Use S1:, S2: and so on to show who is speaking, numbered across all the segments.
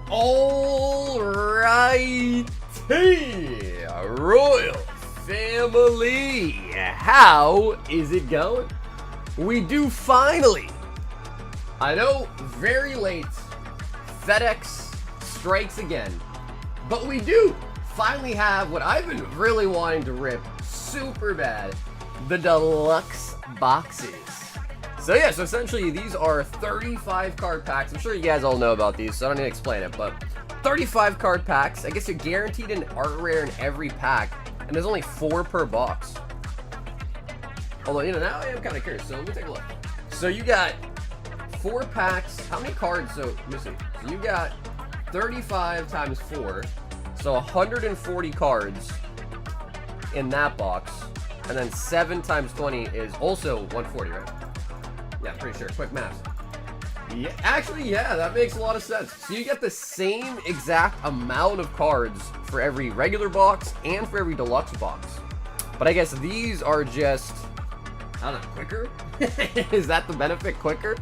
S1: Alrighty, Royal Family, how is it going? We do finally, I know, very late, FedEx strikes again, but we do finally have what I've been really wanting to rip super bad, the deluxe boxes. So yeah, so essentially these are 35 card packs. I'm sure you guys all know about these, so I don't need to explain it, but 35 card packs. I guess you're guaranteed an art rare in every pack, and there's only 4 per box. Although, you know, now I am kind of curious, so let me take a look. So you got 4 packs. How many cards? So, let me see. So you got 35 times 4, so 140 cards in that box, and then 7 times 20 is also 140, right? Yeah, pretty sure. Quick math. Yeah, actually, yeah, that makes a lot of sense. So you get the same exact amount of cards for every regular box and for every deluxe box. But I guess these are just, I don't know, quicker? Is that the benefit, quicker?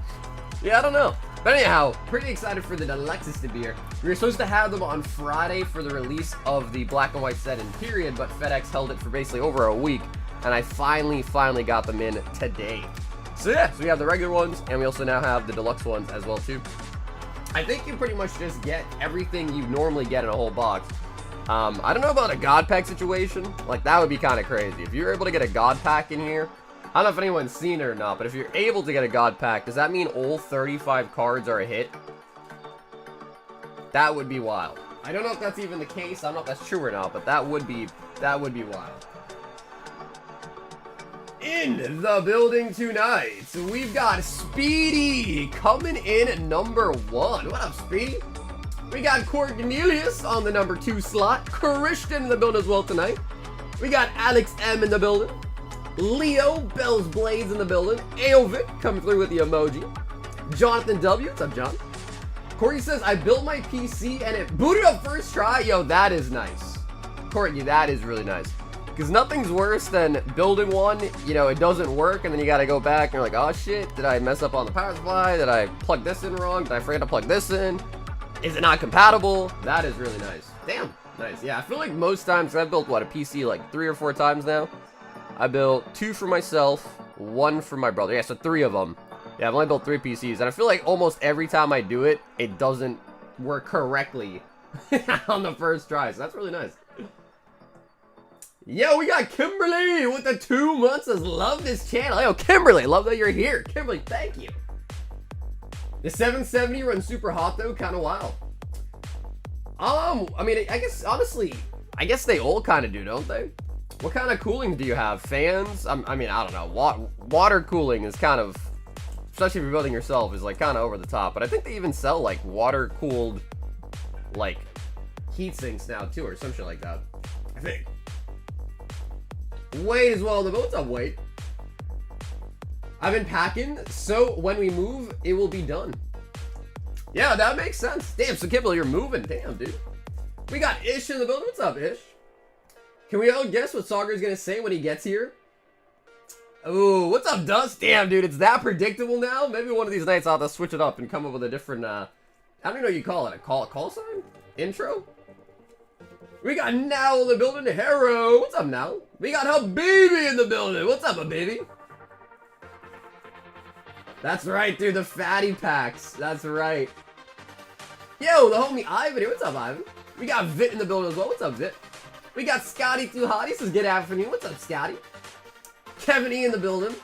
S1: Yeah, I don't know. But anyhow, pretty excited for the deluxes to be here. We were supposed to have them on Friday for the release of the black and white set in period, but FedEx held it for basically over a week, and I finally got them in today. So yeah, so we have the regular ones, and we also now have the deluxe ones as well too. I think you pretty much just get everything you normally get in a whole box. I don't know about a god pack situation. Like, that would be kind of crazy. If you're able to get a god pack in here, I don't know if anyone's seen it or not, but if you're able to get a god pack, does that mean all 35 cards are a hit? That would be wild. I don't know if that's even the case. I don't know if that's true or not, but that would be wild. In the building tonight, so we've got Speedy coming in at number 1. What up, Speedy? We got Cornelius on the number 2 slot. Christian in the building as well tonight. We got Alex M in the building. Leo, Bell's Blades in the building. Aovic coming through with the emoji. Jonathan W. What's up, John? Corey says, I built my PC and it booted up first try. Yo, that is nice. Courtney, that is really nice. Because nothing's worse than building one, you know, it doesn't work, and then you gotta go back and you're like, oh shit, did I mess up on the power supply? Did I plug this in wrong? Did I forget to plug this in? Is it not compatible? That is really nice. Damn, nice. Yeah, I feel like most times, I've built, what, a PC like 3 or 4 times now? I built 2 for myself, 1 for my brother. Yeah, so 3 of them. Yeah, I've only built 3 PCs, and I feel like almost every time I do it, it doesn't work correctly on the first try, so that's really nice. Yo, we got Kimberly with the 2 months. Says, love this channel. Yo, Kimberly, love that you're here. Kimberly, thank you. The 770 runs super hot though, kind of wild. I mean, I guess honestly, I guess they all kind of do, don't they? What kind of cooling do you have? Fans? I mean, I don't know. Water cooling is kind of, especially if you're building yourself, is like kind of over the top. But I think they even sell like water cooled, like heat sinks now too, or some shit like that. I think. Wade as well. What's up, Wade? I've been packing, so when we move, it will be done. Yeah, that makes sense. Damn, so Kibble, you're moving. Damn, dude. We got Ish in the building. What's up, Ish? Can we all guess what Sauger's gonna say when he gets here? Ooh, what's up, Dust? Damn, dude, it's that predictable now? Maybe one of these nights I'll have to switch it up and come up with a different, I don't even know what you call it. A call sign? Intro? We got Now in the building. Hero. What's up, Now? We got Habibi in the building. What's up, Habibi? That's right, dude. The fatty packs. That's right. Yo, the homie Ivan. What's up, Ivan? We got Vit in the building as well. What's up, Vit? We got Scotty Too Hot. He says, good afternoon. What's up, Scotty? Kevin E in the building.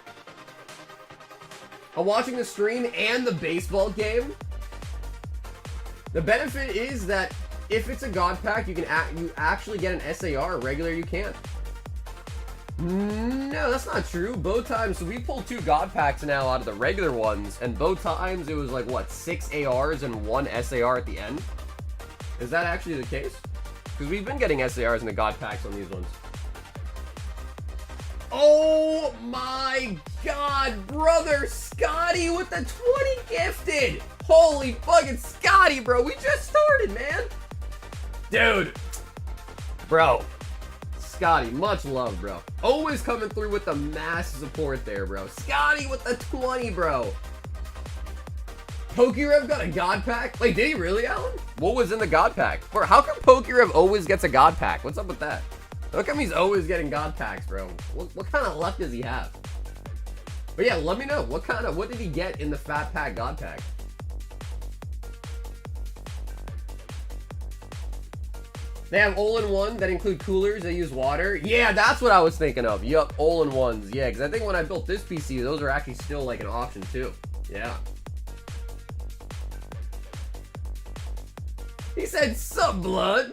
S1: I'm watching the stream and the baseball game. The benefit is that if it's a god pack, you actually get an SAR. Regular, you can't. No, that's not true. Both times, so we pulled 2 god packs now out of the regular ones, and both times it was like, what, 6 ARs and 1 SAR at the end? Is that actually the case? Because we've been getting SARs in the god packs on these ones. Oh my god, brother! Scotty with the 20 gifted! Holy fucking Scotty, bro! We just started, man! Dude! Bro. Scotty, much love, bro. Always coming through with the mass support there, bro. Scotty with the 20, bro. Pokerev got a God Pack? Like, did he really, Alan? What was in the God Pack? Or how come Pokerev always gets a God Pack? What's up with that? How come he's always getting God Packs, bro? What kind of luck does he have? But yeah, let me know. What did he get in the Fat Pack God Pack? They have all-in-one that include coolers that use water. Yeah, that's what I was thinking of. Yup, all-in-ones. Yeah, because I think when I built this PC, those are actually still like an option too. Yeah. He said, "Sup, blood?"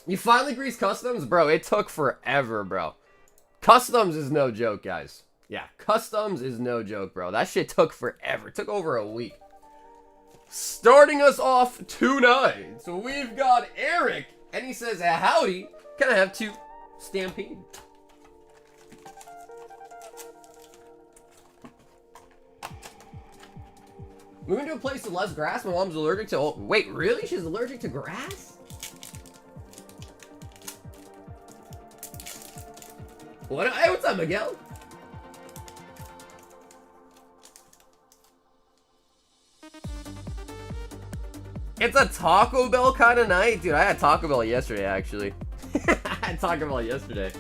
S1: You finally greased customs? Bro, it took forever, bro. Customs is no joke, guys. Yeah, customs is no joke, bro. That shit took forever. It took over a week. Starting us off tonight, so we've got Eric. And he says, howdy, can I have 2 Stampede? Moving to a place with less grass. My mom's allergic to... Wait, really? She's allergic to grass? What? Hey, what's up, Miguel? It's a Taco Bell kind of night. Dude, I had Taco Bell yesterday, actually. I had Taco Bell yesterday.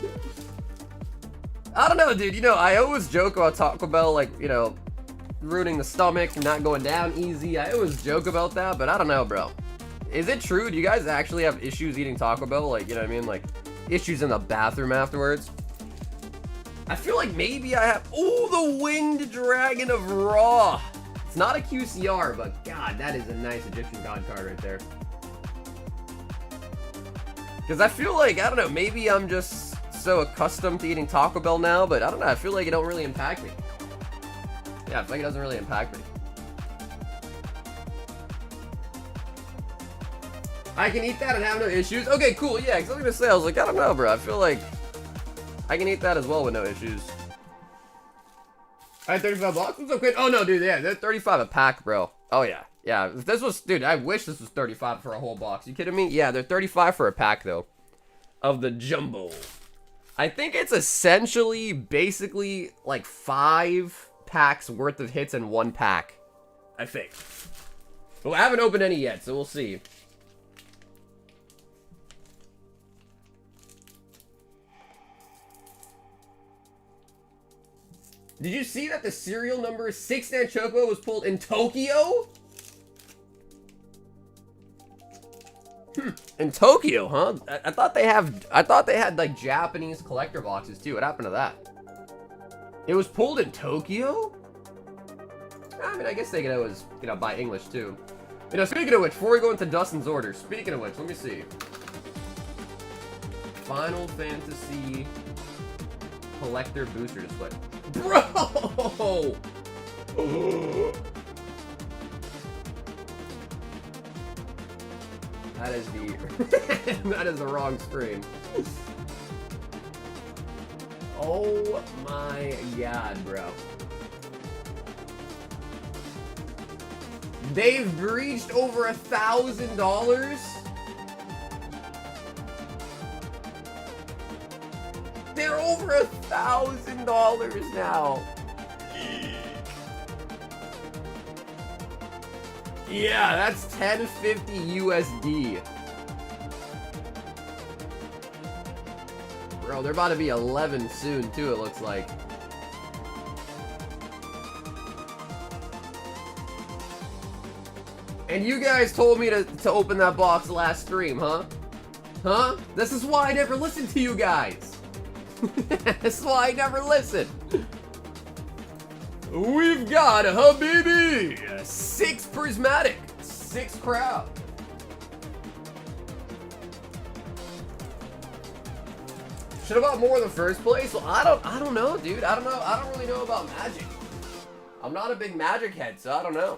S1: I don't know, dude. You know, I always joke about Taco Bell, like, you know, ruining the stomach and not going down easy. I always joke about that, but I don't know, bro. Is it true? Do you guys actually have issues eating Taco Bell? Like, you know what I mean? Like, issues in the bathroom afterwards? I feel like maybe I have... Oh, the Winged Dragon of Ra. It's not a QCR, but God, that is a nice Egyptian God card right there. Because I feel like, I don't know, maybe I'm just so accustomed to eating Taco Bell now, but I don't know, I feel like it don't really impact me. Yeah, I feel like it doesn't really impact me. I can eat that and have no issues? Okay, cool, yeah, because I was going to say, I was like, I don't know, bro, I feel like I can eat that as well with no issues. Alright, 35 bucks? What's okay? Oh, no, dude, yeah, they're 35 a pack, bro. Oh, yeah. Yeah, if this was... Dude, I wish this was 35 for a whole box. You kidding me? Yeah, they're 35 for a pack, though. Of the Jumbo. I think it's essentially, basically, like 5 packs worth of hits in 1 pack. I think. But I haven't opened any yet, so we'll see. Did you see that the serial number 6 Chocobo was pulled in Tokyo? In Tokyo, huh? I thought they had like Japanese collector boxes too. What happened to that? It was pulled in Tokyo? I mean, I guess they could always, you know, buy English too. You know, speaking of which, before we go into Dustin's order, speaking of which, let me see. Final Fantasy collector booster display. Bro! That is the... that is the wrong screen. Oh my god, bro. They've breached over $1,000? They're over $1,000 now. Yeah, that's 1050 USD. Bro, they're about to be 11 soon too, it looks like. And you guys told me to open that box last stream, huh? Huh? This is why I never listened to you guys. This is why I never listen. We've got a Habibi, 6 Prismatic, 6 Crowd. Should have bought more in the first place. Well, I don't know, dude. I don't know. I don't really know about Magic. I'm not a big Magic head, so I don't know.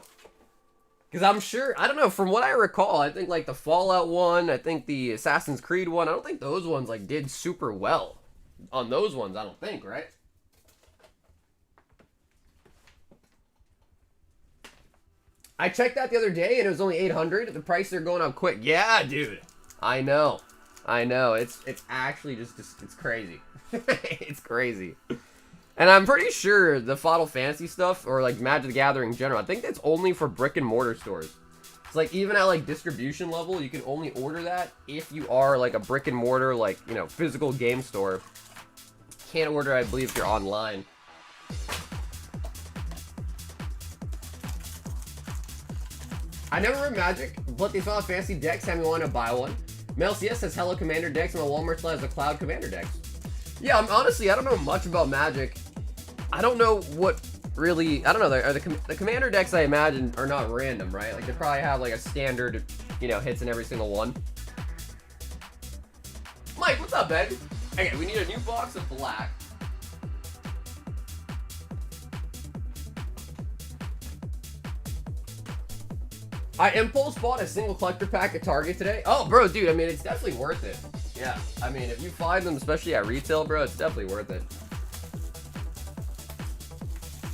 S1: Because I'm sure, I don't know, from what I recall, I think like the Fallout one, I think the Assassin's Creed one, I don't think those ones like did super well. On those ones, I don't think, right? I checked that the other day and it was only 800. The price they're going up quick. Yeah, dude. I know. I know. It's actually just it's crazy. It's crazy. And I'm pretty sure the Final Fantasy stuff, or like Magic the Gathering in general, I think that's only for brick and mortar stores. It's like even at like distribution level, you can only order that if you are like a brick and mortar, like, you know, physical game store. Can't order, I believe, if you're online. I never read Magic, but these Final Fantasy decks have me want to buy one. Mel CS has Hello Commander decks, and my Walmart still has the Cloud Commander decks. Yeah, honestly, I don't know much about Magic. I don't know what really, I don't know, the Commander decks I imagine are not random, right? Like, they probably have like a standard, you know, hits in every single one. Mike, what's up, baby? Okay, we need a new box of black. I impulse bought a single collector pack at Target today. Oh, bro, dude, I mean, it's definitely worth it. Yeah, I mean, if you find them, especially at retail, bro, it's definitely worth it.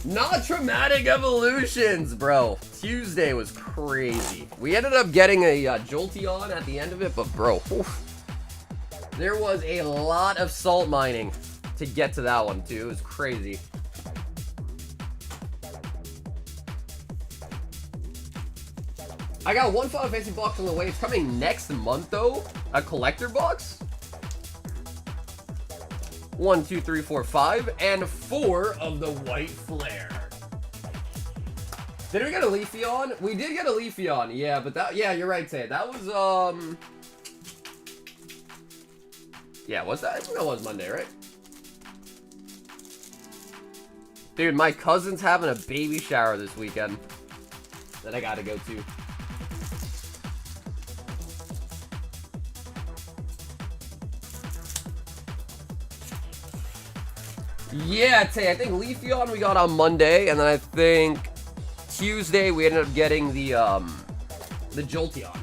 S1: Not traumatic evolutions, bro. Tuesday was crazy. We ended up getting a Jolteon at the end of it, but bro, oof. There was a lot of salt mining to get to that one, too. It was crazy. I got one Final Fantasy box on the way. It's coming next month, though. A collector box. 1, 2, 3, 4, 5, and 4 of the White Flare. Did we get a Leafeon? We did get a Leafeon, yeah, but that, yeah, you're right, Tay. That was, yeah, what's that? I think that was Monday, right? Dude, my cousin's having a baby shower this weekend that I gotta go to. Yeah, Tay, I think Leafeon we got on Monday, and then I think Tuesday we ended up getting the Jolteon.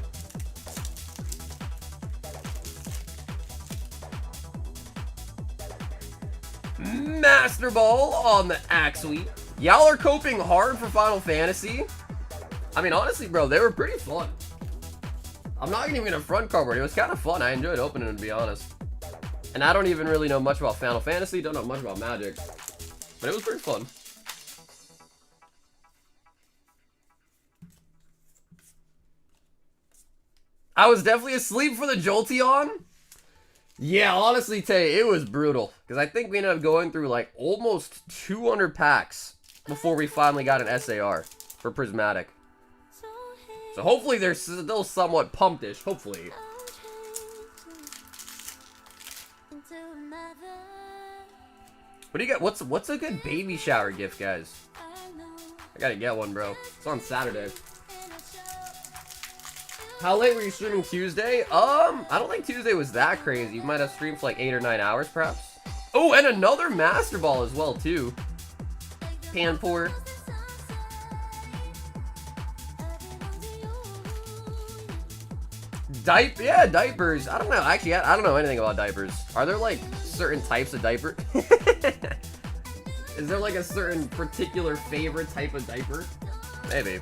S1: Master Ball on the Axeweed. Y'all are coping hard for Final Fantasy. I mean, honestly, bro, they were pretty fun. I'm not even gonna front cover it. It was kind of fun. I enjoyed opening them, to be honest. And I don't even really know much about Final Fantasy, don't know much about Magic, but it was pretty fun. I was definitely asleep for the Jolteon. Yeah, honestly, Tay, it was brutal. Because I think we ended up going through like almost 200 packs before we finally got an SAR for Prismatic. So hopefully they're still somewhat pumped-ish, hopefully. What do you got? What's a good baby shower gift, guys? I gotta get one, bro. It's on Saturday. How late were you streaming Tuesday? I don't think Tuesday was that crazy. You might have streamed for like 8 or 9 hours, perhaps. Oh, and another Master Ball as well, too. Panpour. Yeah, diapers. I don't know. Actually, I don't know anything about diapers. Are there like certain types of diaper? Is there like a certain particular favorite type of diaper? Maybe.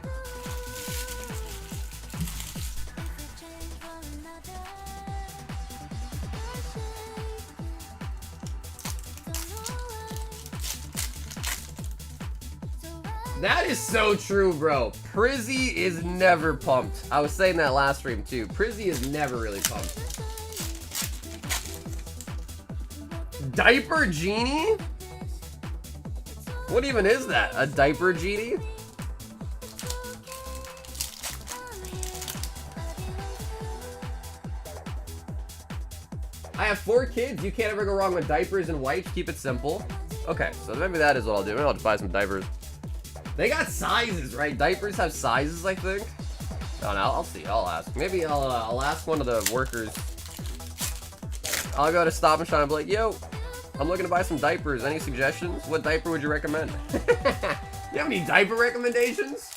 S1: That is so true, bro. Prizzy is never pumped. I was saying that last stream, too. Prizzy is never really pumped. Diaper Genie? What even is that? A Diaper Genie? I have 4 kids. You can't ever go wrong with diapers and wipes. Keep it simple. Okay, so maybe that is what I'll do. Maybe I'll just buy some diapers. They got sizes, right? Diapers have sizes, I think. Oh, no, I'll see. I'll ask. Maybe I'll ask one of the workers. I'll go to Stop and Shine and be like, yo, I'm looking to buy some diapers. Any suggestions? What diaper would you recommend? You have any diaper recommendations?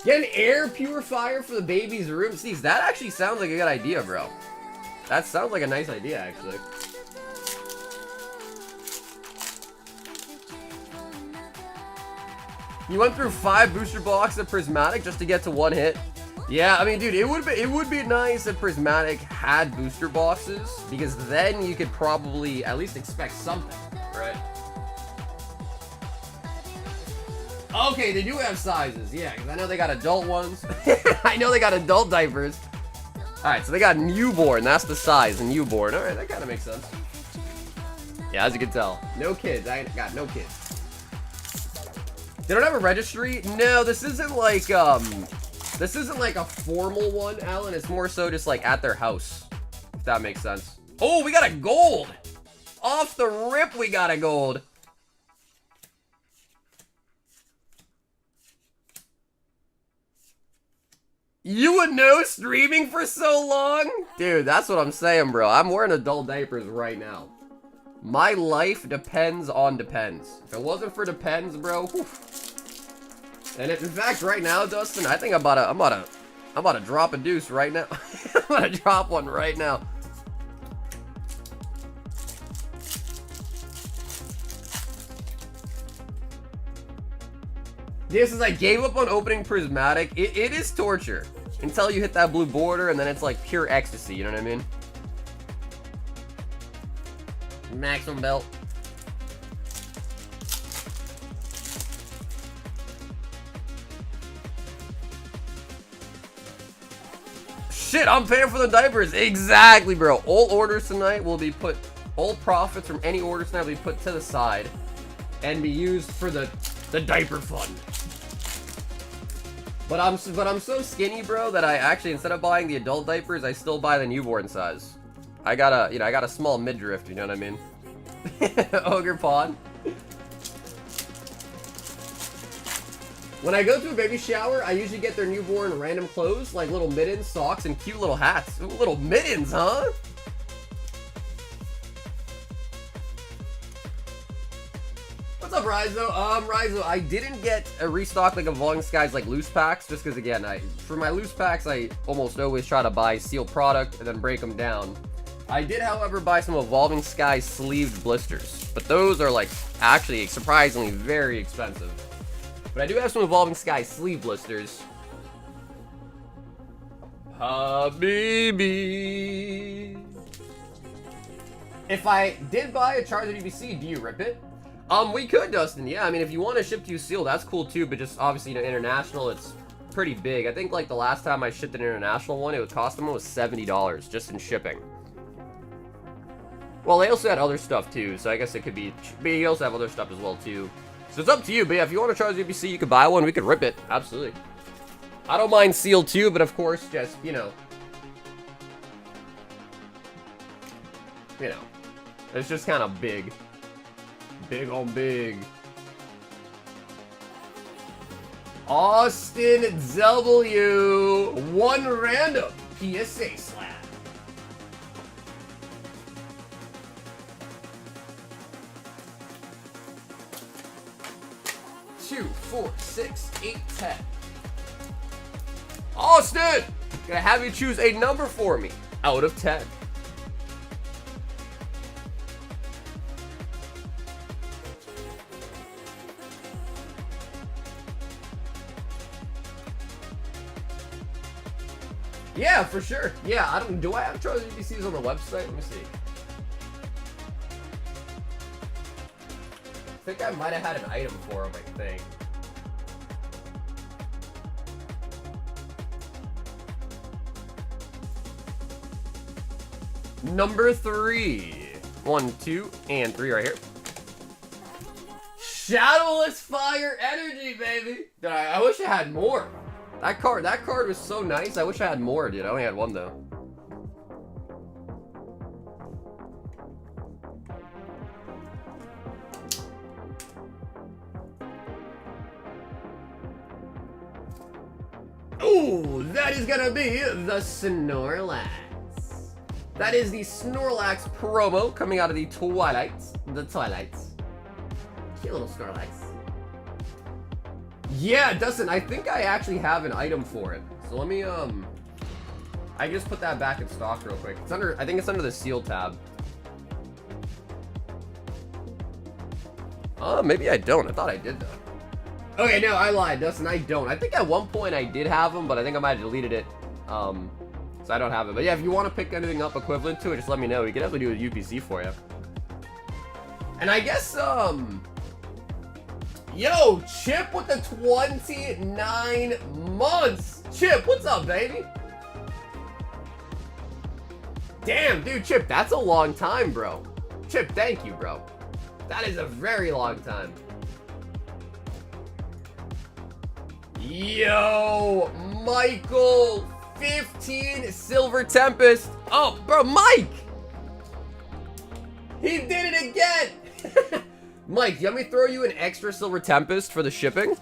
S1: Get an air purifier for the baby's room. See, that actually sounds like a good idea, bro. That sounds like a nice idea, actually. You went through 5 booster boxes of Prismatic just to get to 1 hit. Yeah, I mean, dude, it would be nice if Prismatic had booster boxes, because then you could probably at least expect something, right? Okay, they do have sizes, yeah, because I know they got adult ones. I know they got adult diapers. Alright, so they got newborn, that's the size, newborn. Alright, that kind of makes sense. Yeah, as you can tell. No kids, I got no kids. They don't have a registry? No, this isn't like a formal one, Alan. It's more so just like at their house, if that makes sense. Oh, we got a gold! Off the rip, we got a gold. You would know streaming for so long? Dude, that's what I'm saying, bro. I'm wearing adult diapers right now. My life depends on Depends. If it wasn't for Depends, bro, whew. And if, in fact, right now, Dustin, I think I'm about to drop a deuce right now. I'm about to drop one right now. This is I gave up on opening Prismatic. It is torture until you hit that blue border, and then it's like pure ecstasy. You know what I mean? Maximum belt. Shit, I'm paying for the diapers. Exactly, bro. All orders tonight will be put. All profits from any orders tonight will be put to the side and be used for the diaper fund. But I'm so skinny, bro, that I actually, instead of buying the adult diapers, I still buy the newborn size. I got a small midriff, you know what I mean? Ogre Pawn. When I go to a baby shower, I usually get their newborn random clothes, like little mittens, socks, and cute little hats. Ooh, little mittens, huh? What's up, Rizo? Rizo, I didn't get a restock like Evolving Skies like loose packs, just because again, for my loose packs, I almost always try to buy sealed product and then break them down. I did, however, buy some Evolving Skies sleeved blisters, but those are like actually surprisingly very expensive. But I do have some Evolving Skies sleeve blisters. Habibi. If I did buy a Charizard UPC, do you rip it? We could, Dustin. Yeah, I mean, if you want to ship to you sealed, that's cool too. But just obviously, you know, international, it's pretty big. I think like the last time I shipped an international one, it would cost them was $70 just in shipping. Well, they also had other stuff too, so I guess it could be. But you also have other stuff as well too. So it's up to you. But yeah, if you want to Charizard UPC, you could buy one. We could rip it. Absolutely. I don't mind sealed too, but of course, just you know, it's just kind of big. Big on big. Austin W. One random PSA slab. 2, 4, 6, 8, 10. Austin! Gonna have you choose a number for me out of 10. Yeah, for sure. Yeah, do I have Charizard UPCs on the website? Let me see. I think I might have had an item for them, I think. Number 3. 1, 2, and 3 right here. Shadowless Fire Energy, baby! I wish I had more. That card was so nice. I wish I had more, dude. I only had one, though. Ooh, that is gonna be the Snorlax. That is the Snorlax promo coming out of the Twilights. The Twilights. Cute little Snorlax. Yeah, Dustin, I think I actually have an item for it. So let me, I just put that back in stock real quick. It's under, I think it's under the seal tab. Maybe I don't. I thought I did, though. Okay, no, I lied. Dustin, I don't. I think at one point I did have them, but I think I might have deleted it. So I don't have it. But yeah, if you want to pick anything up equivalent to it, just let me know. We can definitely do a UPC for you. And I guess, yo, Chip with the 29 months. Chip, what's up, baby? Damn, dude, Chip, that's a long time, bro. Chip, thank you, bro. That is a very long time. Yo, Michael, 15 Silver Tempest. Oh, bro, Mike! He did it again! Mike, do you want me to throw you an extra Silver Tempest for the shipping?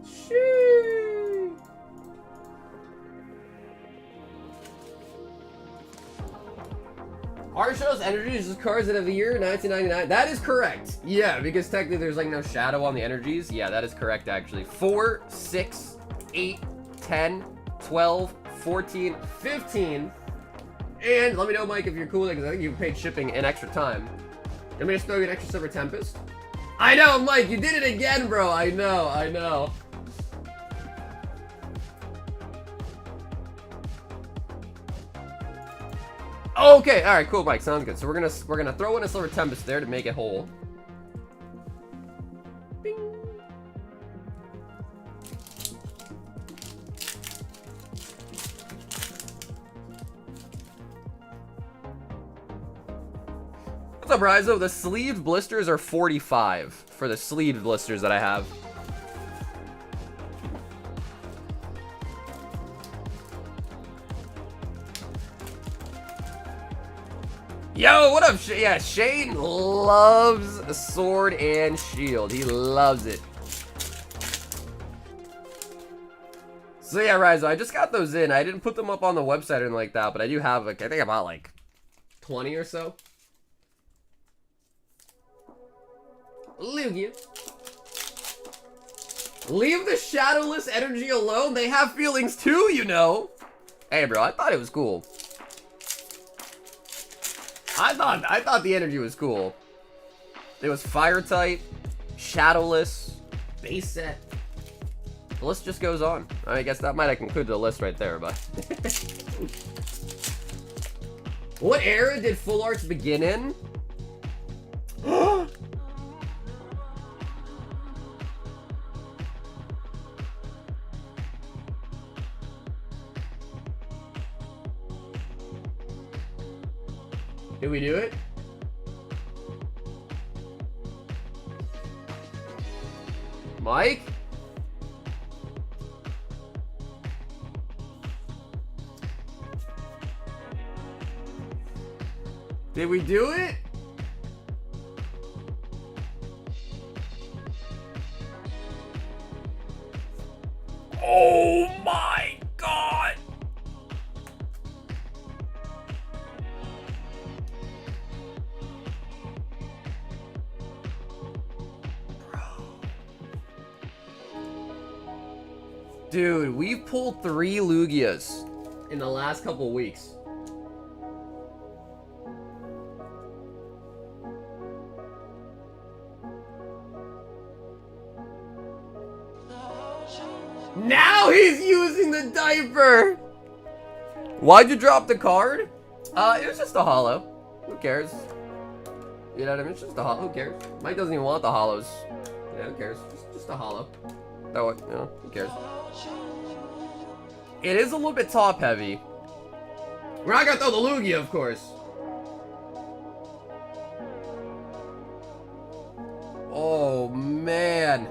S1: Sheesh. Arshos energies is cards of the year 1999. That is correct. Yeah, because technically there's like no shadow on the energies. Yeah, that is correct actually. 4, 6, 8, 10, 12, 14, 15. And let me know, Mike, if you're cool, because I think you paid shipping and extra time. Let me just throw you an extra Silver Tempest. I know, Mike, you did it again, bro. I know, I know. Okay, all right, cool, Mike. Sounds good. So we're gonna throw in a Silver Tempest there to make it whole. Bing. What's up, Rizo? The sleeved blisters are 45 for the sleeved blisters that I have. Yo, what up? Yeah, Shane loves Sword and Shield. He loves it. So yeah, Rizo, I just got those in. I didn't put them up on the website or anything like that, but I do have, like, I think about like 20 or so. Lugia. Leave the shadowless energy alone. They have feelings too, you know. Hey, bro, I thought it was cool. I thought the energy was cool. It was fire type, shadowless, base set. The list just goes on. I guess that might have concluded the list right there, but. What era did full arts begin in? Did we do it? Mike? Did we do it? Oh my God! Dude, we've pulled 3 Lugias in the last couple weeks. Now he's using the diaper! Why'd you drop the card? It was just a holo. Who cares? You know what I mean? It's just a holo. Who cares? Mike doesn't even want the holos. Yeah, who cares? Just a holo. Throw it, you know, who cares? It is a little bit top heavy. We're not gonna throw the Lugia, of course. Oh, man.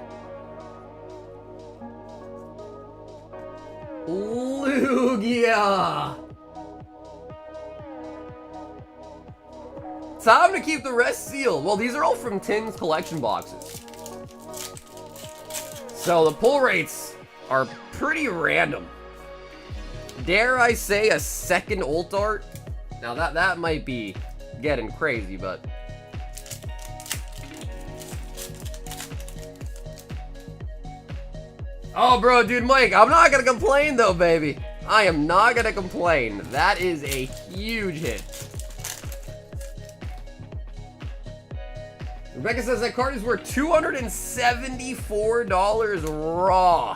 S1: Lugia! Time to keep the rest sealed. Well, these are all from Tin's collection boxes. So the pull rates are pretty random. Dare I say a second ult art? Now that might be getting crazy, but oh, bro, dude, Mike, I'm not gonna complain though, baby. I am not gonna complain. That is a huge hit. Rebecca says that card is worth $274 raw.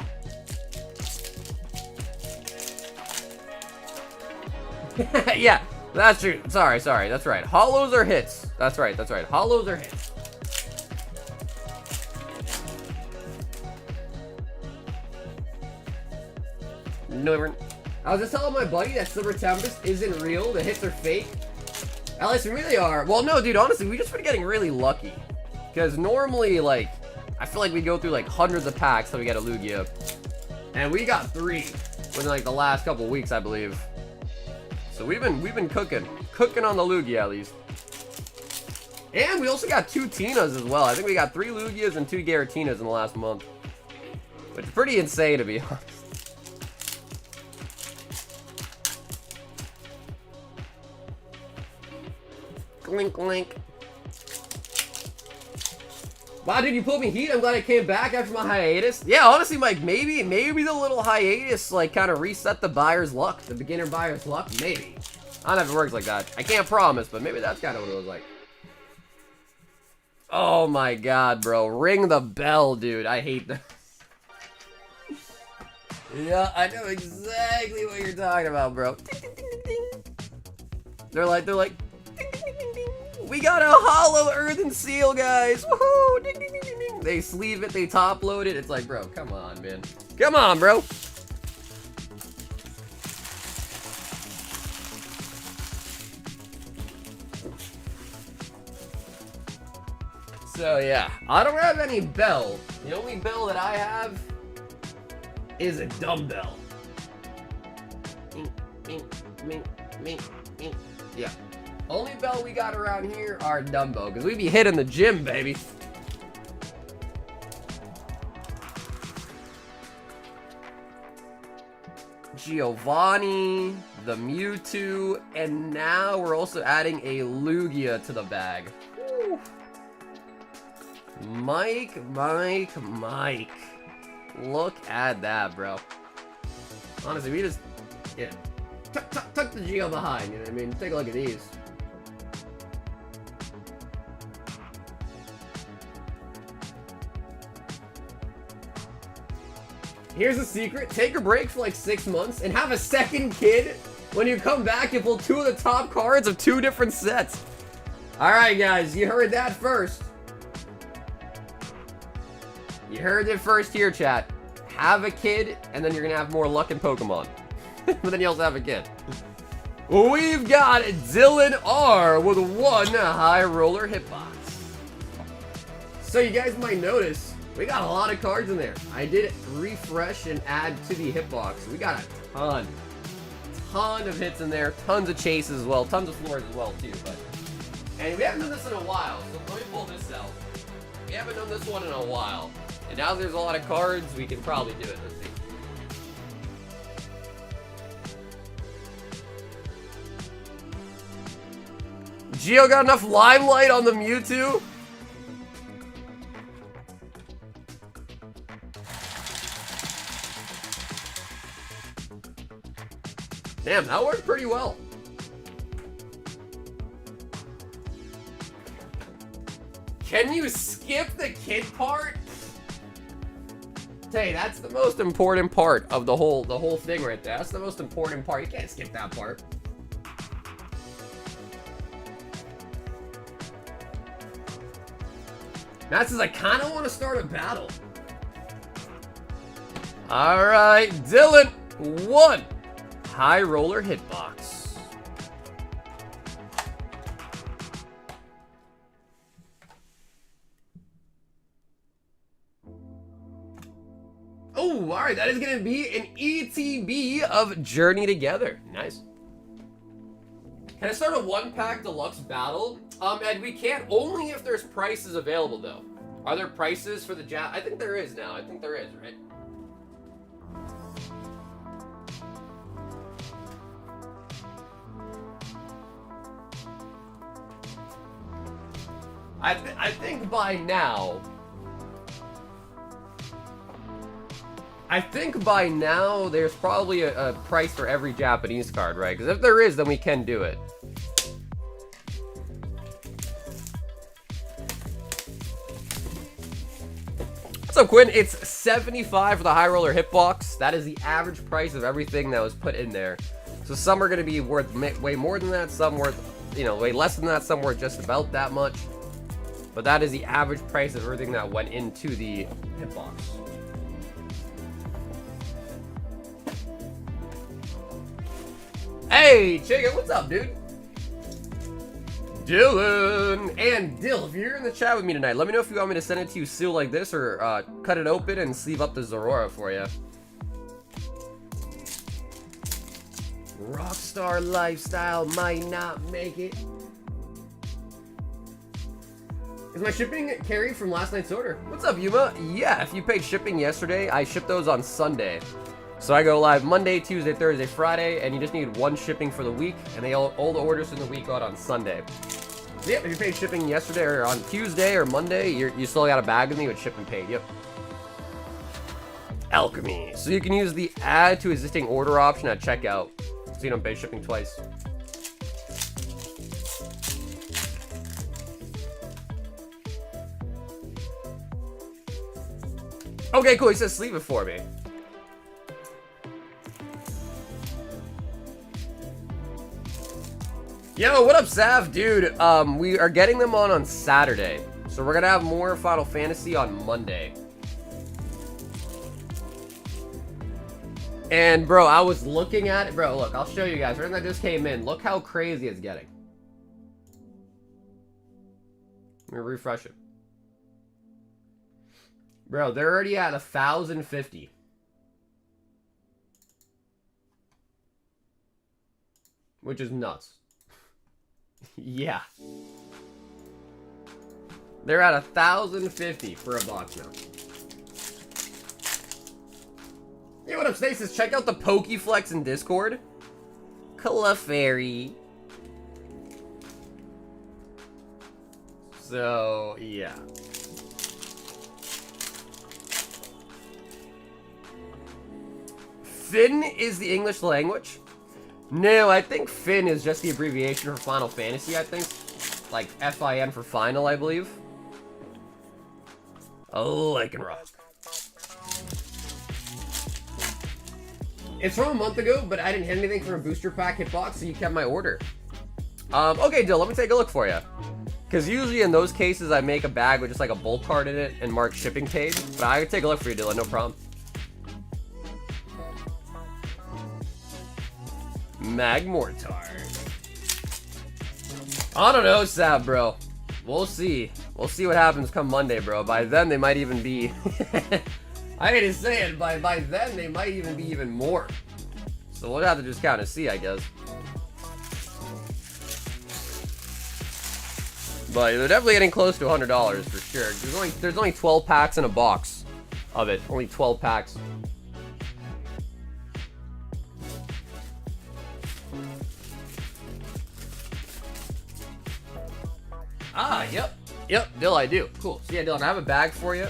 S1: Yeah, that's true. Sorry. That's right. Holos are hits. That's right. Holos are hits. No, I was just telling my buddy that Silver Tempest isn't real. The hits are fake. At least really are. Well, no, dude, honestly, we just been getting really lucky. Because normally, like, I feel like we go through, like, hundreds of packs till we get a Lugia. And we got 3 within, like, the last couple weeks, I believe. So we've been cooking. Cooking on the Lugia, at least. And we also got 2 Tinas as well. I think we got 3 Lugias and 2 Garatinas in the last month. Which is pretty insane, to be honest. Link, link. Wow, dude, you pulled me heat. I'm glad I came back after my hiatus. Yeah, honestly, Mike, maybe the little hiatus, like, kind of reset the buyer's luck, the beginner buyer's luck. Maybe. I don't know if it works like that. I can't promise, but maybe that's kind of what it was like. Oh my god, bro. Ring the bell, dude. I hate that. Yeah, I know exactly what you're talking about, bro. They're like, we got a hollow earthen seal, guys. Woohoo! Ding, ding, ding, ding, ding. They sleeve it, they top load it. It's like, bro, come on, man. Come on, bro. So yeah, I don't have any bell. The only bell that I have is a dumbbell. Yeah. Only bell we got around here are Dumbo, because we be hitting the gym, baby. Giovanni, the Mewtwo, and now we're also adding a Lugia to the bag. Woo. Mike. Look at that, bro. Honestly, we just, yeah. Tuck the Geo behind, you know what I mean? Take a look at these. Here's a secret. Take a break for like 6 months and have a second kid. When you come back, you pull 2 of the top cards of 2 different sets. Alright, guys. You heard that first. You heard it first here, chat. Have a kid, and then you're going to have more luck in Pokemon. But then you also have a kid. We've got Dylan R with 1 high roller hitbox. So you guys might notice, we got a lot of cards in there. I did refresh and add to the hitbox. We got a ton of hits in there, tons of chases as well, tons of floors as well too. And we haven't done this in a while, so let me pull this out. We haven't done this one in a while, and now there's a lot of cards. We can probably do it. Let's see. Geo got enough limelight on the Mewtwo? Damn, that worked pretty well. Can you skip the kid part? Hey, that's the most important part of the whole thing right there. That's the most important part. You can't skip that part. Matt says, I kind of want to start a battle. All right, Dylan, 1 high roller hitbox. Oh, all right, that is going to be an ETB of Journey Together. Nice. Can I start a 1-pack deluxe battle? And we can't, only if there's prices available, though. Are there prices for the Jap? I think there is now. I think there is, right? I think by now... there's probably a price for every Japanese card, right? Because if there is, then we can do it. What's up, Quinn? It's 75 for the high roller hitbox. That is the average price of everything that was put in there. So some are going to be worth way more than that, some worth, you know, way less than that, some worth just about that much. But that is the average price of everything that went into the hitbox. Hey, Chicken, what's up, dude? Dylan and Dill, if you're in the chat with me tonight, let me know if you want me to send it to you sealed like this or cut it open and sleeve up the Zorora for you. Rockstar lifestyle might not make it. Is my shipping carried from last night's order? What's up, Yuma? Yeah, if you paid shipping yesterday, I shipped those on Sunday. So I go live Monday, Tuesday, Thursday, Friday, and you just need one shipping for the week, and all the orders from the week go out on Sunday. So yep, if you paid shipping yesterday or on Tuesday or Monday, you still got a bag with me with shipping paid. Yep. Alchemy. So you can use the add to existing order option at checkout, so you don't pay shipping twice. Okay, cool. He says sleeve it for me. Yo, what up, Sav? Dude, we are getting them on Saturday. So we're gonna have more Final Fantasy on Monday. And, bro, I was looking at it. Bro, look, I'll show you guys. Right when that just came in, look how crazy it's getting. Let me refresh it. Bro, they're already at 1,050. Which is nuts. Yeah. They're at 1,050 for a box now. Hey, what up, Stasis? Check out the Pokeflex in Discord. Clefairy. So, yeah. Finn is the English language? No, I think Finn is just the abbreviation for Final Fantasy, I think. Like, F-I-N for final, I believe. Oh, I can rock. It's from a month ago, but I didn't hit anything from a booster pack hitbox, so you kept my order. Okay, Dill, let me take a look for you. Because usually in those cases, I make a bag with just like a bulk card in it and mark shipping paid. But I can take a look for you, Dylan, no problem. Magmortar. I don't know, Sab, bro. We'll see. We'll see what happens come Monday, bro. By then, they might even be... I hate to say it, by then, they might even be even more. So we'll have to just kind of see, I guess. But they're definitely getting close to $100 for sure. There's only 12 packs in a box of it. Only 12 packs. Ah, yep. Yep, Dill, I do. Cool. So yeah, Dylan, I have a bag for you.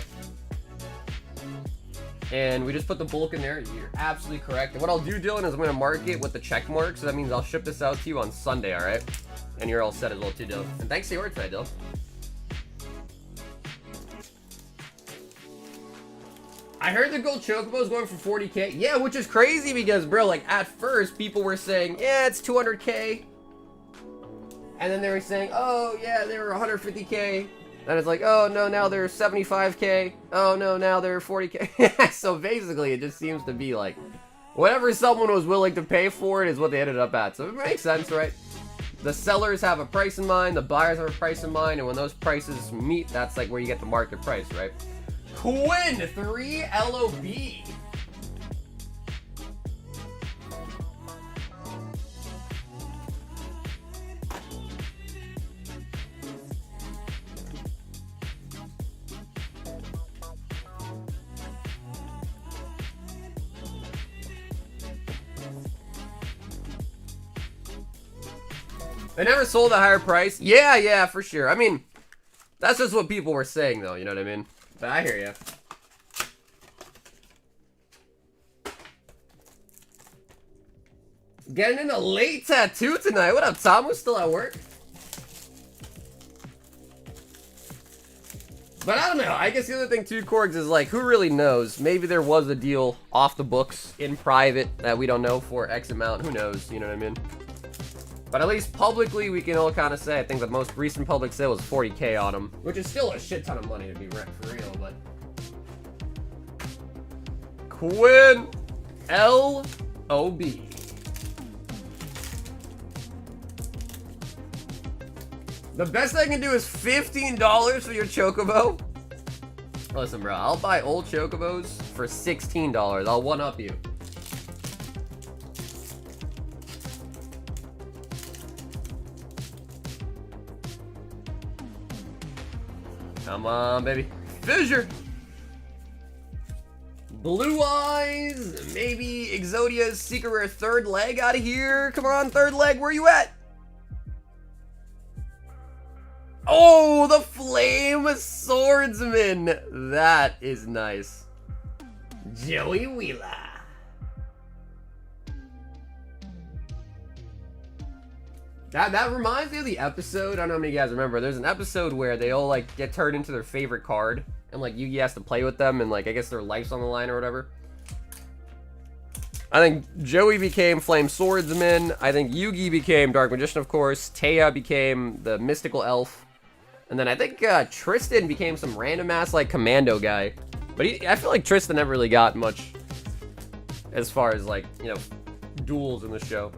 S1: And we just put the bulk in there. You're absolutely correct. And what I'll do, Dylan, is I'm going to mark it with the check mark. So that means I'll ship this out to you on Sunday, all right? And you're all set as well, too, Dylan. And thanks for your order today, Dylan. I heard the gold chocobo is going for 40K. Yeah, which is crazy because, bro, like, at first, people were saying, yeah, it's 200K. And then they were saying, oh, yeah, they were 150K. And it's like, oh, no, now they're 75K. Oh, no, now they're 40K. So basically, it just seems to be like, whatever someone was willing to pay for it is what they ended up at. So it makes sense, right? The sellers have a price in mind, the buyers have a price in mind, and when those prices meet, that's like where you get the market price, right? Quinn, 3 LOB. They never sold a higher price? Yeah, for sure. I mean, that's just what people were saying, though, you know what I mean? But I hear you. Getting in a late tattoo tonight. What up, Tom? Who's still at work? But I don't know. I guess the other thing too, Korgs, is like, who really knows? Maybe there was a deal off the books in private that we don't know for X amount. Who knows? You know what I mean? But at least publicly, we can all kind of say, I think the most recent public sale was 40K on them, which is still a shit ton of money to be for real, but... Quinn L.O.B. The best I can do is $15 for your Chocobo. Listen, bro, I'll buy old Chocobos for $16. I'll one-up you. Come on, baby. Fissure. Blue Eyes. Maybe Exodia's Secret Rare third leg out of here. Come on, third leg. Where you at? Oh, the Flame Swordsman. That is nice. Joey Wheeler. That reminds me of the episode. I don't know how many of you guys remember. There's an episode where they all like get turned into their favorite card, and like Yugi has to play with them, and like I guess their life's on the line or whatever. I think Joey became Flame Swordsman. I think Yugi became Dark Magician, of course. Taya became the Mystical Elf. And then I think Tristan became some random ass like commando guy. But I feel like Tristan never really got much as far as like, you know, duels in the show.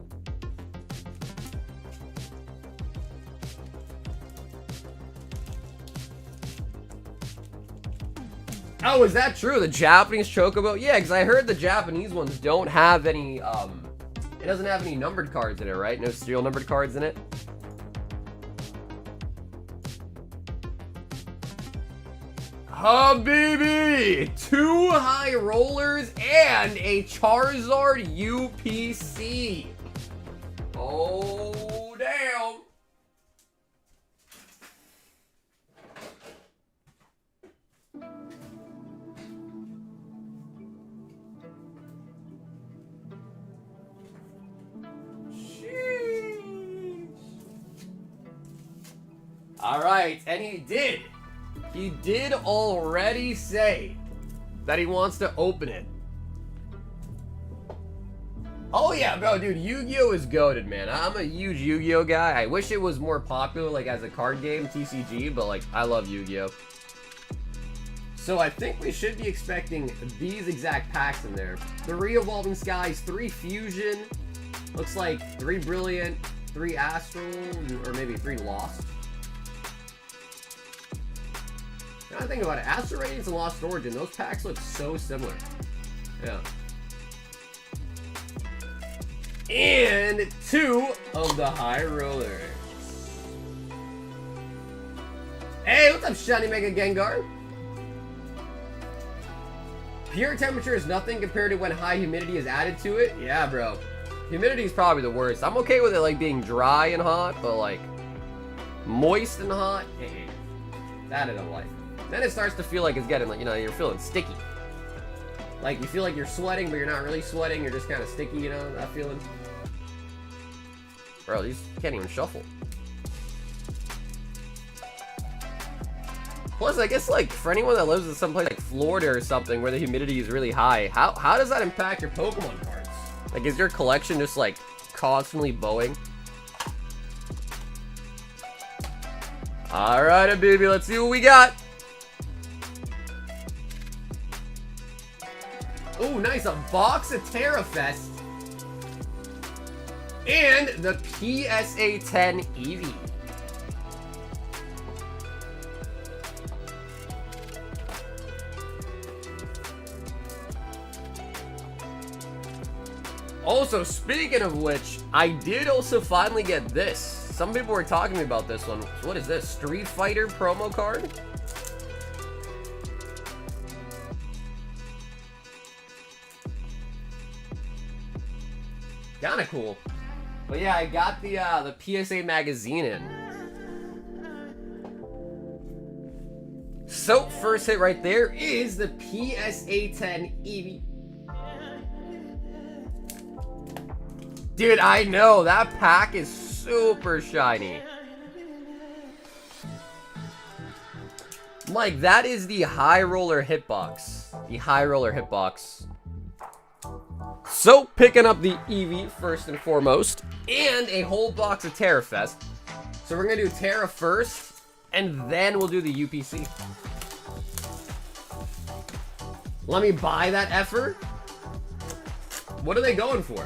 S1: Oh, is that true? The Japanese Chocobo? Yeah, because I heard the Japanese ones don't have any, it doesn't have any numbered cards in it, right? No serial numbered cards in it? Habibi! 2 high rollers and a Charizard UPC. Oh, damn. Alright, and he did already say that he wants to open it. Oh yeah, bro, dude, Yu-Gi-Oh is goated, man. I'm a huge Yu-Gi-Oh guy. I wish it was more popular, like, as a card game, TCG, but, like, I love Yu-Gi-Oh. So I think we should be expecting these exact packs in there. 3 Evolving Skies, 3 Fusion, looks like 3 Brilliant, 3 Astral, or maybe 3 Lost. Now I think about it, Astral Radiance and Lost Origin, those packs look so similar. Yeah. And 2 of the high rollers. Hey, what's up, Shiny Mega Gengar? Pure temperature is nothing compared to when high humidity is added to it. Yeah, bro. Humidity is probably the worst. I'm okay with it like being dry and hot, but like moist and hot, that I don't like. Then it starts to feel like it's getting like, you know, you're feeling sticky. Like you feel like you're sweating, but you're not really sweating. You're just kind of sticky, you know, that feeling. Bro, these can't even shuffle. Plus, I guess like for anyone that lives in some place like Florida or something where the humidity is really high, how does that impact your Pokemon cards? Like, is your collection just like constantly bowing? All right, baby, let's see what we got. Oh, nice, a box of Terra Fest. And the PSA 10 Eevee. Also, speaking of which, I did also finally get this. Some people were talking to me about this one. What is this? Street Fighter promo card? Kinda cool. But yeah, I got the PSA magazine in. So, first hit right there is the PSA 10 Eevee. Dude, I know, that pack is super shiny. Mike, that is the high roller hitbox. The high roller hitbox. So, picking up the Eevee first and foremost, and a whole box of Terra Fest. So we're gonna do Terra first, and then we'll do the UPC. Let me buy that effort. What are they going for?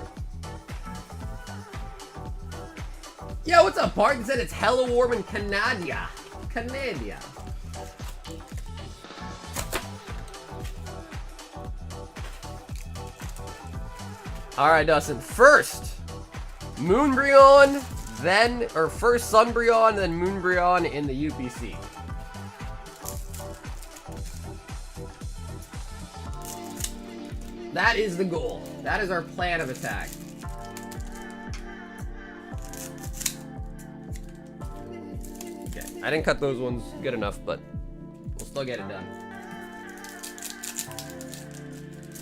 S1: Yo, what's up, Parton? Said it's hella warm in Canada. Canada. Alright, Dustin. First, Moonbryon, then, or first Sunbryon, then Moonbryon in the UPC. That is the goal. That is our plan of attack. Okay, I didn't cut those ones good enough, but we'll still get it done.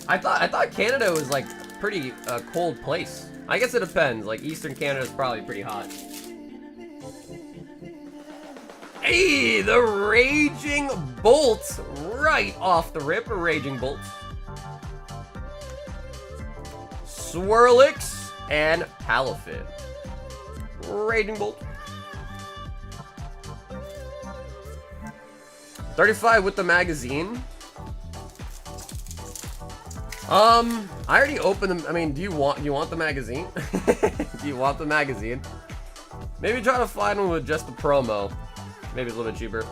S1: I thought Canada was like pretty cold place. I guess it depends. Like Eastern Canada is probably pretty hot. Hey, the Raging Bolt right off the rip. A Raging Bolt. Swirlix and Palafin. Raging Bolt. 35 with the magazine. I already opened them. I mean, do you want the magazine? Do you want the magazine? Maybe try to find one with just the promo. Maybe it's a little bit cheaper.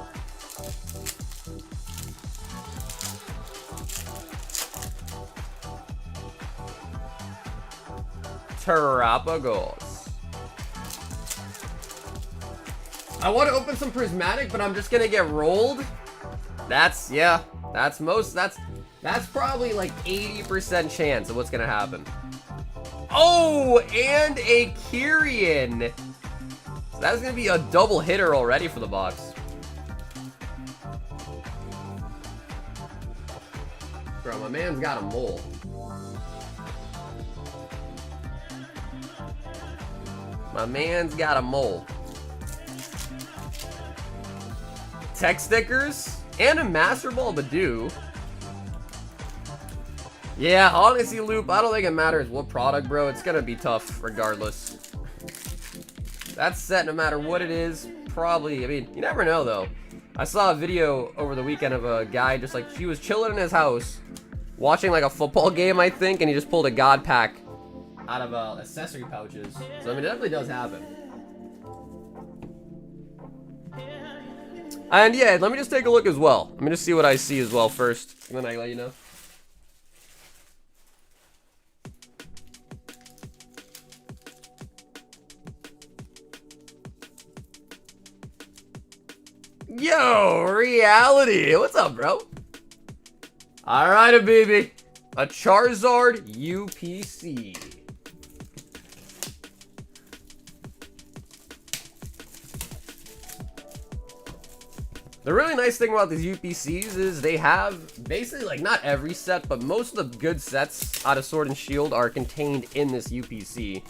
S1: Terrapagos. I want to open some Prismatic, but I'm just gonna get rolled. That's probably like 80% chance of what's gonna happen. Oh, and a Kyrian. So that's gonna be a double hitter already for the box. Bro, my man's got a mole. My man's got a mole. Tech stickers and a Master Ball Badoo. Yeah, honestly, Loop, I don't think it matters what product, bro. It's gonna be tough regardless. That set, no matter what it is, probably, I mean, you never know, though. I saw a video over the weekend of a guy just, like, he was chilling in his house, watching, like, a football game, I think, and he just pulled a God Pack out of accessory pouches. So, I mean, it definitely does happen. And, yeah, let me just take a look as well. Let me just see what I see as well first, and then I let you know. Yo, Reality. What's up, bro? Alright, baby. A Charizard UPC. The really nice thing about these UPCs is they have basically, like, not every set, but most of the good sets out of Sword and Shield are contained in this UPC.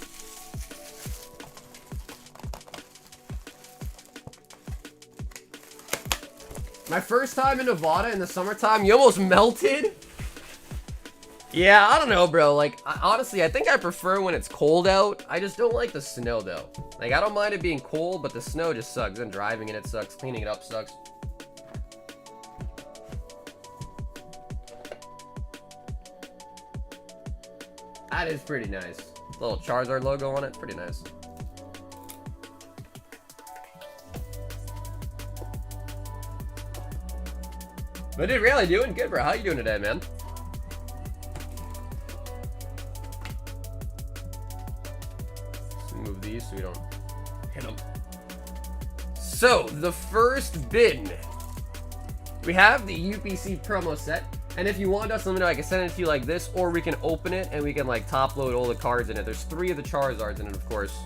S1: My first time in Nevada in the summertime, you almost melted? Yeah, I don't know, bro. Like, honestly, I think I prefer when it's cold out. I just don't like the snow, though. Like, I don't mind it being cold, but the snow just sucks. And driving in it sucks. Cleaning it up sucks. That is pretty nice. Little Charizard logo on it. Pretty nice. But dude, really doing good, bro. How you doing today, man? Let's move these so we don't hit them. So, the first bin. We have the UPC promo set. And if you want us, let me know. I can send it to you like this, or we can open it and we can like top load all the cards in it. There's 3 of the Charizards in it, of course.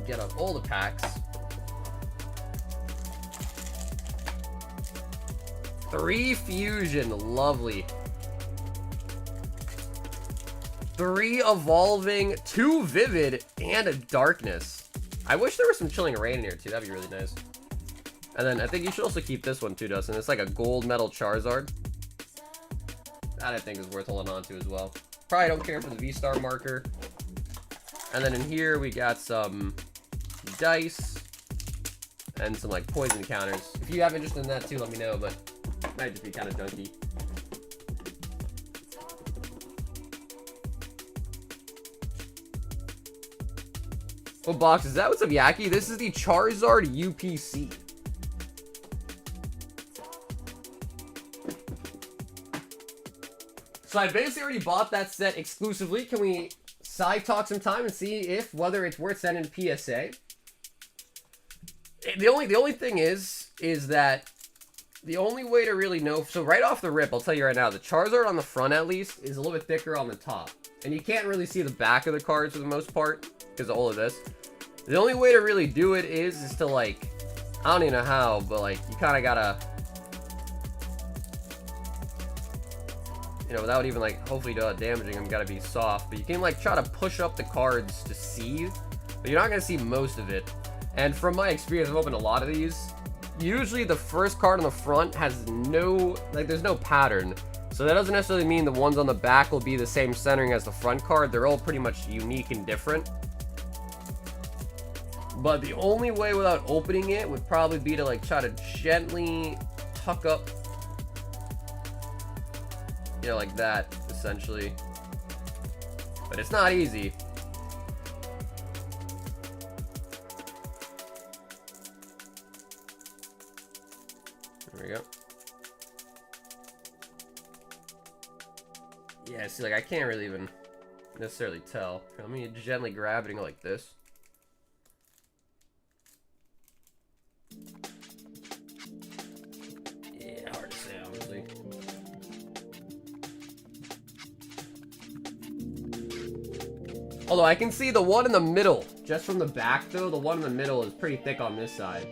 S1: Get up all the packs. 3 Fusion, lovely. 3 Evolving, 2 Vivid, and a Darkness. I wish there was some Chilling Rain in here too. That'd be really nice. And then I think you should also keep this one too, Dustin. It's like a gold metal Charizard. That I think is worth holding on to as well. Probably don't care for the V-Star marker. And then in here we got some dice and some like poison counters. If you have interest in that too, let me know, but it might just be kind of junky. What box is that? What's up, Yaki? This is the Charizard UPC. So I basically already bought that set exclusively. Can we side talk some time and see if whether it's worth sending PSA? The only thing is that the only way to really know. So right off the rip, I'll tell you right now, the Charizard on the front at least is a little bit thicker on the top, and you can't really see the back of the cards for the most part because of all of this. The only way to really do it is to like, I don't even know how, but like you kind of gotta, you know, without even like hopefully damaging them, gotta be soft. But you can like try to push up the cards to see, but you're not gonna see most of it. And from my experience, I've opened a lot of these. Usually the first card on the front has no, like there's no pattern. So that doesn't necessarily mean the ones on the back will be the same centering as the front card. They're all pretty much unique and different. But the only way without opening it would probably be to like try to gently tuck up, you know, like that, essentially. But it's not easy. There we go. Yeah, see, like I can't really even necessarily tell. Let me gently grab it and go like this. Yeah, hard to say, obviously. Although I can see the one in the middle, just from the back though, the one in the middle is pretty thick on this side.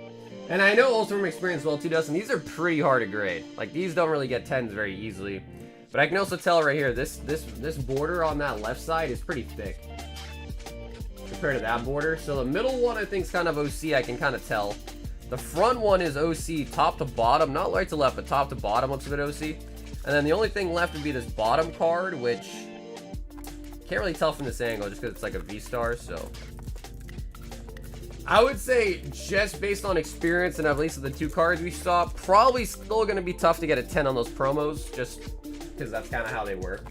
S1: And I know also from experience as well too, Dustin, these are pretty hard to grade. Like these don't really get 10s very easily. But I can also tell right here, this border on that left side is pretty thick compared to that border. So the middle one I think is kind of OC, I can kind of tell. The front one is OC top to bottom, not right to left, but top to bottom looks a bit OC. And then the only thing left would be this bottom card, which can't really tell from this angle just because it's like a V-Star, so. I would say just based on experience and at least the two cards we saw, probably still going to be tough to get a 10 on those promos, just because that's kind of how they work.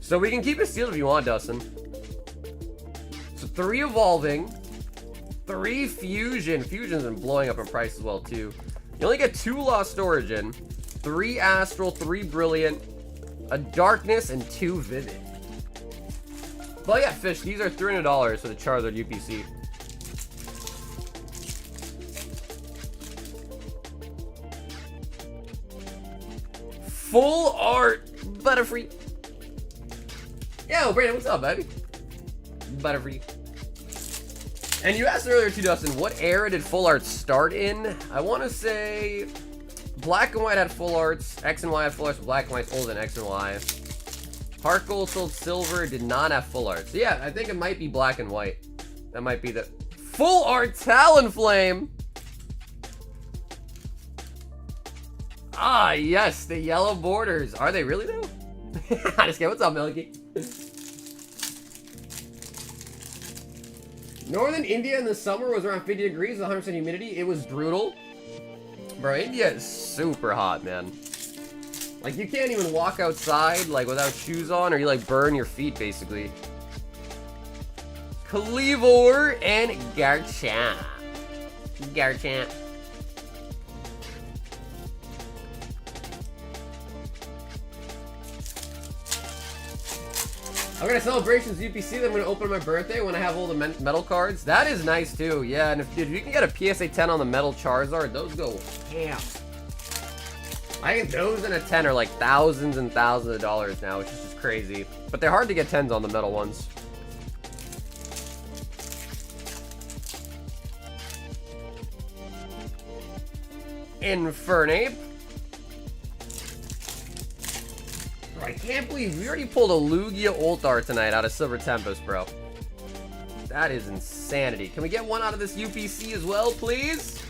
S1: So we can keep it sealed if you want, Dustin. So 3 evolving, 3 fusion. Fusion's been blowing up in price as well too. You only get 2 Lost Origin, 3 Astral, 3 Brilliant, a Darkness, and 2 Vivid. But yeah, Fish, these are $300 for the Charizard UPC. Full art Butterfree. Yo, Brandon, what's up, baby? Butterfree. And you asked earlier too, Dustin, what era did full art start in? I want to say Black and White had full arts, X and Y had full arts, Black and White's older than X and Y. Heart Gold, Soul Silver did not have full art. So yeah, I think it might be Black and White. That might be the full art Talonflame. Ah, yes, the yellow borders. Are they really though? I just kidding. What's up, Milky? Northern India in the summer was around 50 degrees, 100% humidity. It was brutal. Bro, India is super hot, man. Like, you can't even walk outside, like, without shoes on, or you, like, burn your feet, basically. Cleavor and Garchomp. Garchomp. I'm gonna Celebrations UPC, then I'm gonna open my birthday when I have all the metal cards. That is nice, too. Yeah, and if you can get a PSA 10 on the metal Charizard, those go ham. I think those and a 10 are like thousands and thousands of dollars now, which is just crazy. But they're hard to get 10s on the metal ones. Infernape. Bro, I can't believe we already pulled a Lugia Ultar tonight out of Silver Tempest, bro. That is insanity. Can we get one out of this UPC as well, please?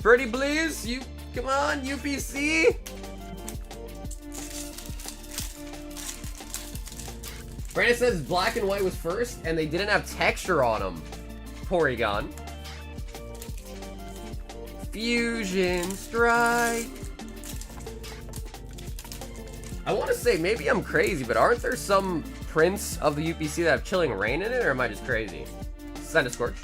S1: Pretty please, you come on, UPC. Brandon says black and white was first, and they didn't have texture on them. Porygon. Fusion Strike. I want to say, maybe I'm crazy, but aren't there some prints of the UPC that have Chilling Rain in it, or am I just crazy? Send a Scorch.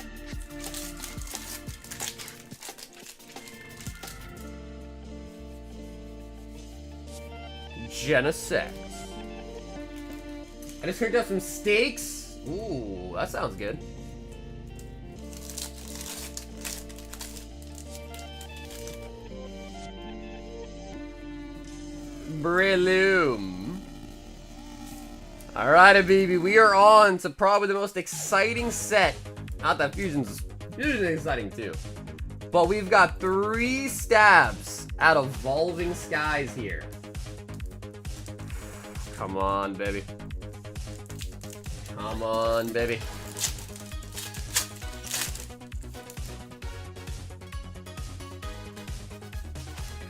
S1: Genesect. I just picked up some steaks. Ooh, that sounds good. Breloom. Alright, baby, we are on to probably the most exciting set. Not that Fusion's exciting too. But we've got 3 stabs at Evolving Skies here. Come on, baby. Come on, baby.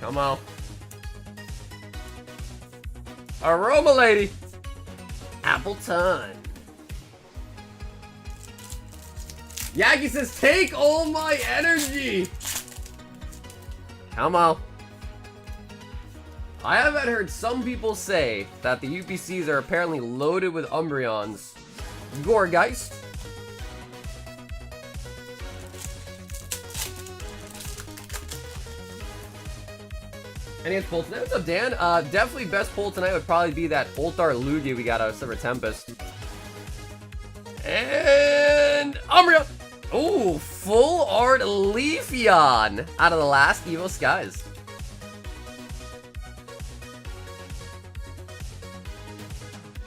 S1: Come on. Aroma Lady. Appleton. Yagi says, take all my energy. Come on. I have heard some people say that the UPCs are apparently loaded with Umbreons. Gorgeist. Any other pull tonight? What's up, Dan? Definitely best pull tonight would probably be that Ultar Lugia we got out of Silver Tempest. And Umbreon. Ooh, full art Leafeon out of the last Evo Skies.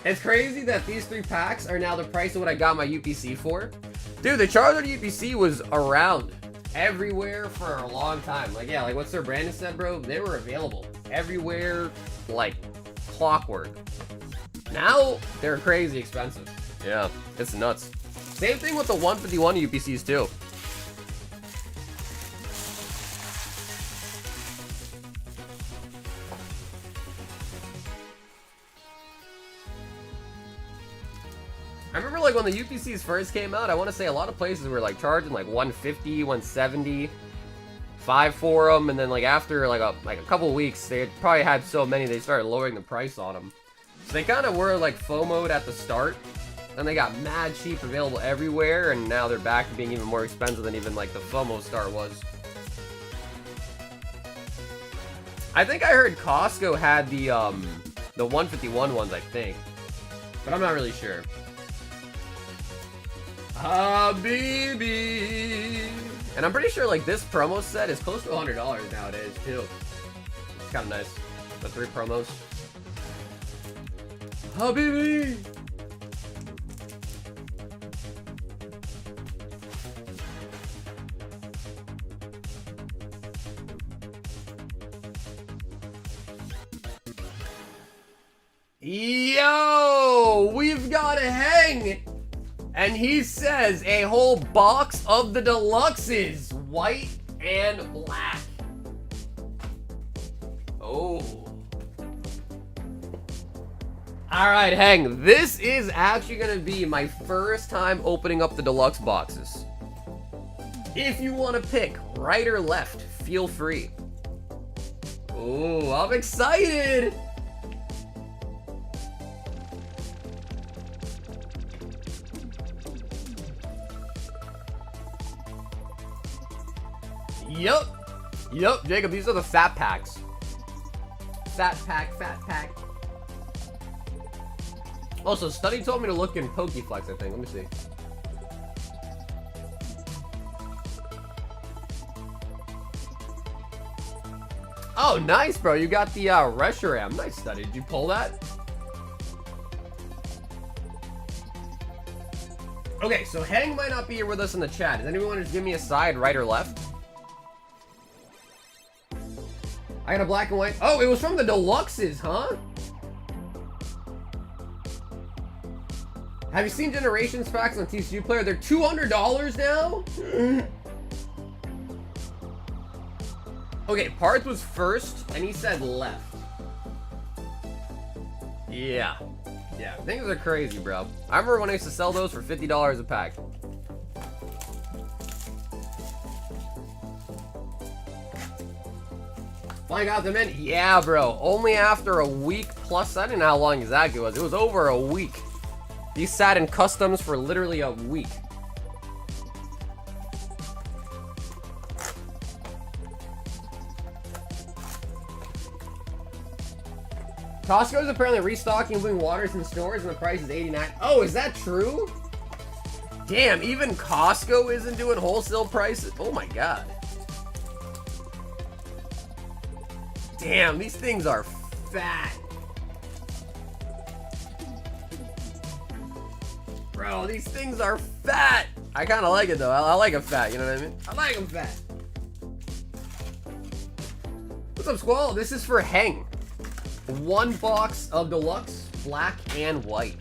S1: It's crazy that these 3 packs are now the price of what I got my UPC for. Dude, the Charizard UPC was around everywhere for a long time. Like, yeah, like what Sir Brandon said, bro, they were available everywhere like clockwork. Now, they're crazy expensive. Yeah, it's nuts. Same thing with the 151 UPCs too. I remember like when the UPCs first came out, I want to say a lot of places were like charging like 150, 170, 5 for them, and then like after like a couple weeks, they had probably had so many they started lowering the price on them. So they kind of were like FOMO'd at the start, then they got mad cheap available everywhere, and now they're back to being even more expensive than even like the FOMO start was. I think I heard Costco had the 151 ones, I think, but I'm not really sure. Habibi. And I'm pretty sure like this promo set is close to $100 nowadays too. It's kind of nice. The 3 promos. Habibi. Yo, we've got a hang. And he says a whole box of the deluxes, white and black. Oh. Alright, hang. This is actually going to be my first time opening up the deluxe boxes. If you want to pick right or left, feel free. Oh, I'm excited. Yup, Jacob, these are the fat packs. Fat pack. Also, Study told me to look in Pokeflex, I think. Let me see. Oh, nice, bro. You got the Reshiram. Nice, Study. Did you pull that? Okay, so Hang might not be here with us in the chat. Does anyone want to just give me a side, right or left? I got a black and white. Oh, it was from the deluxes, huh? Have you seen Generations packs on TCG Player? They're $200 now? Okay, Parth was first, and he said left. Yeah. Yeah, things are crazy, bro. I remember when I used to sell those for $50 a pack. Flying out them in? Yeah, bro. Only after a week plus. I didn't know how long exactly it was. It was over a week. These sat in customs for literally a week. Costco is apparently restocking Blue Waters in stores and the price is $89. Oh, is that true? Damn, even Costco isn't doing wholesale prices? Oh my god. Damn, these things are fat. Bro, these things are fat. I kind of like it though. I like them fat, you know what I mean? I like them fat. What's up, Squall? This is for Heng. One box of Deluxe, black and white.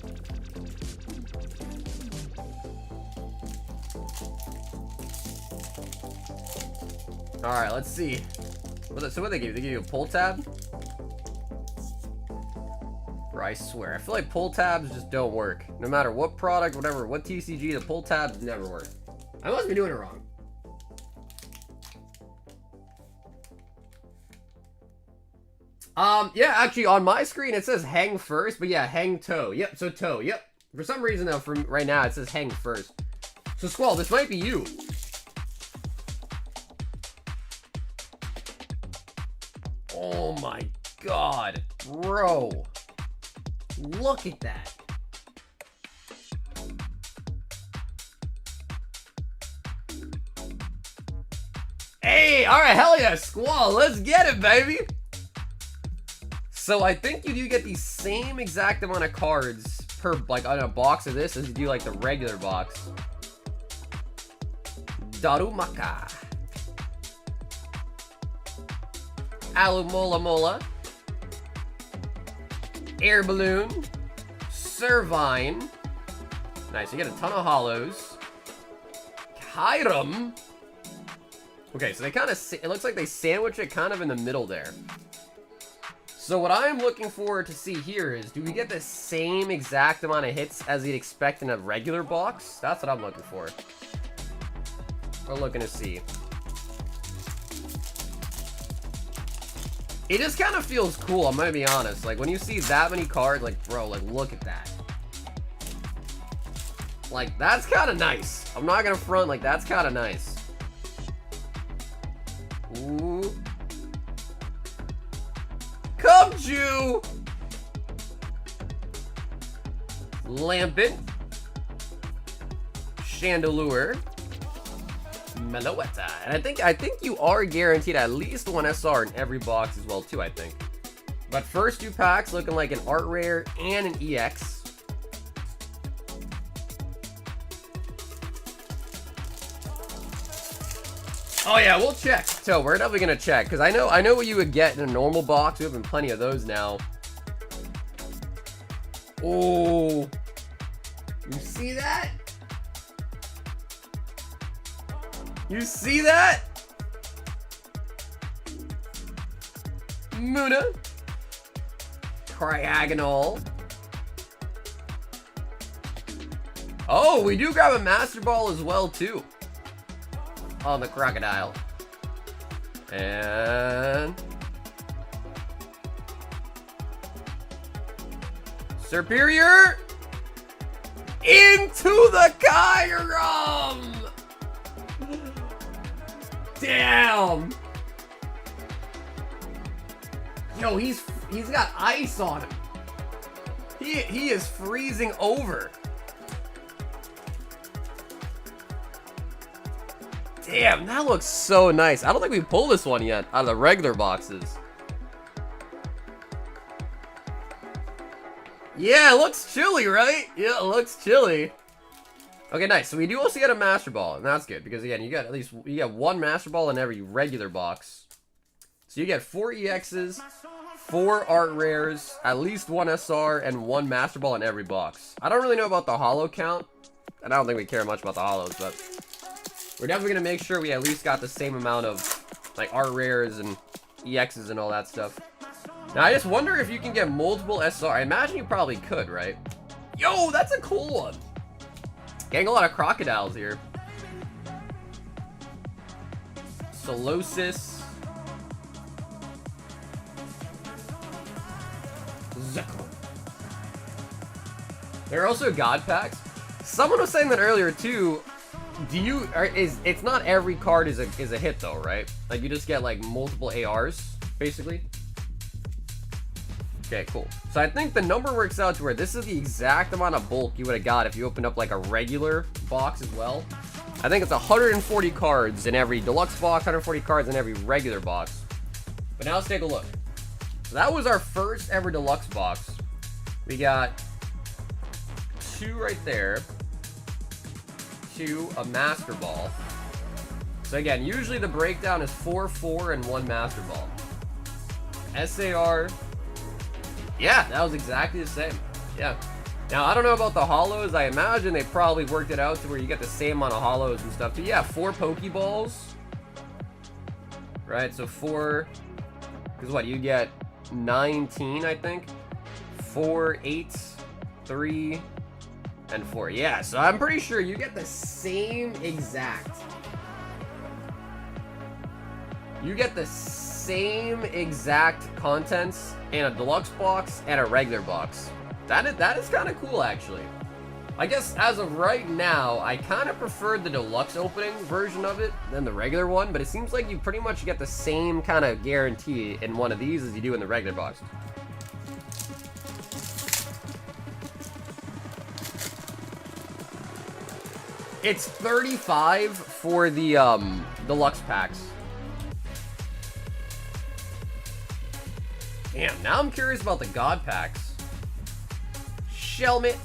S1: Alright, let's see. So what they give you? They give you a pull tab? Bro, I swear. I feel like pull tabs just don't work. No matter what product, whatever, what TCG, the pull tabs never work. I must be doing it wrong. Yeah, actually, on my screen, it says hang first, but yeah, hang toe. Yep, so toe, yep. For some reason, though, from right now, it says hang first. So, Squall, this might be you. Oh my god, bro. Look at that. Hey, alright, hell yeah, Squall, let's get it, baby. So I think you do get the same exact amount of cards per, like, on a box of this as you do, like, the regular box. Darumaka. Alumola Mola. Air Balloon. Servine. Nice, you get a ton of holos. Kyurem. Okay, so they kind of, it looks like they sandwich it kind of in the middle there. So what I'm looking forward to see here is, do we get the same exact amount of hits as you'd expect in a regular box? That's what I'm looking for. We're looking to see. It just kind of feels cool, I'm gonna be honest. Like, when you see that many cards, like, bro, like, look at that. Like, that's kind of nice. I'm not gonna front, like, that's kind of nice. Ooh. Come, Jew! Lampent. Chandelure. Meloetta. And I think you are guaranteed at least one SR in every box as well, too, I think. But first two packs looking like an art rare and an EX. Oh yeah, we'll check. So we're definitely gonna check, because I know what you would get in a normal box. We have plenty of those now. Oh, you see that? You see that? Muna. Triagonal. Oh, we do grab a Master Ball as well, too. On the Crocodile. And Superior into the Kyurem. Damn. Yo, he's got ice on him. He is freezing over. Damn, that looks so nice. I don't think we pulled this one yet out of the regular boxes. Yeah, it looks chilly, right? Yeah, it looks chilly. Okay, nice. So we do also get a Master Ball, and that's good because again, you get one Master Ball in every regular box. So you get 4 EXs, 4 art rares, at least 1 SR, and 1 Master Ball in every box. I don't really know about the holo count, and I don't think we care much about the holos, but we're definitely going to make sure we at least got the same amount of, like, art rares and EXs and all that stuff. Now, I just wonder if you can get multiple SR. I imagine you probably could, right? Yo, that's a cool one. Getting a lot of crocodiles here. Solosis. Zekrom. There are also god packs. Someone was saying that earlier too. It's not every card is a hit though, right? Like you just get like multiple ARs basically. Okay, cool. So I think the number works out to where this is the exact amount of bulk you would have got if you opened up like a regular box as well. I think it's 140 cards in every deluxe box, 140 cards in every regular box. But now let's take a look. So that was our first ever deluxe box. We got 2 right there. 2, a Master Ball. So again, usually the breakdown is 4, 4, and 1 Master Ball. SAR. Yeah, that was exactly the same. Yeah. Now, I don't know about the holos. I imagine they probably worked it out to where you get the same amount of holos and stuff. But yeah, 4 Pokeballs. Right, so 4... Because what, you get 19, I think? 4, 8, 3, and 4. Yeah, so I'm pretty sure you get the same exact. You get the same exact contents in a deluxe box and a regular box. That is kind of cool, actually. I guess as of right now, I kind of prefer the deluxe opening version of it than the regular one, but it seems like you pretty much get the same kind of guarantee in one of these as you do in the regular box. It's 35 for the deluxe packs. Damn, now I'm curious about the god packs. Shelmet.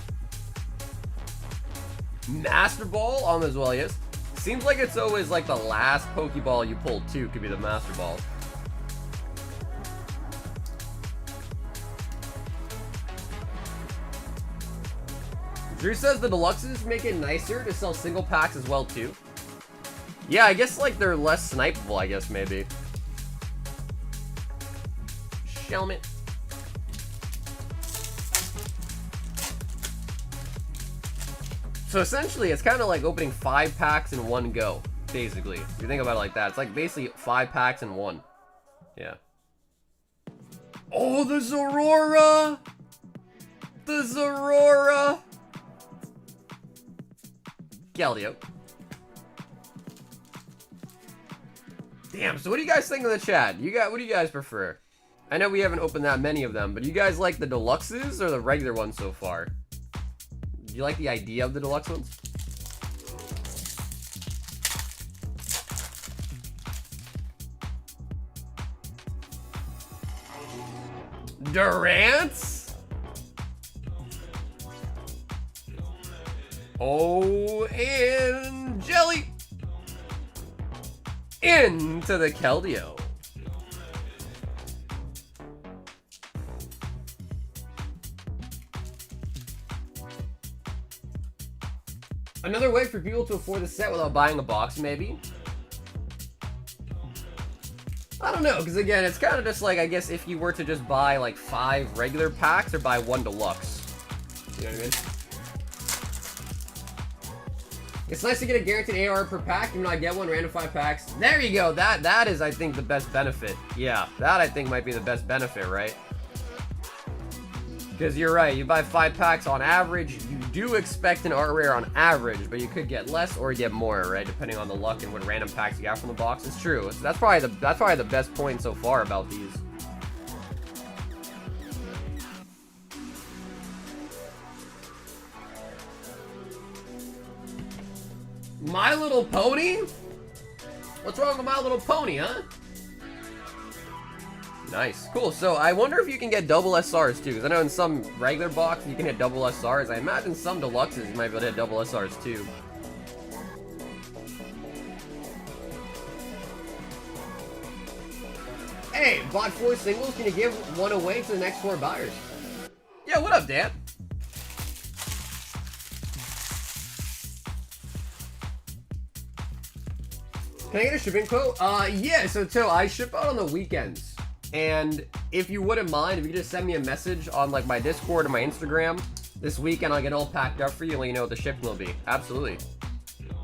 S1: Master Ball on as well, yes. Seems like it's always like the last Pokeball you pull too could be the Master Ball. Drew says the deluxes make it nicer to sell single packs as well too. Yeah, I guess like they're less snipeable, I guess maybe. Shelmet. So essentially, it's kind of like opening 5 packs in one go, basically. If you think about it like that, it's like basically 5 packs in one. Yeah. Oh, the Zorora! The Zorora! Galdio. Damn, so what do you guys think in the chat? What do you guys prefer? I know we haven't opened that many of them, but do you guys like the deluxes or the regular ones so far? Do you like the idea of the deluxe ones? Durant? Oh, and Jelly! Into the Keldeo. Another way for people to afford the set without buying a box, maybe? I don't know, because again, it's kind of just like, I guess, if you were to just buy like 5 regular packs or buy 1 deluxe. You know what I mean? It's nice to get a guaranteed AR per pack, even though I get 1 random 5 packs. There you go, that is, I think, the best benefit. Yeah, that I think might be the best benefit, right? Because you're right, you buy 5 packs on average, you do expect an art rare on average, but you could get less or get more, right? Depending on the luck and what random packs you got from the box. It's true. So that's probably the best point so far about these. My Little Pony? What's wrong with My Little Pony, huh? Nice. Cool. So I wonder if you can get double SRs too, because I know in some regular boxes you can hit double SRs. I imagine some deluxes you might be able to hit double SRs too. Hey, bought 4 singles. Can you give one away to the next 4 buyers? Yeah, what up, Dan? Can I get a shipping quote? Yeah, so I ship out on the weekends. And if you wouldn't mind, if you could just send me a message on like my Discord or my Instagram this weekend, I'll get it all packed up for you and let you know what the shipping will be. Absolutely.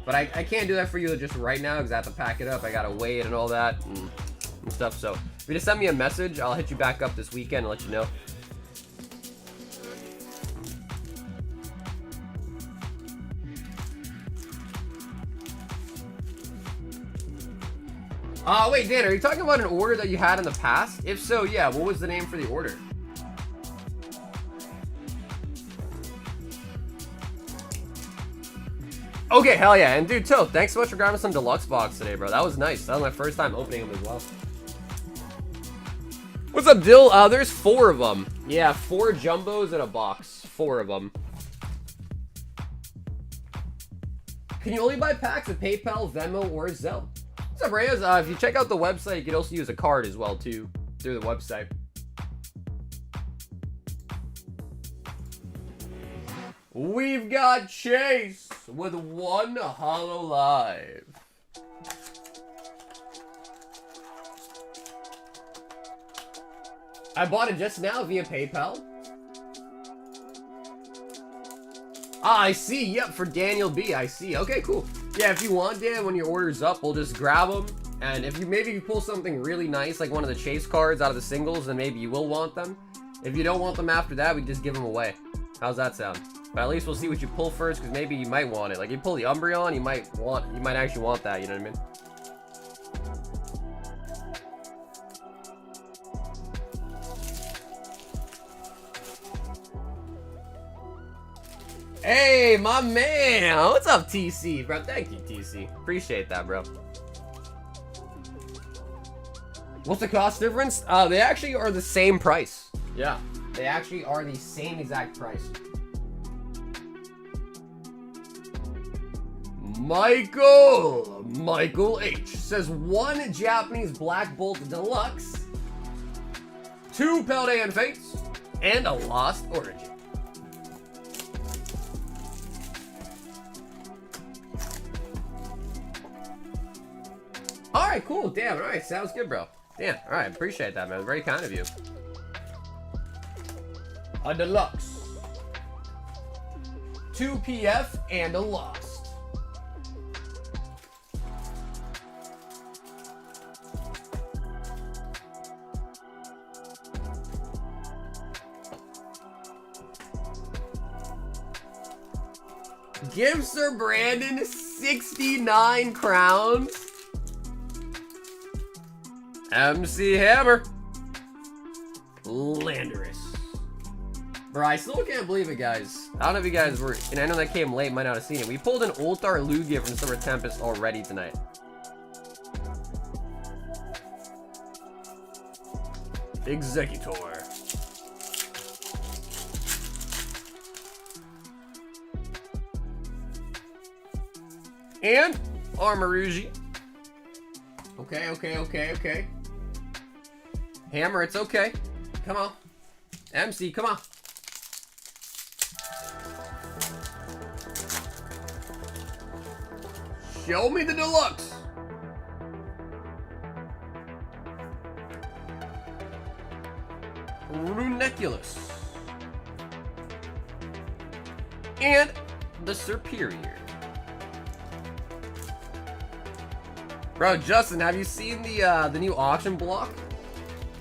S1: But I can't do that for you just right now because I have to pack it up. I gotta weigh it and all that and stuff. So if you just send me a message, I'll hit you back up this weekend and let you know. Wait, Dan, are you talking about an order that you had in the past? If so, yeah, what was the name for the order? Okay, hell yeah. And dude, Toe, thanks so much for grabbing some deluxe box today, bro. That was nice. That was my first time opening them as well. What's up, Dill? There's 4 of them. Yeah, 4 jumbos in a box. 4 of them. Can you only buy packs with PayPal, Venmo, or Zelle? What's up, Reyes? If you check out the website, you can also use a card as well, too, through the website. We've got Chase with 1 holo live. I bought it just now via PayPal. Ah, I see. Yep, for Daniel B. I see. Okay, cool. Yeah, if you want, Dan, when your order's up, we'll just grab them. And if you pull something really nice, like one of the chase cards out of the singles, then maybe you will want them. If you don't want them after that, we just give them away. How's that sound? But at least we'll see what you pull first, because maybe you might want it. Like, you pull the Umbreon, you might actually want that, you know what I mean? Hey, my man! What's up, TC, bro? Thank you, TC. Appreciate that, bro. What's the cost difference? They actually are the same price. Yeah, they actually are the same exact price. Michael H says 1 Japanese Black Bolt Deluxe, 2 Paldean Fates, and a Lost Origin. Alright, cool. Damn, alright, sounds good, bro. Damn, alright, appreciate that, man. Very kind of you. A Deluxe, 2 PF, and a Lost. Give Sir Brandon 69 crowns. MC Hammer. Landorus. Bro, I still can't believe it, guys. I don't know if you guys were, and I know that came late, might not have seen it. We pulled an Ultar Lugia from Silver Tempest already tonight. Executor. And Armarouge. Okay. Hammer, it's okay. Come on. MC, come on. Show me the Deluxe. Runeculus. And the Superior. Bro, Justin, have you seen the new auction block?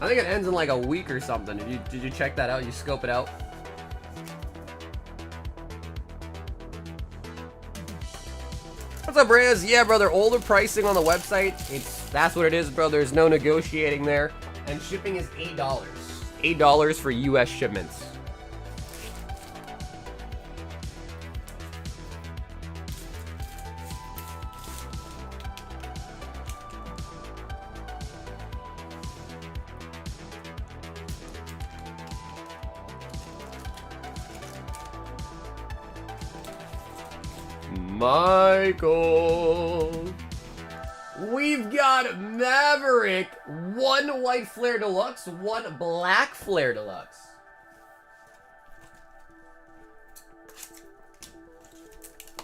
S1: I think it ends in like a week or something. Did you check that out? You scope it out? What's up, Reyes? Yeah, brother, older pricing on the website. That's what it is, bro. There's no negotiating there. And shipping is $8. $8 for US shipments. Michael We've got Maverick, 1 white Flare Deluxe, 1 black Flare Deluxe.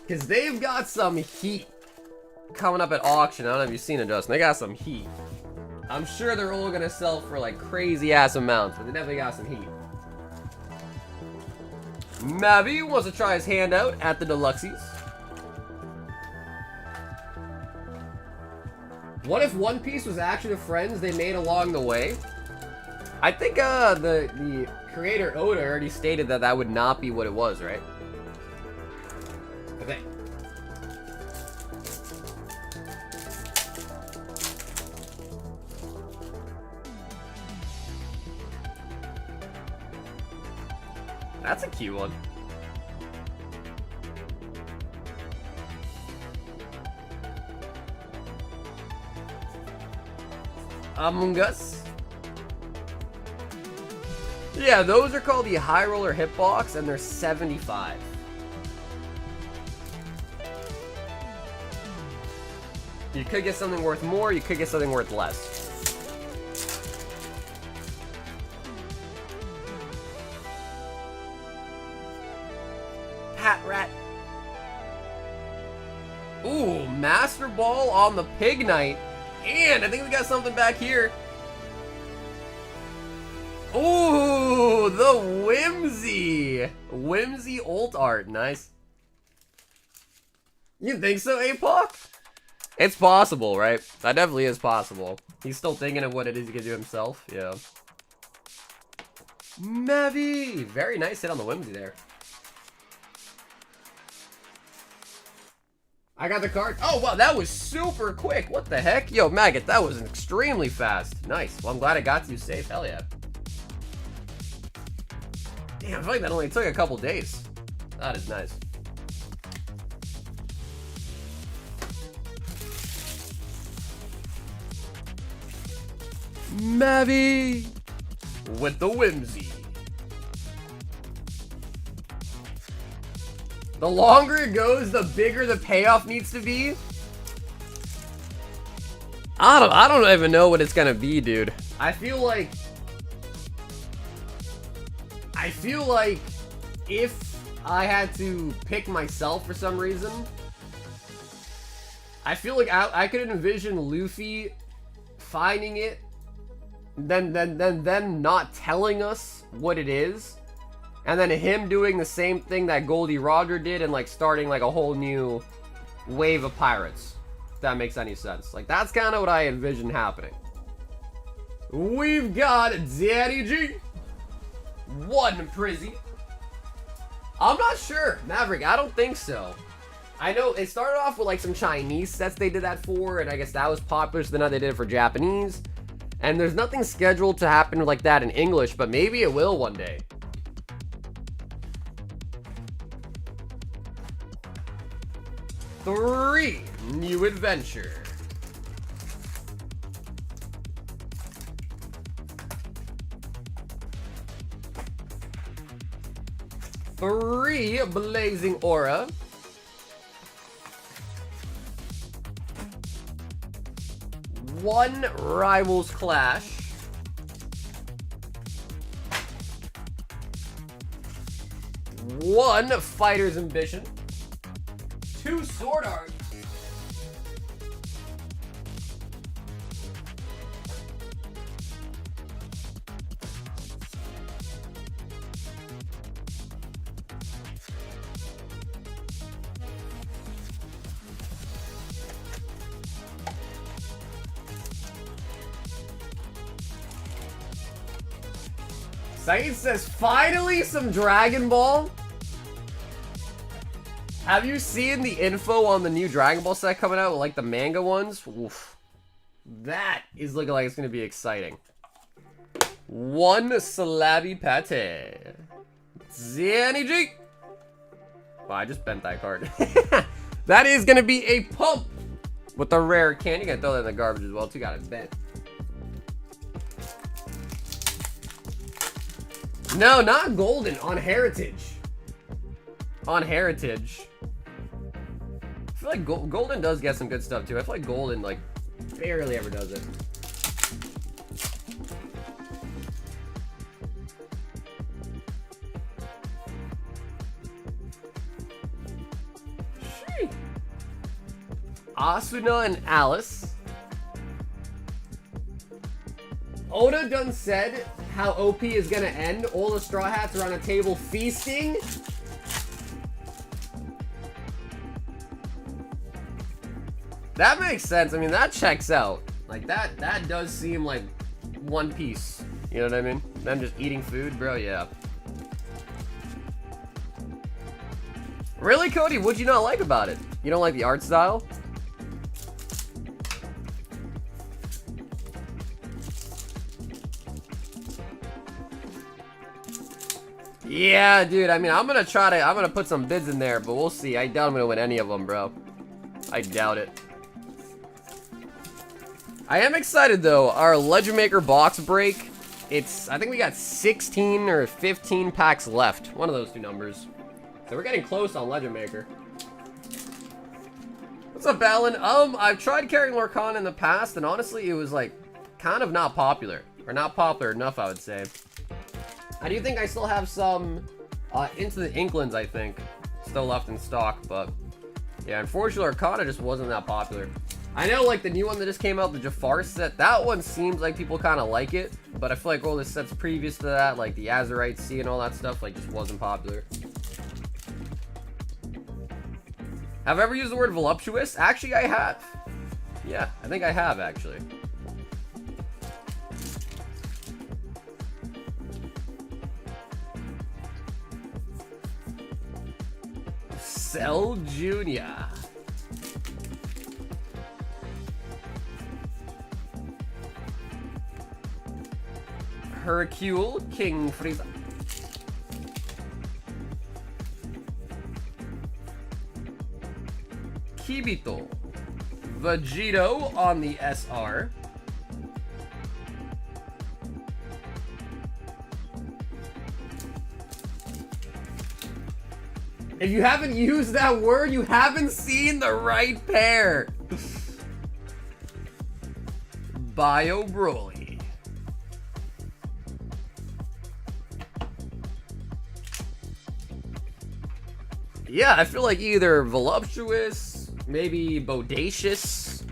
S1: Because they've got some heat coming up at auction. I don't know if you've seen it, Justin. They got some heat. I'm sure they're all going to sell for like crazy ass amounts, but they definitely got some heat. Mavi wants to try his hand out at the Deluxes. What if One Piece was actually the friends they made along the way? I think the creator Oda already stated that that would not be what it was, right? I think. That's a cute one. Among Us. Yeah, those are called the High Roller Hitbox, and they're 75. You could get something worth more, you could get something worth less. Hat Rat. Ooh, Master Ball on the Pig Knight. And I think we got something back here. Ooh, the Whimsy. Whimsy ult art. Nice. You think so, APOC? It's possible, right? That definitely is possible. He's still thinking of what it is he can do himself. Yeah. Mavi. Very nice hit on the Whimsy there. I got the card. Oh, wow, that was super quick. What the heck? Yo, Maggot, that was extremely fast. Nice. Well, I'm glad I got to you safe. Hell yeah. Damn, I feel like that only took a couple days. That is nice. Mavi with the Whimsy. The longer it goes, the bigger the payoff needs to be. I don't even know what it's gonna be, dude. I feel like if I had to pick myself for some reason, I feel like I could envision Luffy finding it, then not telling us what it is. And then him doing the same thing that Goldie Roger did and like starting like a whole new wave of pirates. If that makes any sense. Like that's kind of what I envision happening. We've got Daddy G. 1 Prizzy. I'm not sure. Maverick, I don't think so. I know it started off with like some Chinese sets they did that for, and I guess that was popular, so then now they did it for Japanese. And there's nothing scheduled to happen like that in English, but maybe it will one day. 3 New Adventure. Three Blazing Aura. 1 Rivals Clash. 1 Fighter's Ambition. 2 Sword Art. Saeed says, finally some Dragon Ball. Have you seen the info on the new Dragon Ball set coming out, like the manga ones? Oof. That is looking like it's going to be exciting. 1 Slabby Pate. Zanny G. Wow, I just bent that card. That is going to be a pump with the rare candy. You're going to throw that in the garbage as well, too. Got it bent. No, not Golden. On Heritage. On Heritage. I feel like Golden does get some good stuff, too. I feel like Golden, like, Barely ever does it. Sheesh. Asuna and Alice. Oda done said how OP is gonna end. All the Straw Hats are on a table feasting. That makes sense. I mean, that checks out. Like, that does seem like One Piece. You know what I mean? Them just eating food, bro, yeah. Really, Cody? What'd you not like about it? You don't like the art style? Yeah, dude, I mean, I'm gonna put some bids in there, but we'll see. I doubt I'm gonna win any of them, bro. I doubt it. I am excited, though. Our Legend Maker box break, I think we got 16 or 15 packs left. One of those two numbers. So we're getting close on Legend Maker. What's up, Alan? I've tried carrying Lorcan in the past, and honestly, it was, like, kind of not popular. Or not popular enough, I would say. I do think I still have some Into the Inklings, I think, still left in stock, but yeah, unfortunately, Arcana just wasn't that popular. I know, like, the new one that just came out, the Jafar set, that one seems like people kind of like it, but I feel like all the sets previous to that, like the Azurite Sea and all that stuff, like, just wasn't popular. Have I ever used the word voluptuous? Actually, I have. Yeah, I think I have, actually. Cell Jr. Hercule, King Frieza. Kibito. Vegito on the SR. If you haven't used that word, you haven't seen the right pair. Bio Broly. Yeah, I feel like either voluptuous, maybe bodacious.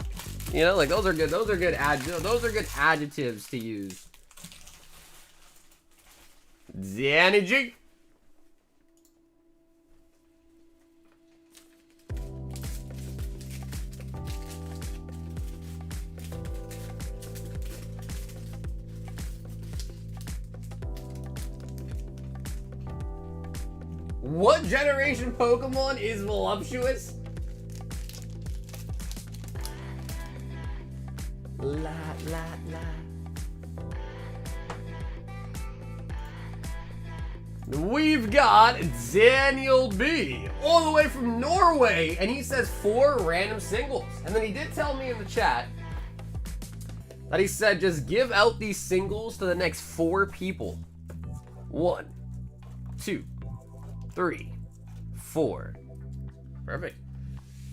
S1: You know, like those are good. Those are good adjectives to use. Zanigi. What generation Pokemon is voluptuous? La la la. We've got Daniel B, all the way from Norway, and he says 4 random singles. And then he did tell me in the chat that he said just give out these singles to the next 4 people. 1, 2, 3, 4. Perfect.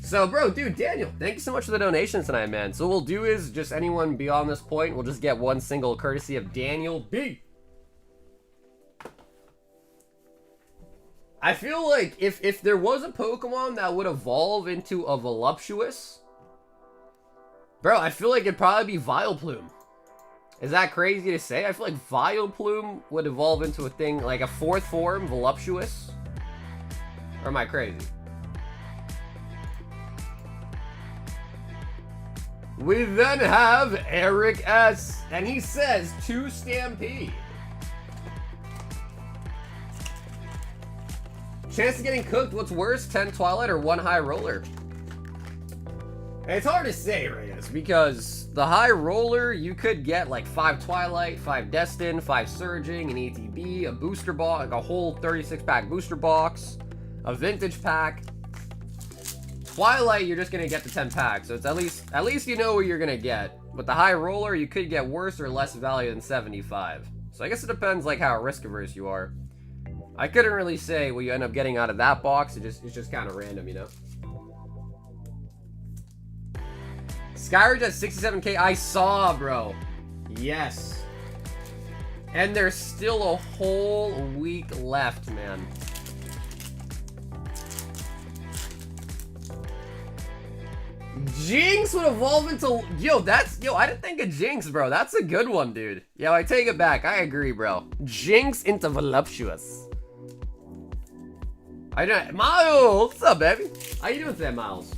S1: So, bro, dude, Daniel, thank you so much for the donations tonight, man. So what we'll do is, just anyone beyond this point, we'll just get 1 single courtesy of Daniel B. I feel like if there was a Pokemon that would evolve into a voluptuous, bro, I feel like it'd probably be Vileplume. Is that crazy to say? I feel like Vileplume would evolve into a thing, like a 4th form, voluptuous. Or am I crazy? We then have Eric S. And he says 2 Stampede. Chance of getting cooked, what's worse, 10 Twilight or 1 High Roller? It's hard to say, Reyes, because the High Roller, you could get like 5 Twilight, 5 Destined, 5 Surging, an ATB, a booster box, like a whole 36-pack booster box, a vintage pack. Twilight, you're just gonna get the 10 packs, so it's at least you know what you're gonna get. But the High Roller, you could get worse or less value than 75. So I guess it depends like how risk averse you are. I couldn't really say what you end up getting out of that box. It's just kind of random, you know. Skyridge at 67k. I saw, bro. Yes. And there's still a whole week left, man. Jinx would evolve into... Yo, I didn't think of Jinx, bro. That's a good one, dude. Yo, I take it back. I agree, bro. Jinx into Voluptuous. I don't... Miles! What's up, baby? How you doing today, Miles?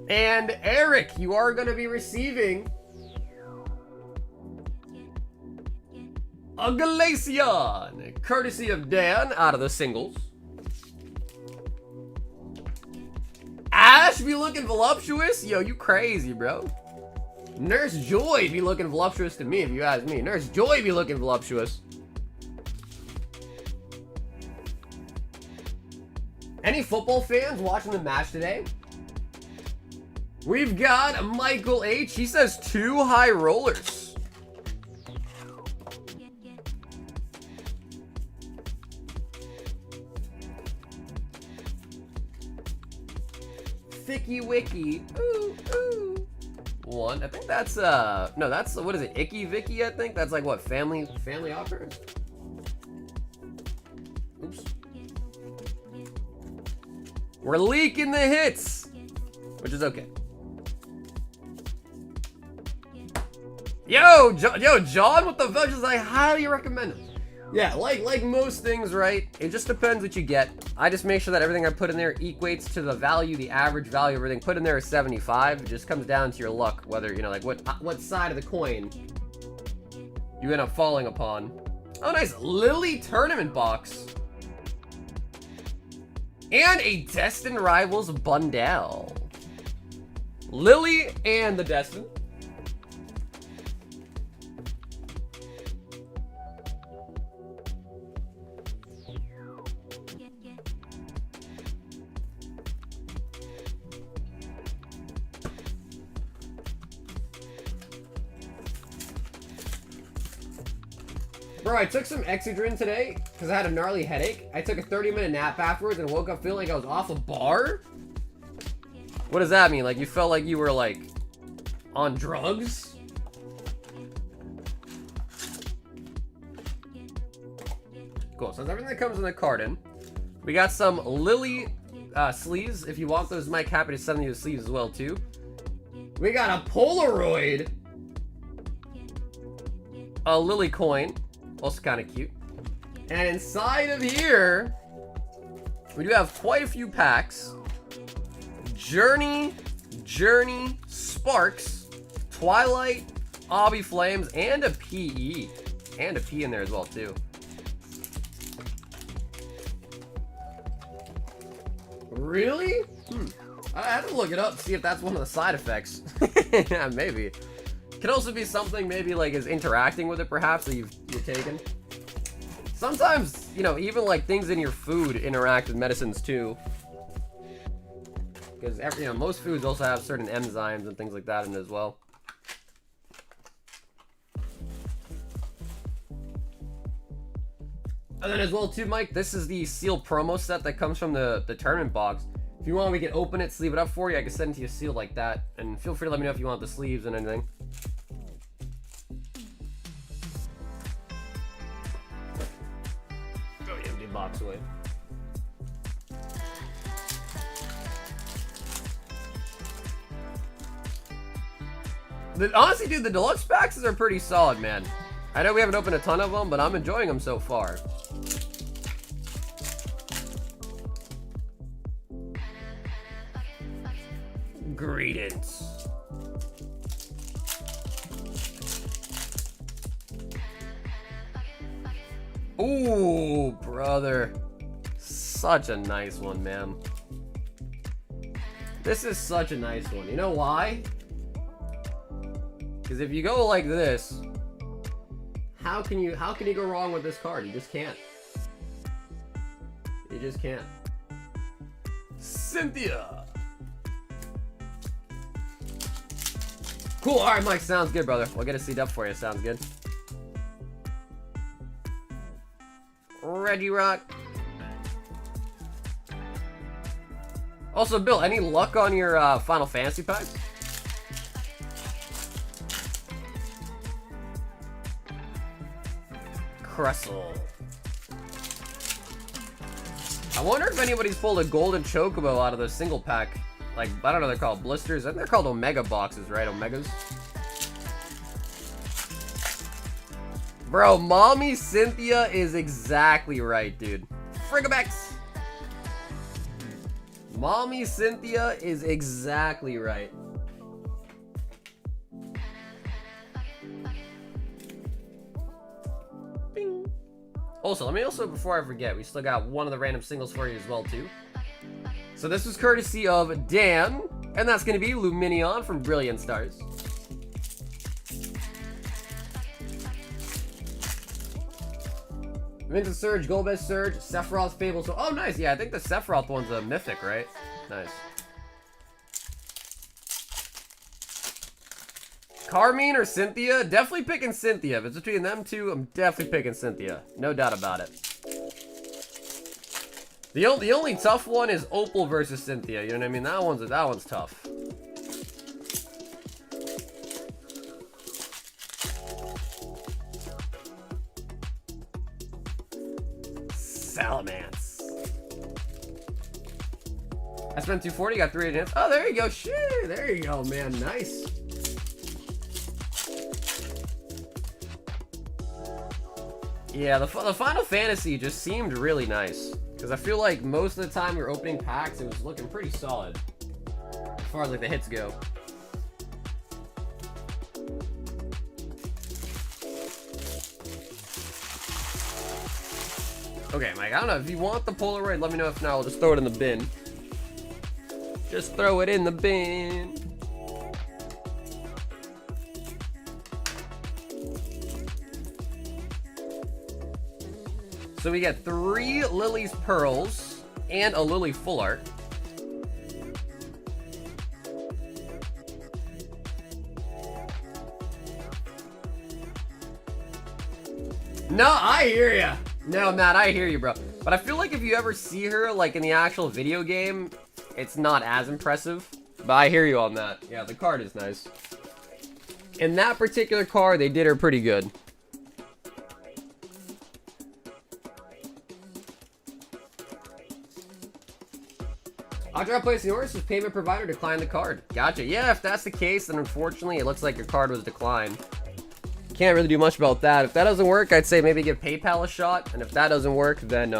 S1: And Eric, you are going to be receiving... a Glaceon, courtesy of Dan, out of the singles. Ash be looking voluptuous? Yo, you crazy, bro. Nurse Joy be looking voluptuous to me, if you ask me. Nurse Joy be looking voluptuous. Any football fans watching the match today? We've got Michael H. He says 2 high rollers. Thicky Wicky. Ooh, ooh. 1. I think that's, no, that's, what is it? Icky Vicky, I think? That's like, what, family opera? Oops. We're leaking the hits, which is okay. Yo, John with the veggies, I highly recommend him. Yeah, like most things, right? It just depends what you get. I just make sure that everything I put in there equates to the value, the average value of everything put in there is 75. It just comes down to your luck, whether, you know, like what side of the coin you end up falling upon. Oh, nice. Lily Tournament box. And a Destined Rivals bundle. Lily and the Destined. Bro, I took some Excedrin today because I had a gnarly headache. I took a 30-minute nap afterwards and woke up feeling like I was off a bar. What does that mean? Like, you felt like you were, like, on drugs? Cool, so that's everything that comes in the carton. We got some Lily sleeves. If you want those, Mike, happy to send you the sleeves as well, too. We got a Polaroid. A Lily coin. Also kind of cute. And inside of here, we do have quite a few packs. Journey Sparks, Twilight, Obby Flames, and a PE. And a P in there as well, too. Really? I have to look it up to see if that's one of the side effects. Yeah, maybe. Could also be something maybe like is interacting with it perhaps that you've taken. Sometimes, you know, even like things in your food interact with medicines too. Because you know, most foods also have certain enzymes and things like that in it as well. And then as well too, Mike, this is the sealed promo set that comes from the tournament box. If you want, we can open it, sleeve it up for you. I can send it to you sealed like that. And feel free to let me know if you want the sleeves and anything. Throw the empty box away. Honestly, dude, the deluxe packs are pretty solid, man. I know we haven't opened a ton of them, but I'm enjoying them so far. Greetings. Ooh, brother. Such a nice one, man. This is such a nice one. You know why? Because if you go like this, how can you go wrong with this card? You just can't. You just can't. Cynthia. Cool. All right, Mike. Sounds good, brother. We'll get a seat up for you. Sounds good. Reggie Rock. Also, Bill, any luck on your Final Fantasy pack? Cressel. I wonder if anybody's pulled a golden chocobo out of the single pack. Like, I don't know, they're called blisters. I think they're called Omega boxes, right? Omegas. Bro, Mommy Cynthia is exactly right, dude. Frigabex. Mommy Cynthia is exactly right. Bing. Also, let me before I forget, we still got one of the random singles for you as well, too. So this was courtesy of Dan, and that's going to be Luminion from Brilliant Stars. Vincent Surge, Golbez Surge, Sephiroth Fable. So, oh, nice. Yeah, I think the Sephiroth one's a mythic, right? Nice. Carmine or Cynthia? Definitely picking Cynthia. If it's between them two, I'm definitely picking Cynthia. No doubt about it. The only tough one is Opal versus Cynthia. You know what I mean? That one's tough. Salamence. I spent 240, got 3 agents. Oh, there you go. Shit, there you go, man. Nice. Yeah, the Final Fantasy just seemed really nice. Because I feel like most of the time we were opening packs, it was looking pretty solid. As far as like the hits go. Okay, Mike, I don't know. If you want the Polaroid, let me know. If not, I'll just throw it in the bin. Just throw it in the bin. So we get 3 Lily's Pearls and a Lily Full Art. No, I hear ya. No, Matt, I hear you, bro. But I feel like if you ever see her, like, in the actual video game, it's not as impressive. But I hear you on that. Yeah, the card is nice. In that particular card, they did her pretty good. Audra placing orders with payment provider declined the card. Gotcha. Yeah, if that's the case, then unfortunately it looks like your card was declined. Can't really do much about that. If that doesn't work, I'd say maybe give PayPal a shot. And if that doesn't work, then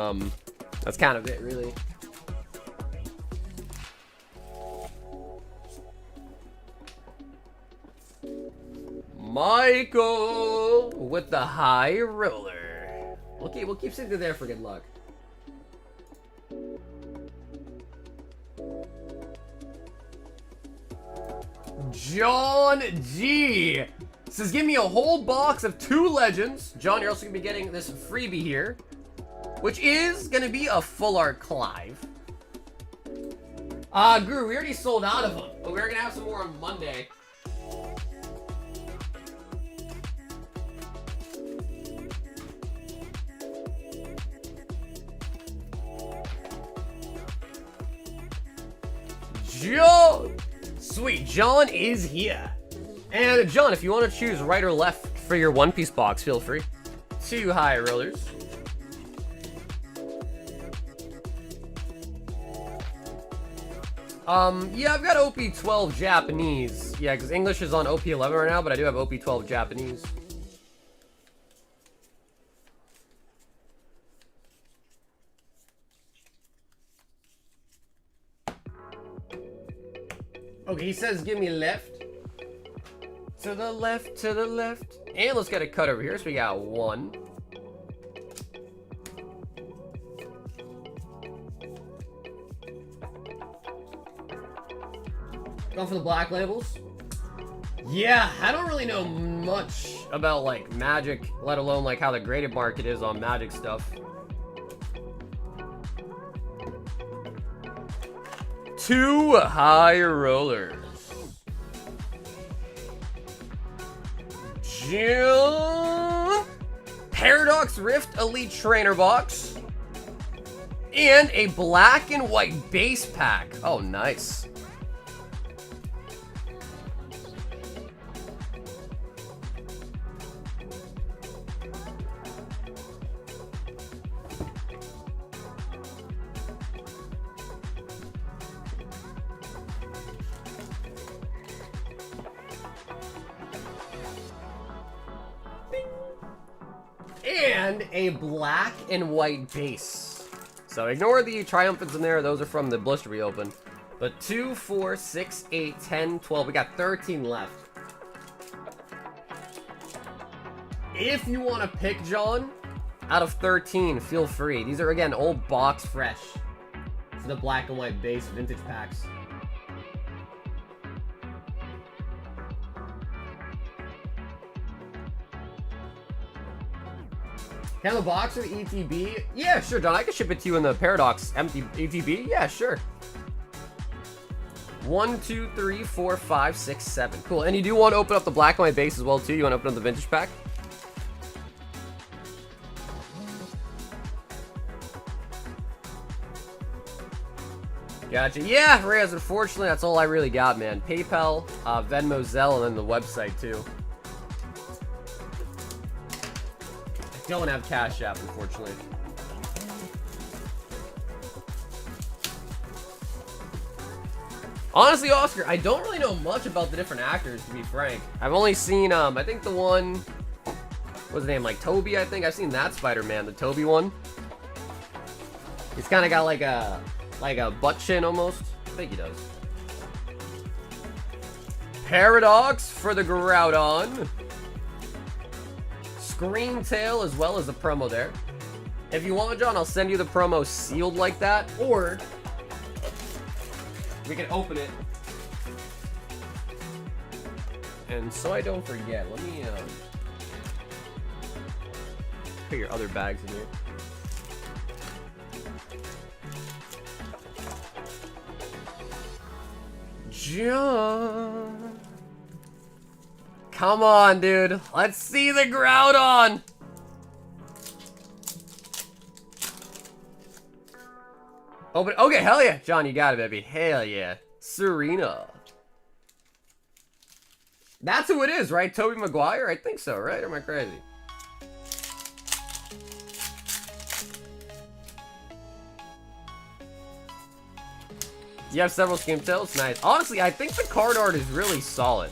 S1: that's kind of it, really. Michael with the high roller. We'll keep sitting there for good luck. John G says, give me a whole box of 2 legends. John, you're also going to be getting this freebie here, which is going to be a full art Clive. Guru, we already sold out of them, but we're going to have some more on Monday. John! Sweet, John is here. And John, if you want to choose right or left for your One Piece box, feel free. 2 high rollers. Yeah, I've got OP12 Japanese. Yeah, because English is on OP11 right now, but I do have OP12 Japanese. Okay, he says give me left. To the left, to the left. And let's get a cut over here. So we got 1. Going for the black labels. Yeah, I don't really know much about like Magic, let alone like how the graded market is on Magic stuff. 2 high rollers. Paradox Rift Elite Trainer Box. And a black and white base pack. Oh, nice. And a black and white base. So ignore the triumphants in there. Those are from the blister we opened. But 2, 4, 6, 8, 10, 12. We got 13 left. If you want to pick, John, out of 13, feel free. These are, again, old box fresh. For the black and white base vintage packs. Can the box of the ETB? Yeah, sure, John. I can ship it to you in the Paradox empty ETB. Yeah, sure. 1, 2, 3, 4, 5, 6, 7. Cool. And you do want to open up the black and white base as well, too? You want to open up the vintage pack? Gotcha. Yeah, Reyes, unfortunately, that's all I really got, man. PayPal, Venmo, Zelle, and then the website, too. Don't have Cash App, unfortunately. Honestly, Oscar, I don't really know much about the different actors, to be frank. I've only seen, I think the one, what's his name, like Toby, I think. I've seen that Spider-Man, the Toby one. He's kind of got like a butt chin almost. I think he does. Paradox for the Groudon. Screen tail as well as the promo there. If you want, John, I'll send you the promo sealed like that, or we can open it. And so I don't forget, let me put your other bags in here. John. Come on, dude. Let's see the Groudon. Open. Okay, hell yeah. John, you got it, baby. Hell yeah. Serena. That's who it is, right? Tobey Maguire? I think so, right? Or am I crazy? You have several skin tails? Nice. Honestly, I think the card art is really solid.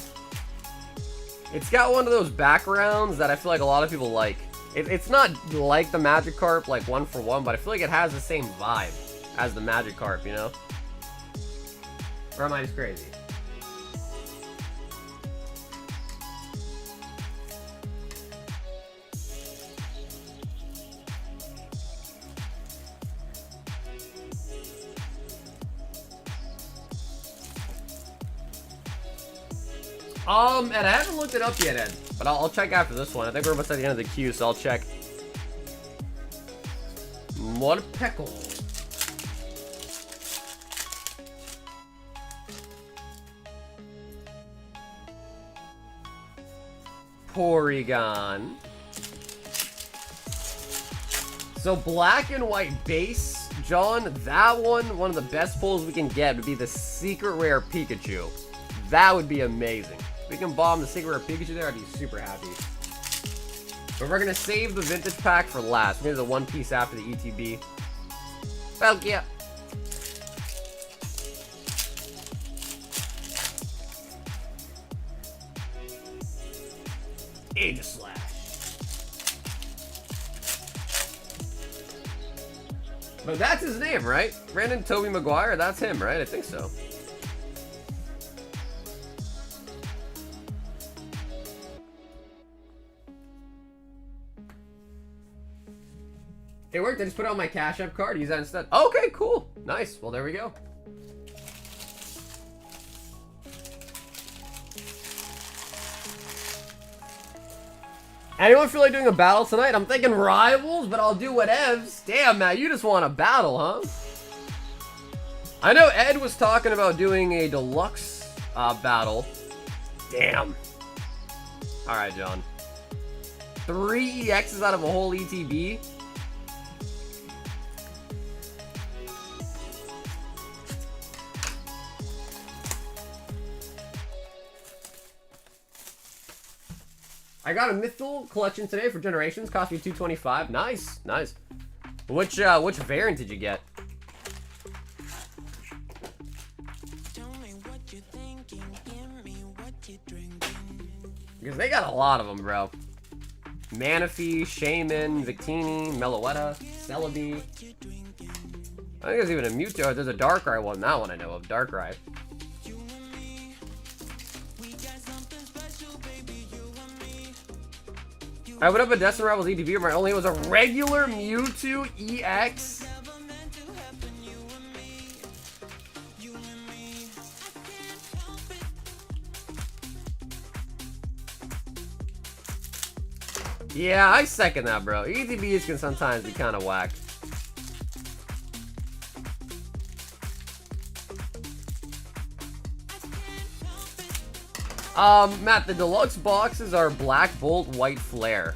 S1: It's got one of those backgrounds that I feel like a lot of people like. It's not like the Magikarp, like 1-for-1, but I feel like it has the same vibe as the Magikarp, you know? Or am I just crazy? Ed, I haven't looked it up yet, Ed, but I'll check after this one. I think we're almost at the end of the queue, so I'll check. Morpeko. Porygon. So black and white base, John, that one of the best pulls we can get would be the secret rare Pikachu. That would be amazing. If we can bomb the secret rare Pikachu there, I'd be super happy. But we're gonna save the vintage pack for last. Maybe the one piece after the ETB. Well, yeah. Aegislash. But that's his name, right? Brandon Tobey Maguire, that's him, right? I think so. It worked. I just put on my Cash App card. Use that instead. Okay, cool. Nice. Well, there we go. Anyone feel like doing a battle tonight? I'm thinking rivals, but I'll do whatevs. Damn, Matt, you just want a battle, huh? I know Ed was talking about doing a deluxe battle. Damn. All right, John. 3 EXs out of a whole ETB. I got a Mythal collection today for Generations. Cost me $225. Nice, nice. Which variant did you get? Because they got a lot of them, bro. Manaphy, Shaman, Victini, Meloetta, Celebi. I think there's even a Mewtwo. There's a Darkrai one. That one I know of. Darkrai. I would have a Destined Rivals EDV, but only it was a regular Mewtwo EX. Yeah, I second that, bro. ETBs can sometimes be kind of whack. Matt, the deluxe boxes are Black Bolt, White Flare.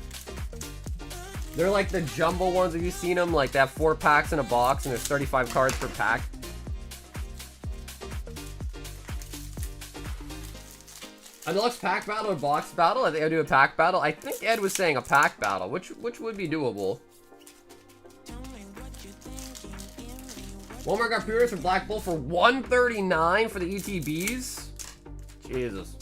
S1: They're like the jumbo ones. Have you seen them? Like, they have 4 packs in a box, and there's 35 cards per pack. A deluxe pack battle or box battle? I think I'll do a pack battle. I think Ed was saying a pack battle, which would be doable. Walmart got pre-orders for Black Bolt for $139 for the ETBs. Jesus.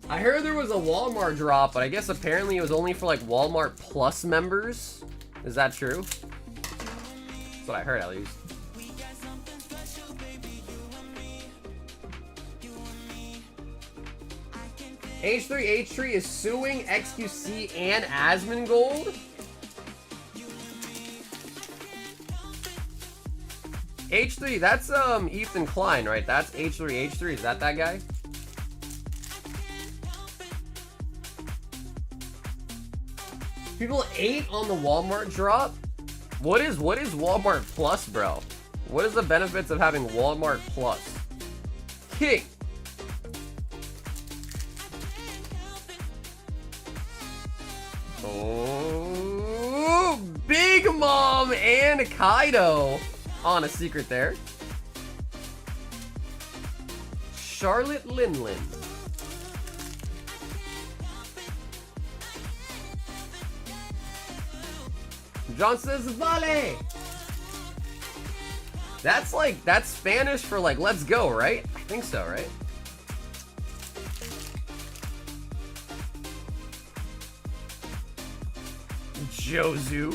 S1: I heard there was a Walmart drop, but I guess apparently it was only for like Walmart Plus members. Is that true? That's what I heard, at least. H3 is suing XQC and Asmongold. H3, that's Ethan Klein, right? That's H3. Is that guy? People ate on the Walmart drop. What is Walmart Plus, bro? What is the benefits of having Walmart Plus? King. Oh, Big Mom and Kaido on a secret there. Charlotte Linlin. John says vale. That's Spanish for like let's go, right? I think so, right? Jozu.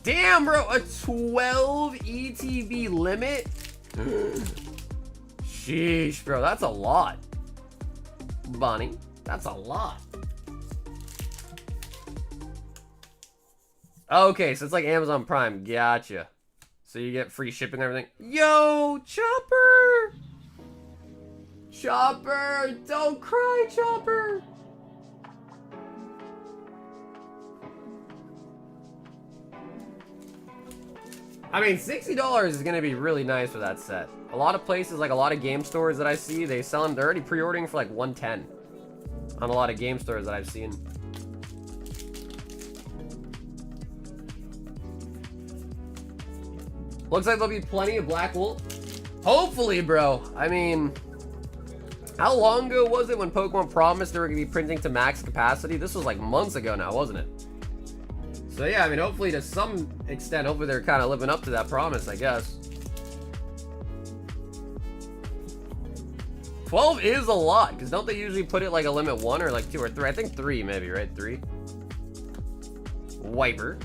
S1: Damn, bro, a 12 ETB limit? Sheesh, bro, that's a lot. Bunny, that's a lot. Okay, so it's like Amazon Prime. Gotcha. So you get free shipping and everything. Yo, Chopper! Chopper! Don't cry, Chopper! I mean, $60 is gonna be really nice for that set. A lot of places, like a lot of game stores that I see, they sell them. They're already pre-ordering for like $110 on a lot of game stores that I've seen. Looks like there'll be plenty of Black Wolf. Hopefully, bro. I mean, how long ago was it when Pokemon promised they were gonna be printing to max capacity? This was like months ago now, wasn't it? So yeah, I mean, hopefully to some extent, hopefully they're kind of living up to that promise, I guess. 12 is a lot, because don't they usually put it like a limit 1 or like 2 or 3? I think 3 maybe, right? 3. Wiper.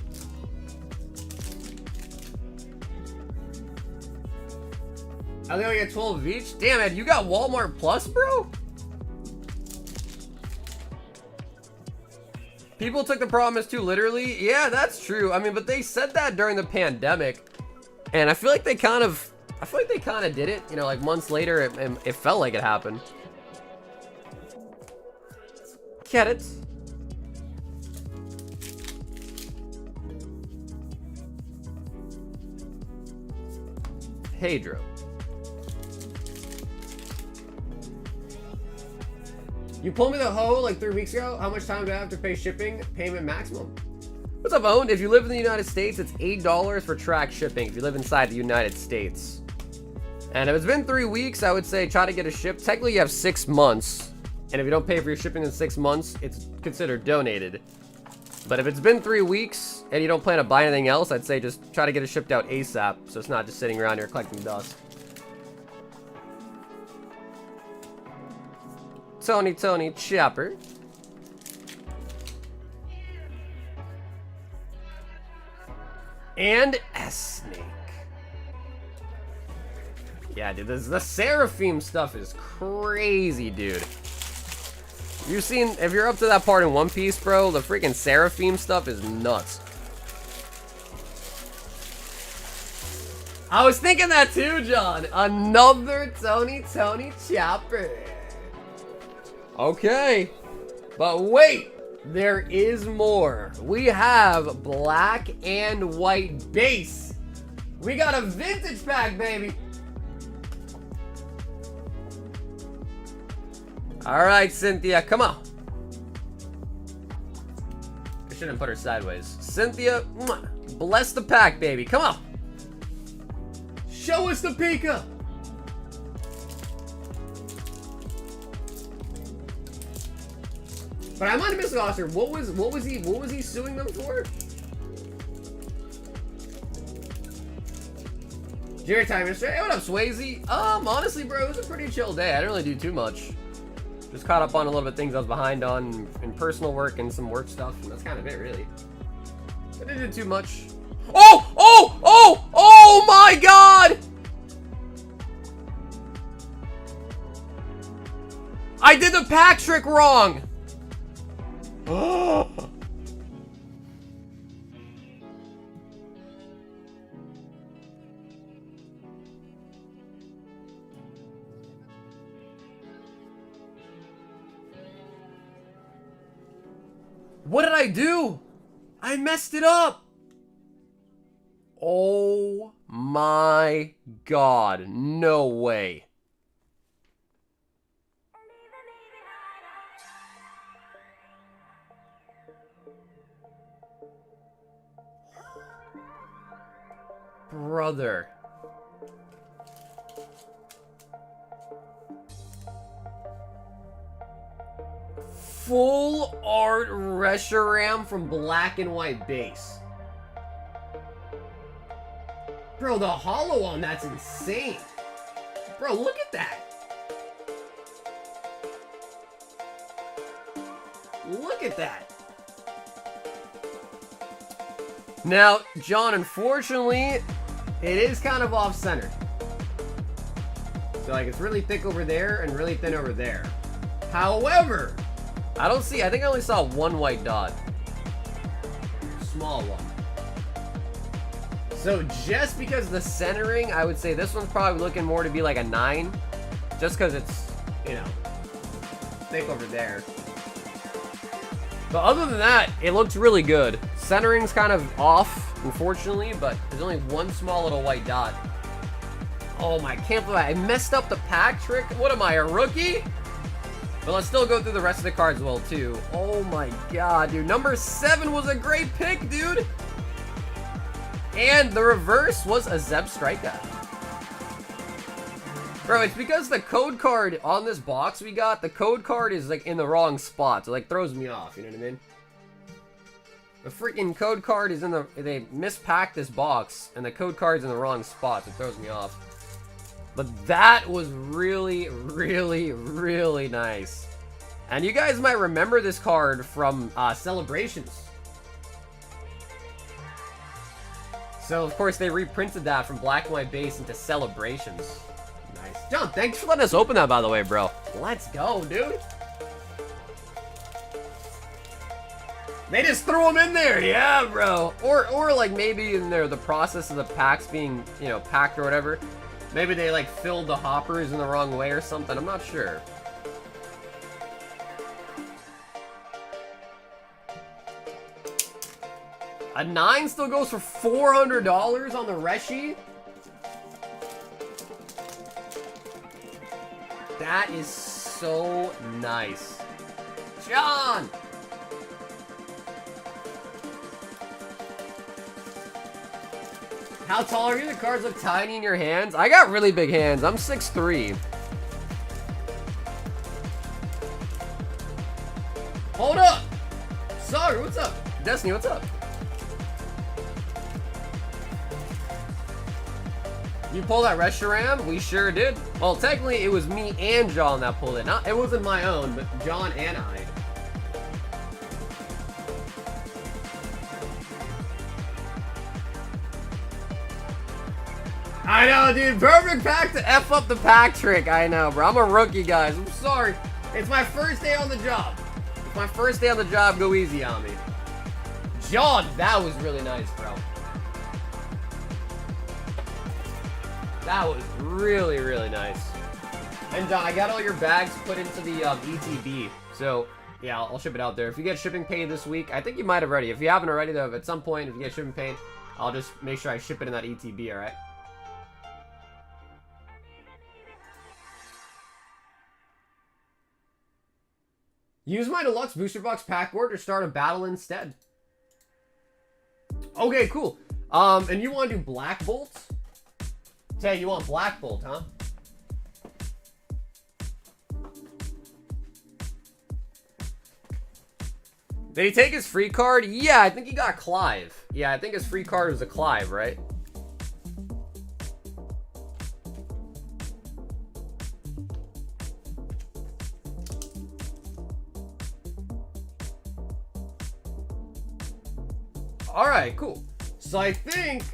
S1: I think I get 12 of each. Damn it, you got Walmart Plus, bro? People took the promise too literally. Yeah, that's true. I mean, but they said that during the pandemic, and I feel like they kind of did it. You know, like months later, it felt like it happened. Get it? Hadro. You pulled me the hoe like 3 weeks ago. How much time do I have to pay shipping? Payment maximum. What's up, Owned? If you live in the United States, it's $8 for track shipping if you live inside the United States. And if it's been 3 weeks, I would say try to get a ship. Technically, you have 6 months. And if you don't pay for your shipping in 6 months, it's considered donated. But if it's been 3 weeks and you don't plan to buy anything else, I'd say just try to get it shipped out ASAP. So it's not just sitting around here collecting dust. Tony Chopper. And S-Snake. Yeah, dude, the Seraphim stuff is crazy, dude. You've seen, if you're up to that part in One Piece, bro, the freaking Seraphim stuff is nuts. I was thinking that too, John. Another Tony Chopper. Okay. But wait, there is more. We have black and white base. We got a vintage pack, baby. All right, Cynthia, come on. I shouldn't put her sideways. Cynthia, bless the pack, baby. Come on. Show us the Pika. But I might have missed an Oscar. What was he suing them for? Jerry Time Mystery. Hey, what up, Swayze? Honestly, bro, it was a pretty chill day. I didn't really do too much. Just caught up on a little bit of things I was behind on in personal work and some work stuff, and that's kind of it, really. I didn't do too much. Oh my God! I did the pack trick wrong! What did I do? I messed it up. Oh my God. No way. Brother. Full art Reshiram from black and white base. Bro, the holo on that's insane. Bro, look at that. Look at that. Now, John, unfortunately, it is kind of off-center. So, like, it's really thick over there and really thin over there. However, I think I only saw one white dot. Small one. So, just because of the centering, I would say this one's probably looking more to be like a 9. Just because it's, you know, thick over there. But other than that, it looks really good. Centering's kind of off, unfortunately, but there's only one small little white dot. Oh my, I can't believe I messed up the pack trick. What am I, a rookie? But let's still go through the rest of the cards well, too. Oh my God, dude. Number 7 was a great pick, dude. And the reverse was a Zeb Strikeout. Bro, it's because the code card on this box we got, the code card is like in the wrong spot. So like throws me off, you know what I mean? The freaking code card is in the, they mispacked this box and the code card's in the wrong spot. So it throws me off. But that was really, really, really nice. And you guys might remember this card from Celebrations. So, of course, they reprinted that from Black and White Base into Celebrations. Nice. John, thanks for letting us open that, by the way, bro. Let's go, dude. They just threw them in there. Yeah, bro. Or like, maybe in there, the process of the packs being, you know, packed or whatever. Maybe they, like, filled the hoppers in the wrong way or something. I'm not sure. A 9 still goes for $400 on the Reshi? That is so nice. John! How tall are you? The cards look tiny in your hands. I got really big hands. I'm 6'3". Hold up! Sorry, what's up? Destiny, what's up? You pulled that Reshiram? We sure did. Well, technically, it was me and John that pulled it. It wasn't my own, but John and I. I know, dude. Perfect pack to F up the pack trick. I know, bro. I'm a rookie, guys. I'm sorry. It's my first day on the job. It's my first day on the job. Go easy on me. John, that was really nice, bro. That was really, really nice. And John, I got all your bags put into the ETB. So, yeah, I'll ship it out there. If you get shipping paid this week, I think you might have already. If you haven't already, though, at some point, if you get shipping paid, I'll just make sure I ship it in that ETB, alright? Use my deluxe booster box pack board or start a battle instead. Okay, cool. And you want to do Black Bolt? Tay, you want Black Bolt, huh? Did he take his free card? Yeah, I think he got Clive. Yeah, I think his free card was a Clive, right? Alright, cool. So I think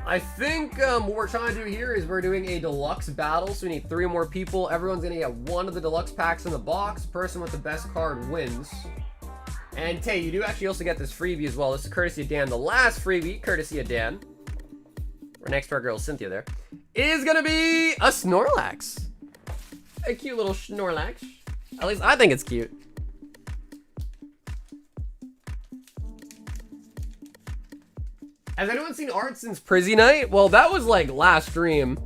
S1: what we're trying to do here is we're doing a deluxe battle. So we need 3 more people. Everyone's going to get one of the deluxe packs in the box. Person with the best card wins. And Tay, you do actually also get this freebie as well. This is courtesy of Dan. The last freebie, courtesy of Dan. We're next to our girl Cynthia there. Is going to be a Snorlax. A cute little Snorlax. At least I think it's cute. Has anyone seen art since Prizzy Night? Well, that was like last stream.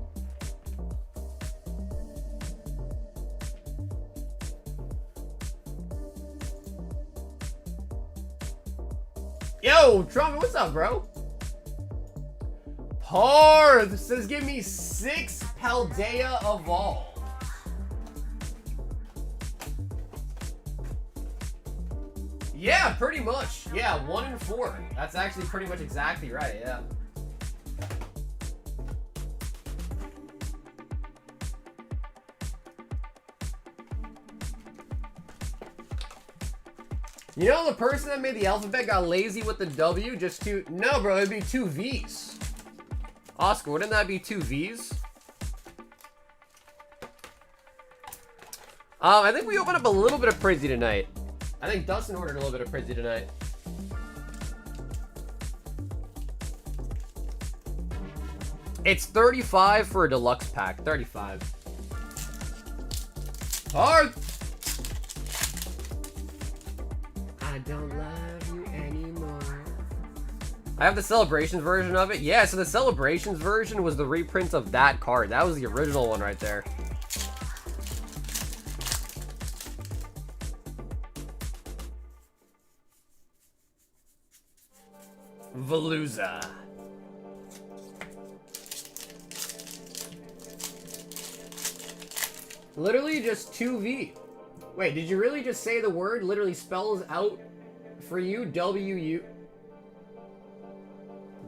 S1: Yo, Trumpet, what's up, bro? Parth says give me 6 Paldea Evolve. Yeah, pretty much. Yeah, 1 in 4. That's actually pretty much exactly right, yeah. You know the person that made the alphabet got lazy with the W? Just two... No, bro, it'd be 2 V's. Oscar, wouldn't that be 2 V's? I think we opened up a little bit of Prizzy tonight. I think Dustin ordered a little bit of Prizzy tonight. It's 35 for a deluxe pack. 35. Hard. I don't love you anymore. I have the Celebrations version of it. Yeah, so the Celebrations version was the reprint of that card. That was the original one right there. Veluza. Literally just 2V. Wait, did you really just say the word literally spells out for you W-U?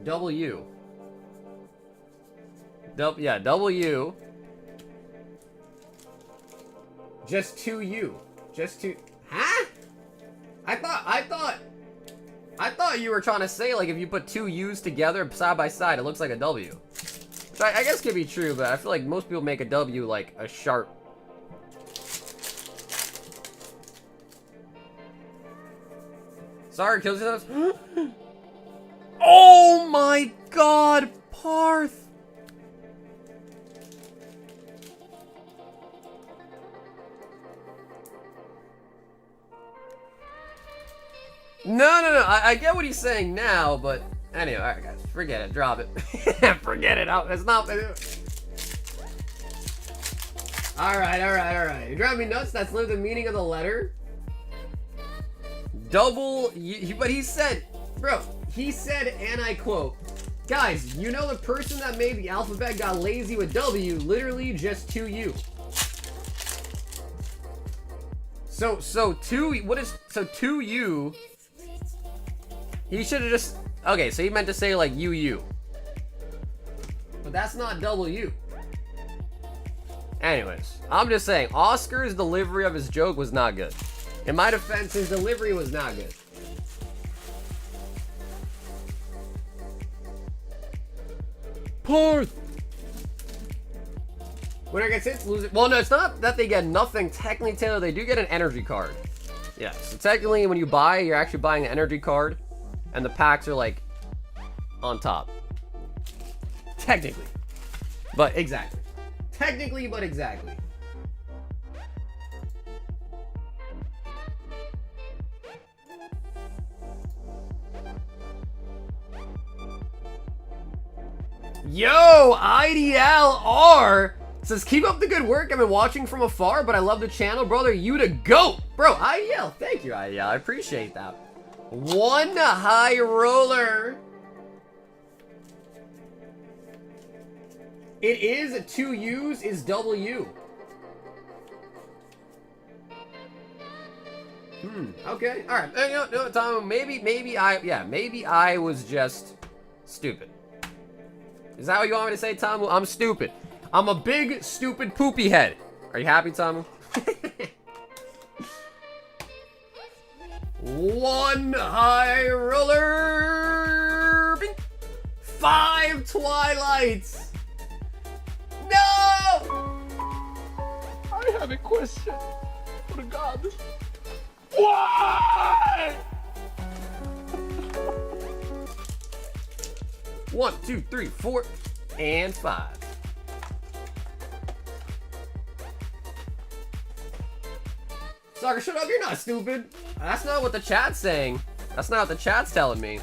S1: W. Yeah, W. Just 2U. Just 2. Huh? I thought you were trying to say, like, if you put 2 U's together side by side, it looks like a W. Which I guess could be true, but I feel like most people make a W like a sharp. Sorry, kills yourself. Oh my god, Parth! No. I get what he's saying now, but anyway, alright guys, forget it, drop it. Forget it, it's not. Alright. You drive me nuts, that's literally the meaning of the letter. Double, but he said, bro, He said, and I quote, "Guys, you know the person that made the alphabet got lazy with W, literally just 2U. So 2U, he should have just, okay, so he meant to say like UU. But that's not W. Anyways, I'm just saying, Oscar's delivery of his joke was not good. In my defense, his delivery was not good. Parth! Winner gets hits, loser. Well, no, it's not that they get nothing. Technically, Taylor, they do get an energy card. Yeah, so technically, when you buy, you're actually buying an energy card, and the packs are like on top. Technically. But exactly. Technically, but exactly. Yo, IDLR says, keep up the good work. I've been watching from afar, but I love the channel, brother. You to go. Bro, IDL, thank you, IDL. I appreciate that. One high roller. It is 2 U's is W. Okay. All right. You know, Tom, maybe I was just stupid. Is that what you want me to say, Tom? I'm stupid. I'm a big, stupid, poopy head. Are you happy, Tom? One high roller. 5 Twilights. No!
S2: I have a question. For God. Why?
S1: 1, 2, 3, 4, and 5. Soccer, shut up, you're not stupid. That's not what the chat's saying. That's not what the chat's telling me.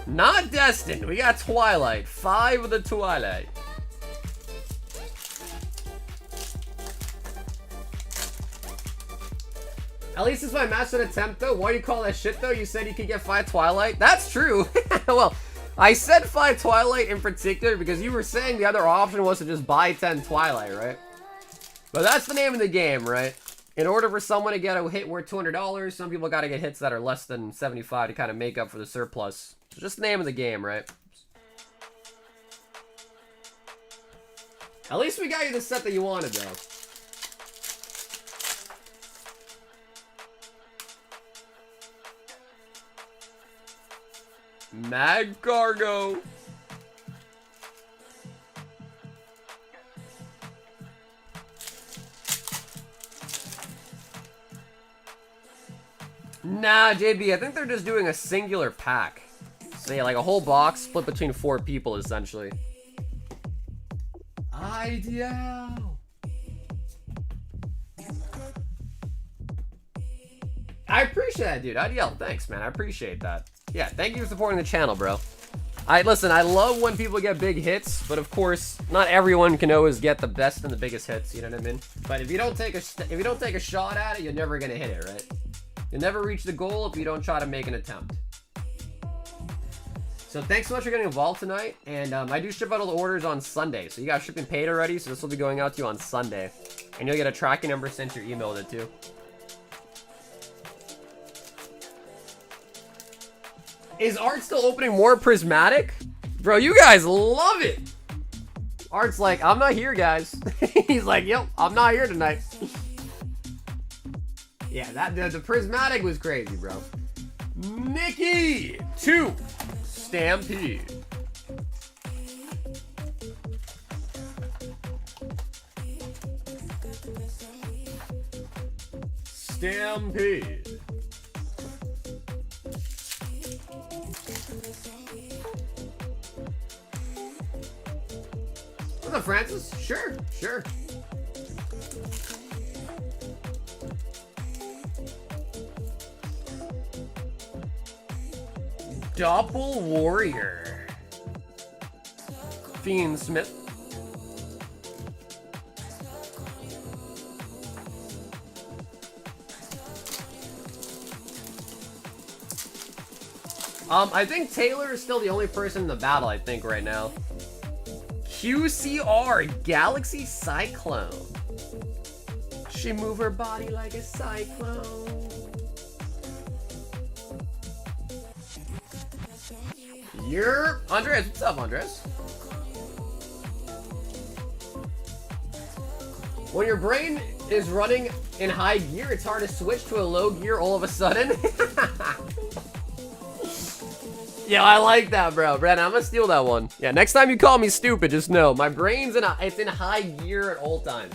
S1: Not Destined. We got Twilight. 5 of the Twilight. At least it's my master attempt, though. Why do you call that shit, though? You said you could get 5 Twilight. That's true. Well, I said 5 Twilight in particular because you were saying the other option was to just buy 10 Twilight, right? But that's the name of the game, right? In order for someone to get a hit worth $200, some people got to get hits that are less than 75 to kind of make up for the surplus. It's just the name of the game, right? At least we got you the set that you wanted, though. Mag Cargo. Nah, JB, I think they're just doing a singular pack. So yeah, like a whole box split between 4 people, essentially. Ideal. I appreciate that, dude. Ideal, thanks, man. I appreciate that. Yeah, thank you for supporting the channel, bro. Listen, I love when people get big hits, but of course, not everyone can always get the best and the biggest hits. You know what I mean? But if you don't take a shot at it, you're never gonna hit it, right? You'll never reach the goal if you don't try to make an attempt. So thanks so much for getting involved tonight, and I do ship out all the orders on Sunday, so you got shipping paid already. So this will be going out to you on Sunday, and you'll get a tracking number sent to your email with it too. Is Art still opening more Prismatic? Bro, you guys love it. Art's like, I'm not here, guys. He's like, yep, I'm not here tonight. Yeah, the Prismatic was crazy, bro. Nikki, 2, Stampede. Stampede. What's up, Francis? Sure, sure. Doppel Warrior. Fiend Smith. I think Taylor is still the only person in the battle, I think, right now. QCR, Galaxy Cyclone. She move her body like a cyclone. You're Andres. What's up, Andres? When your brain is running in high gear, it's hard to switch to a low gear all of a sudden. Yeah, I like that, bro. Brandon, I'm gonna steal that one. Yeah, next time you call me stupid, just know my brain's it's in high gear at all times.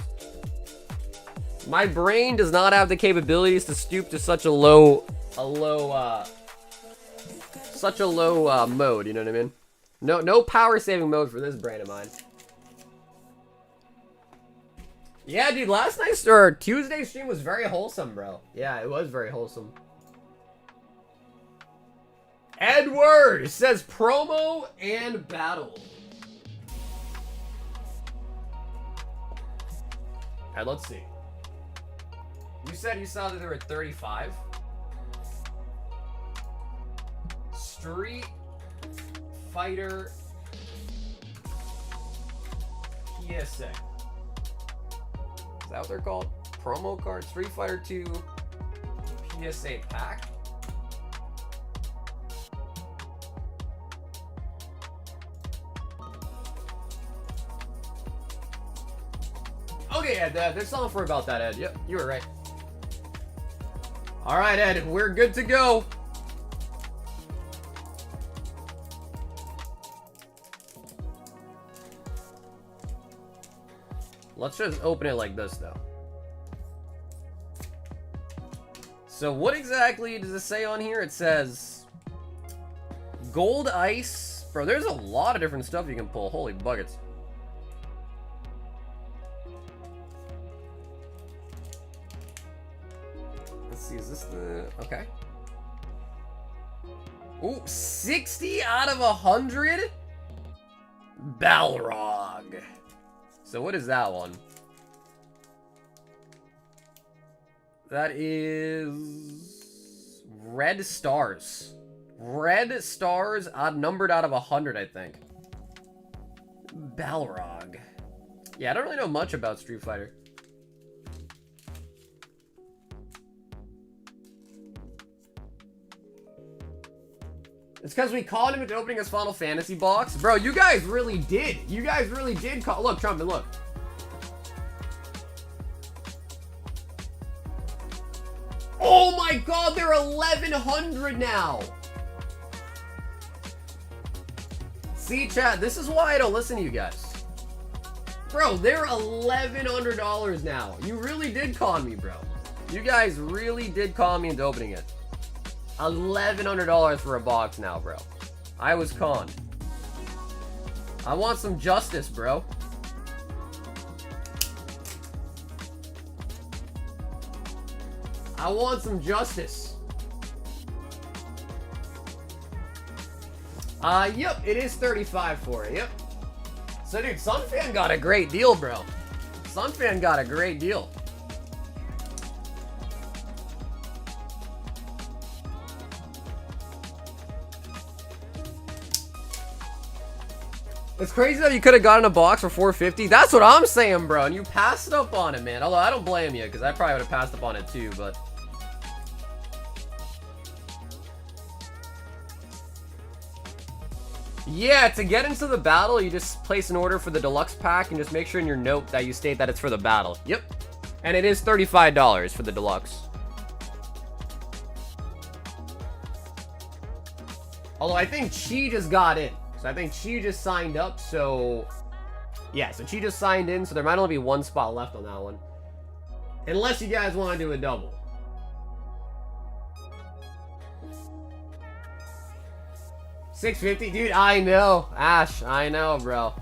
S1: My brain does not have the capabilities to stoop to such a low mode, you know what I mean? No power saving mode for this brain of mine. Yeah, dude, last night's or Tuesday's stream was very wholesome, bro. Yeah, it was very wholesome. Edward says promo and battle. Alright, let's see. You said you saw that there were 35. Street Fighter PSA. Is that what they're called? Promo card, Street Fighter 2 PSA pack. Okay, Ed, there's something for about that, Ed. Yep, you were right. All right, Ed, we're good to go. Let's just open it like this, though. So what exactly does it say on here? It says gold ice. Bro, there's a lot of different stuff you can pull. Holy buckets. Let's see, is this the... Okay. Ooh, 60 out of 100? Balrog. So what is that one? That is red stars. Red stars numbered out of 100, I think. Balrog. Yeah, I don't really know much about Street Fighter. It's because we called him into opening his Final Fantasy box. Bro, you guys really did. You guys really did call. Look, Trumpet, look. Oh my god, they're 1,100 now. See, chat, this is why I don't listen to you guys. Bro, they're $1,100 now. You really did con me, bro. You guys really did con me into opening it. $1,100 for a box now, bro. I was conned. I want some justice, bro. I want some justice. Yep, it is 35 for it, yep. So, dude, Sunfan got a great deal, bro. Sunfan got a great deal. It's crazy that you could have gotten a box for $450. That's what I'm saying, bro. And you passed up on it, man. Although I don't blame you, because I probably would have passed up on it too, but... Yeah, to get into the battle, you just place an order for the deluxe pack and just make sure in your note that you state that it's for the battle. Yep. And it is $35 for the deluxe. Although I think Chi just got in. So I think Chi just signed up, so... Yeah, so Chi just signed in, so there might only be one spot left on that one. Unless you guys want to do a double. $650? Dude, I know. Ash, I know, bro.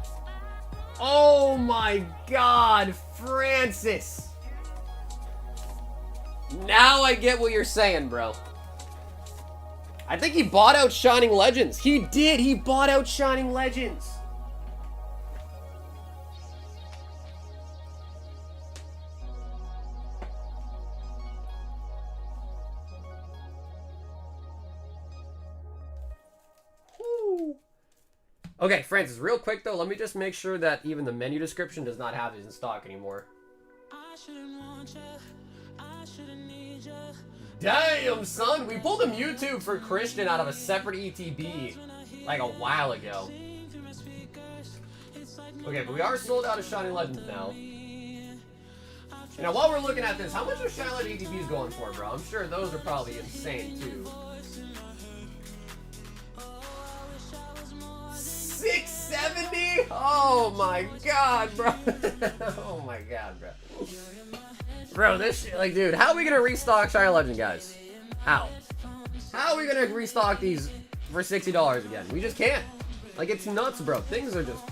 S1: Oh my god, Francis. Now I get what you're saying, bro. I think he bought out Shining Legends. He did. He bought out Shining Legends. Okay, Francis, real quick though, let me just make sure that even the menu description does not have these in stock anymore. Damn, son, we pulled a Mewtwo for Christian out of a separate ETB like a while ago. Okay, but we are sold out of Shining Legends now. Now, while we're looking at this, how much are Shining Legends ETBs going for, bro? I'm sure those are probably insane, too. 670? Oh my god, bro. Oh my god, bro. Bro, this shit, like, dude, how are we gonna restock Shining Legend, guys? How? How are we gonna restock these for $60 again? We just can't. Like, it's nuts, bro. Things are just...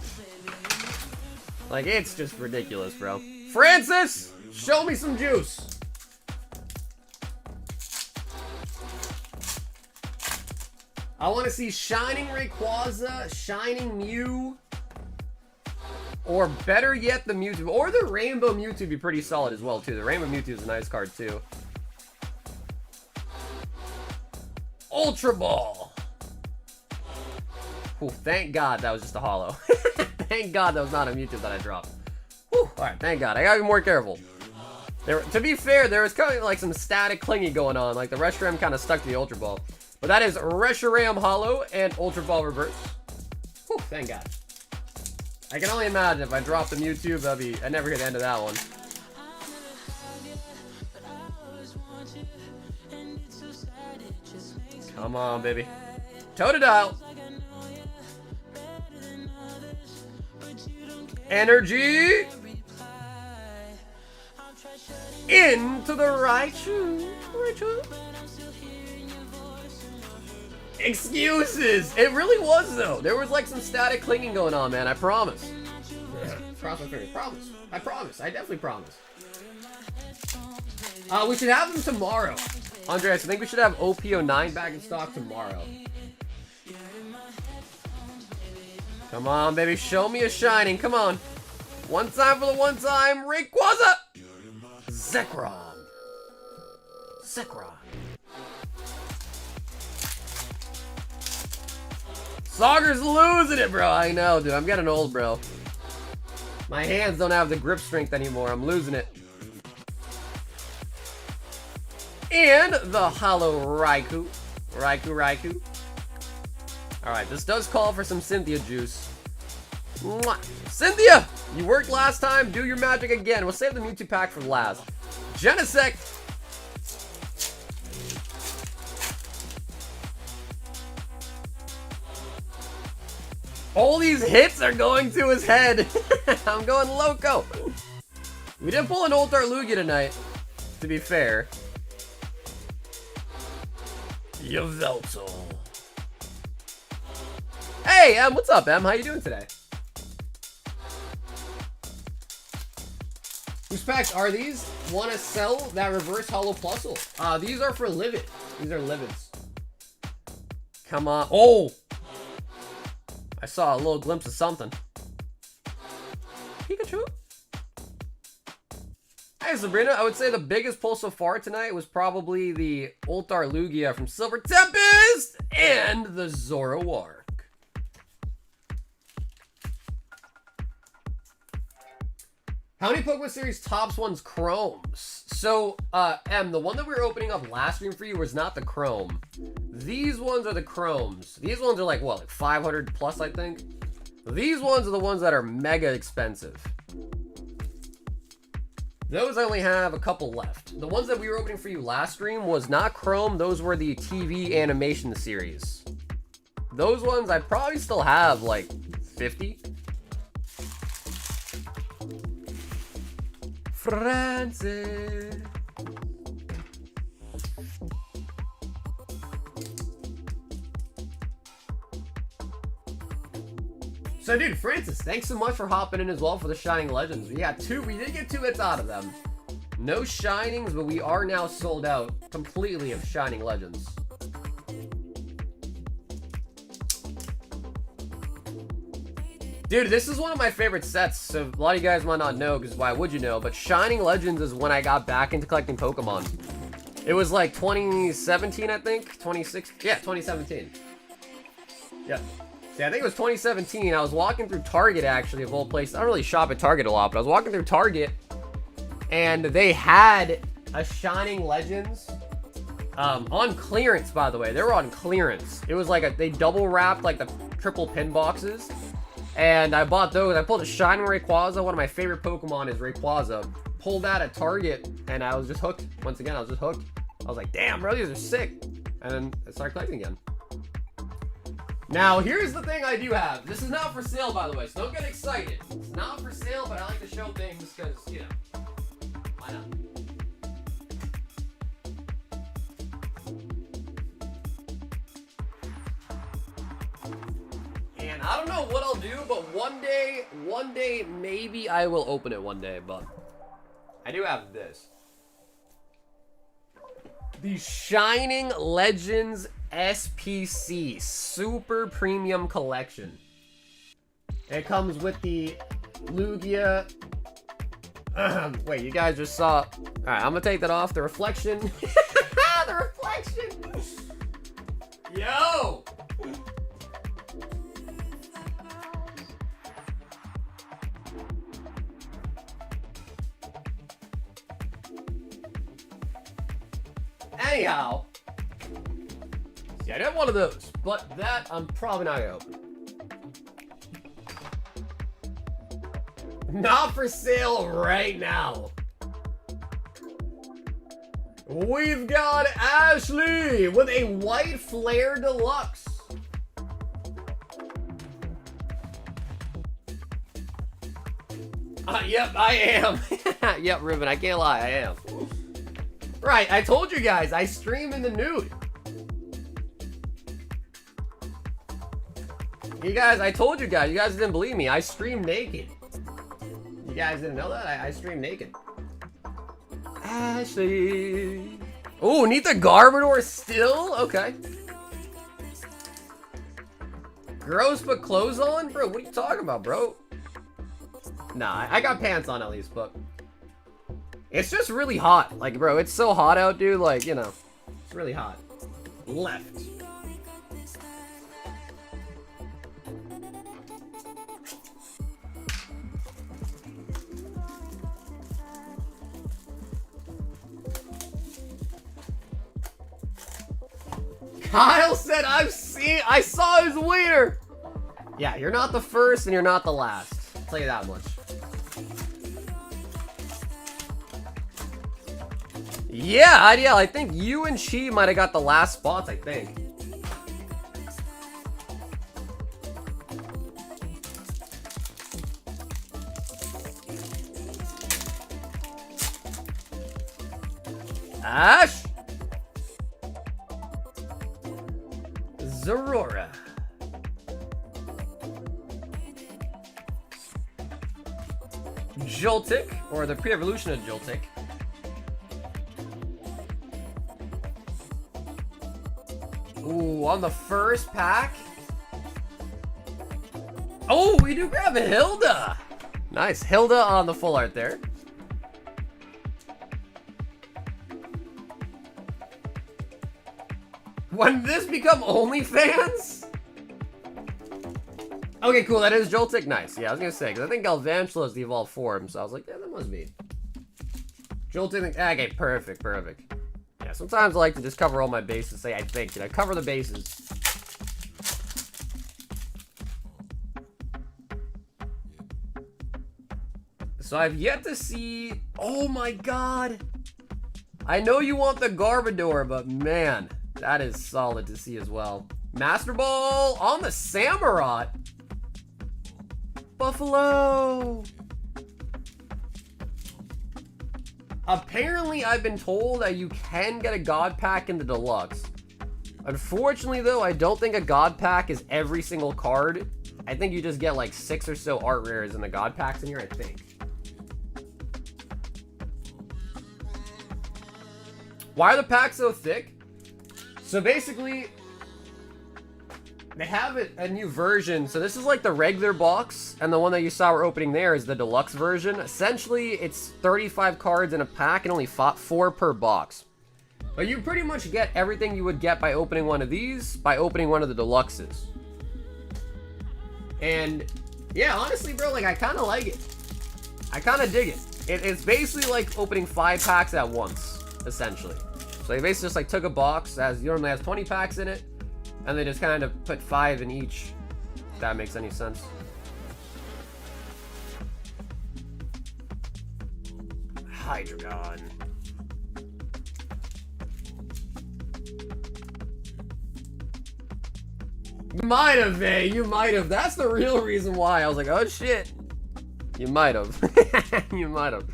S1: like, it's just ridiculous, bro. Francis! Show me some juice! I want to see Shining Rayquaza, Shining Mew, or better yet, the Mewtwo. Or the Rainbow Mewtwo would be pretty solid as well, too. The Rainbow Mewtwo is a nice card, too. Ultra Ball! Ooh, thank God that was just a holo. Thank God that was not a Mewtwo that I dropped. Whew, alright, thank God. I gotta be more careful. To be fair, there was kind of like some static clingy going on. Like the Reshiram kind of stuck to the Ultra Ball. But that is Reshiram Holo and Ultra Ball Reverse. Whew, thank God. I can only imagine if I dropped the Mewtwo, I'd never hit the end of that one. Come on, baby. Totodile. Energy. Into the Raichu. Excuses! It really was, though. There was like some static clinging going on, man. I promise. Cross my fingers. Promise. I promise. I definitely promise. We should have them tomorrow. Andreas, I think we should have OP09 back in stock tomorrow. Come on, baby. Show me a Shining. Come on. One time for the one time. Rayquaza! Zekrom. Zekrom. Sauger's losing it, bro. I know, dude. I'm getting old, bro. My hands don't have the grip strength anymore. I'm losing it. And the Holo Raikou. Raikou. Alright, this does call for some Cynthia juice. Mwah. Cynthia! You worked last time. Do your magic again. We'll save the Mewtwo pack for last. Genesect. All these hits are going to his head. I'm going loco. We didn't pull an Ultar Lugia tonight, to be fair. Yveltal. Hey, Em, what's up, Em? How you doing today? Whose packs are these? Want to sell that reverse Holo Plusle? These are for Livid. These are Livids. Come on. Oh! I saw a little glimpse of something. Pikachu? Hey, Sabrina. I would say the biggest pull so far tonight was probably the Ultar Lugia from Silver Tempest and the Zoroark. How many Pokemon series tops one's chromes? So, M, the one that we were opening up last stream for you was not the chrome. These ones are the chromes. These ones are like, what, like 500 plus, I think? These ones are the ones that are mega expensive. Those I only have a couple left. The ones that we were opening for you last stream was not chrome. Those were the TV animation series. Those ones I probably still have like 50. Francis. So, dude, Francis, thanks so much for hopping in as well for the Shining Legends. We got two. We did get 2 hits out of them. No Shinings, but we are now sold out completely of Shining Legends. Dude, this is one of my favorite sets, so a lot of you guys might not know, because why would you know, but Shining Legends is when I got back into collecting Pokemon. It was like 2017, I think? 2016? Yeah, 2017. Yeah. See, I think it was 2017. I was walking through Target, actually, of all places. I don't really shop at Target a lot, but I was walking through Target, and they had a Shining Legends on clearance, by the way. They were on clearance. It was like they double wrapped like the triple pin boxes, and I bought those. I pulled a Shining Rayquaza. One of my favorite Pokemon is Rayquaza. Pulled that at Target, and I was just hooked. Once again, I was just hooked. I was like, damn, bro, these are sick. And then I started collecting again. Now, here's the thing I do have. This is not for sale, by the way, so don't get excited. It's not for sale, but I like to show things because, you know, why not? And I don't know what I'll do, but one day, maybe I will open it one day, but I do have this. The Shining Legends SPC Super Premium Collection. It comes with the Lugia. Wait, you guys just saw. Alright, I'm gonna take that off. The reflection. The reflection. Yo! Anyhow, see, I didn't one of those, but that I'm probably not gonna open. Not for sale right now. We've got Ashley with a white flare deluxe. Yep, I am. Yep, Ruben, I can't lie, I am. Right, I told you guys, I stream in the nude. You guys, I told you guys didn't believe me. I stream naked. You guys didn't know that? I stream naked. Ashley. Oh, need the Garbodor still? Okay. Gross, but clothes on? Bro, what are you talking about, bro? Nah, I got pants on at least, but... It's just really hot. Like, bro, it's so hot out, dude. Like, you know, it's really hot. Left. Kyle said, I saw his wiener. Yeah, you're not the first and you're not the last. I'll tell you that much. Yeah, I think you and she might have got the last spots, I think. Ash. Zorora. Joltik, or the pre-evolution of Joltik. Ooh, on the first pack. Oh, we do grab a Hilda. Nice, Hilda on the full art there. When did this become OnlyFans? Okay, cool, that is Joltik. Nice. Yeah, I was gonna say, because I think Galvantula is the evolved form, so I was like, yeah, that must be. Joltik, okay, perfect, perfect. Yeah, sometimes I like to just cover all my bases, say I think, you know, cover the bases. So I've yet to see, oh my god. I know you want the Garbodor, but man, that is solid to see as well. Master Ball on the Samurott. Buffalo. Apparently, I've been told that you can get a God Pack in the Deluxe. Unfortunately, though, I don't think a God Pack is every single card. I think you just get like 6 or so art rares in the God Packs in here, I think. Why are the packs so thick? So basically, they have a new version. So this is like the regular box, and the one that you saw we're opening there is the deluxe version. Essentially, it's 35 cards in a pack and only 4 per box. But you pretty much get everything you would get by opening one of these, by opening one of the deluxes. And yeah, honestly, bro, like, I kind of like it. I kind of dig it. It's basically like opening 5 packs at once, essentially. So they basically just like took a box that normally has 20 packs in it, and they just kind of put 5 in each, if that makes any sense. Hydreigon. You might have, eh? You might have. That's the real reason why. I was like, oh shit. You might have. You might have.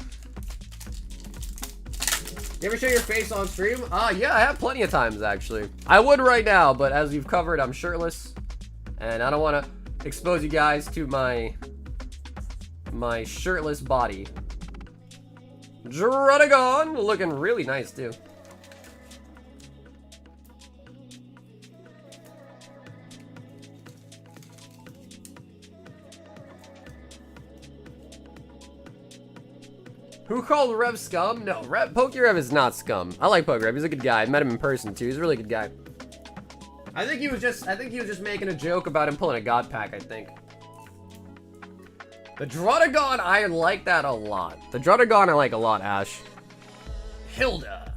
S1: You ever show your face on stream? Yeah, I have plenty of times, actually. I would right now, but as you've covered, I'm shirtless. And I don't want to expose you guys to my shirtless body. Druddigon, looking really nice, too. Who called Rev scum? No, Pokerev is not scum. I like Pokerev. He's a good guy. I met him in person too. He's a really good guy. I think he was just making a joke about him pulling a God Pack, I think. The Druddigon, I like that a lot. The Druddigon I like a lot, Ash. Hilda.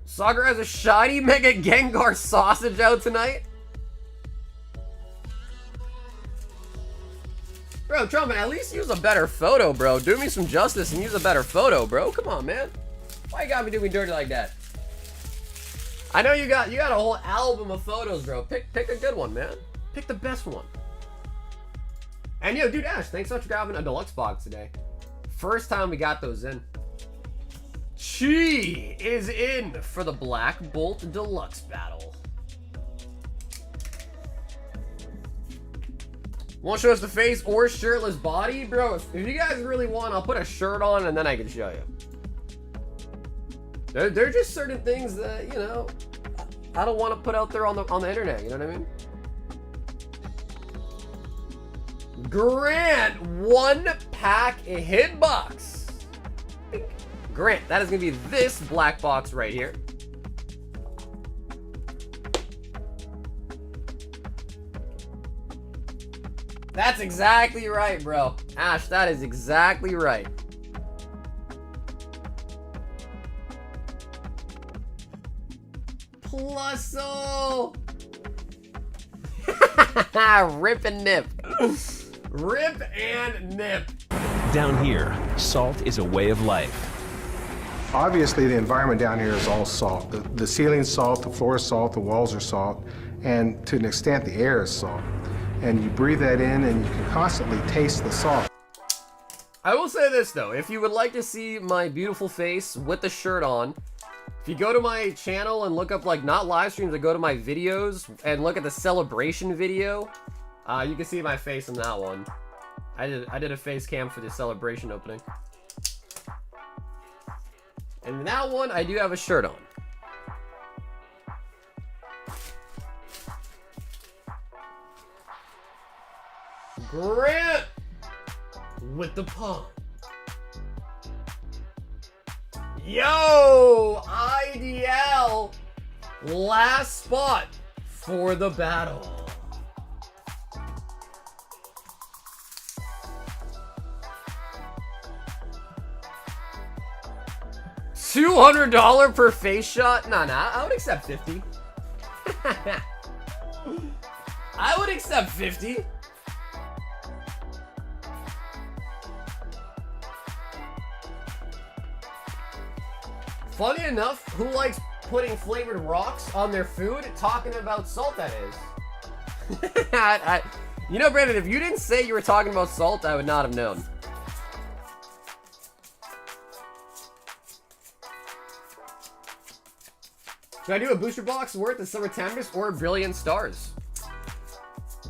S1: Sagar has a shiny Mega Gengar sausage out tonight. Bro, Trumpin, at least use a better photo, bro. Do me some justice and use a better photo, bro. Come on, man. Why you gotta be doing dirty like that? I know you got a whole album of photos, bro. Pick a good one, man. Pick the best one. And yo, dude, Ash, thanks so much for grabbing a deluxe box today. First time we got those in. Chi is in for the Black Bolt Deluxe battle. Want to show us the face or shirtless body? Bro, if you guys really want, I'll put a shirt on and then I can show you. There are just certain things that, you know, I don't want to put out there on the internet, you know what I mean? Grant, 1-pack hitbox. Grant, that is going to be this black box right here. That's exactly right, bro. Ash, that is exactly right. Plusso. Rip and nip. Rip and nip.
S3: Down here, salt is a way of life.
S4: Obviously, the environment down here is all salt. The ceiling's salt, the floor is salt, the walls are salt, and to an extent, the air is salt. And you breathe that in and you can constantly taste the salt.
S1: I will say this though, if you would like to see my beautiful face with the shirt on, if you go to my channel and look up, like, not live streams, but go to my videos and look at the celebration video, you can see my face in that one. I did a face cam for the celebration opening. And in that one, I do have a shirt on. Grant with the palm. Yo, IDL, last spot for the battle. $200 per face shot? Nah, I would accept 50. I would accept 50. Funny enough, who likes putting flavored rocks on their food? Talking about salt, that is. You know, Brandon, if you didn't say you were talking about salt, I would not have known. Should I do a booster box worth of Silver Tempest or Brilliant Stars?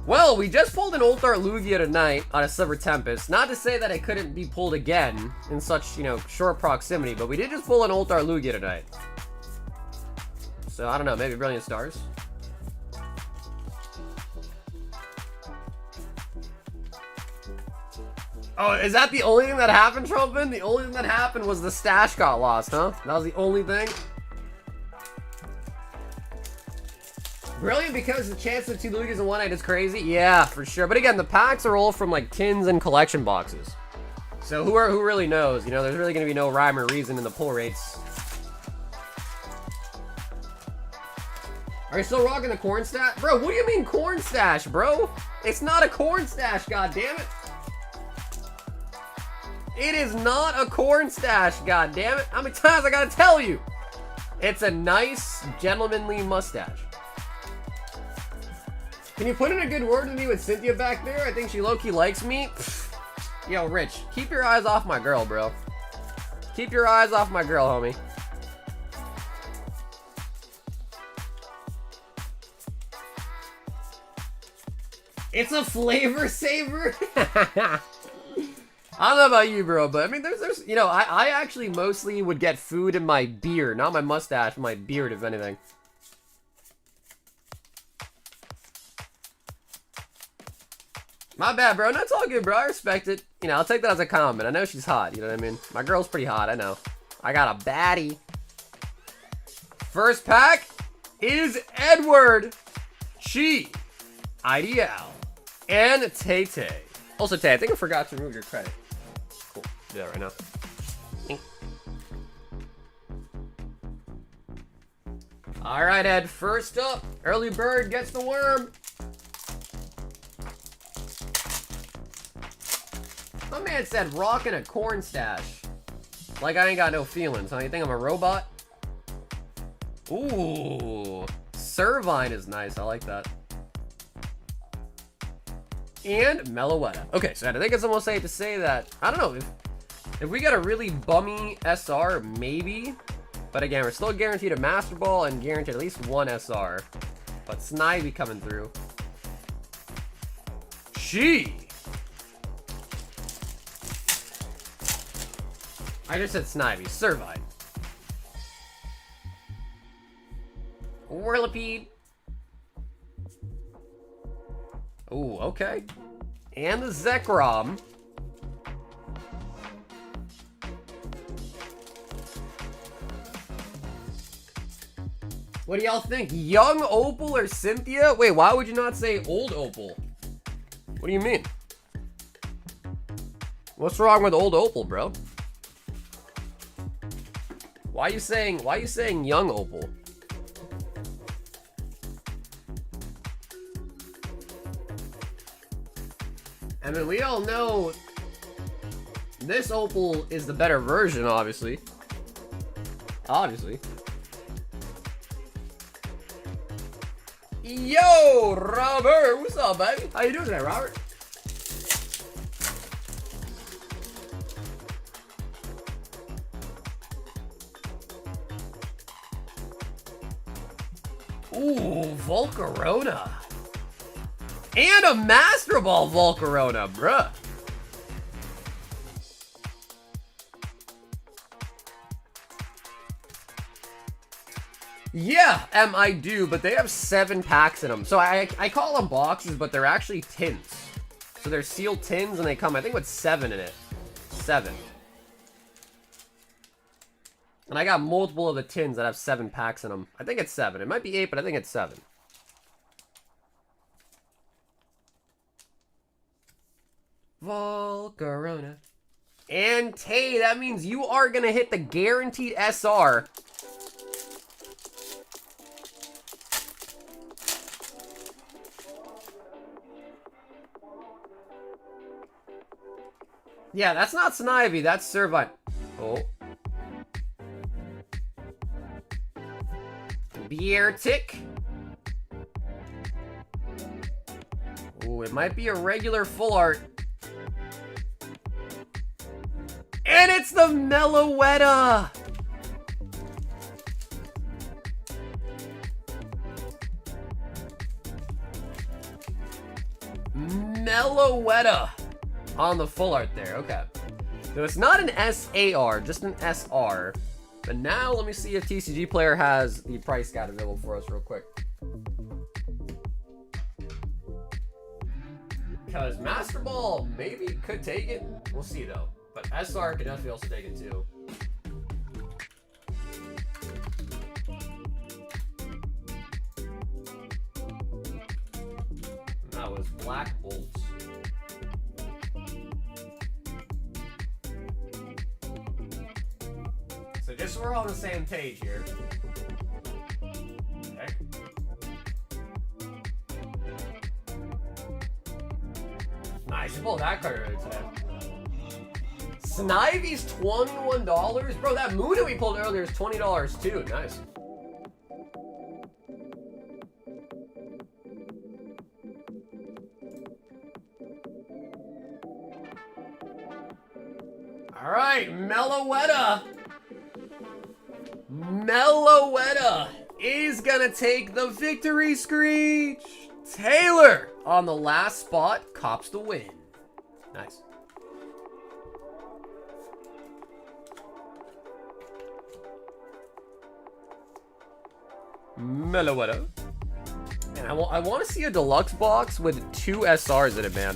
S1: Well, we just pulled an Old Lugia tonight on a Silver Tempest. Not to say that it couldn't be pulled again in such, you know, short proximity, but we did just pull an Old Lugia tonight. So, I don't know, maybe Brilliant Stars? Oh, is that the only thing that happened, Trumpin? The only thing that happened was the stash got lost, huh? That was the only thing? Brilliant because the chance of 2 Lugias in one night is crazy. Yeah, for sure. But again, the packs are all from like tins and collection boxes. So who really knows? You know, there's really going to be no rhyme or reason in the pull rates. Are you still rocking the corn stash? Bro, what do you mean corn stash, bro? It's not a corn stash, goddammit. It is not a corn stash, goddammit. How many times I gotta tell you? It's a nice, gentlemanly mustache. Can you put in a good word with me with Cynthia back there? I think she low-key likes me. Pfft. Yo, Rich, keep your eyes off my girl, bro. Keep your eyes off my girl, homie. It's a flavor saver? I don't know about you, bro, but I mean, there's you know, I actually mostly would get food in my beard, not my mustache, my beard, if anything. My bad, bro. No, it's all good, bro. I respect it. You know, I'll take that as a compliment. I know she's hot, you know what I mean? My girl's pretty hot, I know. I got a baddie. First pack is Edward, Chi, IDL, and Tay-Tay. Also, Tay, I think I forgot to remove your credit. Cool. Do that right now. All right, Ed. First up, early bird gets the worm. My man said rocking a corn stash. Like I ain't got no feelings, huh? You think I'm a robot? Ooh. Servine is nice. I like that. And Meloetta. Okay, so I think it's almost safe to say that, I don't know, if we got a really bummy SR, maybe. But again, we're still guaranteed a Master Ball and guaranteed at least one SR. But Snivy coming through. She. I just said Snivy. Servine. Whirlipede. Ooh, okay. And the Zekrom. What do y'all think? Young Opal or Cynthia? Wait, why would you not say old Opal? What do you mean? What's wrong with old Opal, bro? Why are you saying young Opal? I mean, we all know this Opal is the better version, obviously. Obviously. Yo, Robert! What's up, baby? How you doing today, Robert? Ooh, Volcarona. And a Master Ball Volcarona, bruh. Yeah, I do, but they have 7 packs in them. So I call them boxes, but they're actually tins. So they're sealed tins, and they come, I think, with 7 in it. 7. And I got multiple of the tins that have 7 packs in them. I think it's 7. It might be 8, but I think it's 7. Volcarona. And Tay, that means you are going to hit the guaranteed SR. Yeah, that's not Snivy, that's Servine. Oh. Beartic. Ooh, it might be a regular full art. And it's the Meloetta. Meloetta on the full art there. Okay. So it's not an SAR, just an SR. But now let me see if TCG Player has the price guide available for us real quick. Because Master Ball maybe could take it. We'll see though. But SR could definitely also take it too. bolts. So just so we're all on the same page here. Okay. Nice, you pulled that card earlier today. Snivy's $21? Bro, that Moon that we pulled earlier is $20 too. Nice. All right, Meloetta. Meloetta is gonna take the victory screech. Taylor on the last spot cops the win. Nice. Meloetta. And I want to see a deluxe box with 2 SRs in it, man.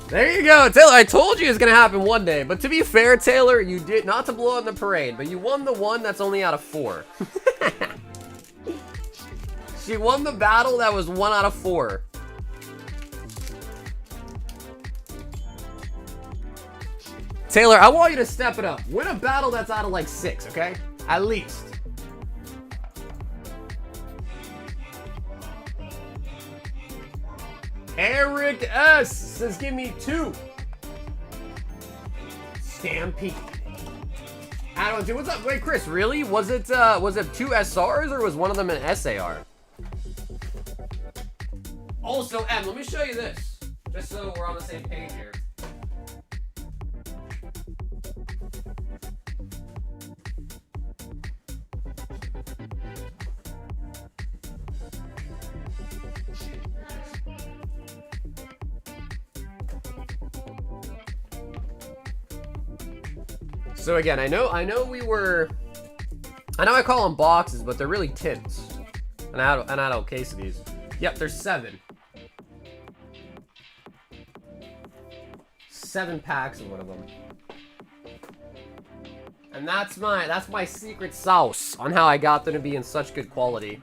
S1: There you go, Taylor. I told you it was going to happen one day. But to be fair, Taylor, you did, not to blow on the parade, but you won the one that's only out of 4. She won the battle that was 1 out of 4. Taylor, I want you to step it up. Win a battle that's out of like 6, okay? At least. Eric S says, give me 2. Stampede. I don't do. What's up? Wait, Chris, really? Was it 2 SRs or was one of them an SAR? Also, M, let me show you this. Just so we're on the same page here. So again, I know I call them boxes, but they're really tins. An adult case of these. Yep, there's 7. 7 packs of one of them. And that's my secret sauce on how I got them to be in such good quality.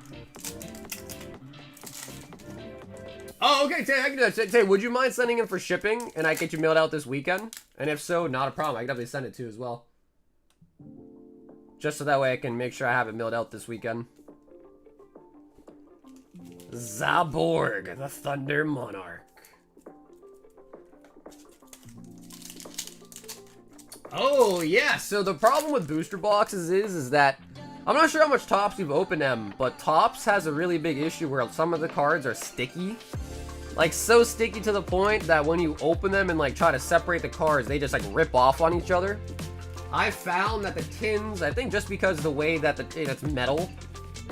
S1: Oh, okay, Tay, I can do that. Tay, would you mind sending in for shipping and I get you mailed out this weekend? And if so, not a problem. I can definitely send it to you as well. Just so that way I can make sure I have it mailed out this weekend. Zaborg, the Thunder Monarch. Oh, yeah. So the problem with booster boxes is that I'm not sure how much Topps you've opened them, but Topps has a really big issue where some of the cards are sticky. Like, so sticky to the point that when you open them and, like, try to separate the cards, they just, like, rip off on each other. I found that the tins, I think just because of the way that it's metal,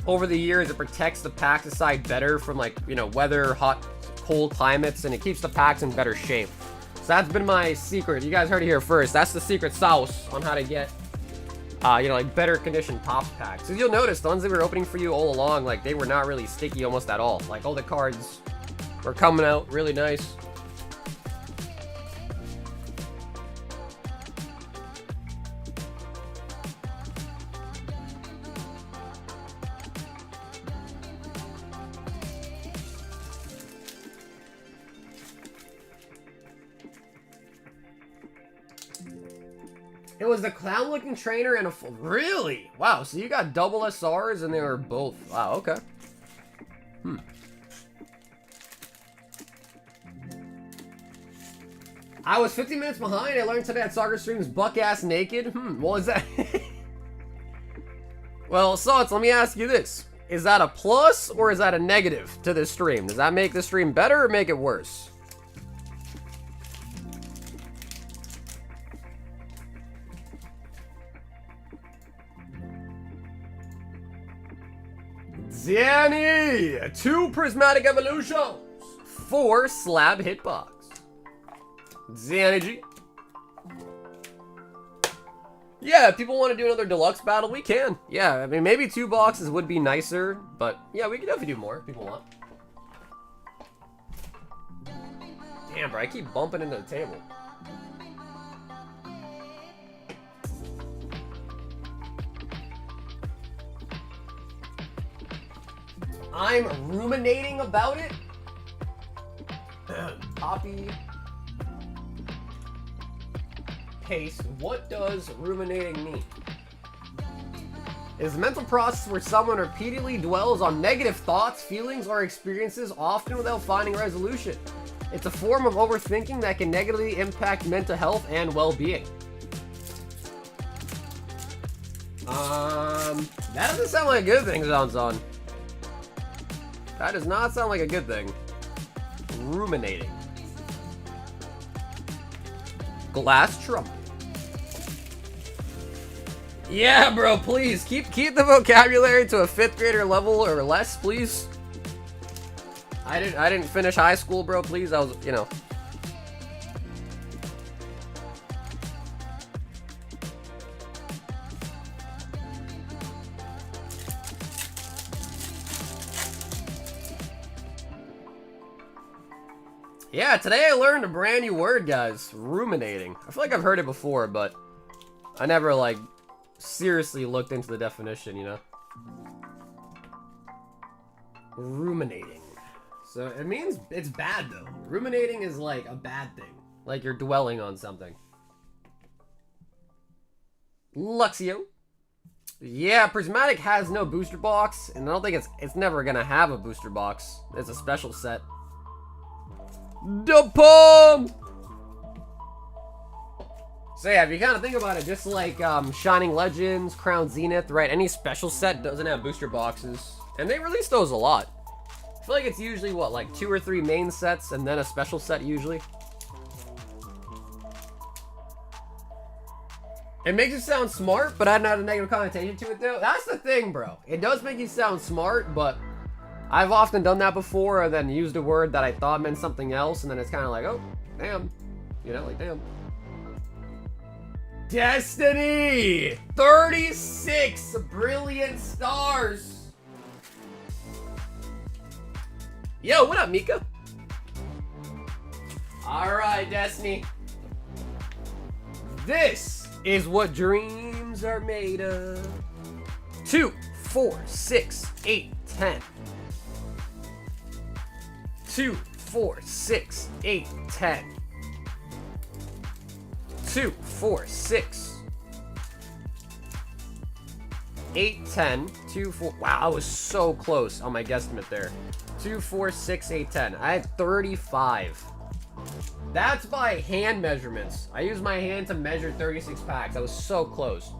S1: over the years, it protects the packs inside better from, like, you know, weather, hot, cold climates, and it keeps the packs in better shape. So that's been my secret. You guys heard it here first. That's the secret sauce on how to get, you know, like, better conditioned Topps packs. So you'll notice the ones that were opening for you all along, like, they were not really sticky almost at all. Like, all the cards were coming out really nice. It was the clown-looking trainer and a full... Really? Wow, so you got double SRs and they were both... Wow, okay. I was 15 minutes behind. I learned today at Soccer Stream's Buck-Ass Naked. What was that? Well, Sauts, let me ask you this. Is that a plus or is that a negative to this stream? Does that make the stream better or make it worse? Zanny! 2 Prismatic Evolutions! 4 Slab Hitbox. Zanny G. Yeah, if people want to do another deluxe battle, we can. Yeah, I mean, maybe 2 boxes would be nicer, but yeah, we can definitely do more if people want. Damn, bro, I keep bumping into the table. I'm ruminating about it. copy, paste. What does ruminating mean? It is a mental process where someone repeatedly dwells on negative thoughts, feelings, or experiences, often without finding resolution. It's a form of overthinking that can negatively impact mental health and well-being. That doesn't sound like a good thing, Zonzon. That does not sound like a good thing. Ruminating. Glass trumpet. Yeah, bro, please keep the vocabulary to a 5th grader level or less, please. I didn't finish high school, bro, please. I was, you know. Yeah, today I learned a brand new word, guys. Ruminating. I feel like I've heard it before, but I never, like, seriously looked into the definition, you know? Ruminating. So, it means it's bad, though. Ruminating is, like, a bad thing. Like, you're dwelling on something. Luxio. Yeah, Prismatic has no booster box, and I don't think it's never gonna have a booster box. It's a special set. Dapom! So yeah, if you kind of think about it, just like Shining Legends, Crown Zenith, right? Any special set doesn't have booster boxes. And they release those a lot. I feel like it's usually, what, like 2 or 3 main sets and then a special set usually. It makes it sound smart, but I'd not a negative connotation to it though. That's the thing, bro. It does make you sound smart, but I've often done that before and then used a word that I thought meant something else, and then it's kind of like, oh, damn. You know, like, damn. Destiny! 36 brilliant stars! Yo, what up, Mika? Alright, Destiny. This is what dreams are made of. 2, 4, 6, 8, 10. 2, 4, 6, 8, 10. 2, 4, 6, 8, 10. 2, 4. Wow, I was so close on my guesstimate there. 2, 4, 6, 8, 10. I had 35. That's by hand measurements. I used my hand to measure 36 packs. I was so close.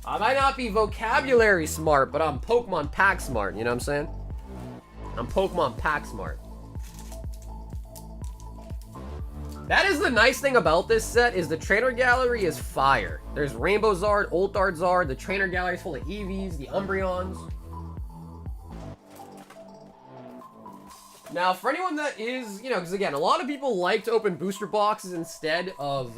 S1: I might not be vocabulary smart, but I'm Pokemon pack smart. You know what I'm saying? I'm Pokemon pack smart. That is the nice thing about this set, is the trainer gallery is fire. There's Rainbow Zard, Ulthard Zard, the trainer gallery is full of Eevees, the Umbreons. Now, for anyone that is, you know, because again, a lot of people like to open booster boxes instead of,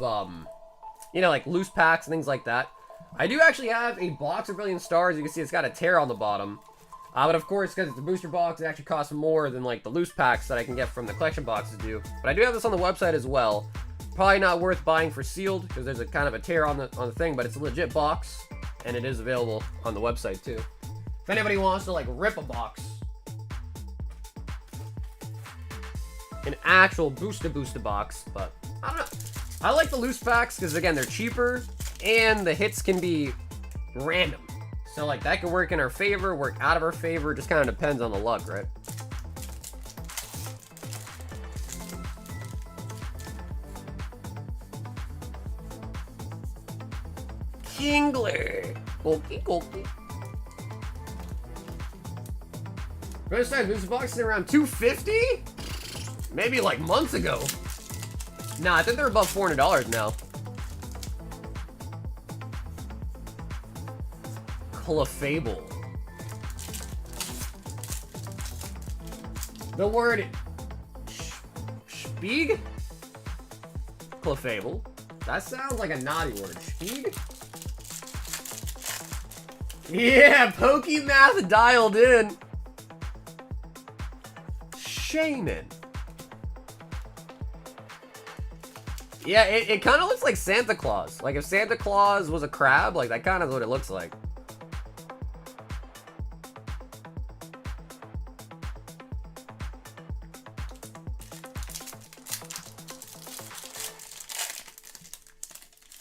S1: you know, like loose packs and things like that. I do actually have a box of Brilliant Stars. You can see it's got a Terra on the bottom. But of course, because it's a booster box, it actually costs more than like the loose packs that I can get from the collection boxes do. But I do have this on the website as well. Probably not worth buying for sealed because there's a kind of a tear on the thing, but it's a legit box and it is available on the website too. If anybody wants to like rip a box, an actual booster box, but I don't know. I like the loose packs because again they're cheaper and the hits can be random. So, like, that could work in our favor, work out of our favor. Just kind of depends on the luck, right? Kingler. Golky. First time booster boxes around 250? Maybe, like, months ago. Nah, I think they're above $400 now. Fable. The word Spieg? Fable. That sounds like a naughty word. Spieg? Yeah, Pokemath dialed in. Shaman. Yeah, it kind of looks like Santa Claus. Like if Santa Claus was a crab, like that kind of is what it looks like.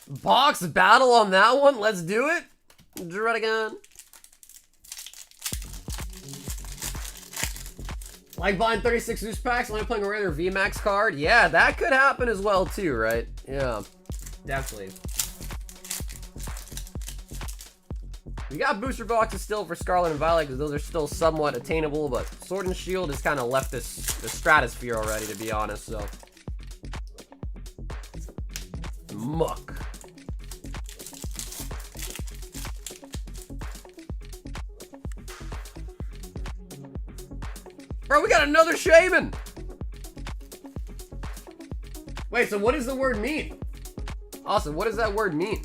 S1: Box battle on that one. Let's do it. Draw it again. Like buying 36 loose packs, only playing a regular VMAX card. Yeah, that could happen as well too, right? Yeah, definitely. We got booster boxes still for Scarlet and Violet because those are still somewhat attainable, but Sword and Shield has kind of left the stratosphere already, to be honest, so. Muck. Bro, we got another Shaman! Wait, so what does the word mean? Awesome, what does that word mean?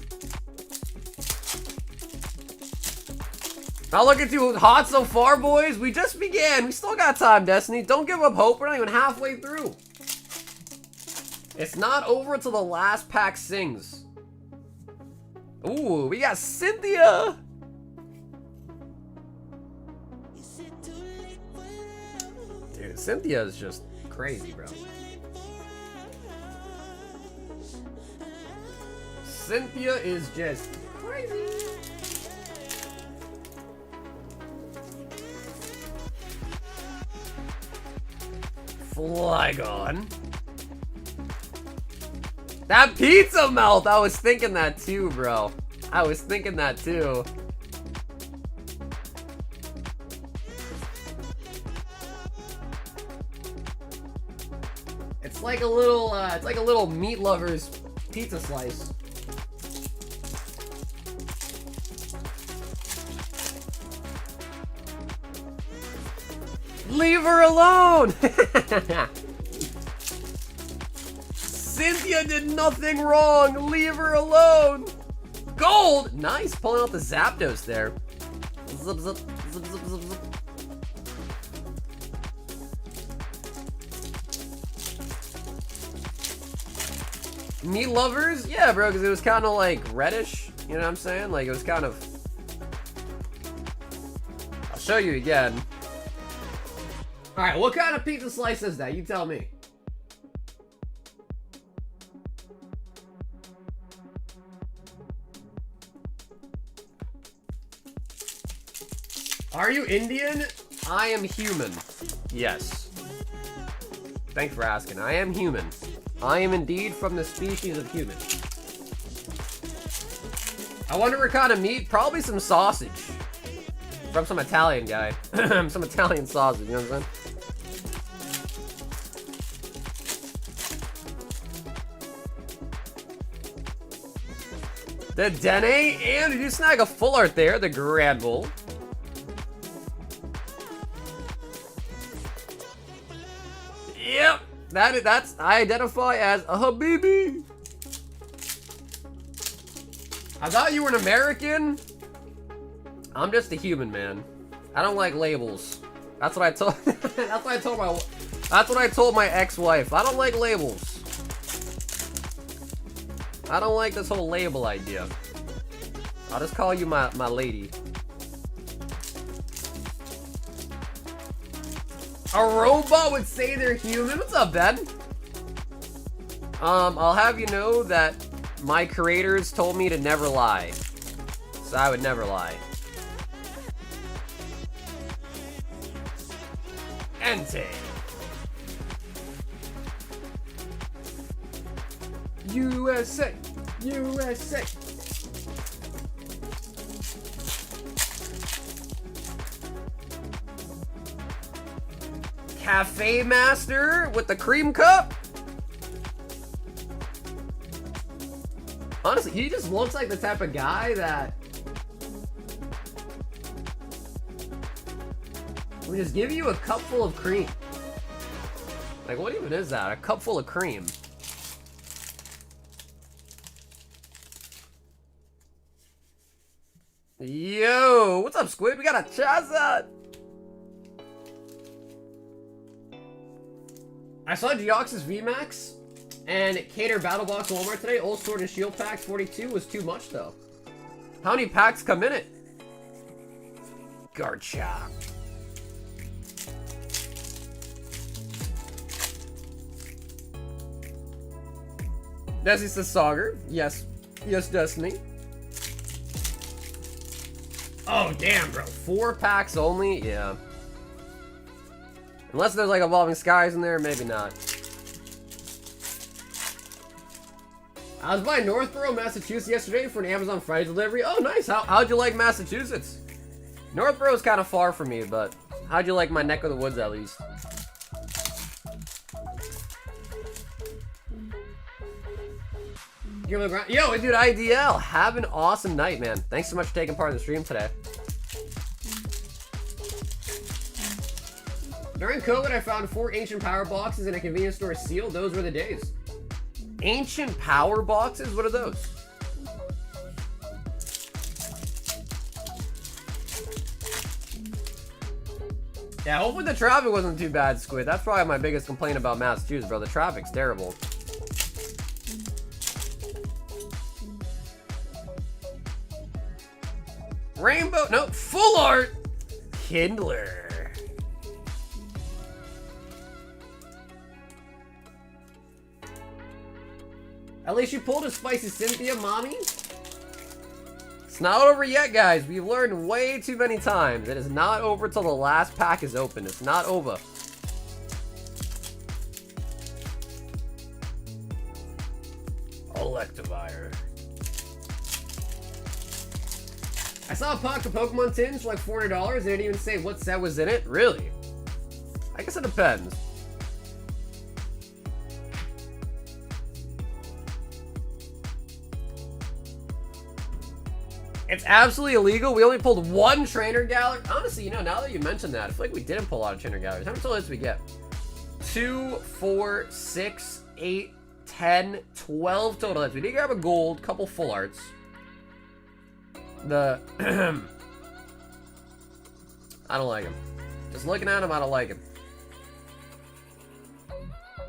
S1: Not looking too hot so far, boys. We just began. We still got time, Destiny. Don't give up hope. We're not even halfway through. It's not over until the last pack sings. Ooh, we got Cynthia. Dude, Cynthia is just crazy, bro. Cynthia is just crazy. Flygon. That pizza melt! I was thinking that too, bro. I was thinking that too. It's like a little meat lover's pizza slice. Leave her alone! Cynthia did nothing wrong! Leave her alone! Gold! Nice, pulling out the Zapdos there. Zip, zip, zip, zip, zip, zip. Meat lovers? Yeah, bro, because it was kind of like reddish. You know what I'm saying? Like, it was kind of... I'll show you again. Alright, what kind of pizza slice is that? You tell me. Are you Indian? I am human. Yes. Thanks for asking. I am human. I am indeed from the species of human. I wonder what kind of meat? Probably some sausage. From some Italian guy. Some Italian sausage, you know what I'm saying? The Dene, and did you snag a full art there? The Grand Bull. Yep, that's I identify as a Habibi. I thought you were an American. I'm just a human, man. I don't like labels. That's what I told. That's what I told my ex-wife. I don't like labels. I don't like this whole label idea. I'll just call you my lady. A robot would say they're human? What's up, Ben? I'll have you know that my creators told me to never lie. So I would never lie. Entei. USA! USA! Cafe Master with the cream cup? Honestly, he just looks like the type of guy that will just give you a cup full of cream. Like, what even is that? A cup full of cream. Yo, what's up, Squid? We got a Charizard. I saw Geox's VMAX and Cater Battle Box Walmart today. Old Sword and Shield packs 42 was too much though. How many packs come in it? Garchomp. Desi says Sauger. Yes. Yes, Destiny. Oh, damn, bro. 4 packs only? Yeah. Unless there's like Evolving Skies in there, maybe not. I was by Northborough, Massachusetts yesterday for an Amazon Friday delivery. Oh, nice. How'd you like Massachusetts? Northborough's kind of far from me, but how'd you like my neck of the woods at least? Yo, dude, IDL, have an awesome night, man. Thanks so much for taking part in the stream today. During COVID, I found 4 ancient power boxes in a convenience store sealed. Those were the days. Ancient power boxes? What are those? Yeah, hopefully the traffic wasn't too bad, Squid. That's probably my biggest complaint about Massachusetts, bro. The traffic's terrible. Rainbow, no, full art. Kindler. At least you pulled a spicy Cynthia, mommy. It's not over yet, guys. We've learned way too many times. It is not over till the last pack is open. It's not over. Electivire. I saw a pack of Pokemon tins for like $400 and it didn't even say what set was in it. Really? I guess it depends. It's absolutely illegal. We only pulled 1 trainer gallery. Honestly, you know, now that you mentioned that, I feel like we didn't pull a lot of trainer galleries. How many total hits did we get? 2, 4, 6, 8, 10, 12 total hits. We did grab a gold, couple full arts. The I don't like him. Just looking at him, I don't like him.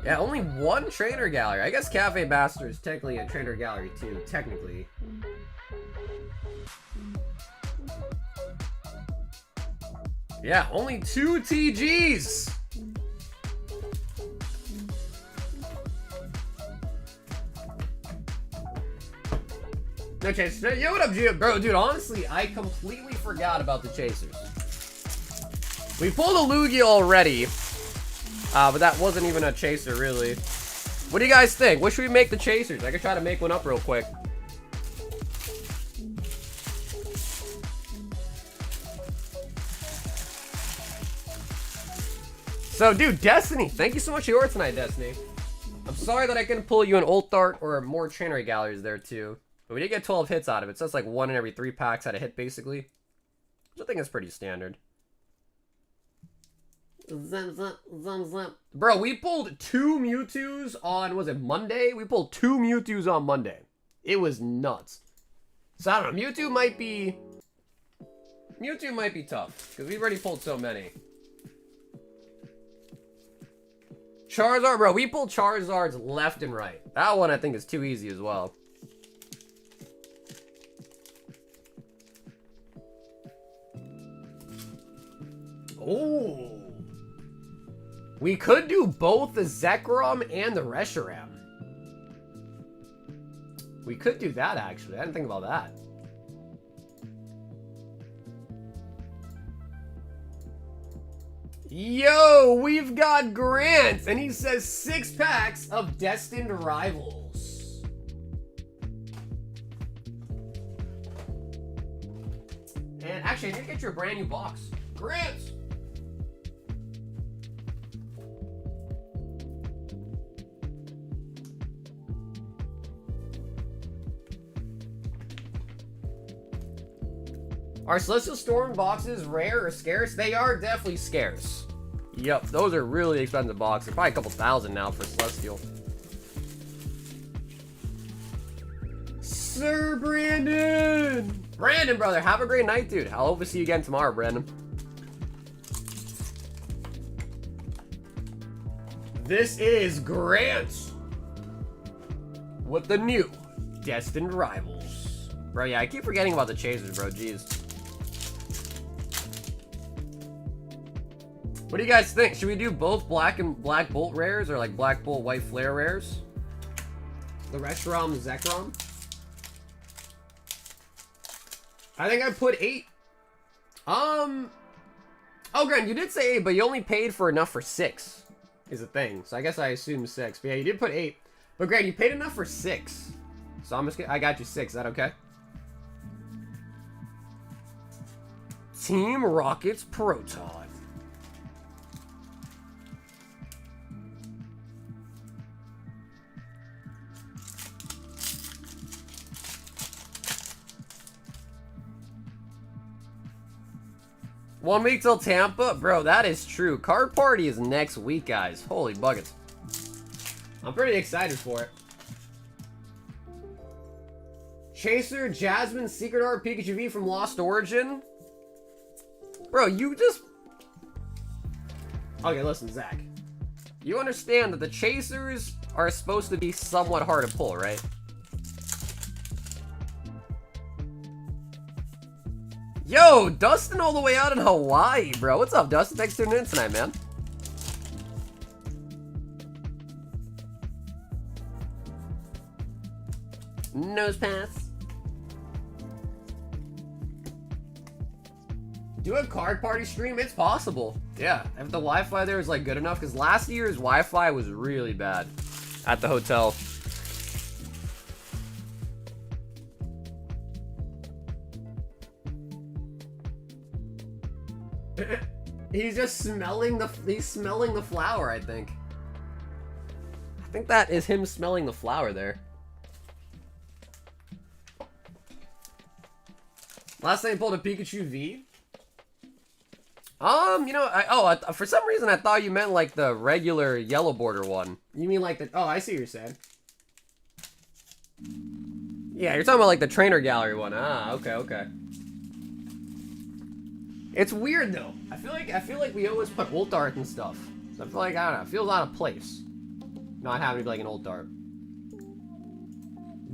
S1: Yeah, only 1 trainer gallery. I guess Cafe Bastard is technically a trainer gallery too, technically. Yeah, only 2 TGs. No chasers. Yo, what up, Gio? Bro, dude, honestly, I completely forgot about the chasers. We pulled a Lugia already, but that wasn't even a chaser, really. What do you guys think? What should we make the chasers? I could try to make one up real quick. So, dude, Destiny, thank you so much for your tonight, Destiny. I'm sorry that I couldn't pull you an Ult Art or more trainer galleries there, too. But we did get 12 hits out of it, so that's like 1 in every 3 packs had a hit, basically. Which I think is pretty standard. Bro, we pulled 2 Mewtwo's on, was it Monday? We pulled 2 Mewtwo's on Monday. It was nuts. So, I don't know, Mewtwo might be tough, because we've already pulled so many. Charizard, bro, we pulled Charizards left and right. That one I think is too easy as well. Oh, we could do both the Zekrom and the Reshiram. We could do that, actually. I didn't think about that. Yo, we've got Grant, and he says 6 packs of Destined Rivals. And actually, I did get you a brand new box. Grant! Are Celestial Storm boxes rare or scarce? They are definitely scarce. Yep, those are really expensive boxes. Probably a couple thousand now for Celestial. Sir Brandon! Brandon, brother, have a great night, dude. I'll hope to see you again tomorrow, Brandon. This is Grant with the new Destined Rivals. Bro, yeah, I keep forgetting about the chasers, bro. Jeez. What do you guys think? Should we do both black and black bolt rares or like black bolt white flare rares? The Reshiram, Zekrom? I think I put 8. Oh, Grant, you did say 8, but you only paid for enough for 6, is the thing. So I guess I assumed 6. But yeah, you did put 8. But Grant, you paid enough for 6. So I'm just I got you 6. Is that okay? Team Rocket's Proton. One week till Tampa? Bro, that is true. Card Party is next week, guys. Holy buckets. I'm pretty excited for it. Chaser, Jasmine, Secret Art, Pikachu V from Lost Origin. Bro, you just... Okay, listen, Zach. You understand that the Chasers are supposed to be somewhat hard to pull, right? Yo, Dustin all the way out in Hawaii, bro. What's up, Dustin? Thanks for tuning in tonight, man. Nose pass. Do a card party stream? It's possible. Yeah, if the Wi-Fi there is like good enough, because last year's Wi-Fi was really bad at the hotel. He's just smelling the flower, I think. I think that is him smelling the flower there. Last time I pulled a Pikachu V. You know, for some reason I thought you meant like the regular yellow border one. You mean like the, oh, I see what you're saying. Yeah, you're talking about like the trainer gallery one. Ah, okay, okay. It's weird though. I feel like we always put ult art and stuff. So I feel like, I don't know, it feels out of place. Not having to be like an ult art.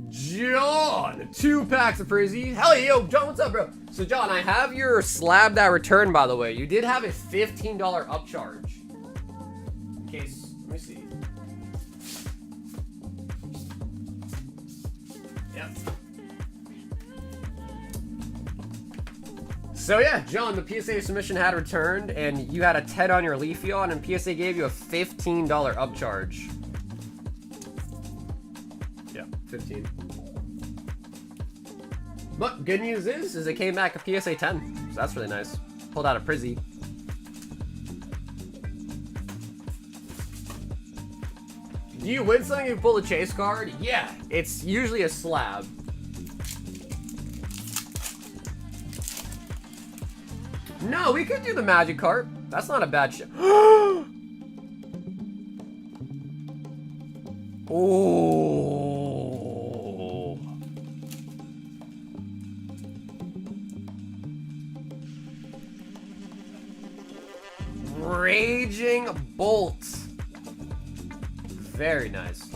S1: John, 2 packs of Frizzy. Hell yeah, yo, John, what's up, bro? So John, I have your slab that returned, by the way. You did have a $15 upcharge. In case, let me see. Yep. So yeah, John, the PSA submission had returned, and you had a 10 on your Leafeon, and PSA gave you a $15 upcharge. Yeah, 15. But good news is it came back a PSA 10, so that's really nice. Pulled out a Prizzy. Do you win something if you pull a chase card? Yeah, it's usually a slab. No, we could do the magic cart. That's not a bad shit. Oh. Raging Bolt. Very nice.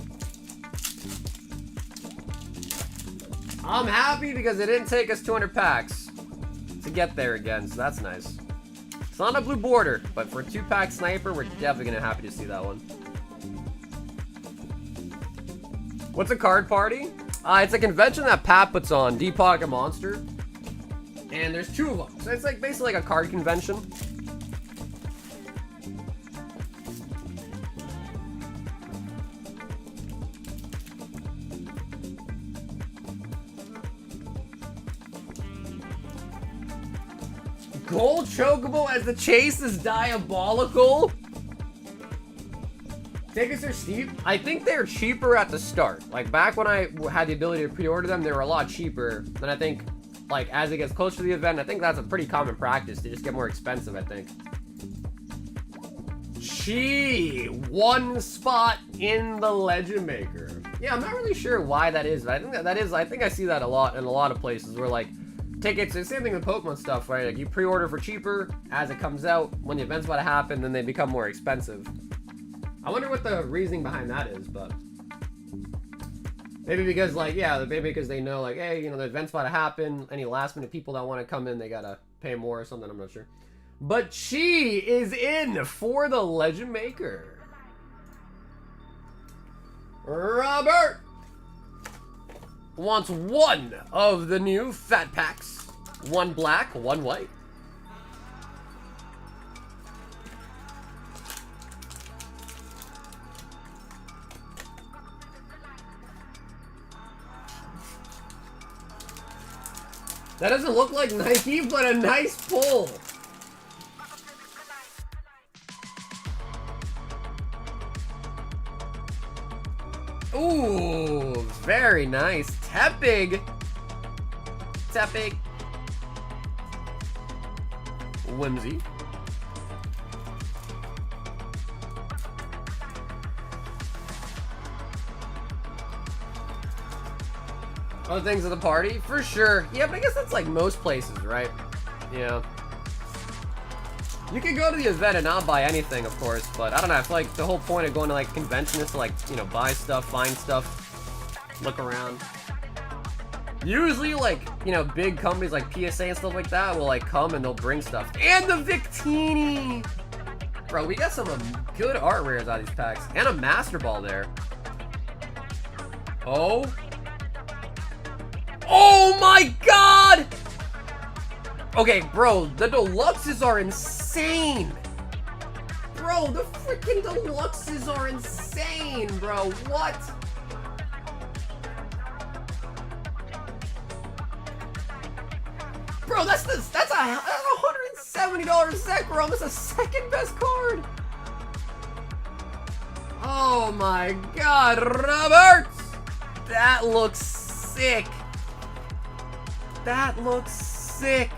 S1: I'm happy because it didn't take us 200 packs to get there again, so that's nice. It's not a blue border, but for a 2-pack sniper, we're definitely gonna happy to see that one. What's a card party? It's a convention that Pat puts on, Deepak a Monster, and there's 2 of them, so it's like basically like a card convention. Gold Chocobo as the chase is diabolical. Tickets are steep. I think they're cheaper at the start. Like back when I had the ability to pre-order them, they were a lot cheaper. And I think like as it gets closer to the event, I think that's a pretty common practice to just get more expensive, I think. Gee, 1 spot in the Legend Maker. Yeah, I'm not really sure why that is, but I think I think I see that a lot in a lot of places where like tickets, the same thing with Pokemon stuff, right? Like you pre-order for cheaper as it comes out. When the event's about to happen, then they become more expensive. I wonder what the reasoning behind that is, but maybe because like, yeah, maybe because they know like, hey, you know, the event's about to happen. Any last minute people that want to come in, they gotta pay more or something. I'm not sure. But she is in for the Legend Maker. Robert wants 1 of the new fat packs. 1 black, 1 white. That doesn't look like Nike, but a nice pull. Ooh, very nice. Tepig. Tepig. Whimsy. Other things at the party? For sure. Yeah, but I guess that's like most places, right? Yeah. You could go to the event and not buy anything, of course, but I don't know, I feel like the whole point of going to like convention is to like, you know, buy stuff, find stuff, look around. Usually like, you know, big companies like PSA and stuff like that will like come and they'll bring stuff. And the Victini! Bro, we got some good art rares out of these packs. And a Master Ball there. Oh. Oh my god! Okay, bro, the deluxes are insane. Bro, the freaking deluxes are insane, bro. What? Bro, that's a $170 Zekrom. That's the second best card. Oh my god, Robert! That looks sick. That looks sick.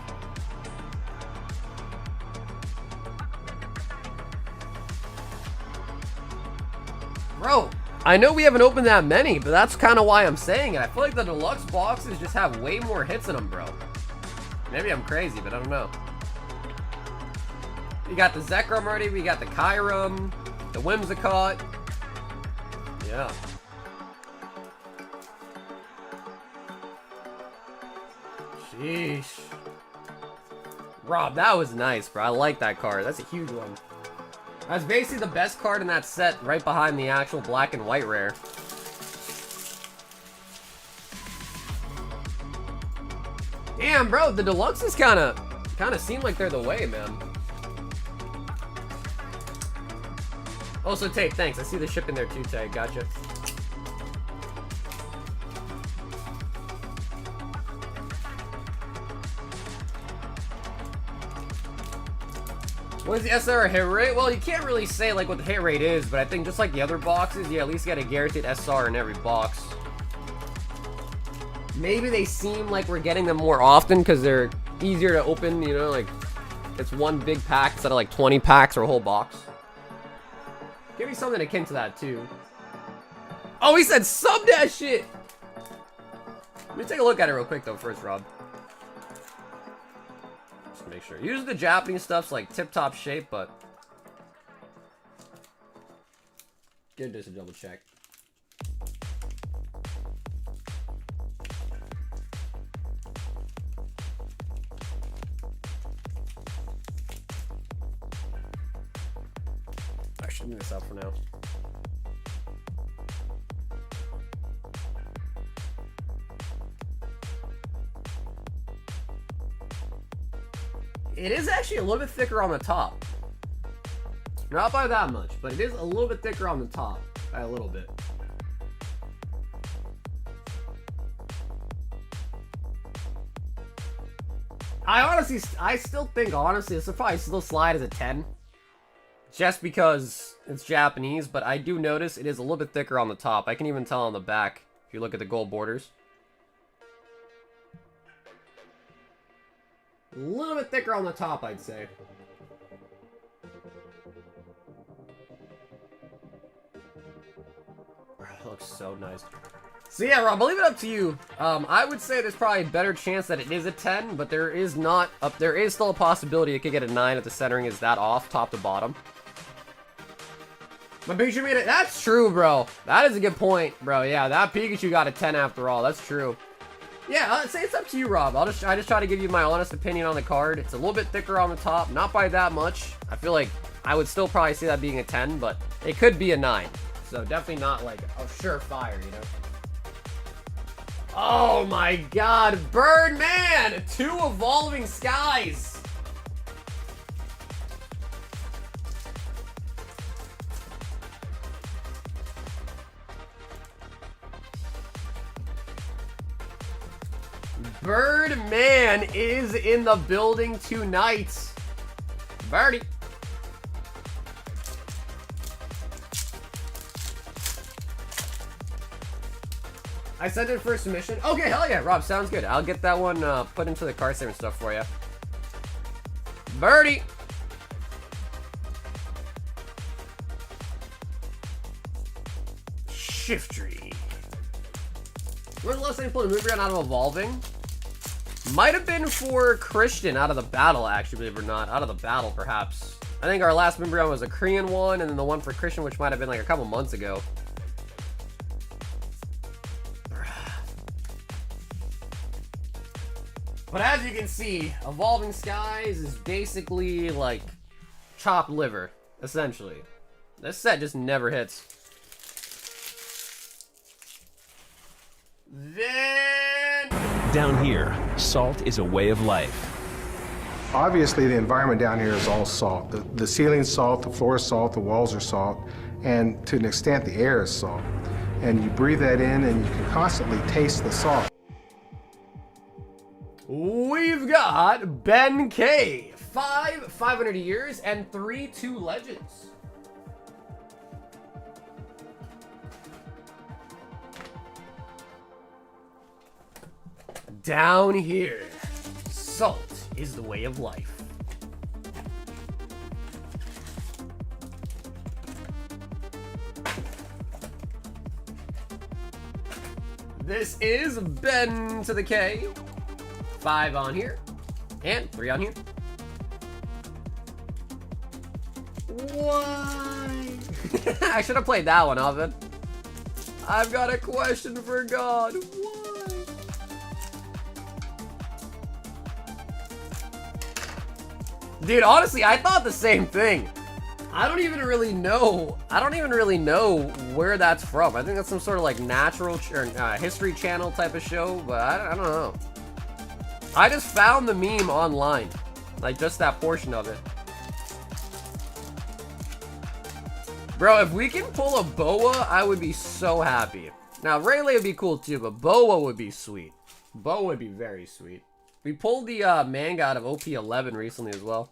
S1: Bro, I know we haven't opened that many, but that's kind of why I'm saying it. I feel like the deluxe boxes just have way more hits in them, bro. Maybe I'm crazy, but I don't know. We got the Zekrom already, we got the Kyurem, the Whimsicott. Yeah. Sheesh. Rob, that was nice, bro. I like that card. That's a huge one. That's basically the best card in that set, right behind the actual black and white rare. Damn, bro, the deluxes kind of seem like they're the way, man. Also, tape, thanks. I see the ship in there too, Tay. Gotcha. What is the SR hit rate? Well, you can't really say like what the hit rate is, but I think just like the other boxes, you at least get a guaranteed SR in every box. Maybe they seem like we're getting them more often because they're easier to open, you know, like it's one big pack instead of like 20 packs or a whole box. Give me something akin to that too. Oh, he said sub that shit! Let me take a look at it real quick though first, Rob. Just make sure. Usually the Japanese stuff's like tip-top shape, but give this a double check. I should move this out for now. It is actually a little bit thicker on the top. Not by that much, but it is a little bit thicker on the top. By a little bit. I still think, honestly, this will probably still slide as a 10. Just because it's Japanese, but I do notice it is a little bit thicker on the top. I can even tell on the back, if you look at the gold borders. A little bit thicker on the top, I'd say. That looks so nice. So yeah, Rob, I'll leave it up to you. I would say there's probably a better chance that it is a 10, but there is still a possibility it could get a 9 if the centering is that off, top to bottom. But Pikachu made it. That's true, bro. That is a good point, bro. Yeah, that Pikachu got a 10 after all. That's true. Yeah, I'd say it's up to you, Rob. I just try to give you my honest opinion on the card. It's a little bit thicker on the top, not by that much. I feel like I would still probably see that being a 10, but it could be a 9. So definitely not like a surefire, you know? Oh my god, Birdman! 2 Evolving Skies! Birdman is in the building tonight. Birdie. I sent it for submission. Okay, hell yeah, Rob, sounds good. I'll get that one put into the card saving stuff for you. Birdie. Shiftry. When's the last time you pulled a move out of Evolving? Might have been for Christian out of the battle, actually, believe it or not. Out of the battle, perhaps. I think our last move was a Korean one, and then the one for Christian, which might have been like a couple months ago. But as you can see, Evolving Skies is basically like chopped liver, essentially. This set just never hits. Then...
S3: Down here, salt is a way of life.
S4: Obviously, the environment down here is all salt. The ceiling's salt, the floor is salt, the walls are salt, and to an extent, the air is salt. And you breathe that in, and you can constantly taste the salt.
S1: We've got Ben K. 500 years, and 3 2 legends. Down here, salt is the way of life. This is Ben to the K. 5 on here, and 3 on here. Why? I should have played that one, Ovid. I've got a question for God. Why? Dude, honestly, I thought the same thing. I don't even really know where that's from. I think that's some sort of like natural or history channel type of show, but I don't know. I just found the meme online, like just that portion of it. Bro, if we can pull a Boa, I would be so happy. Now, Rayleigh would be cool too, but Boa would be sweet. Boa would be very sweet. We pulled the manga out of OP11 recently as well.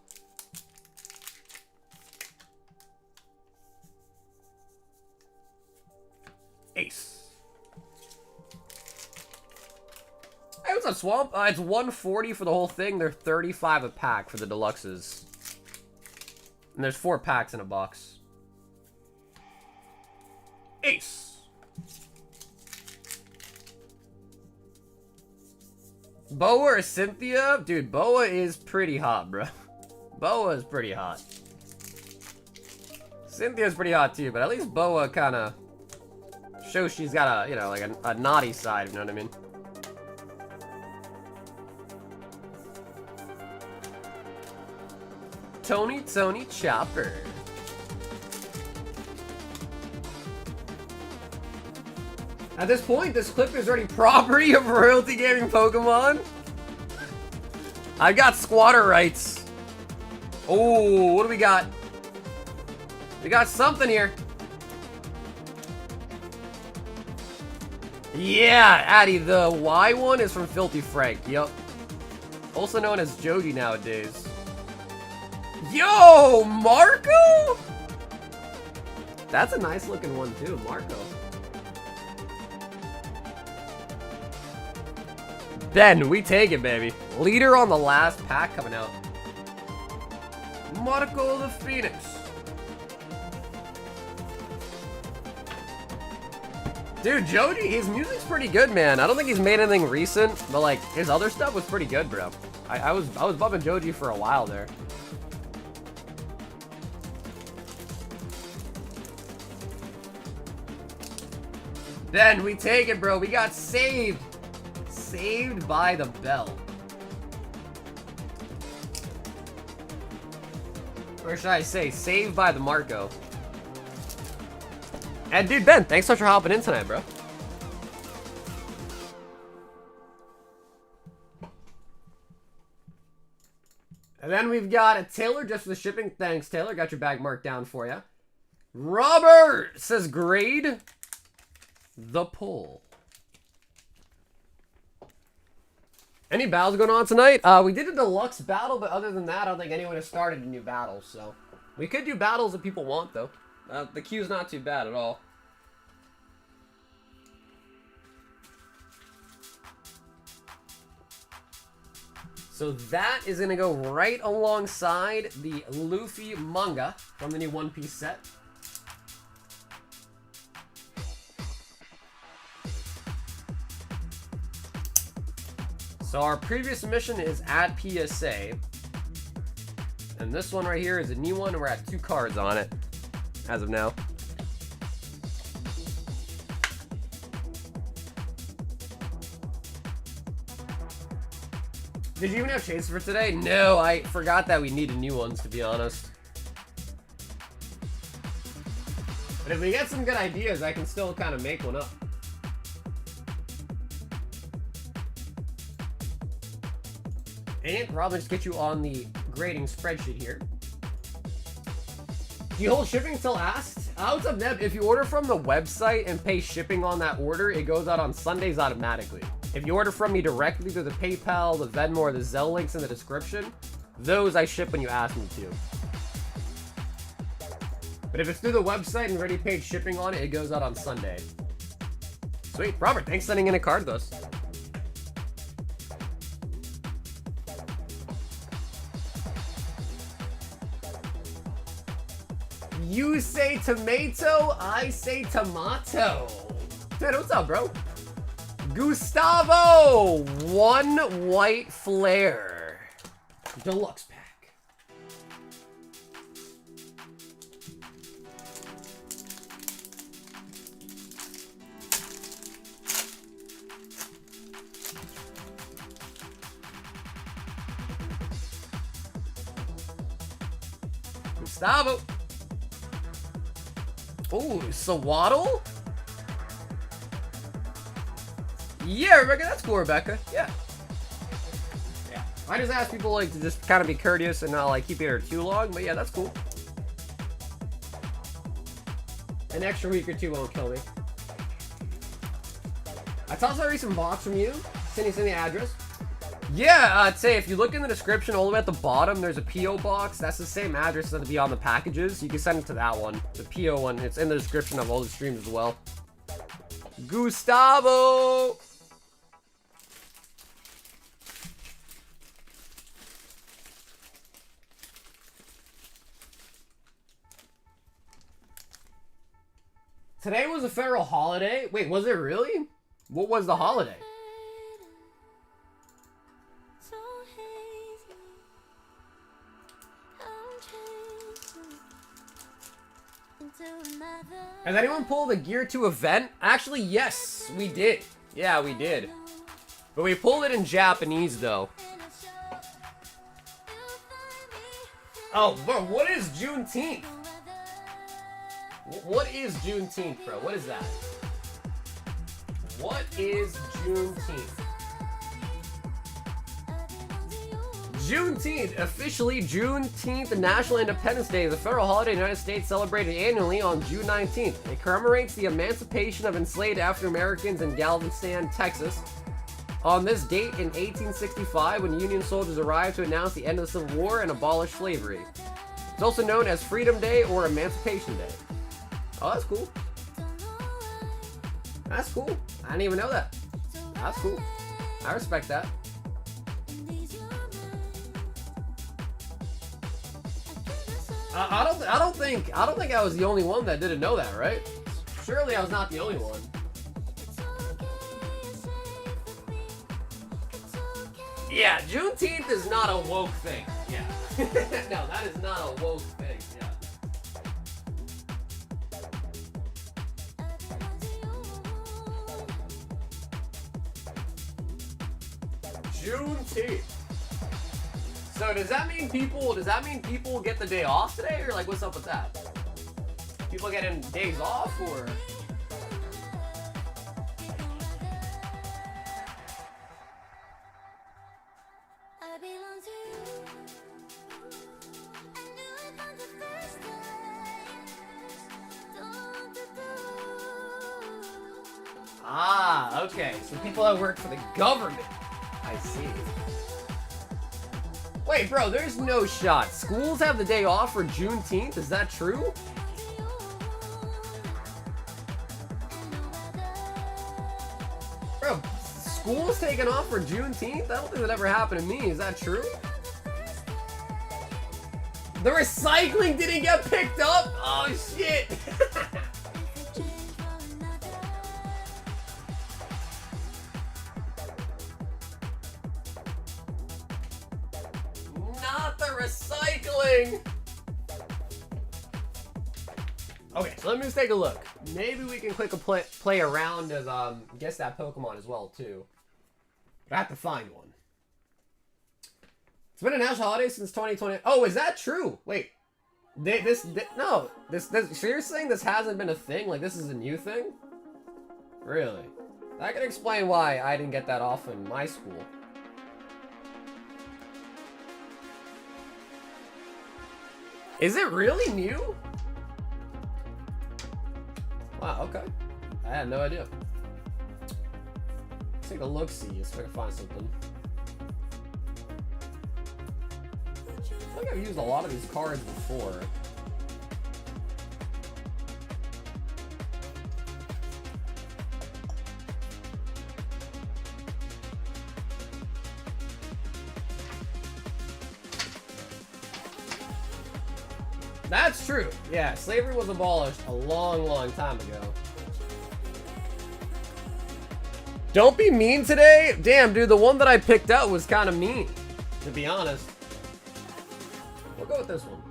S1: Ace. Hey, what's up, Swamp? It's 140 for the whole thing. They're 35 a pack for the deluxes. And there's 4 packs in a box. Ace. Boa or Cynthia? Dude, Boa is pretty hot, bro. Boa is pretty hot. Cynthia's pretty hot too, but at least Boa kind of shows she's got a, you know, like a naughty side, you know what I mean? Tony Chopper. At this point, this clip is already property of Royalty Gaming Pokemon. I got squatter rights. Oh, what do we got? We got something here. Yeah, Addy, the Y one is from Filthy Frank. Yup. Also known as Joji nowadays. Yo, Marco? That's a nice looking one too, Marco. Then we take it, baby. Leader on the last pack coming out. Marco the Phoenix. Dude, Joji, his music's pretty good, man. I don't think he's made anything recent, but like his other stuff was pretty good, bro. I was bumping Joji for a while there. Then we take it, bro. We got saved. Saved by the bell. Or should I say, saved by the Marco. And dude, Ben, thanks so much for hopping in tonight, bro. And then we've got a Taylor just for the shipping. Thanks, Taylor. Got your bag marked down for you. Robert says grade the pull. Any battles going on tonight? We did a deluxe battle, but other than that, I don't think anyone has started a new battle. So we could do battles if people want, though. The queue's not too bad at all. So that is going to go right alongside the Luffy manga from the new One Piece set. So our previous mission is at PSA. And this one right here is a new one, and we're at 2 cards on it as of now. Did you even have Chase for today? No, I forgot that we needed new ones, to be honest. But if we get some good ideas, I can still kind of make one up. And probably just get you on the grading spreadsheet here. Do you hold shipping until asked? What's up, Neb? If you order from the website and pay shipping on that order, it goes out on Sundays automatically. If you order from me directly through the PayPal, the Venmo, or the Zelle links in the description, those I ship when you ask me to. But if it's through the website and already paid shipping on it, it goes out on Sunday. Sweet. Robert, thanks for sending in a card to us. You say tomato, I say tomato. Dude, what's up, bro? Gustavo, 1 white flare. Deluxe pack. Gustavo. Ooh, Sawaddle? Yeah, Rebecca, that's cool, Rebecca. Yeah. Yeah. I just ask people like to just kind of be courteous and not like keep it here too long, but yeah, that's cool. An extra week or 2 won't kill me. I tossed out a recent box from you. Send the address. Yeah, I'd say if you look in the description all the way at the bottom, there's a P.O. box. That's the same address that'll be on the packages. You can send it to that one. The P.O. one. It's in the description of all the streams as well. Gustavo! Today was a federal holiday? Wait, was it really? What was the holiday? Has anyone pulled a Gear 2 event? Actually, yes, we did. Yeah, we did. But we pulled it in Japanese, though. Oh, bro, what is Juneteenth? What is Juneteenth, bro? What is that? What is Juneteenth? Juneteenth, officially Juneteenth, National Independence Day, is a federal holiday in the United States celebrated annually on June 19th. It commemorates the emancipation of enslaved African Americans in Galveston, Texas. On this date in 1865, when Union soldiers arrived to announce the end of the Civil War and abolish slavery. It's also known as Freedom Day or Emancipation Day. Oh, that's cool. That's cool. I didn't even know that. That's cool. I respect that. I don't think I was the only one that didn't know that, right? Surely I was not the only one. Yeah, Juneteenth is not a woke thing. Yeah. No, that is not a woke thing. Yeah. Juneteenth. So does that mean people get the day off today, or like what's up with that? People getting days off, or? Ah, okay. So people that work for the government. I see. Wait, bro, there's no shot. Schools have the day off for Juneteenth? Is that true? Bro, school's taking off for Juneteenth? I don't think that ever happened to me. Is that true? The recycling didn't get picked up? Oh, shit. Not the recycling. Okay, so let me just take a look. Maybe we can click a play around as guess that Pokemon as well too. But I have to find one. It's been a national holiday since 2020. Oh, is that true? Wait, no. So you're saying this hasn't been a thing? Like this is a new thing? Really? That can explain why I didn't get that off in my school. Is it really new? Wow, okay. I had no idea. Let's take a look-see, see if I can find something. I think I've used a lot of these cards before. That's true. Yeah, slavery was abolished a long, long time ago. Don't be mean today? Damn, dude, the one that I picked out was kind of mean, to be honest. We'll go with this one.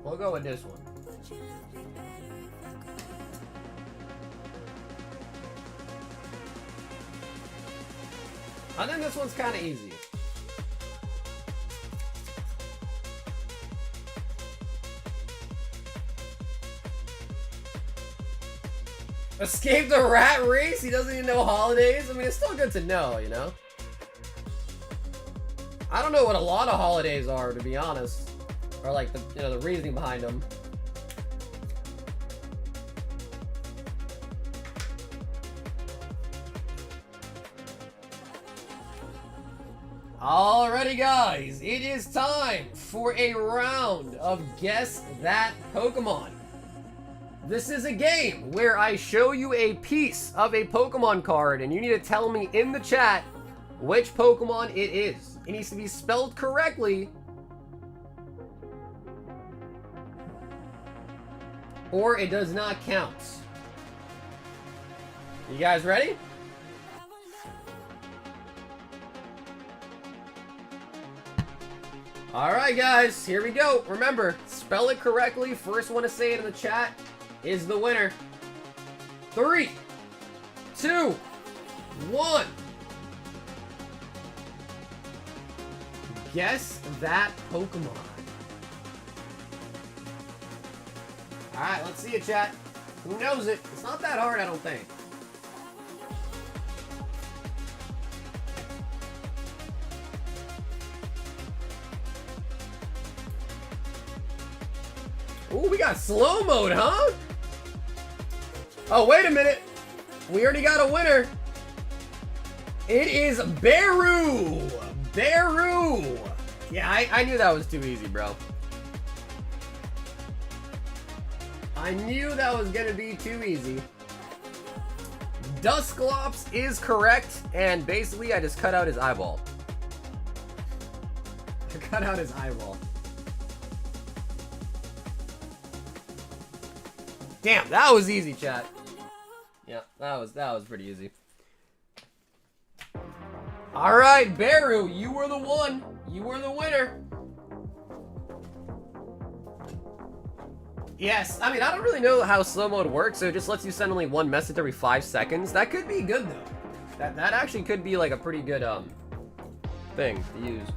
S1: We'll go with this one. I think this one's kind of easy. Escape the rat race? He doesn't even know holidays? I mean, it's still good to know, you know? I don't know what a lot of holidays are, to be honest. Or like, the, you know, the reasoning behind them. Alrighty guys, it is time for a round of Guess That Pokemon. This is a game where I show you a piece of a Pokemon card and you need to tell me in the chat which Pokemon it is. It needs to be spelled correctly or it does not count. You guys ready? Alright guys, here we go. Remember, spell it correctly. First one to say it in the chat is the winner. 3, 2, 1. Guess that Pokemon. Alright, let's see it, chat. Who knows it? It's not that hard, I don't think. Ooh, we got slow mode, huh? Oh, wait a minute. We already got a winner. It is Beru. Beru. Yeah, I knew that was too easy, bro. I knew that was gonna be too easy. Dusclops is correct, and basically I just cut out his eyeball. I cut out his eyeball. Damn, that was easy, chat. Yeah, that was pretty easy. Alright, Beru, you were the one. You were the winner. Yes, I mean, I don't really know how slow mode works, so it just lets you send only one message every 5 seconds. That could be good, though. That actually could be, like, a pretty good, thing to use.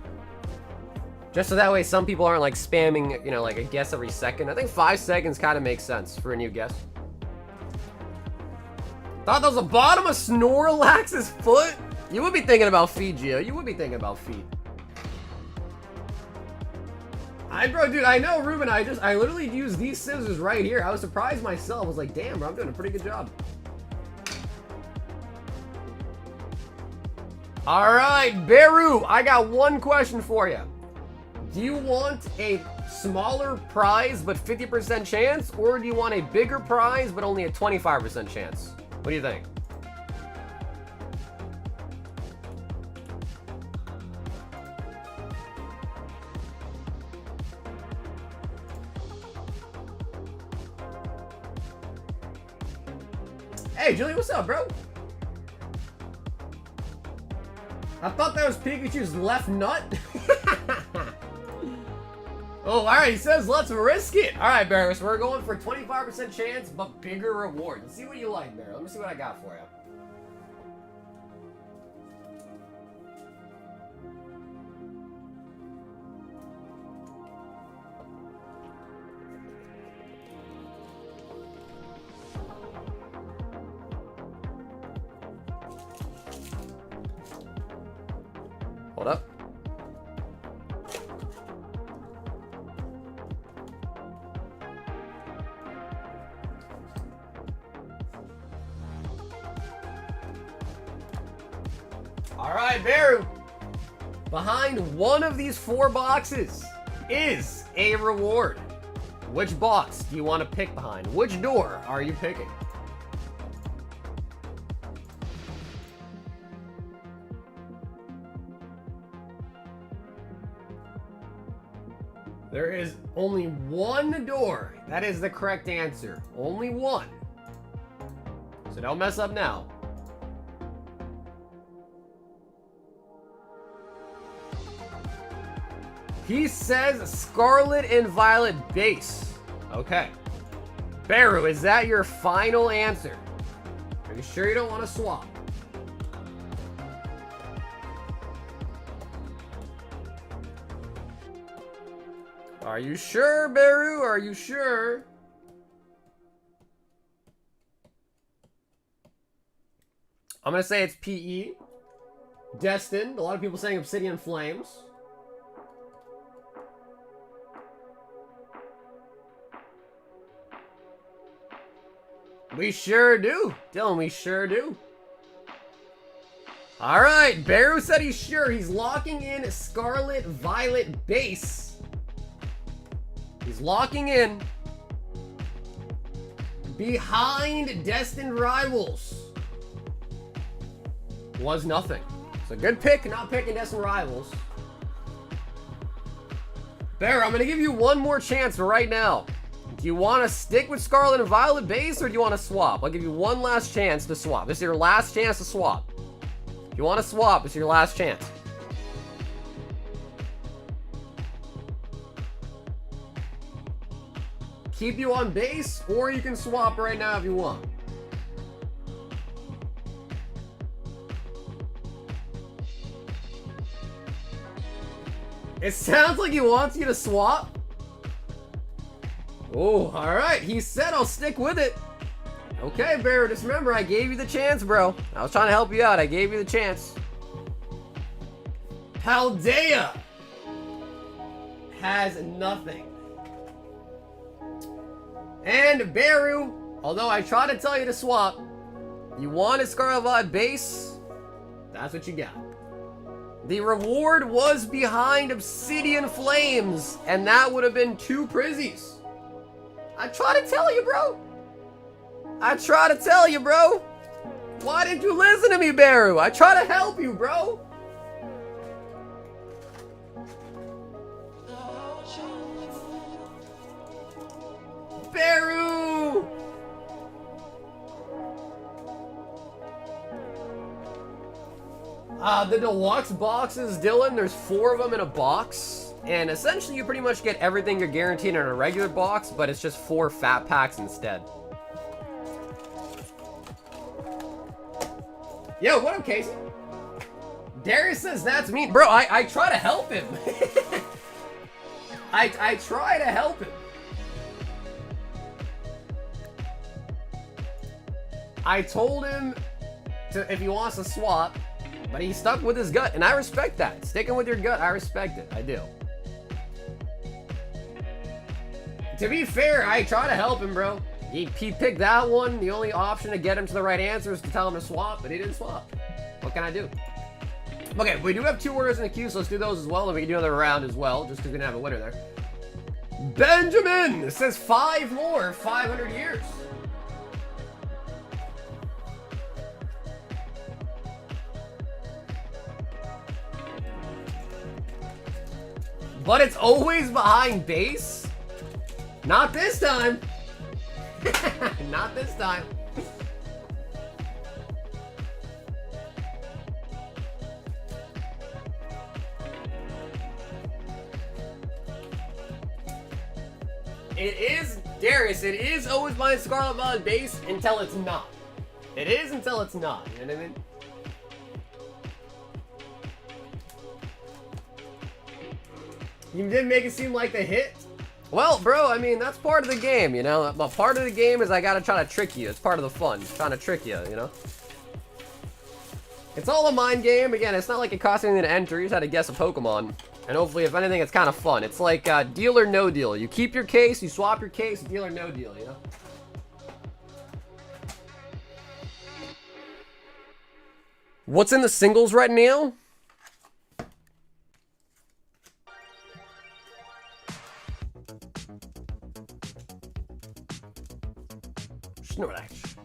S1: Just so that way some people aren't, like, spamming, you know, like, a guess every second. I think 5 seconds kind of makes sense for a new guess. Thought that was the bottom of Snorlax's foot? You would be thinking about feet, Gio. You would be thinking about feet. Bro, dude, I know, Ruben. I literally used these scissors right here. I was surprised myself. I was like, damn, bro, I'm doing a pretty good job. All right, Beru, I got one question for you. Do you want a smaller prize but 50% chance, or do you want a bigger prize but only a 25% chance? What do you think? Hey, Julie, what's up, bro? I thought that was Pikachu's left nut. Oh, all right. He says, let's risk it. All right, Barris, we're going for 25% chance, but bigger reward. Let's see what you like, Barris. Let me see what I got for you. Hold up. All right, Beru. Behind one of these 4 boxes is a reward. Which box do you want to pick behind? Which door are you picking? There is only one door. That is the correct answer. Only one. So don't mess up now. He says Scarlet and Violet base. Okay. Beru, is that your final answer? Are you sure you don't want to swap? Are you sure, Beru? Are you sure? I'm going to say it's PE. Destined. A lot of people saying Obsidian Flames. We sure do. Dylan, we sure do. All right. Beru said he's sure. He's locking in Scarlet Violet base. He's locking in behind Destined Rivals. Was nothing. It's a good pick, not picking Destined Rivals. Bear, I'm going to give you one more chance for right now. Do you want to stick with Scarlet and Violet base, or do you want to swap? I'll give you one last chance to swap. This is your last chance to swap. If you want to swap, it's your last chance. Keep you on base, or you can swap right now if you want. It sounds like he wants you to swap. Oh, all right. He said I'll stick with it. Okay, Bear, just remember, I gave you the chance, bro. I was trying to help you out. I gave you the chance. Paldea has nothing. And Beru, although I try to tell you to swap, you want a Scarlet Violet base, that's what you got. The reward was behind Obsidian Flames, and that would have been 2 Prizzies. I try to tell you, bro. I try to tell you, bro. Why didn't you listen to me, Beru? I try to help you, bro. Beru! The deluxe boxes, Dylan, there's 4 of them in a box. And essentially you pretty much get everything you're guaranteed in a regular box, but it's just 4 fat packs instead. Yo, what up, Casey? Darius says that's me. Bro, I try to help him. I try to help him. I told him if he wants to swap, but he stuck with his gut, and I respect that. Sticking with your gut, I respect it. I do. To be fair, I try to help him, bro. He picked that one. The only option to get him to the right answer is to tell him to swap, but he didn't swap. What can I do? Okay, we do have 2 orders in the queue, so let's do those as well, and we can do another round as well, just because we didn't have a winner there. Benjamin says 5 more, 500 years. But it's always behind base? Not this time. Not this time. It is, Darius, it is always behind Scarlet Violet base until it's not. It is until it's not, you know what I mean? You didn't make it seem like the hit? Well, bro, I mean, that's part of the game, you know? But part of the game is I gotta try to trick you. It's part of the fun, trying to trick you, you know? It's all a mind game. Again, it's not like it costs anything to enter. You just had to guess a Pokemon. And hopefully, if anything, it's kind of fun. It's like deal or no deal. You keep your case, you swap your case, deal or no deal, you know? What's in the singles right now? Snorlax.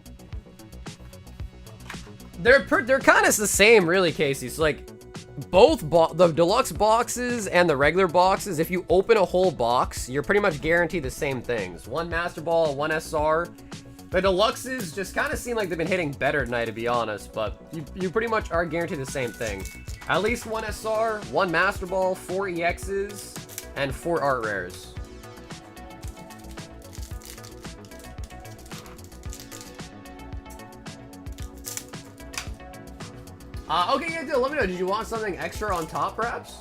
S1: They're kind of the same, really, Casey. So like, both the deluxe boxes and the regular boxes, if you open a whole box, you're pretty much guaranteed the same things. 1 Master Ball, 1 SR. The deluxes just kind of seem like they've been hitting better tonight, to be honest. But you pretty much are guaranteed the same thing. At least 1 SR, 1 Master Ball, 4 EXs, and 4 art rares. Okay, yeah, dude, let me know. Did you want something extra on top, perhaps?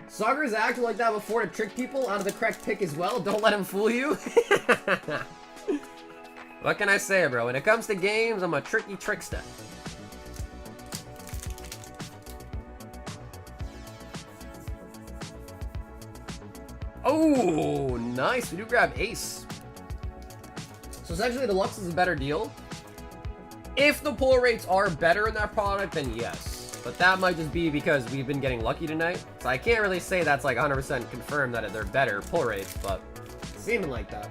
S1: Soccer's acting like that before to trick people out of the correct pick as well. Don't let him fool you. What can I say, bro? When it comes to games, I'm a tricky trickster. Oh, nice. We do grab Ace. So essentially, Deluxe is a better deal. If the pull rates are better in that product, then yes. But that might just be because we've been getting lucky tonight. So I can't really say that's like 100% confirmed that they're better pull rates, but it's seeming like that.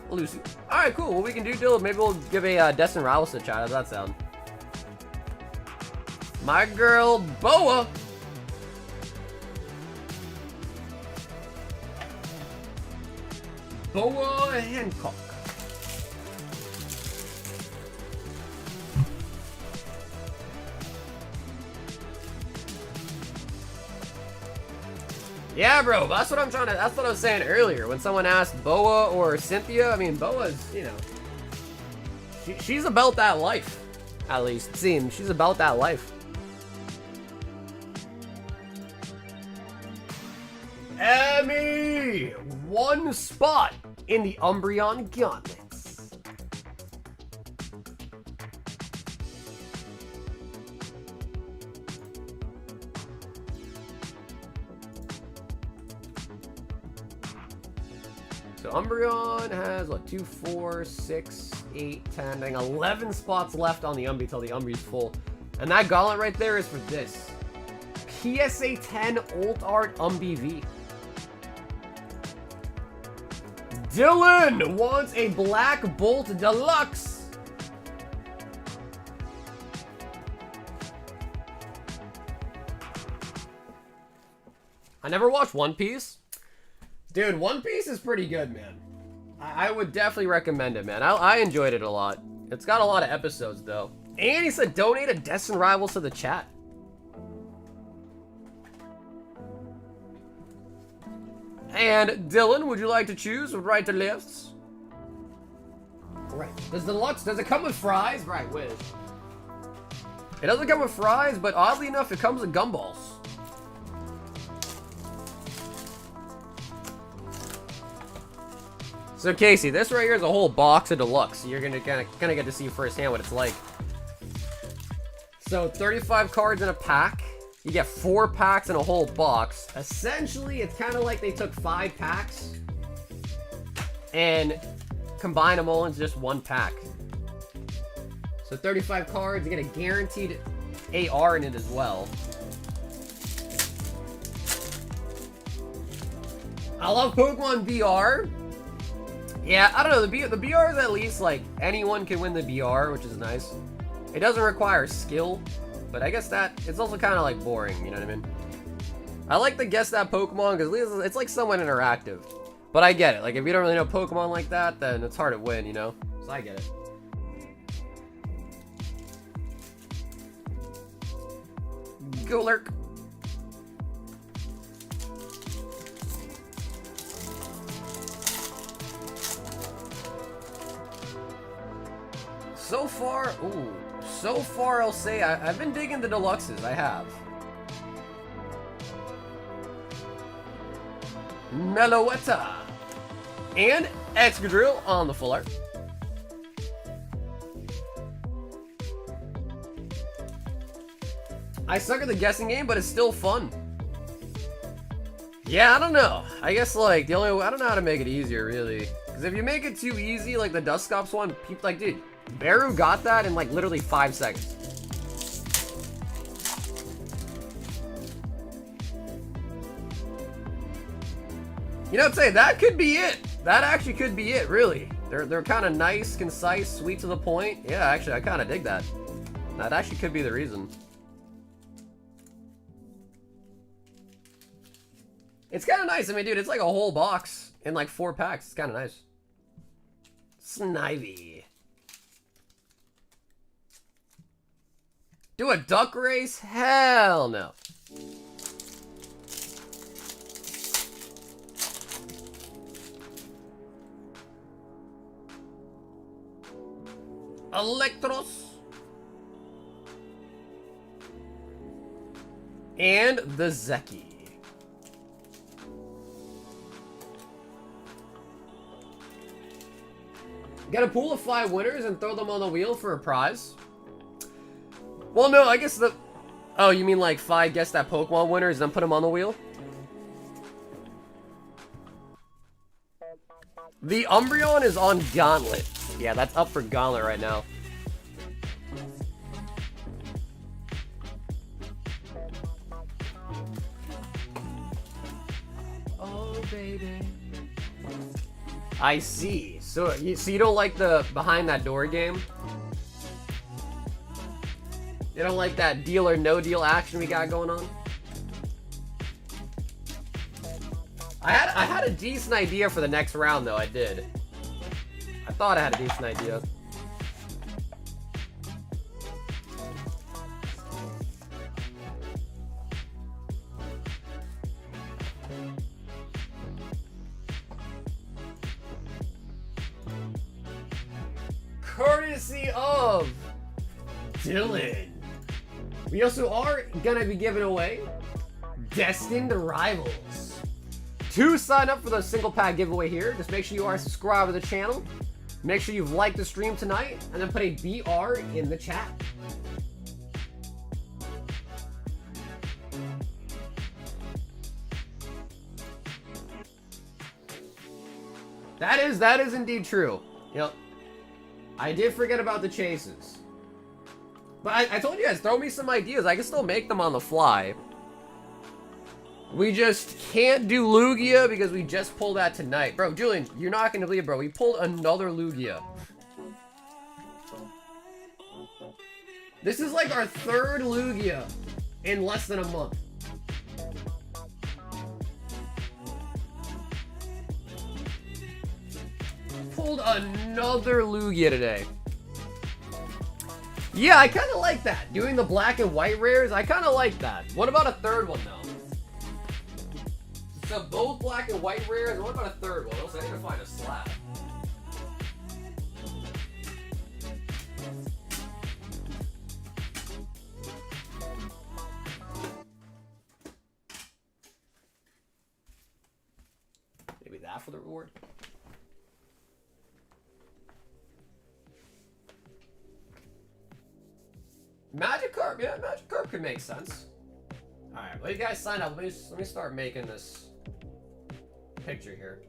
S1: Lucy. Alright, cool. What we can do, Dylan, maybe we'll give a Destined Rivals to chat. How's that sound? My girl, Boa. Boa Hancock. Yeah, bro, that's what I'm trying to, that's what I was saying earlier. When someone asked Boa or Cynthia, I mean, Boa's, you know, she's about that life. At least, it seems. She's about that life. Emmy! 1 spot in the Umbreon Gauntlets. So Umbreon has, what, 2, 4, 6, 8, 10, dang, 11 spots left on the Umbee till the Umbee's full. And that gauntlet right there is for this. PSA 10 Ult Art Umbee V. Dylan wants a Black Bolt Deluxe. I never watched One Piece. Dude, One Piece is pretty good, man. I would definitely recommend it, man. I enjoyed it a lot. It's got a lot of episodes, though. And he said donate a Destined Rivals to the chat. And Dylan, would you like to choose right to lefts? Right. Does it come with fries? Right, with. It doesn't come with fries, but oddly enough, it comes with gumballs. So Casey, this right here is a whole box of Deluxe. So you're gonna get to see firsthand what it's like. So 35 cards in a pack. You get 4 packs in a whole box. Essentially, it's kind of like they took 5 packs and combined them all into just 1 pack. So 35 cards, you get a guaranteed AR in it as well. I love Pokemon VR. Yeah, I don't know, the BR is at least like anyone can win the BR, which is nice. It doesn't require skill, but I guess that it's also kind of like boring, you know what I mean? I like to guess that Pokemon because it's like somewhat interactive. But I get it, like if you don't really know Pokemon like that, then it's hard to win, you know? So I get it. Go lurk. So far I'll say I've been digging the Deluxes, I have. Meloetta and Excadrill on the full art. I suck at the guessing game, but it's still fun. Yeah, I don't know. I guess like I don't know how to make it easier really. Because if you make it too easy, like the Dusclops one, people like, dude, Baru got that in like literally 5 seconds. You know, I'd say that could be it. That actually could be it, really. They're kind of nice, concise, sweet to the point. Yeah, actually, I kind of dig that. That actually could be the reason. It's kind of nice. I mean, dude, it's like a whole box in like 4 packs. It's kind of nice. Snivy. Do a duck race? Hell no. Electros. And the Zeki. Get a pool of 5 winners and throw them on the wheel for a prize. Well, no, I guess the... Oh, you mean like 5 guess that Pokemon winners and then put them on the wheel? The Umbreon is on Gauntlet. Yeah, that's up for Gauntlet right now. Oh, baby. I see. So you don't like the behind that door game? You don't like that deal or no deal action we got going on? I had a decent idea for the next round though, I did. I thought I had a decent idea. Courtesy of Dylan. We also are gonna be giving away Destined Rivals. To sign up for the single pack giveaway here, just make sure you are subscribed to the channel. Make sure you've liked the stream tonight, and then put a BR in the chat. That is indeed true. You know, I did forget about the chases. But I told you guys, throw me some ideas. I can still make them on the fly. We just can't do Lugia because we just pulled that tonight. Bro, Julian, you're not going to believe it, bro. We pulled another Lugia. This is like our 3rd Lugia in less than a month. Pulled another Lugia today. Yeah, I kind of like that. Doing the black and white rares, I kind of like that. What about a 3rd one, though? So both black and white rares, and what about a 3rd one? Also, I need to find a slab. Maybe that for the reward? Magikarp, yeah, Magikarp could make sense. Alright, well you guys sign up. Let me start making this picture here.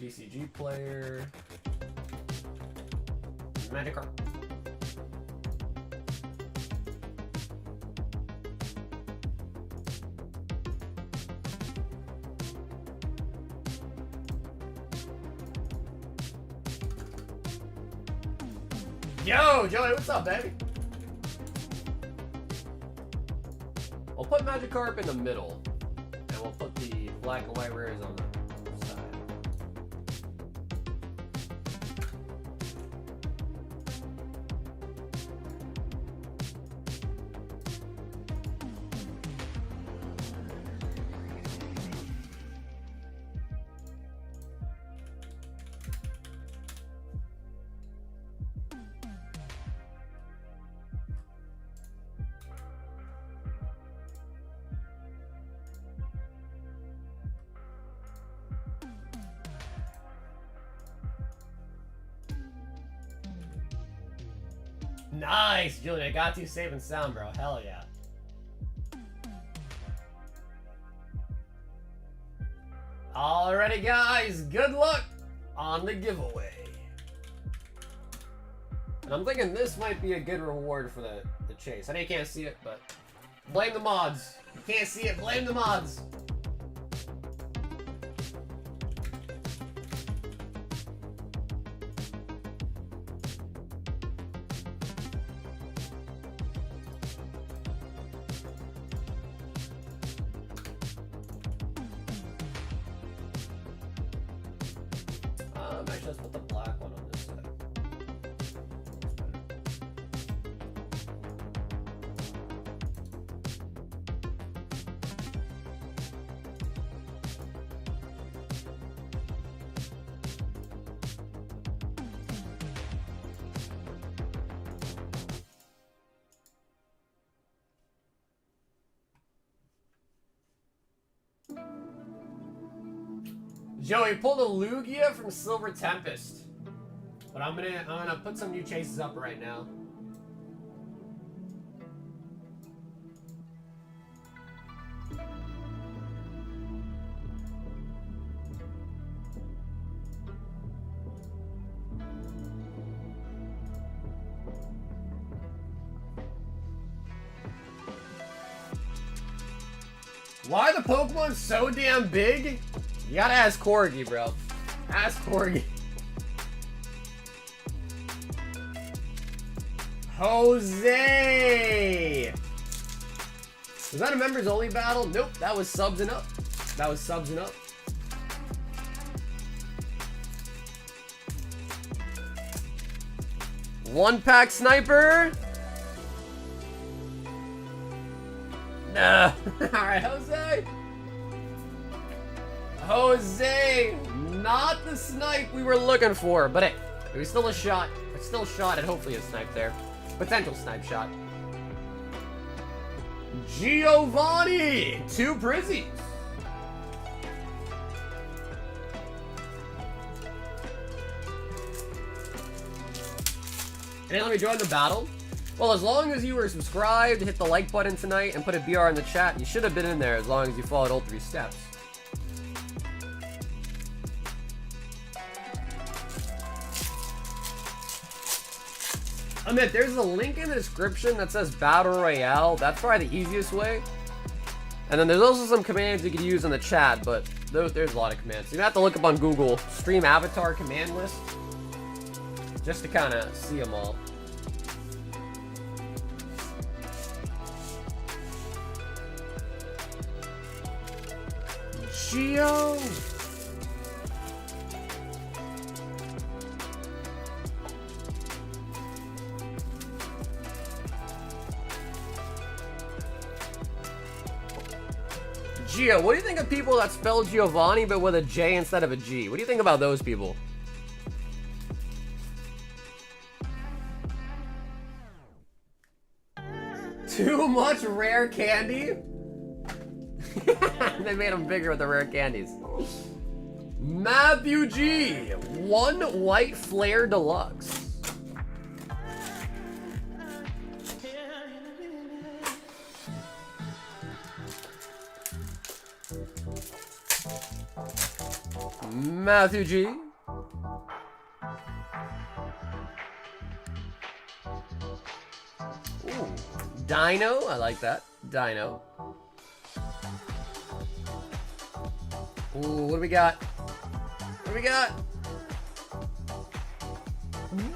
S1: TCG player. Magikarp. Yo, Joey, what's up, baby? We'll put Magikarp in the middle, and we'll put the black and white rares on the side. Nice, Julian. I got you safe and sound, bro. Hell yeah. Alrighty, guys. Good luck on the giveaway. And I'm thinking this might be a good reward for the chase. I know you can't see it, but blame the mods. You can't see it, blame the mods. Actually, let's put the black one on this side. Joey, pulled a Lugia from Silver Tempest. But I'm gonna put some new chases up right now. Why are the Pokemon so damn big? You gotta ask Corgi, bro. Ask Corgi. Jose! Was that a members only battle? Nope, that was subs and up. That was subs and up. One pack sniper. Nah. Alright, Jose. Jose, not the snipe we were looking for, but hey, it was still a shot. It's still a shot at hopefully a snipe there. Potential snipe shot. Giovanni, 2 Prizzies. And let me join the battle. Well, as long as you were subscribed, hit the like button tonight, and put a BR in the chat, you should have been in there as long as you followed all 3 steps. Amit, there's a link in the description that says Battle Royale. That's probably the easiest way. And then there's also some commands you could use in the chat, but there's a lot of commands. So you have to look up on Google, Stream Avatar command list, just to kind of see them all. Geo! Gio, what do you think of people that spell Giovanni but with a J instead of a G? What do you think about those people? Too much rare candy? They made them bigger with the rare candies. Matthew G. 1 white flare deluxe. Matthew G. Ooh, Dino, I like that. Dino. Ooh, what do we got? What do we got?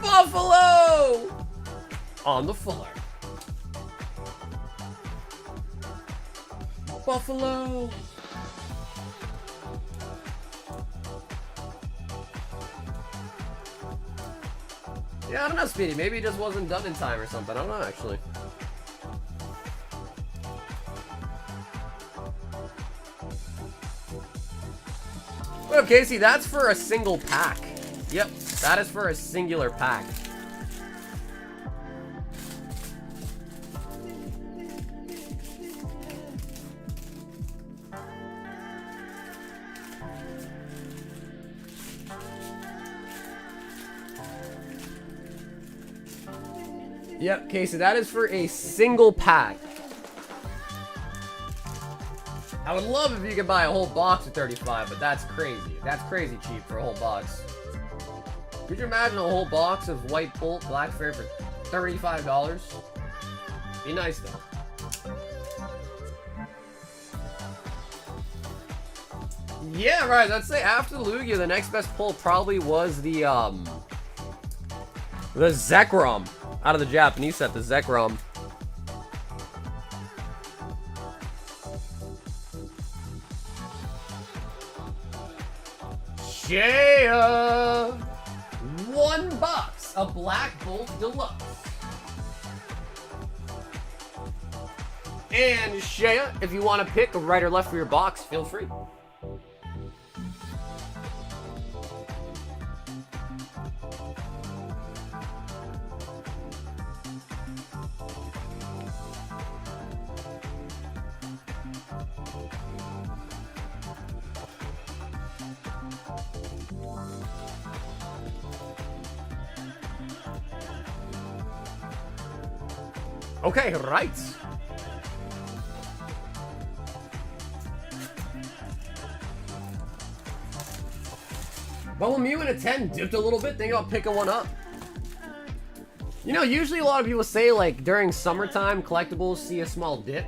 S1: Buffalo! On the fuller. Buffalo! Yeah, I don't know, Speedy. Maybe it just wasn't done in time or something. I don't know, actually. What up, Casey? That's for a single pack. Yep, that is for a singular pack. Yep, Casey, that is for a single pack. I would love if you could buy a whole box of 35, but that's crazy. That's crazy cheap for a whole box. Could you imagine a whole box of White Bolt Black Fairy for $35? Be nice, though. Yeah, right. Let's say after the Lugia, the next best pull probably was the Zekrom. Out of the Japanese set, the Zekrom. Shea! $1, a Black Bolt Deluxe. And Shea, if you want to pick a right or left for your box, feel free. Okay, right. Bubble Mew in a 10 dipped a little bit. Think about picking one up. You know, usually a lot of people say, like, during summertime, collectibles see a small dip.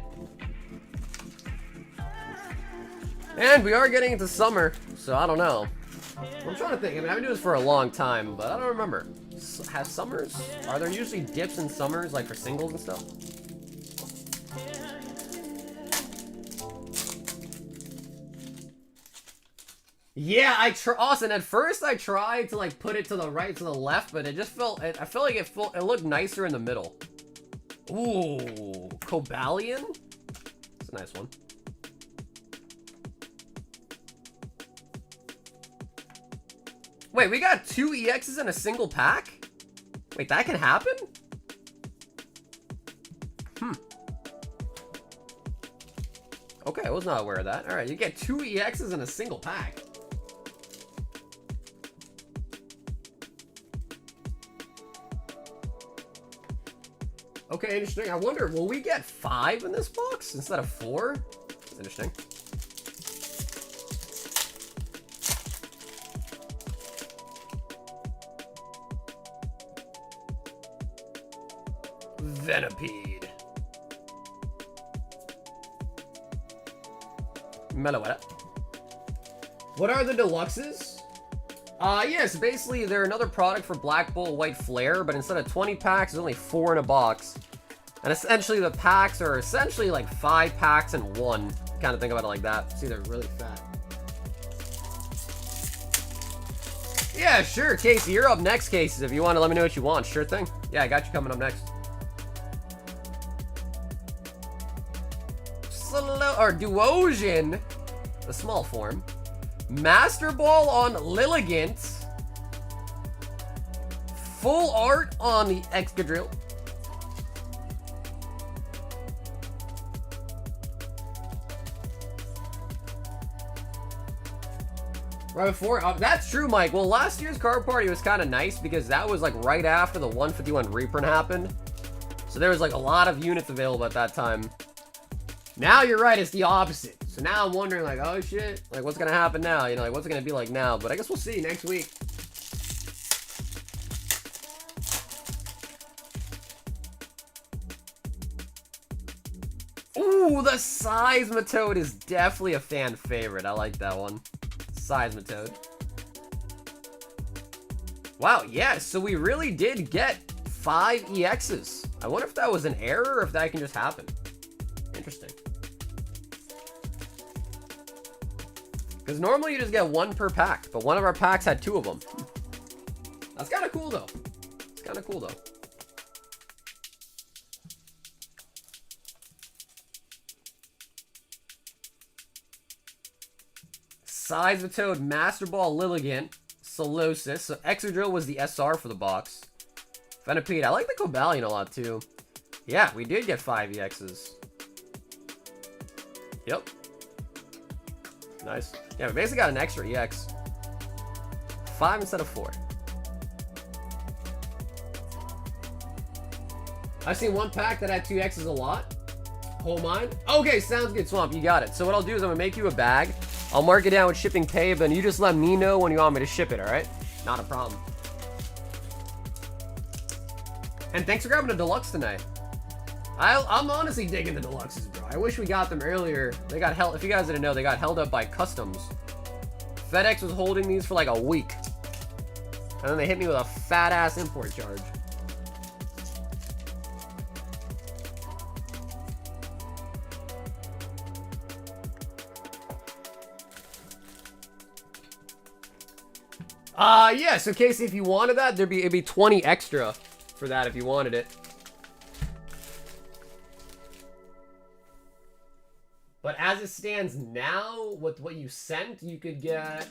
S1: And we are getting into summer, so I don't know. I'm trying to think. I mean, I've been doing this for a long time, but I don't remember. Have summers? Are there usually dips in summers, like for singles and stuff? Yeah, Austin, at first I tried to like put it to the right, to the left, but it just felt, I felt like it looked nicer in the middle. Ooh, Cobalion? That's a nice one. Wait, we got 2 EXs in a single pack? Wait, that can happen? Okay, I was not aware of that. Alright, you get 2 EXs in a single pack. Okay, interesting. I wonder, will we get 5 in this box instead of 4? That's interesting. Venipede. Meloetta. What are the deluxes? Yes, basically they're another product for Black Bolt White Flare, but instead of 20 packs, there's only 4 in a box. And essentially the packs are essentially like 5 packs in one. Kind of think about it like that. See, they're really fat. Yeah, sure, Casey. You're up next, Casey. If you want to let me know what you want, sure thing. Yeah, I got you coming up next. Or Duosion, the small form. Master Ball on Lilligant. Full art on the Excadrill. Right before, that's true, Mike. Well, last year's card party was kind of nice because that was like right after the 151 reprint happened. So there was like a lot of units available at that time. Now you're right, it's the opposite. So now I'm wondering, like, oh shit, like what's gonna happen now? You know, like what's it gonna be like now? But I guess we'll see next week. Ooh, the Seismitoad is definitely a fan favorite. I like that one. Seismitoad. Wow, yeah, so we really did get 5 EXs. I wonder if that was an error or if that can just happen. Interesting. Because normally you just get 1 per pack, but one of our packs had 2 of them. That's kind of cool, though. It's kind of cool, though. Seismitoad, Master Ball, Lilligant, Solosis. So Exodrill was the SR for the box. Venipede. I like the Cobalion a lot, too. Yeah, we did get 5 EXs. Yep. Nice. Yeah, we basically got an extra EX. 5 instead of 4. I've seen one pack that had 2 X's a lot. Whole mine. Okay, sounds good, Swamp. You got it. So what I'll do is I'm going to make you a bag. I'll mark it down with shipping pay, but you just let me know when you want me to ship it, alright? Not a problem. And thanks for grabbing the Deluxe tonight. I'm honestly digging the Deluxes, bro. I wish we got them earlier. They got held, if you guys didn't know, they got held up by customs. FedEx was holding these for like a week. And then they hit me with a fat-ass import charge. Yeah, so Casey, if you wanted that, it'd be 20 extra for that if you wanted it. But as it stands now, with what you sent, you could get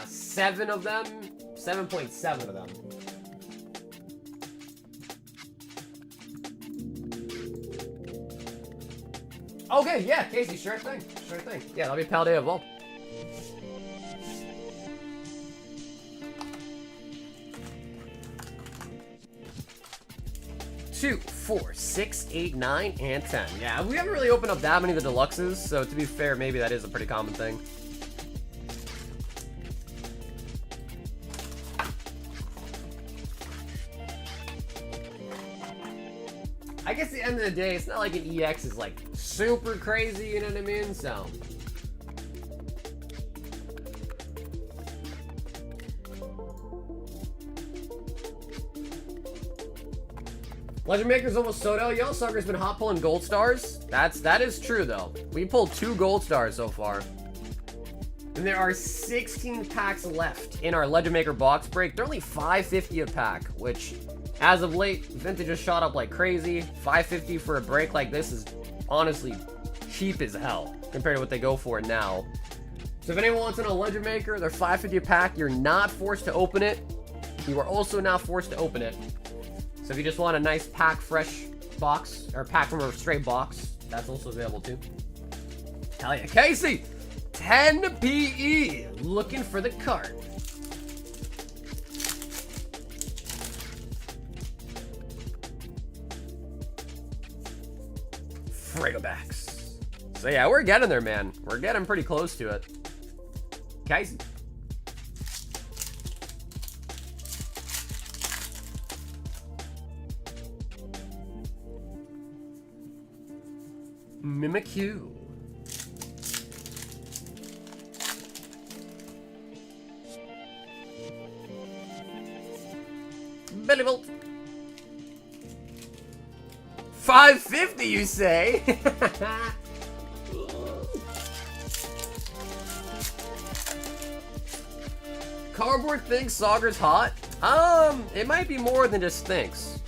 S1: 7 of them, 7.7 of them. Okay, yeah, Casey, sure thing, sure thing. Yeah, that'll be Paldea Evolved. Two, 4, 6, 8, 9, and 10. Yeah, we haven't really opened up that many of the Deluxes, so to be fair, maybe that is a pretty common thing. I guess at the end of the day, it's not like an EX is like super crazy, you know what I mean? So. Legend Maker's almost sold out. Yellow Sucker's been hot pulling gold stars. That is true though. We pulled 2 gold stars so far. And there are 16 packs left in our Legend Maker box break. They're only $5.50 a pack, which as of late, vintage has shot up like crazy. $5.50 for a break like this is honestly cheap as hell compared to what they go for now. So if anyone wants in a Legend Maker, they're $5.50 a pack. You're not forced to open it. You are also not forced to open it. So if you just want a nice pack fresh box, or pack from a straight box, that's also available too. Hell yeah. Casey! 10 PE! Looking for the card. Fragobacks. So yeah, we're getting there, man. We're getting pretty close to it. Casey. Mimikyu. Bellybolt. $5.50, you say? Cardboard thinks Sauger's hot? It might be more than just thinks.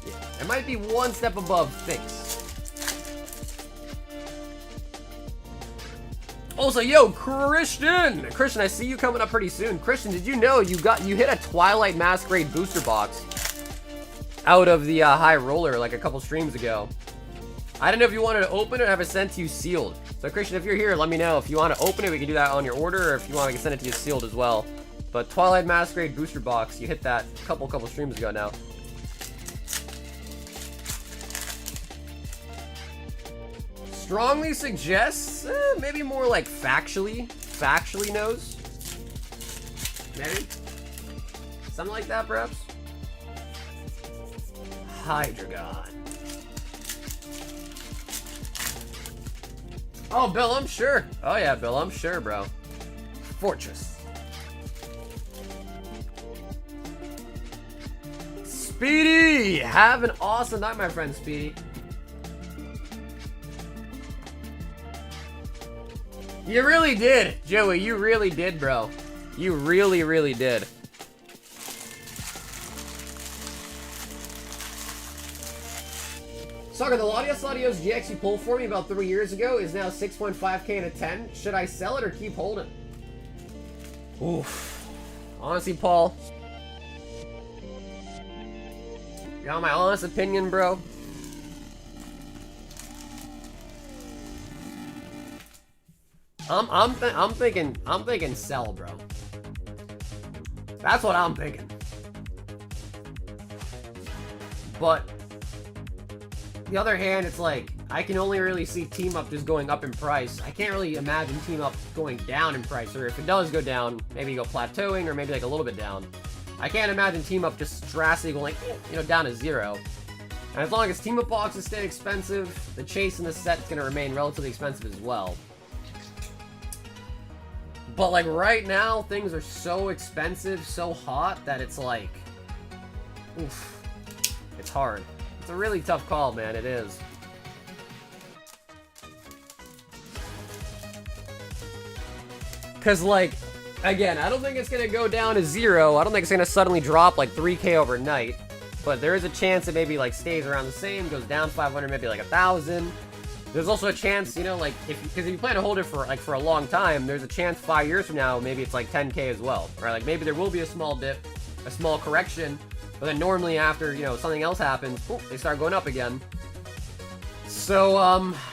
S1: Yeah, it might be one step above thinks. Also, yo, Christian, I see you coming up pretty soon. Christian, did you know you hit a Twilight Masquerade booster box out of the high roller like a couple streams ago? I don't know if you wanted to open it or have it sent to you sealed. So Christian, if you're here, let me know. If you want to open it, we can do that on your order, or if you want, we can send it to you sealed as well. But Twilight Masquerade booster box, you hit that a couple streams ago now. Strongly suggests maybe more like factually knows. Maybe something like that, perhaps. Hydreigon. Oh, Bill, I'm sure. Oh yeah, Bill, I'm sure, bro. Fortress. Speedy! Have an awesome night, my friend, Speedy. You really did, Joey. You really did, bro. You really, really did. Sucker, the Latios GX you pulled for me about 3 years ago is now 6.5k and a 10. Should I sell it or keep holding? Oof. Honestly, Paul. You got my honest opinion, bro? I'm thinking sell, bro. That's what I'm thinking. But the other hand, it's like I can only really see Team Up just going up in price. I can't really imagine Team Up going down in price, or if it does go down, maybe go plateauing, or maybe like a little bit down. I can't imagine Team Up just drastically going, you know, down to 0. And as long as Team Up boxes stay expensive, the chase in the set is going to remain relatively expensive as well. But like right now, things are so expensive, so hot, that it's like, oof, it's hard. It's a really tough call, man, it is. Because like, again, I don't think it's going to go down to 0. I don't think it's going to suddenly drop like 3k overnight. But there is a chance it maybe like stays around the same, goes down 500, maybe like 1,000. There's also a chance, you know, like, because if you plan to hold it for a long time, there's a chance 5 years from now, maybe it's like 10k as well, right? Like, maybe there will be a small dip, a small correction, but then normally after, you know, something else happens, boom, they start going up again. So,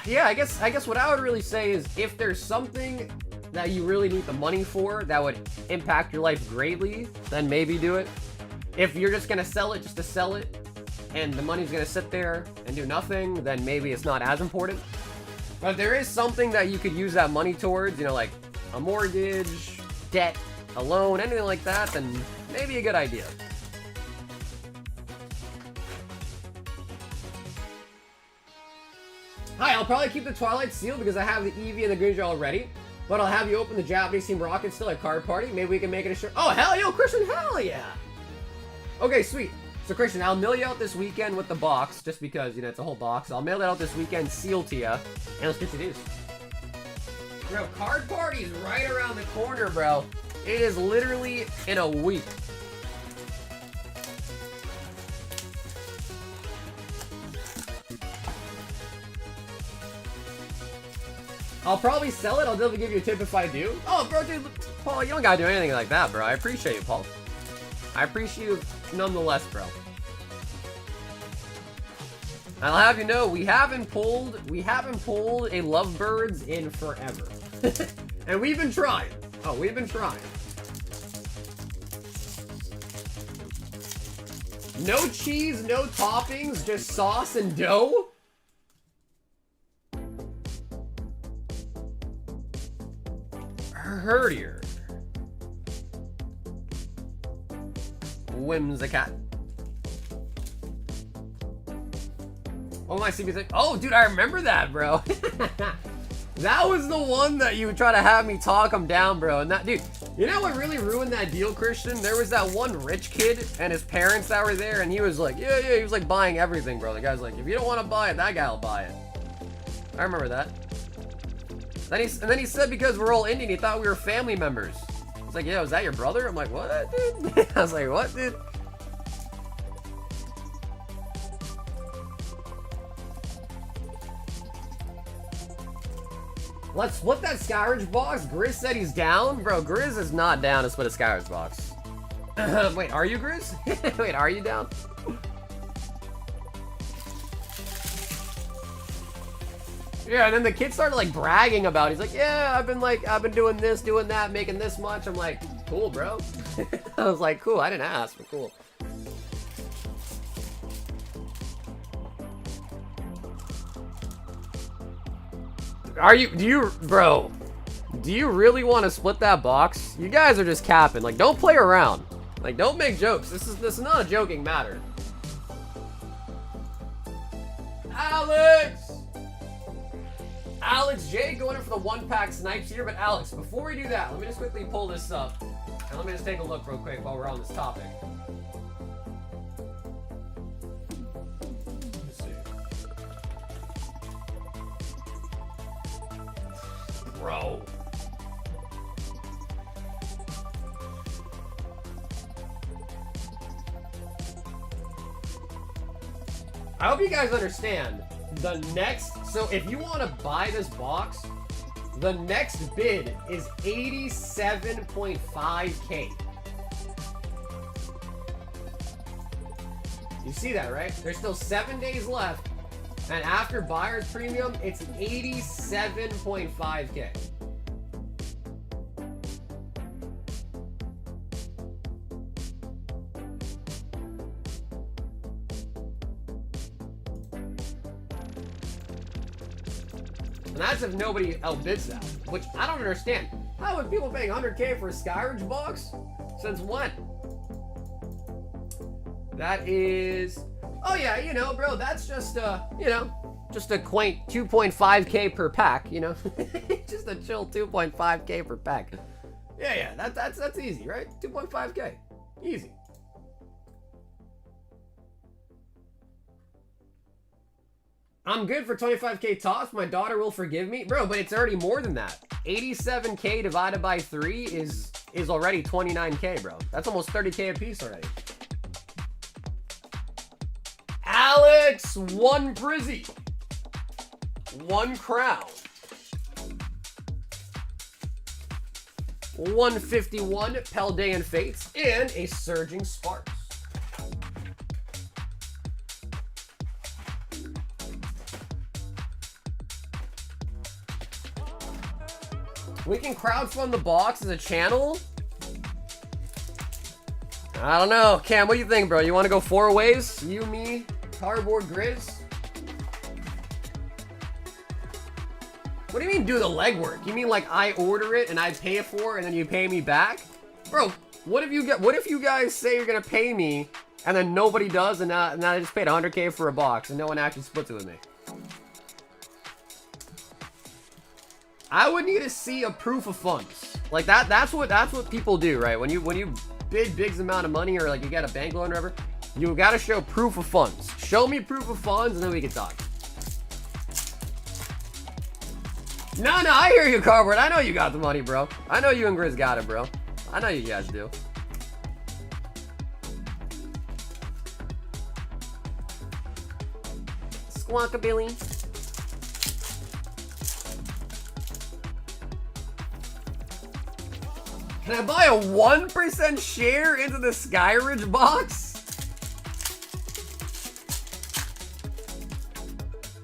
S1: yeah, I guess what I would really say is if there's something that you really need the money for that would impact your life greatly, then maybe do it. If you're just gonna sell it just to sell it, and the money's gonna sit there and do nothing, then maybe it's not as important. But if there is something that you could use that money towards, you know, like a mortgage, debt, a loan, anything like that, then maybe a good idea. Hi, I'll probably keep the Twilight sealed because I have the Eevee and the Greninja already. But I'll have you open the Japanese Team Rocket still at card party. Maybe we can make it a shirt. Oh, hell, yo, Christian, hell yeah! Okay, sweet. So, Christian, I'll mail you out this weekend with the box, just because, you know, it's a whole box. I'll mail that out this weekend, sealed to you, and let's get to this. Bro, card party's right around the corner, bro. It is literally in a week. I'll probably sell it. I'll definitely give you a tip if I do. Oh, bro, dude, Paul, you don't gotta do anything like that, bro. I appreciate you, Paul. I appreciate you nonetheless, bro. And I'll have you know, we haven't pulled a Lovebirds in forever. And we've been trying. Oh, we've been trying. No cheese, no toppings, just sauce and dough? Herdier. Whimsicat. Oh, my CB6. Oh, dude, I remember that, bro. That was the one that you would try to have me talk him down, bro. And that, dude, you know what really ruined that deal, Christian? There was that one rich kid and his parents that were there, and he was like, yeah, he was like buying everything, bro. The guy's like, if you don't want to buy it, that guy will buy it. I remember that. And then he said because we're all Indian, he thought we were family members. He's like, yeah, was that your brother? I'm like, what, dude? I was like, what, dude? Let's split that Scourge box. Grizz said he's down. Bro, Grizz is not down to split a Scourge box. Wait, are you, Grizz? Wait, are you down? Yeah, and then the kid started like bragging about it. He's like, yeah, I've been doing this, doing that, making this much. I'm like, cool, bro. I was like, cool, I didn't ask, but cool. Bro, do you really want to split that box? You guys are just capping. Like, don't play around. Like, don't make jokes. This is not a joking matter. Alex J going in for the 1-pack snipes here, but Alex, before we do that, let me just quickly pull this up. And let me just take a look real quick while we're on this topic. Let's see. Bro. I hope you guys understand. The next, so if you want to buy this box, the next bid is 87.5K. You see that, right? There's still 7 days left, and after buyer's premium, it's 87.5K. And that's if nobody outbids that, which I don't understand. How are people paying 100K for a Skyridge box? Since when? That is... Oh yeah, you know, bro, that's just, you know, just a quaint 2.5K per pack, you know? Just a chill 2.5K per pack. Yeah, that's easy, right? 2.5K. Easy. I'm good for 25K tops. My daughter will forgive me. Bro, but it's already more than that. 87K divided by 3 is already 29K, bro. That's almost 30K a piece already. Alex, 1 Prizzy. 1 Crown. 151 Paldean Fates. And a Surging Sparks. We can crowdfund the box as a channel? I don't know. Cam, what do you think, bro? You want to go 4 ways? You, me, cardboard Grizz? What do you mean do the legwork? You mean like I order it and I pay for it and then you pay me back? Bro, what if you guys say you're gonna pay me and then nobody does and now I just paid 100K for a box and no one actually splits it with me? I would need to see a proof of funds. Like that's what people do, right? When you bid big amount of money or like you got a bank loan or whatever, you gotta show proof of funds. Show me proof of funds and then we can talk. No, I hear you, Cardboard. I know you got the money, bro. I know you and Grizz got it, bro. I know you guys do. Squawkabilly. Can I buy a 1% share into the Skyridge box?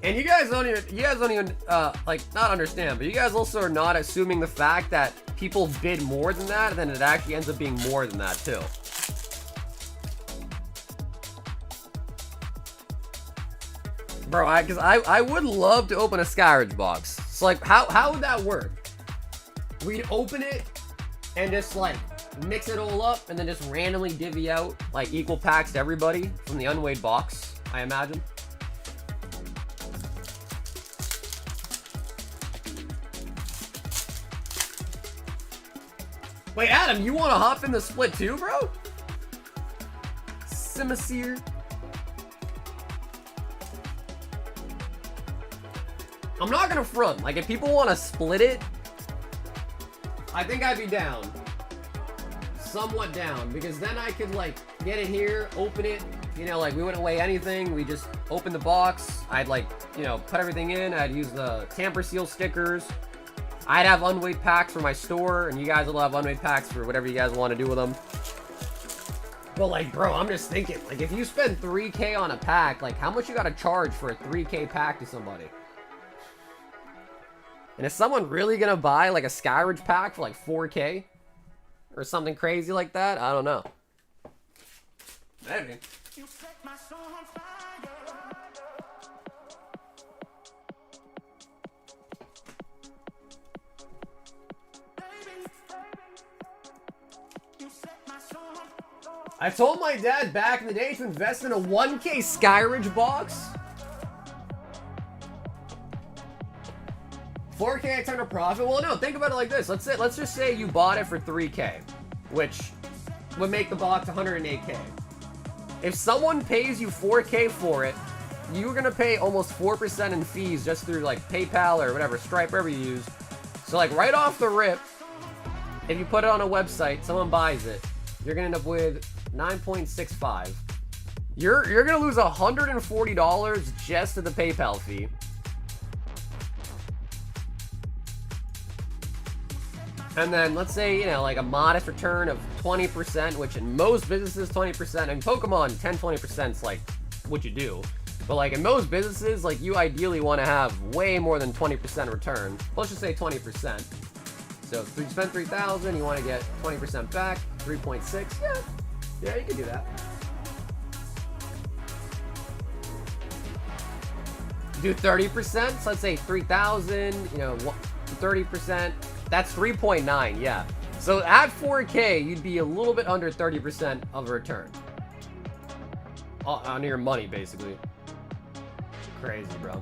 S1: And you guys don't even, like, not understand, but you guys also are not assuming the fact that people bid more than that, and then it actually ends up being more than that, too. Bro, because I would love to open a Skyridge box. So, like, how would that work? We'd open it, and just, like, mix it all up, and then just randomly divvy out, like, equal packs to everybody from the unweighed box, I imagine. Wait, Adam, you want to hop in the split too, bro? Simisear. I'm not gonna front. Like, if people want to split it, I think I'd be down. Somewhat down. Because then I could, like, get it here, open it. You know, like, we wouldn't weigh anything. We just open the box. I'd, like, you know, put everything in. I'd use the tamper seal stickers. I'd have unweighed packs for my store, and you guys will have unweighed packs for whatever you guys want to do with them. But, like, bro, I'm just thinking, like, if you spend 3K on a pack, like, how much you gotta charge for a 3K pack to somebody? And is someone really gonna buy, like, a Skyridge pack for, like, 4K? Or something crazy like that? I don't know. Maybe. I told my dad back in the day to invest in a 1K Skyridge box. 4K I turn a profit. Well, no, think about it like this. Let's just say you bought it for 3K, which would make the box 108K. If someone pays you 4K for it, you're gonna pay almost 4% in fees just through like PayPal or whatever, Stripe, whatever you use. So like right off the rip, if you put it on a website, someone buys it, you're gonna end up with 9.65. You're gonna lose $140 just to the PayPal fee. And then let's say, you know, like a modest return of 20%, which in most businesses, 20%. And Pokemon, 10, 20% is like what you do. But like in most businesses, like you ideally want to have way more than 20% return. Let's just say 20%. So if you spend 3,000, you want to get 20% back, 3.6. Yeah, you can do that. Do 30%, so let's say 3,000, you know, 30%. That's 3.9, yeah. So at 4K, you'd be a little bit under 30% of a return. On your money, basically. Crazy, bro.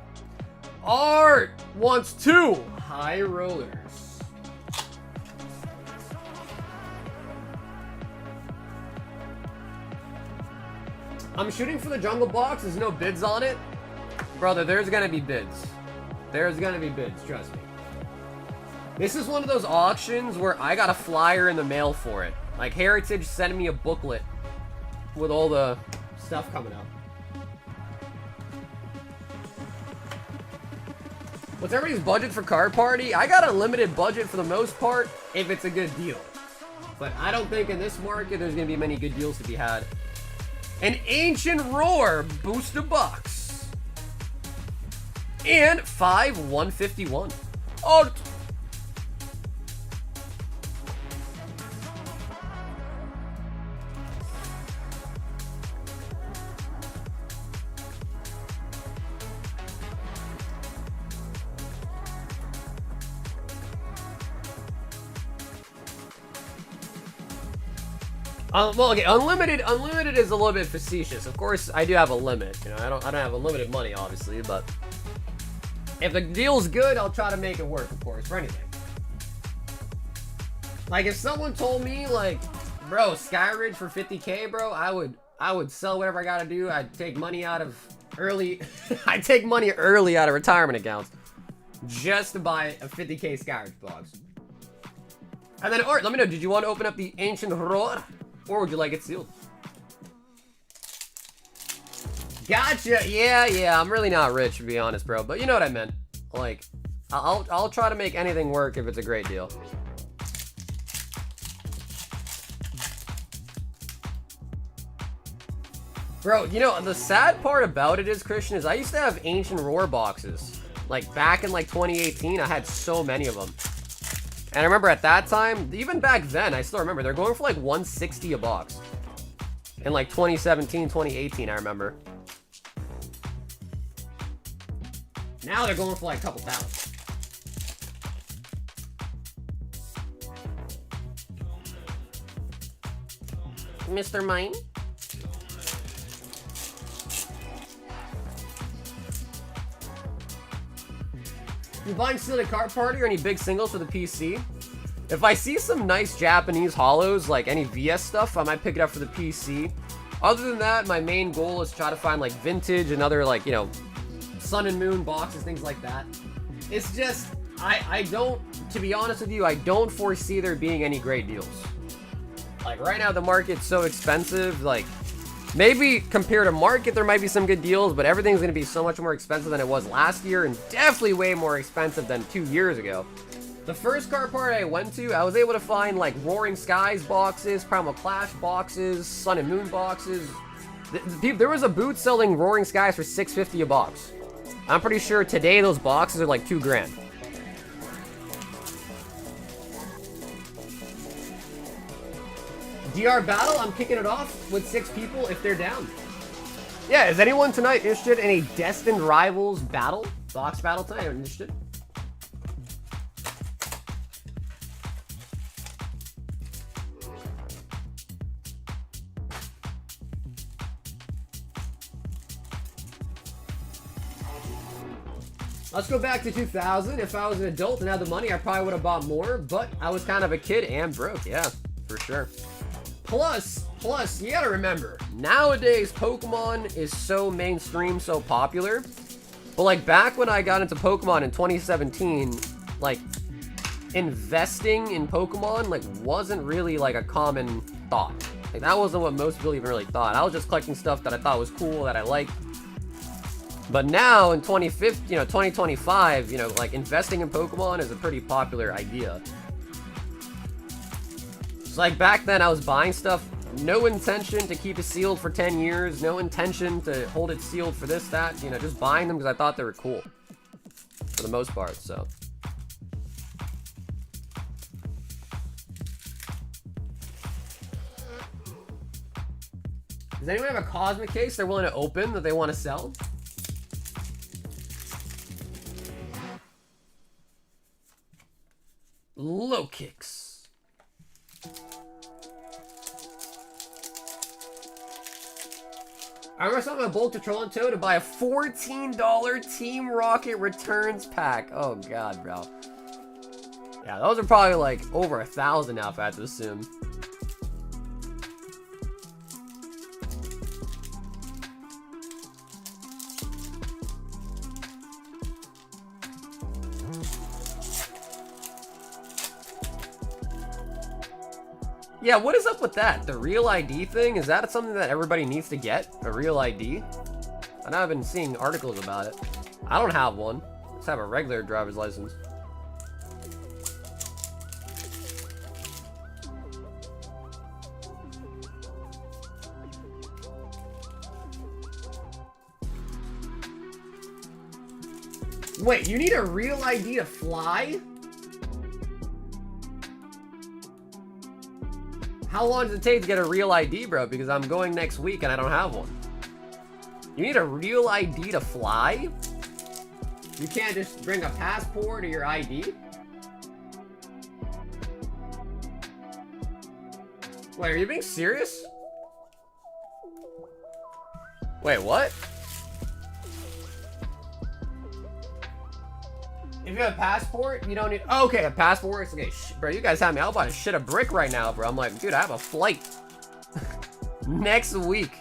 S1: Art wants 2 high rollers. I'm shooting for the jungle box. There's no bids on it. Brother, there's gonna be bids. There's gonna be bids, trust me. This is one of those auctions where I got a flyer in the mail for it. Like Heritage sent me a booklet with all the stuff coming up. What's everybody's budget for card party? I got a limited budget for the most part if it's a good deal. But I don't think in this market there's gonna be many good deals to be had. An Ancient Roar booster box. And 5/151. Art. Well, okay, unlimited is a little bit facetious. Of course, I do have a limit. You know, I don't have unlimited money, obviously, but if the deal's good, I'll try to make it work, of course, for anything. Like, if someone told me, like, bro, Skyridge for 50K, bro, I would sell whatever I gotta do. I'd take money out of I'd take money early out of retirement accounts just to buy a 50K Skyridge box. And then, Art, let me know, did you want to open up the Ancient Roar? Or would you like it sealed? Gotcha. Yeah. I'm really not rich, to be honest, bro. But you know what I meant. Like, I'll try to make anything work if it's a great deal. Bro, you know, the sad part about it is, Christian, is I used to have Ancient Roar boxes. Like, back in, like, 2018, I had so many of them. And I remember at that time, even back then, I still remember, they're going for like 160 a box. In like 2017, 2018, I remember. Now they're going for like a couple thousand. Mr. Mine? You buying still at card party or any big singles for the PC? If I see some nice Japanese holos, like any VS stuff, I might pick it up for the PC. Other than that, my main goal is to try to find like vintage and other, like, you know, Sun and Moon boxes, things like that. It's just, I don't, to be honest with you, I don't foresee there being any great deals. Like right now the market's so expensive, like maybe compared to market there might be some good deals, but everything's going to be so much more expensive than it was last year, and definitely way more expensive than 2 years ago. The first card party I went to, I was able to find like Roaring Skies boxes, Primal Clash boxes, Sun and Moon boxes. There was a booth selling Roaring Skies for $650 a box. I'm pretty sure today those boxes are like $2 grand. DR Battle, I'm kicking it off with 6 people if they're down. Yeah, is anyone tonight interested in a Destined Rivals battle? Box battle tonight? Are you interested? Let's go back to 2000. If I was an adult and had the money, I probably would have bought more, but I was kind of a kid and broke. Yeah, for sure. Plus, you gotta remember, nowadays Pokemon is so mainstream, so popular. But like back when I got into Pokemon in 2017, like investing in Pokemon like wasn't really like a common thought. Like that wasn't what most people even really thought. I was just collecting stuff that I thought was cool, that I liked. But now in 2025, like investing in Pokemon is a pretty popular idea. It's like back then I was buying stuff, no intention to keep it sealed for 10 years, no intention to hold it sealed for this, that, just buying them because I thought they were cool. For the most part, so. Does anyone have a Cosmic case they're willing to open that they want to sell? Low kicks. I remember something about Bolt Control and Toe to buy a $14 Team Rocket Returns pack. Oh god, bro. Yeah, those are probably like over 1,000 now if I had to assume. Yeah, what is up with that? The real ID thing? Is that something that everybody needs to get? A real ID? I know I've been seeing articles about it. I don't have one. I just have a regular driver's license. Wait, you need a real ID to fly? How long does it take to get a real ID, bro? Because I'm going next week and I don't have one. You need a real ID to fly? You can't just bring a passport or your ID? Wait, are you being serious? Wait, what? If you have a passport, you don't need... Oh, okay, a passport works. Okay, bro, you guys have me. I'm about to shit a brick right now, bro. I'm like, dude, I have a flight. Next week.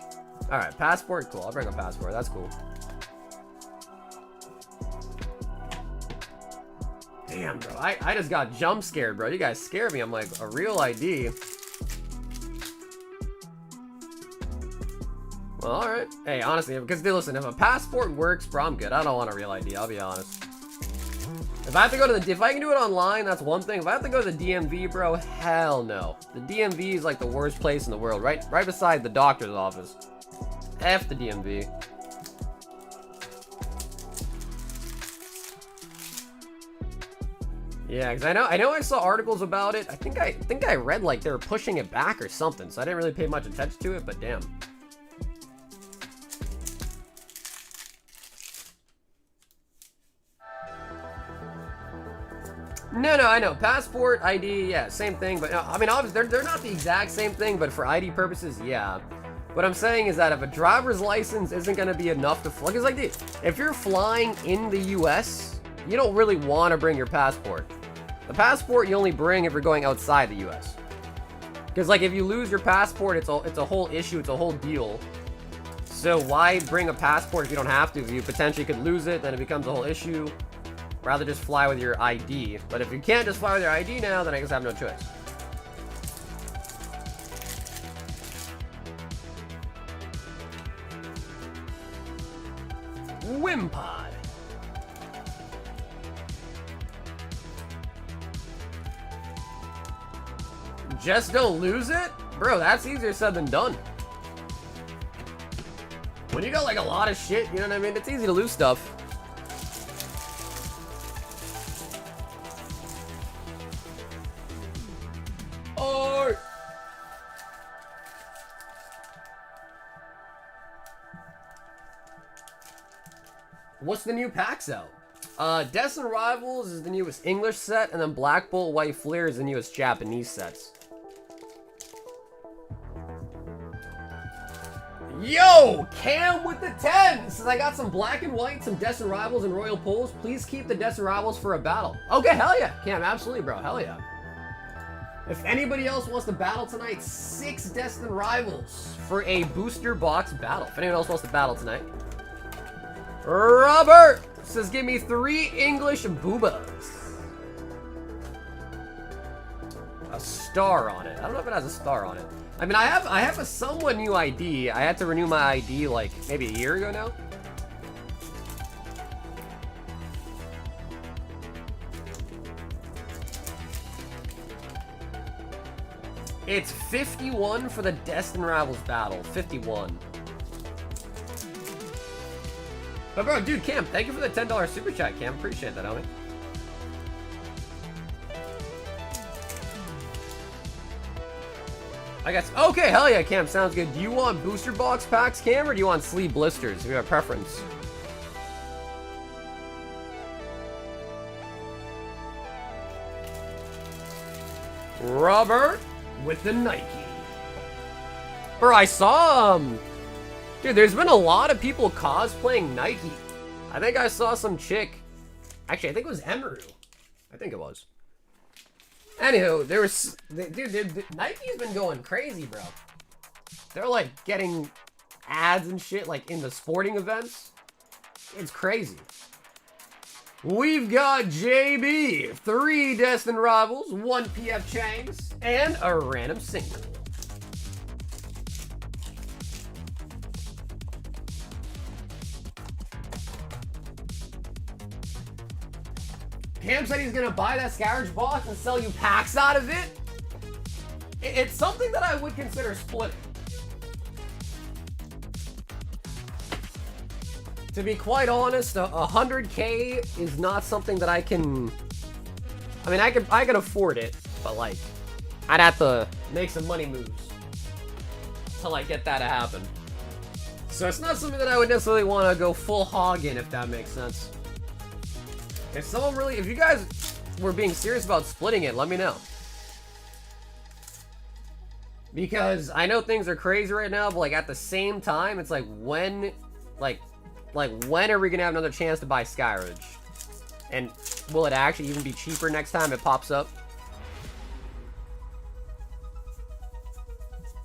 S1: Alright, passport, cool. I'll bring a passport. That's cool. Damn, bro. I just got jump scared, bro. You guys scared me. I'm like, a real ID. Well, alright. Hey, honestly, because, listen, if a passport works, bro, I'm good. I don't want a real ID. I'll be honest. If I have to go to the, if I can do it online, that's one thing. If I have to go to the DMV, bro, hell no. The DMV is like the worst place in the world, right beside the doctor's office. F the DMV. Yeah, because I know I saw articles about it. I think I read like they were pushing it back or something, so I didn't really pay much attention to it, but damn. No, I know. Passport, ID, yeah, same thing. But I mean, obviously, they're not the exact same thing, but for ID purposes, yeah. What I'm saying is that if a driver's license isn't going to be enough to fly, because like, dude, if you're flying in the U.S., you don't really want to bring your passport. The passport you only bring if you're going outside the U.S. Because like, if you lose your passport, it's a whole issue, it's a whole deal. So why bring a passport if you don't have to? If you potentially could lose it, then it becomes a whole issue. Rather just fly with your ID. But if you can't just fly with your ID now, then I guess I have no choice. Wimpod. Just don't lose it? Bro, that's easier said than done. When you got like a lot of shit, you know what I mean? It's easy to lose stuff. What's the new packs out? Destined Rivals is the newest English set, and then Black Bolt White Flare is the newest Japanese sets. Yo, Cam with the 10 says, I got some black and white, some Destined Rivals and Royal Pulls. Please keep the Destined Rivals for a battle. Okay, hell yeah. Cam, absolutely, bro. Hell yeah. If anybody else wants to battle tonight, 6 Destined Rivals for a booster box battle. If anyone else wants to battle tonight. Robert says, give me 3 English boobas. A star on it. I don't know if it has a star on it. I mean, I have a somewhat new ID. I had to renew my ID like maybe a year ago now. It's 51 for the Destined Rivals battle. 51. But bro, dude, Cam, thank you for the $10 super chat, Cam. Appreciate that, homie. I guess. Okay, hell yeah, Cam. Sounds good. Do you want booster box packs, Cam, or do you want sleeve blisters? Do you have a preference? Robert with the Nike. Bro, I saw, dude, there's been a lot of people cosplaying Nike. I think I saw some chick. Actually, I think it was Emeru. I think it was. Anywho, there was, dude, Nike's been going crazy, bro. They're like getting ads and shit like in the sporting events. It's crazy. We've got JB, 3 Destined Rivals, 1 PF Changs, and a random single. Cam said he's gonna buy that Scourge box and sell you packs out of it. It's something that I would consider splitting. To be quite honest, 100K is not something that I can. I mean, I can afford it, but like, I'd have to make some money moves to like get that to happen. So it's not something that I would necessarily want to go full hog in, if that makes sense. If someone really, if you guys were being serious about splitting it, let me know. Because I know things are crazy right now, but like at the same time, it's like when, like when are we gonna have another chance to buy Skyridge? And will it actually even be cheaper next time it pops up?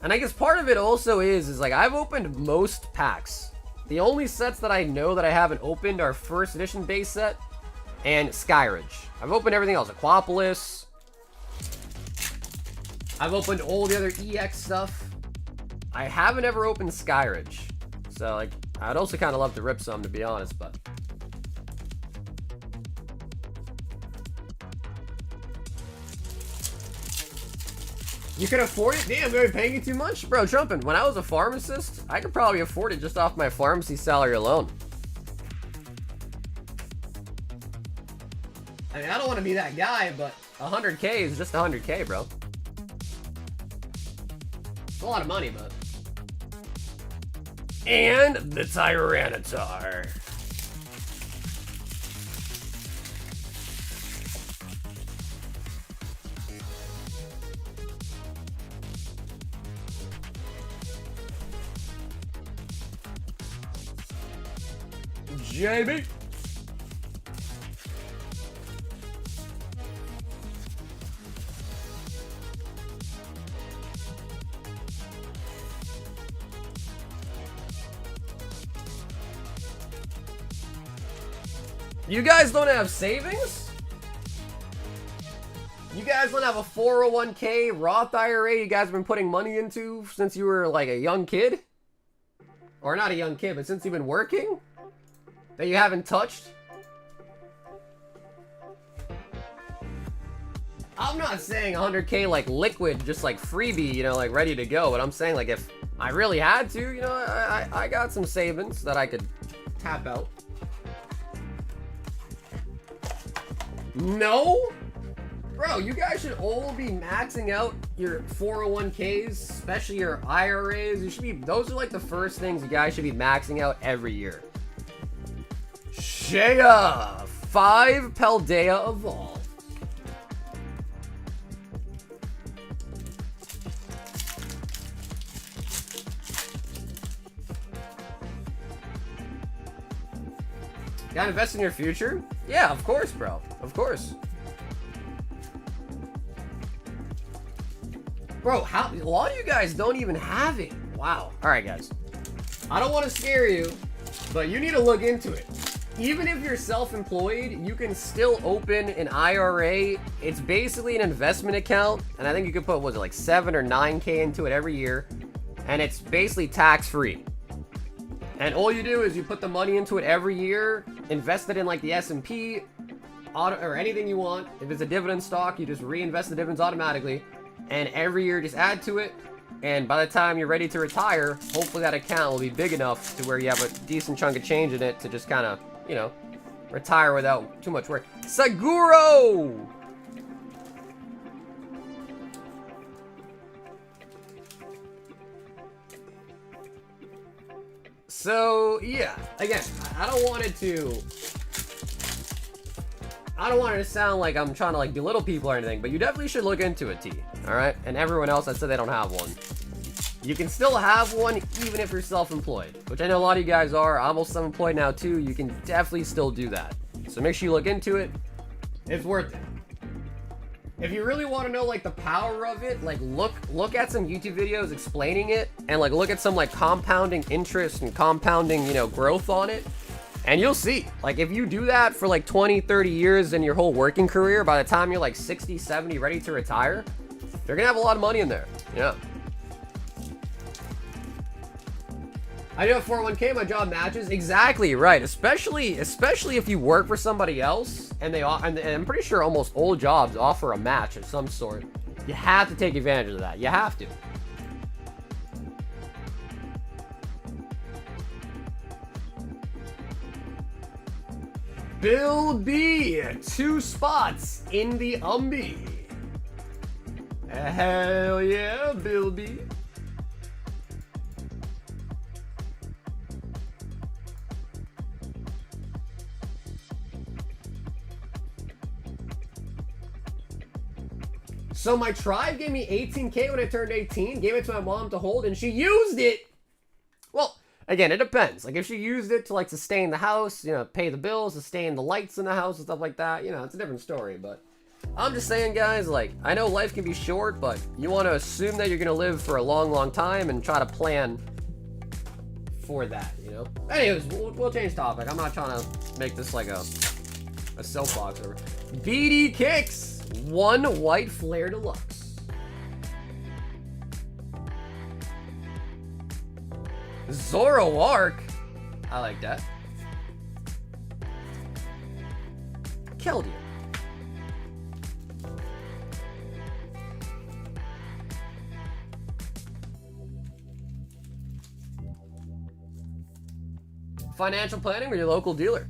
S1: And I guess part of it also is like I've opened most packs. The only sets that I know that I haven't opened are first edition base set and Skyridge. I've opened everything else, Aquapolis. I've opened all the other EX stuff. I haven't ever opened Skyridge. So like, I'd also kind of love to rip some, to be honest, but. You can afford it? Damn, they're paying you too much? Bro, Trumpin', when I was a pharmacist, I could probably afford it just off my pharmacy salary alone. I mean, I don't want to be that guy, but 100K is just 100K, bro. It's a lot of money, but. And the Tyranitar. JB. You guys don't have savings? You guys don't have a 401k Roth IRA you guys have been putting money into since you were like a young kid? Or not a young kid, but since you've been working? That you haven't touched? I'm not saying 100k like liquid, just like freebie, you know, like ready to go. But I'm saying like if I really had to, you know, I got some savings that I could tap out. No? Bro, you guys should all be maxing out your 401ks, especially your IRAs. You should be, those are like the first things you guys should be maxing out every year. Shea, 5 Paldea Evolve. Gotta invest in your future? Yeah, of course, bro. Of course. Bro, how a lot of you guys don't even have it. Wow. Alright, guys. I don't want to scare you, but you need to look into it. Even if you're self-employed, you can still open an IRA. It's basically an investment account, and I think you could put, was it like 7 or 9K into it every year, and it's basically tax-free. And all you do is you put the money into it every year, invest it in like the S&P, or anything you want. If it's a dividend stock, you just reinvest the dividends automatically, and every year just add to it. And by the time you're ready to retire, hopefully that account will be big enough to where you have a decent chunk of change in it to just kind of, you know, retire without too much work. Seguro! So, yeah, again, I don't want it to sound like I'm trying to like belittle people or anything, but you definitely should look into it, T. Alright? And everyone else that said they don't have one. You can still have one even if you're self-employed, which I know a lot of you guys are. I'm also self-employed now too. You can definitely still do that. So make sure you look into it. It's worth it. If you really want to know like the power of it, like look at some YouTube videos explaining it, and like look at some like compounding interest and compounding, you know, growth on it. And you'll see, like, if you do that for like 20, 30 years in your whole working career, by the time you're like 60, 70, ready to retire, you're gonna have a lot of money in there. Yeah. I do have 401k, my job matches. Exactly, right. Especially if you work for somebody else, and and I'm pretty sure almost all jobs offer a match of some sort. You have to take advantage of that. You have to. Bill B, 2 spots in the Umbi. Hell yeah, Bill B. So my tribe gave me 18K when I turned 18, gave it to my mom to hold, and she used it. Well, again, it depends. Like, if she used it to, like, sustain the house, you know, pay the bills, sustain the lights in the house and stuff like that, you know, it's a different story. But I'm just saying, guys, like, I know life can be short, but you want to assume that you're going to live for a long, long time and try to plan for that, you know? Anyways, we'll change topic. I'm not trying to make this like a soapbox or BD Kicks. 1 white flare deluxe. Zoroark. I like that. Keldeo. Financial planning with your local dealer.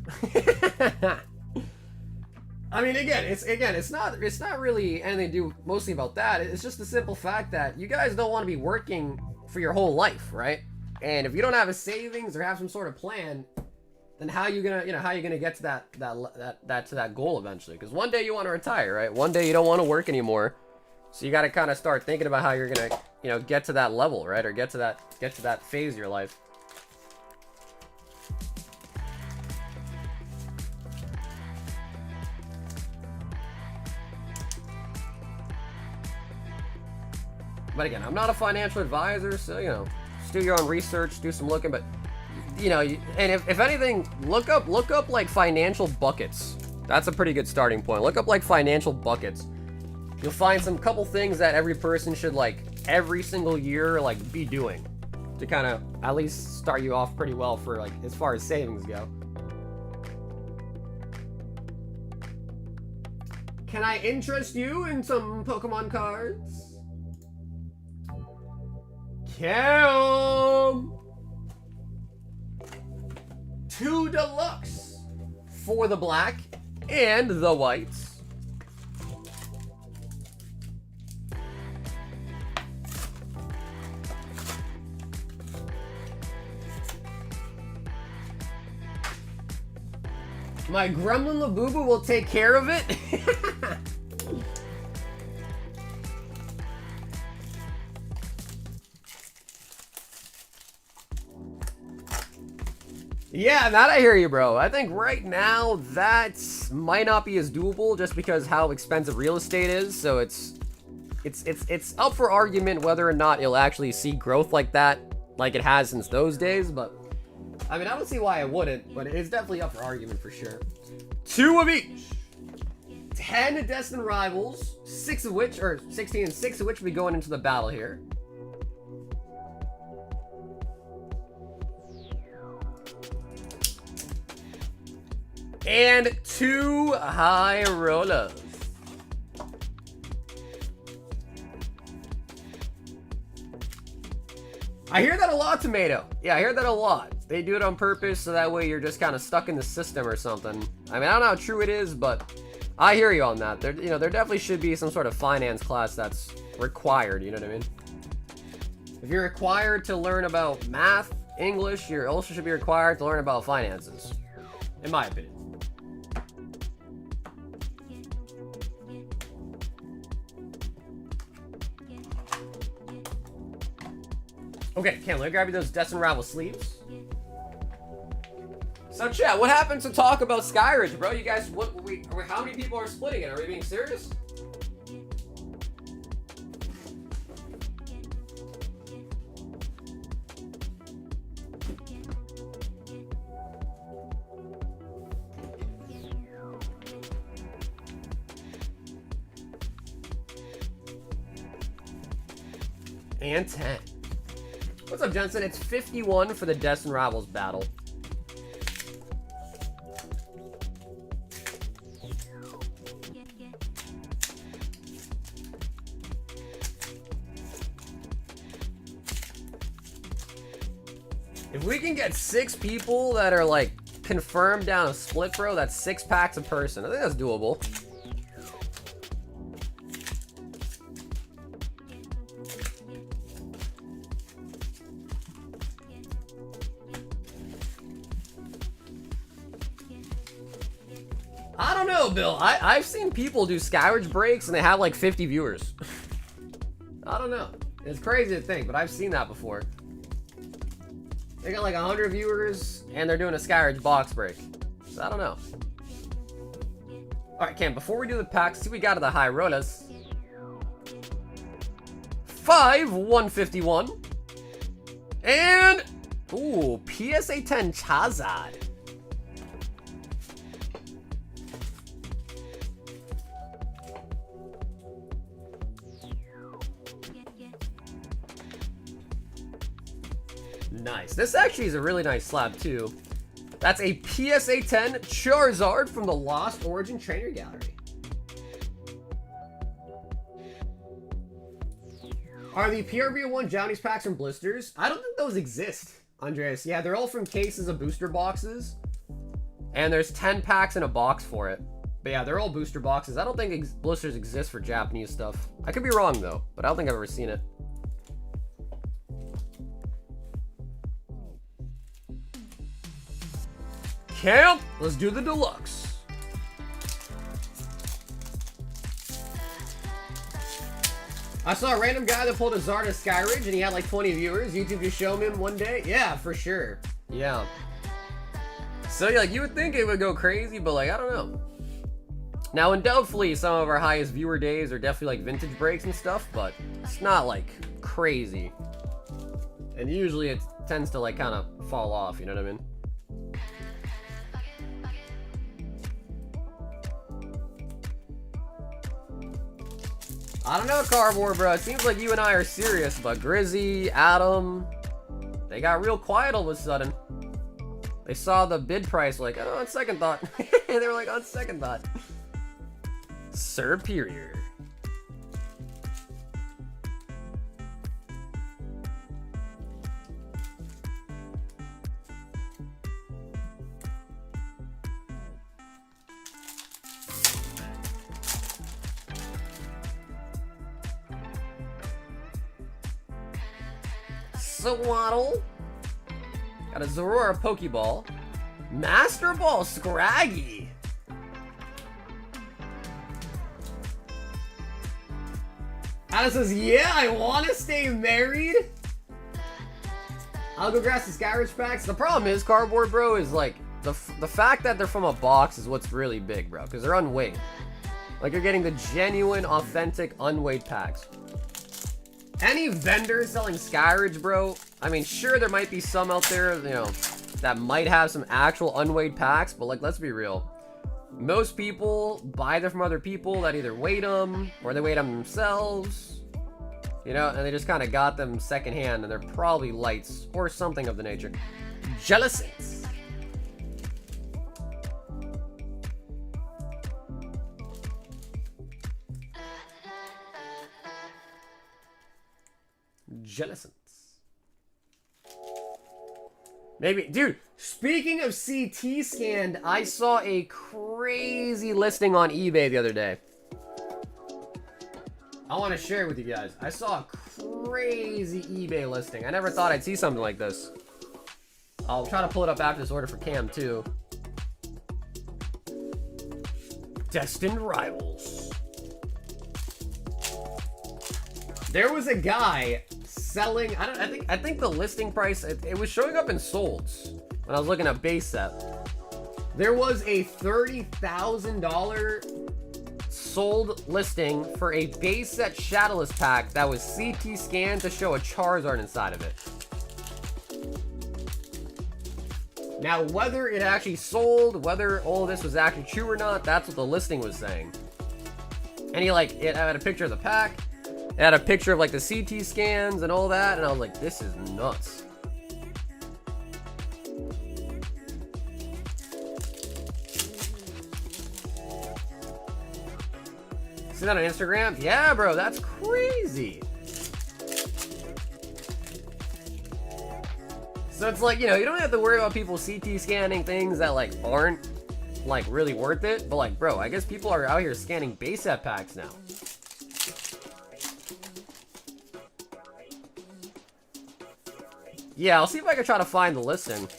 S1: I mean, again, it's not really anything to do mostly about that. It's just the simple fact that you guys don't want to be working for your whole life, right? And if you don't have a savings or have some sort of plan, then how you gonna get to that goal eventually? Because one day you want to retire, right? One day you don't want to work anymore, so you got to kind of start thinking about how you're gonna, you know, get to that level, right? Or get to that phase of your life. But again, I'm not a financial advisor, so, you know, just do your own research, do some looking, but, you know, and if anything, look up like financial buckets. That's a pretty good starting point. Look up like financial buckets. You'll find some couple things that every person should, like, every single year, like, be doing to kind of at least start you off pretty well for, like, as far as savings go. Can I interest you in some Pokemon cards? Cam! 2 deluxe for the black and the whites. My gremlin Labubu will take care of it. Yeah, that I hear you, bro. I think right now that might not be as doable just because how expensive real estate is. So it's up for argument whether or not you'll actually see growth like that, like it has since those days. But I mean, I don't see why I wouldn't, but it's definitely up for argument for sure. 2 of each. 10 Destined Rivals, 6 of which, or 16 and 6 of which will be going into the battle here. And 2 high rollers. I hear that a lot, Tomato. Yeah, I hear that a lot. They do it on purpose so that way you're just kind of stuck in the system or something. I mean, I don't know how true it is, but I hear you on that. There definitely should be some sort of finance class that's required, you know what I mean? If you're required to learn about math, English, you also should be required to learn about finances, in my opinion. Okay, Cam, let me grab you those Destined Rival sleeves. So, chat, what happened to talk about Skyridge, bro? You guys, how many people are splitting it? Are we being serious? And 10. What's up, Jensen? It's 51 for the Destined Rivals battle. If we can get 6 people that are like confirmed down a split, bro, that's 6 packs a person. I think that's doable. I don't know, Bill. I've seen people do Skyridge breaks and they have like 50 viewers. I don't know. It's crazy to think, but I've seen that before. They got like 100 viewers and they're doing a Skyridge box break. So I don't know. Alright, Cam, before we do the packs, see what we got of the high rollers. 5 151. And ooh, PSA 10 Charizard. Nice. This actually is a really nice slab too. That's a PSA 10 Charizard from the Lost Origin Trainer Gallery. Are the PRB1 Jounties packs from blisters? I don't think those exist, Andreas. Yeah, they're all from cases of booster boxes. And there's 10 packs in a box for it. But yeah, they're all booster boxes. I don't think blisters exist for Japanese stuff. I could be wrong though, but I don't think I've ever seen it. Camp, let's do the deluxe. I saw a random guy that pulled a Zarda Skyridge and he had like 20 viewers. YouTube just showed him one day. Yeah, for sure. Yeah. So like you would think it would go crazy, but like I don't know. Now, undoubtedly, some of our highest viewer days are definitely like vintage breaks and stuff, but it's not like crazy. And usually it tends to like kind of fall off. You know what I mean? I don't know, Cardboard, bro. It seems like you and I are serious, but Grizzy, Adam, they got real quiet all of a sudden. They saw the bid price, like, oh, on second thought. They were like, on second thought. Superior. Swaddle. Got a Zorora Pokeball. Master Ball Scraggy. Anna says, yeah, I want to stay married. I'll go grab the Skyridge packs. The problem is, cardboard, bro, is like the fact that they're from a box is what's really big, bro, because they're unweighed. Like, you're getting the genuine, authentic, unweighed packs. Any vendor selling Skyridge, bro, I mean, sure, there might be some out there, you know, that might have some actual unweighed packs, but, like, let's be real. Most people buy them from other people that either weight them, or they weight them themselves, you know, and they just kind of got them secondhand, and they're probably lights, or something of the nature. Jealousies. Jealousance. Maybe, dude, speaking of CT scanned, I saw a crazy listing on eBay the other day. I want to share it with you guys. I saw a crazy eBay listing. I never thought I'd see something like this. I'll try to pull it up after this order for Cam too. Destined Rivals. There was a guy selling, I think the listing price, it was showing up in solds when I was looking at base set. There was a $30,000 sold listing for a base set Shadowless pack that was CT scanned to show a Charizard inside of it. Now, whether it actually sold, whether all this was actually true or not, that's what the listing was saying. And it had a picture of the pack. It had a picture of like the CT scans and all that, and I was like, this is nuts. See that on Instagram? Yeah, bro, that's crazy. So it's like, you know, you don't have to worry about people CT scanning things that like aren't like really worth it, but like, bro, I guess people are out here scanning base set packs now. Yeah, I'll see if I can try to find the listing.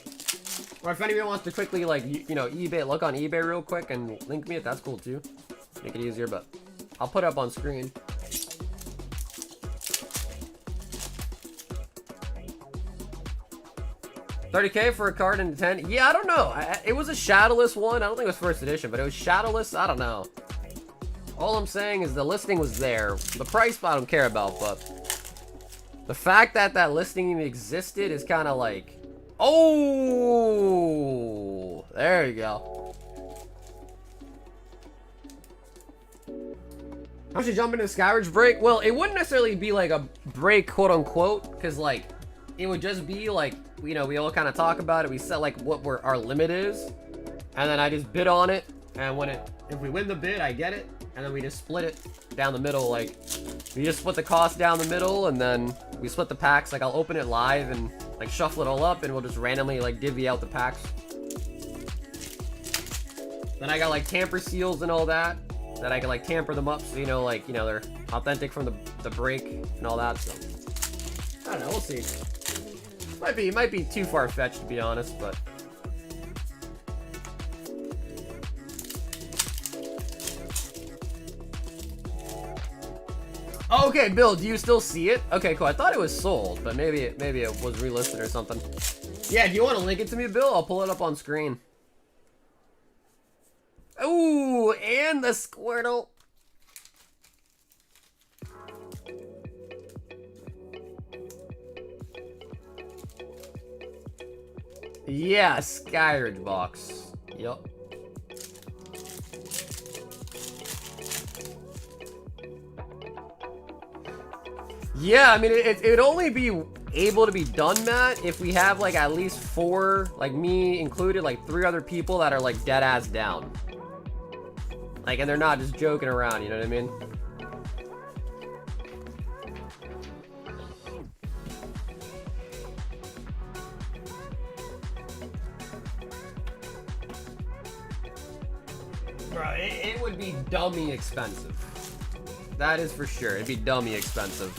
S1: Or if anyone wants to quickly, like, you know, look on eBay real quick and link me it, that's cool too. Make it easier, but I'll put it up on screen. $30K for a card in 10? Yeah, I don't know. It was a Shadowless one. I don't think it was first edition, but it was Shadowless. I don't know. All I'm saying is the listing was there. The price I don't care about, but the fact that that listing even existed is kind of like, oh, there you go. How should jump into Skyridge break? Well, it wouldn't necessarily be like a break, quote unquote, because like it would just be like, you know, we all kind of talk about it. We set like what our limit is, and then I just bid on it, and if we win the bid, I get it, and then we just split it down the middle. Like, we just split the cost down the middle, and then we split the packs. Like, I'll open it live and like shuffle it all up, and we'll just randomly like divvy out the packs. Then I got like tamper seals and all that I can like tamper them up, so you know, like, you know, they're authentic from the break and all that. So I don't know, we'll see. Might be too far-fetched, to be honest, but okay, Bill, do you still see it? Okay, cool. I thought it was sold, but maybe it was relisted or something. Yeah, do you want to link it to me, Bill? I'll pull it up on screen. Ooh, and the Squirtle. Yeah, Skyridge box. Yup. Yeah, I mean, it'd only be able to be done, Matt, if we have like at least 4, like me included, like 3 other people that are like dead ass down. Like, and they're not just joking around, you know what I mean? Bro, it would be dummy expensive. That is for sure. It'd be dummy expensive.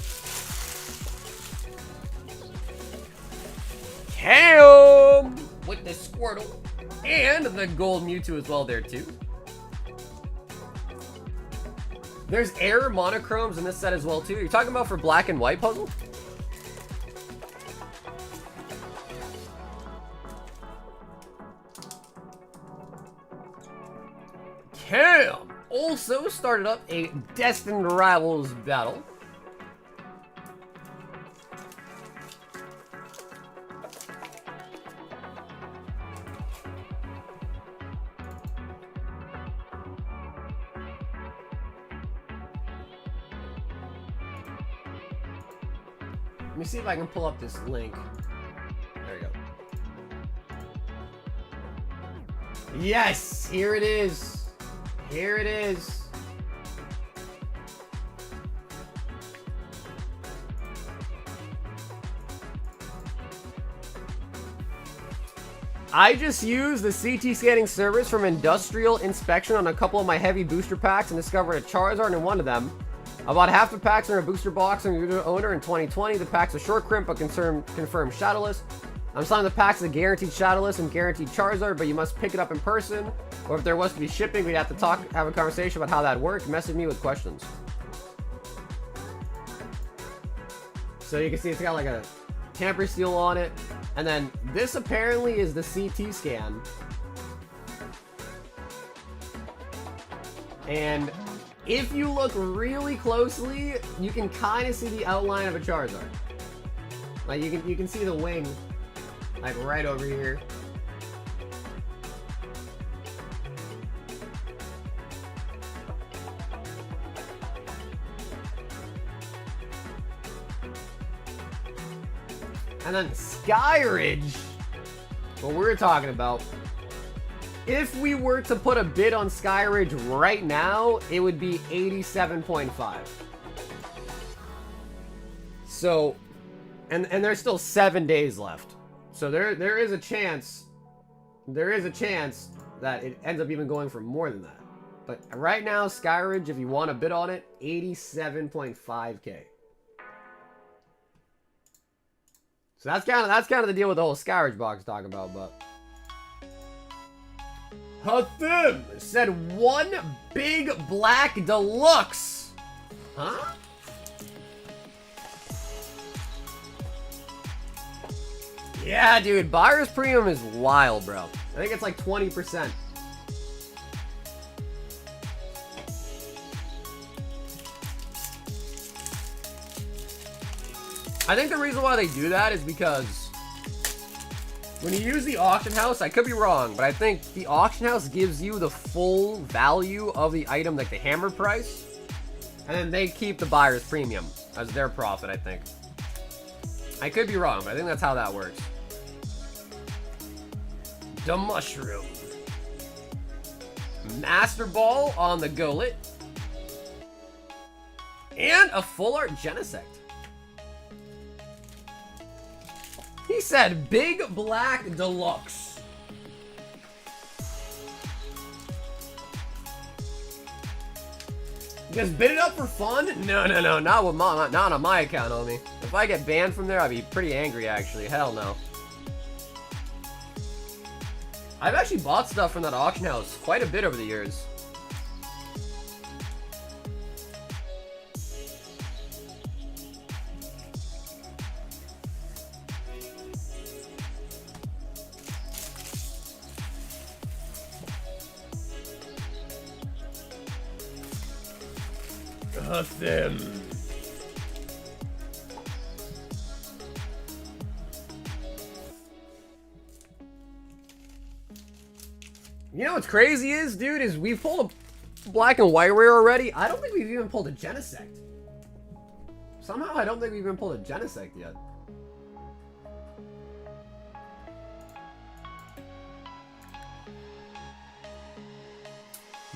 S1: Cam with the Squirtle and the gold Mewtwo as well there too. There's air monochromes in this set as well too. You're talking about for black and white puzzle? Pkm also started up a Destined Rivals battle. Let me see if I can pull up this link. There we go. Yes, here it is. Here it is. I just used the CT scanning service from Industrial Inspection on a couple of my heavy booster packs and discovered a Charizard in one of them. About half the packs are in a booster box and the owner in 2020. The packs are short crimp but confirmed shadowless. I'm selling the packs as a guaranteed shadowless and guaranteed Charizard, but you must pick it up in person. Or if there was to be shipping, we'd have to have a conversation about how that worked. Message me with questions. So you can see it's got like a tamper seal on it. And then this apparently is the CT scan. And if you look really closely, you can kind of see the outline of a Charizard. Like you can see the wing, like right over here. And then Skyridge, what we're talking about. If we were to put a bid on Skyridge right now, it would be 87.5. So, and there's still 7 days left. So there is a chance that it ends up even going for more than that. But right now, Skyridge, if you want to bid on it, 87.5K. So that's kind of the deal with the whole Skyridge box talking about, but Hathim said one big black deluxe. Huh? Yeah, dude, buyer's premium is wild, bro. I think it's like 20%. I think the reason why they do that is because when you use the auction house, I could be wrong, but I think the auction house gives you the full value of the item, like the hammer price, and then they keep the buyer's premium as their profit, I think. I could be wrong, but I think that's how that works. The mushroom. Master Ball on the Golet. And a full art Genesect. He said big black deluxe. Just bid it up for fun? No, not on my account, homie. If I get banned from there, I'd be pretty angry, actually. Hell no. I've actually bought stuff from that auction house quite a bit over the years. Them. You know what's crazy is, dude, is we've pulled a black and white rare already. I don't think we've even pulled a Genesect. Somehow I don't think we've even pulled a Genesect yet.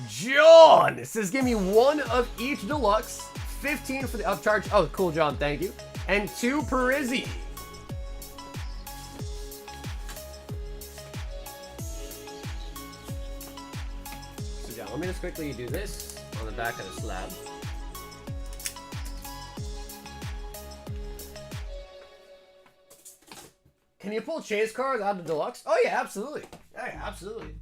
S1: John says, give me one of each deluxe, 15 for the upcharge. Oh, cool, John, thank you. And 2 Parisi. So, John, let me just quickly do this on the back of the slab. Can you pull chase cards out of the deluxe? Oh, yeah, absolutely. Yeah, absolutely.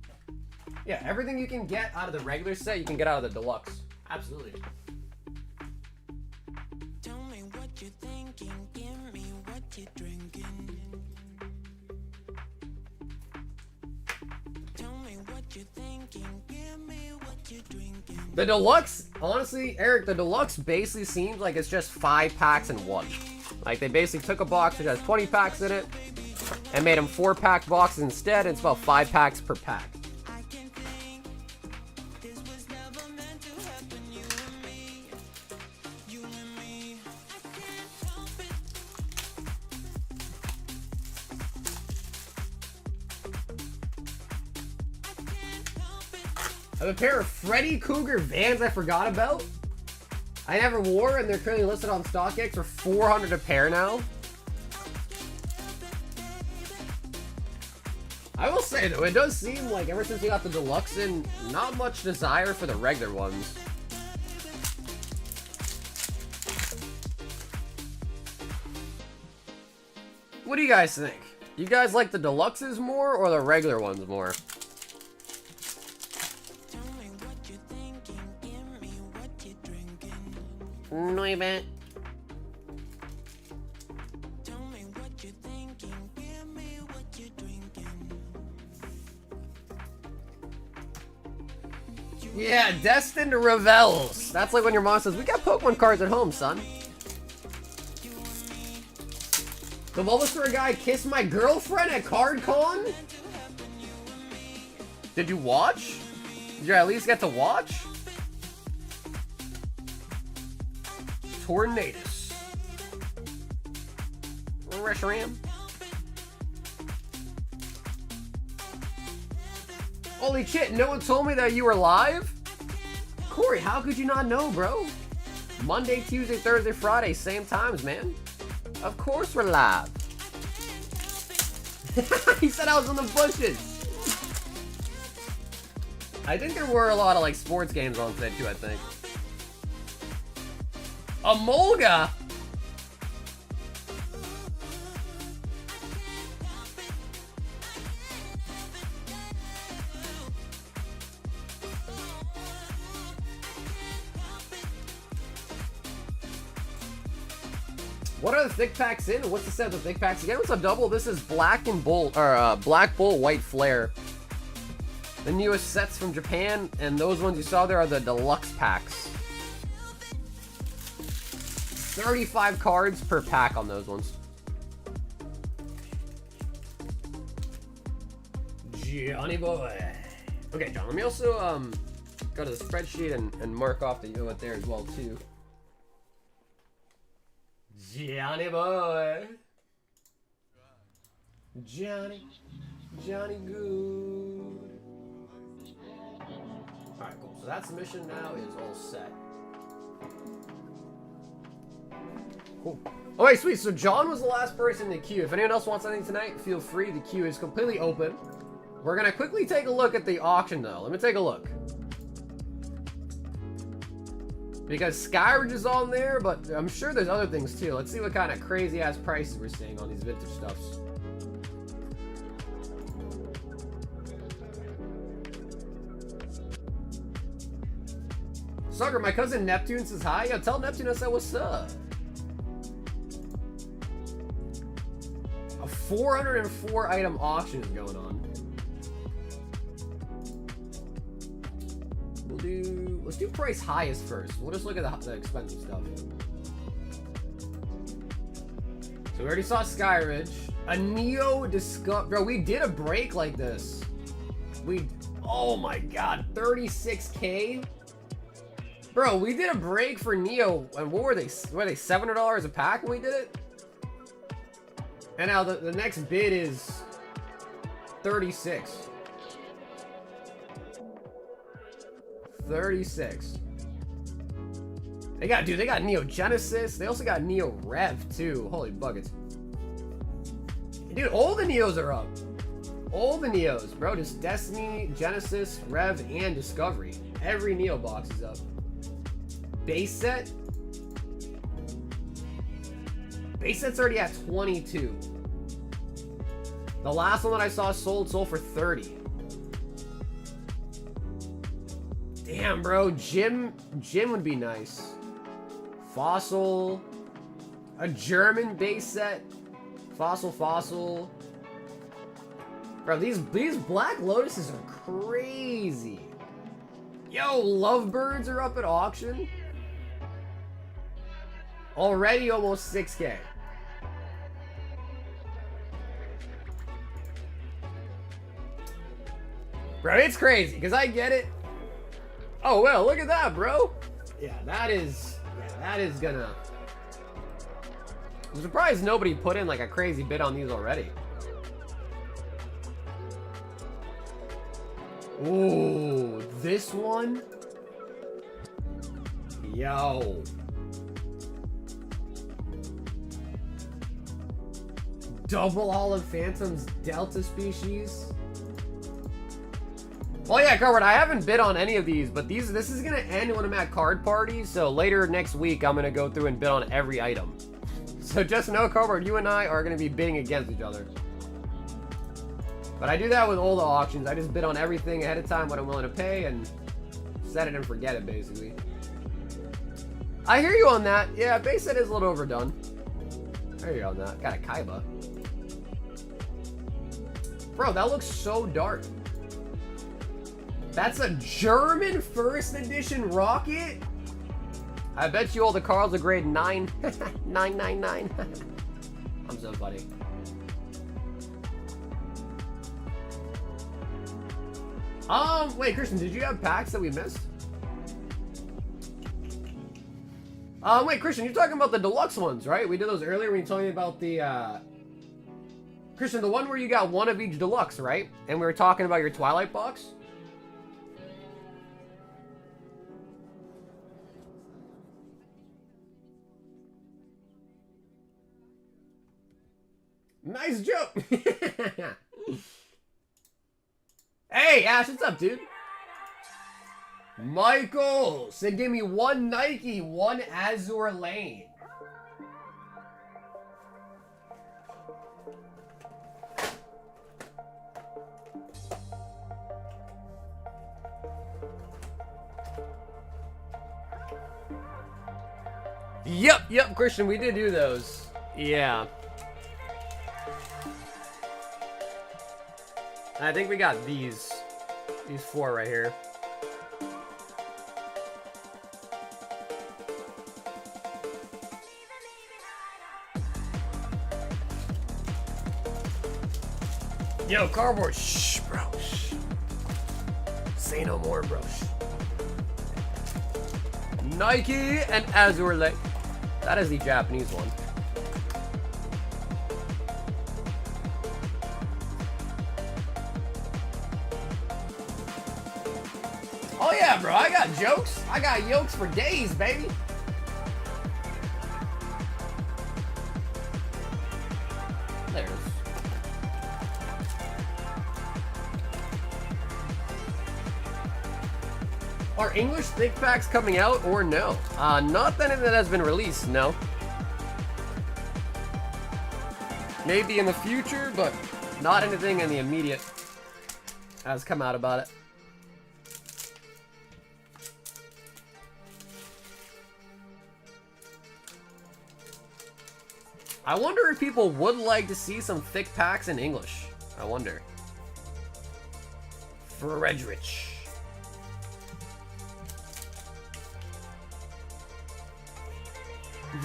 S1: Yeah, everything you can get out of the regular set, you can get out of the deluxe. Absolutely.
S5: Tell me what you're thinking, give me what you're drinking. Tell me what
S1: The Deluxe, honestly, Eric, the Deluxe basically seems like it's just 5 packs in one. Like, they basically took a box that has 20 packs in it and made them 4-pack boxes instead. It's about 5 packs per pack. I have a pair of Freddy Cougar Vans I forgot about. I never wore, and they're currently listed on StockX for $400 a pair now. I will say though, it does seem like ever since you got the Deluxe in, not much desire for the regular ones. What do you guys think? You guys like the Deluxes more or the regular ones more? No, I bet. Yeah, Destined Rivals. That's like when your mom says, we got Pokemon cards at home, son. The Bulbasaur guy kissed my girlfriend at CardCon? Did you watch? Did you at least get to watch? Tornadus. Reshiram. Holy shit, no one told me that you were live? Corey, how could you not know, bro? Monday, Tuesday, Thursday, Friday, same times, man. Of course we're live. He said I was in the bushes. I think there were a lot of like sports games on today too, I think. Amolga? What are the thick packs in? What's the set of the thick packs again? What's a double? This is Black and Bull, or Black Bull, White Flare. The newest sets from Japan, and those ones you saw there are the deluxe packs. 35 cards per pack on those ones. Johnny boy. Okay, John, let me also go to the spreadsheet and mark off that you know it there as well too. Johnny boy. Johnny good. Alright, cool. So that submission now is all set. Cool. Okay, sweet. So John was the last person in the queue. If anyone else wants anything tonight, feel free. The queue is completely open. We're gonna quickly take a look at the auction though. Let me take a look. Because Skyridge is on there, but I'm sure there's other things too. Let's see what kind of crazy ass prices we're seeing on these vintage stuffs. Sucker, my cousin Neptune says hi. Yo, tell Neptune I said what's up. A 404 item auction is going on. Let's do price highest first. We'll just look at the expensive stuff. So we already saw Skyridge. A Neo Discover. Bro, we did a break like this. Oh my god, 36K? Bro, we did a break for Neo, and what were they? Were they $700 a pack when we did it? And now the next bid is 36. 36. They got Neo Genesis. They also got Neo Rev too. Holy buckets. Dude, all the Neos are up. All the Neos, bro. Just Destiny, Genesis, Rev, and Discovery. Every Neo box is up. Base set. Base set's already at 22. The last one that I saw sold for 30. Damn, bro. Jim would be nice. Fossil. A German base set. Fossil. Bro, these Black Lotuses are crazy. Yo, lovebirds are up at auction. Already almost 6K. Bro, it's crazy, because I get it. Oh, well, look at that, bro. Yeah, that is gonna... I'm surprised nobody put in, like, a crazy bid on these already. Ooh, this one? Yo. Double Olive Phantoms Delta species. Well, yeah, Cardboard, I haven't bid on any of these, but this is gonna end when I'm at card party, so later next week I'm gonna go through and bid on every item. So just know, Cardboard, you and I are gonna be bidding against each other. But I do that with all the auctions. I just bid on everything ahead of time, what I'm willing to pay, and set it and forget it, basically. I hear you on that. Yeah, base set is a little overdone. I hear you on that. Got a Kaiba. Bro, that looks so dark. That's a German first edition rocket? I bet you all the cards are grade 9. 999. I'm so funny. Wait, Christian, did you have packs that we missed? Wait, Christian, you're talking about the deluxe ones, right? We did those earlier when you told me about the, Christian, the one where you got one of each deluxe, right? And we were talking about your Twilight box? Nice joke! Hey, Ash, what's up, dude? Michael said, give me one Nike, one Azure Lane. Yep, Christian, we did do those. Yeah. I think we got these 4 right here. Yo, Cardboard, shh, bro, shh. Say no more, bro. Shh. Nike and Azure Lake. That is the Japanese one. Oh yeah, bro, I got jokes. I got yokes for days, baby. There's. Are English thick packs coming out or no? Not that it has been released, no. Maybe in the future, but not anything in the immediate has come out about it. I wonder if people would like to see some thick packs in English. I wonder. Fredrich.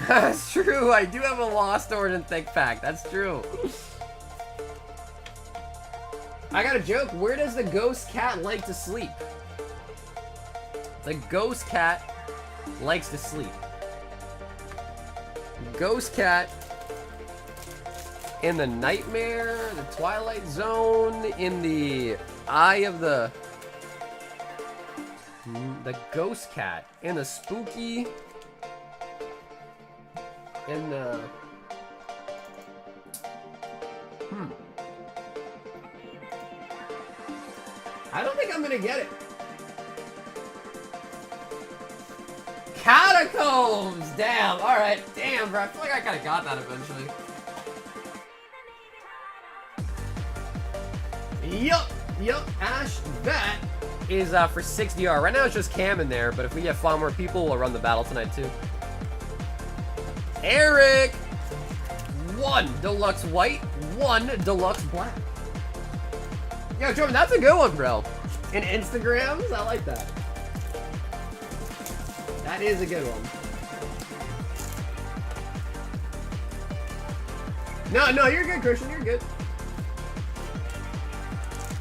S1: That's true. I do have a Lost Origin thick pack. That's true. I got a joke. Where does the ghost cat like to sleep? The ghost cat likes to sleep. Ghost cat in the nightmare, the Twilight Zone, in the eye of the ghost cat, in the spooky, in the I don't think I'm gonna get it. Catacombs! Damn, alright. Damn, bro. I feel like I kinda got that eventually. Yup, Ash, that is for 6DR. Right now it's just Cam in there, but if we get 5 more people, we'll run the battle tonight too. Eric! 1 deluxe white, 1 deluxe black. Yo, Jordan, that's a good one, bro. In Instagrams? I like that. That is a good one. No, you're good, Christian. You're good.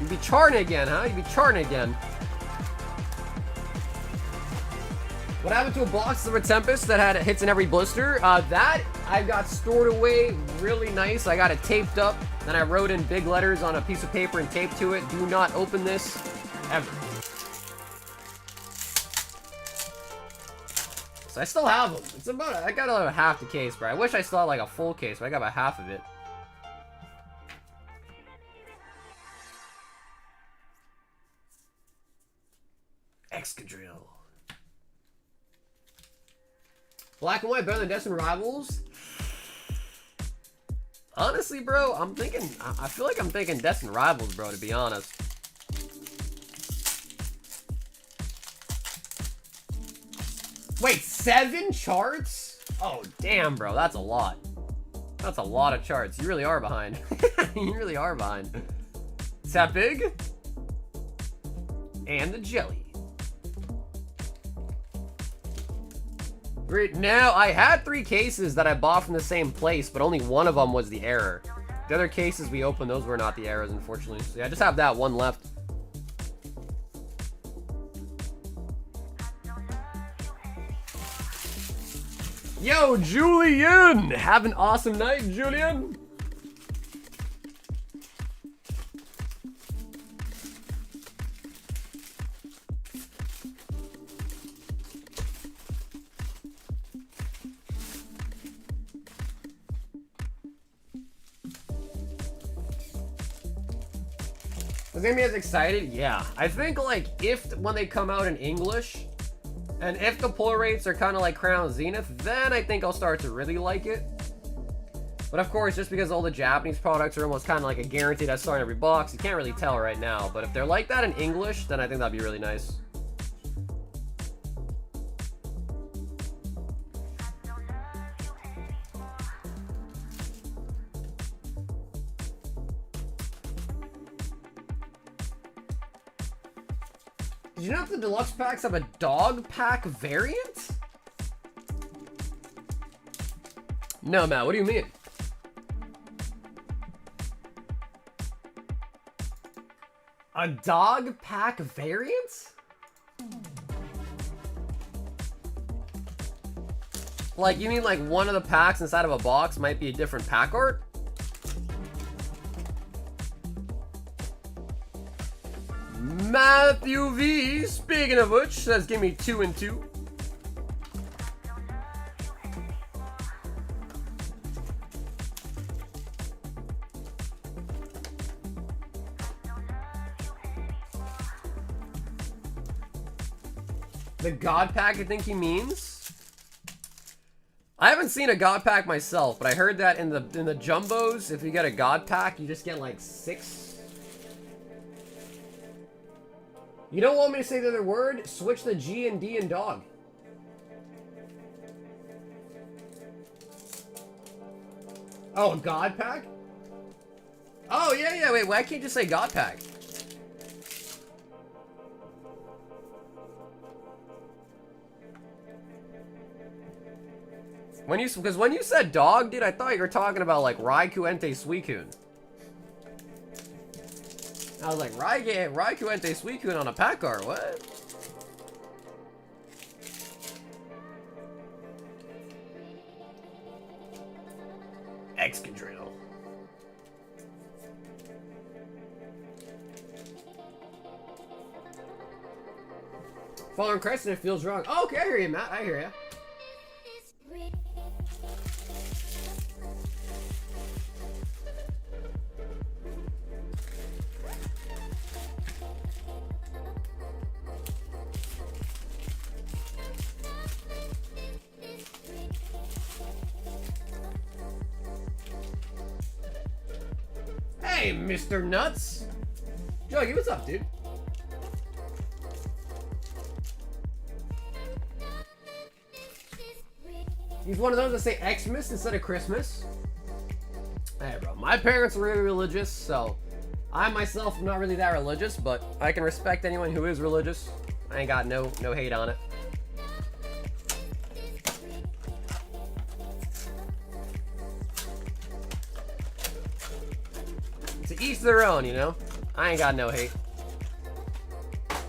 S1: You be charting again, huh? You be charting again. What happened to a box of a Tempest that had hits in every blister? That I got stored away really nice. I got it taped up. Then I wrote in big letters on a piece of paper and taped to it. Do not open this ever. So I still have them. It's about, I got about half the case, bro. I wish I still had like a full case, but I got about half of it. Excadrill. Black and white better than Destined Rivals? Honestly, bro, I'm thinking, I feel like I'm thinking Destined Rivals, bro, to be honest. Wait, 7 charts? Oh, damn, bro, that's a lot. That's a lot of charts. You really are behind. You really are behind. Is that big? And the jelly. Great. Now, I had 3 cases that I bought from the same place, but only one of them was the error. The other cases we opened, those were not the errors, unfortunately. So yeah, I just have that one left. Yo, Julian! Have an awesome night, Julian! Is gonna be as excited? Yeah. I think like if when they come out in English, and if the pull rates are kind of like Crown Zenith, then I think I'll start to really like it. But of course, just because all the Japanese products are almost kind of like a guaranteed SR in every box, you can't really tell right now. But if they're like that in English, then I think that'd be really nice. Did you know that the deluxe packs have a dog pack variant? No, Matt, what do you mean? A dog pack variant? Like, you mean like one of the packs inside of a box might be a different pack art? Matthew V, speaking of which, says give me 2 and 2. The God Pack, I think he means. I haven't seen a God Pack myself, but I heard that in the jumbos, if you get a God Pack, you just get like 6. You don't want me to say the other word? Switch the G and D and dog. Oh, a God Pack? Oh, yeah, wait, why can't you just say God Pack? Because when you said dog, dude, I thought you were talking about like Raikou Entei Suicune. I was like, Raikou Entei Suicune on a pack art, what? Excadrill. Following Crescent, it feels wrong. Oh, okay, I hear you, Matt. I hear you. Hey, Mr. Nuts. Joey, what's up, dude? He's one of those that say Xmas instead of Christmas. Hey, bro, my parents are really religious, so I myself am not really that religious, but I can respect anyone who is religious. I ain't got no hate on it. To each their own, you know? I ain't got no hate.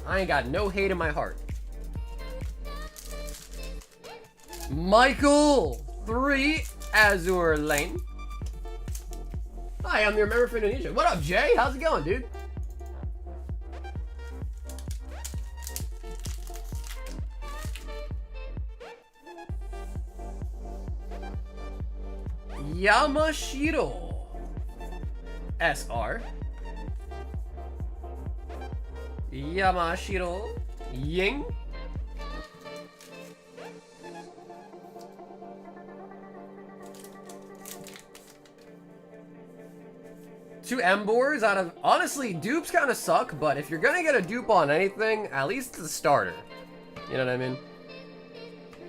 S1: I ain't got no hate in my heart. Michael 3 Azure Lane. Hi, I'm your member for Indonesia. What up, Jay? How's it going, dude? Yamashiro SR. Yamashiro Ying. Two Embors out of... Honestly, dupes kind of suck, but if you're gonna get a dupe on anything, at least it's a starter. You know what I mean?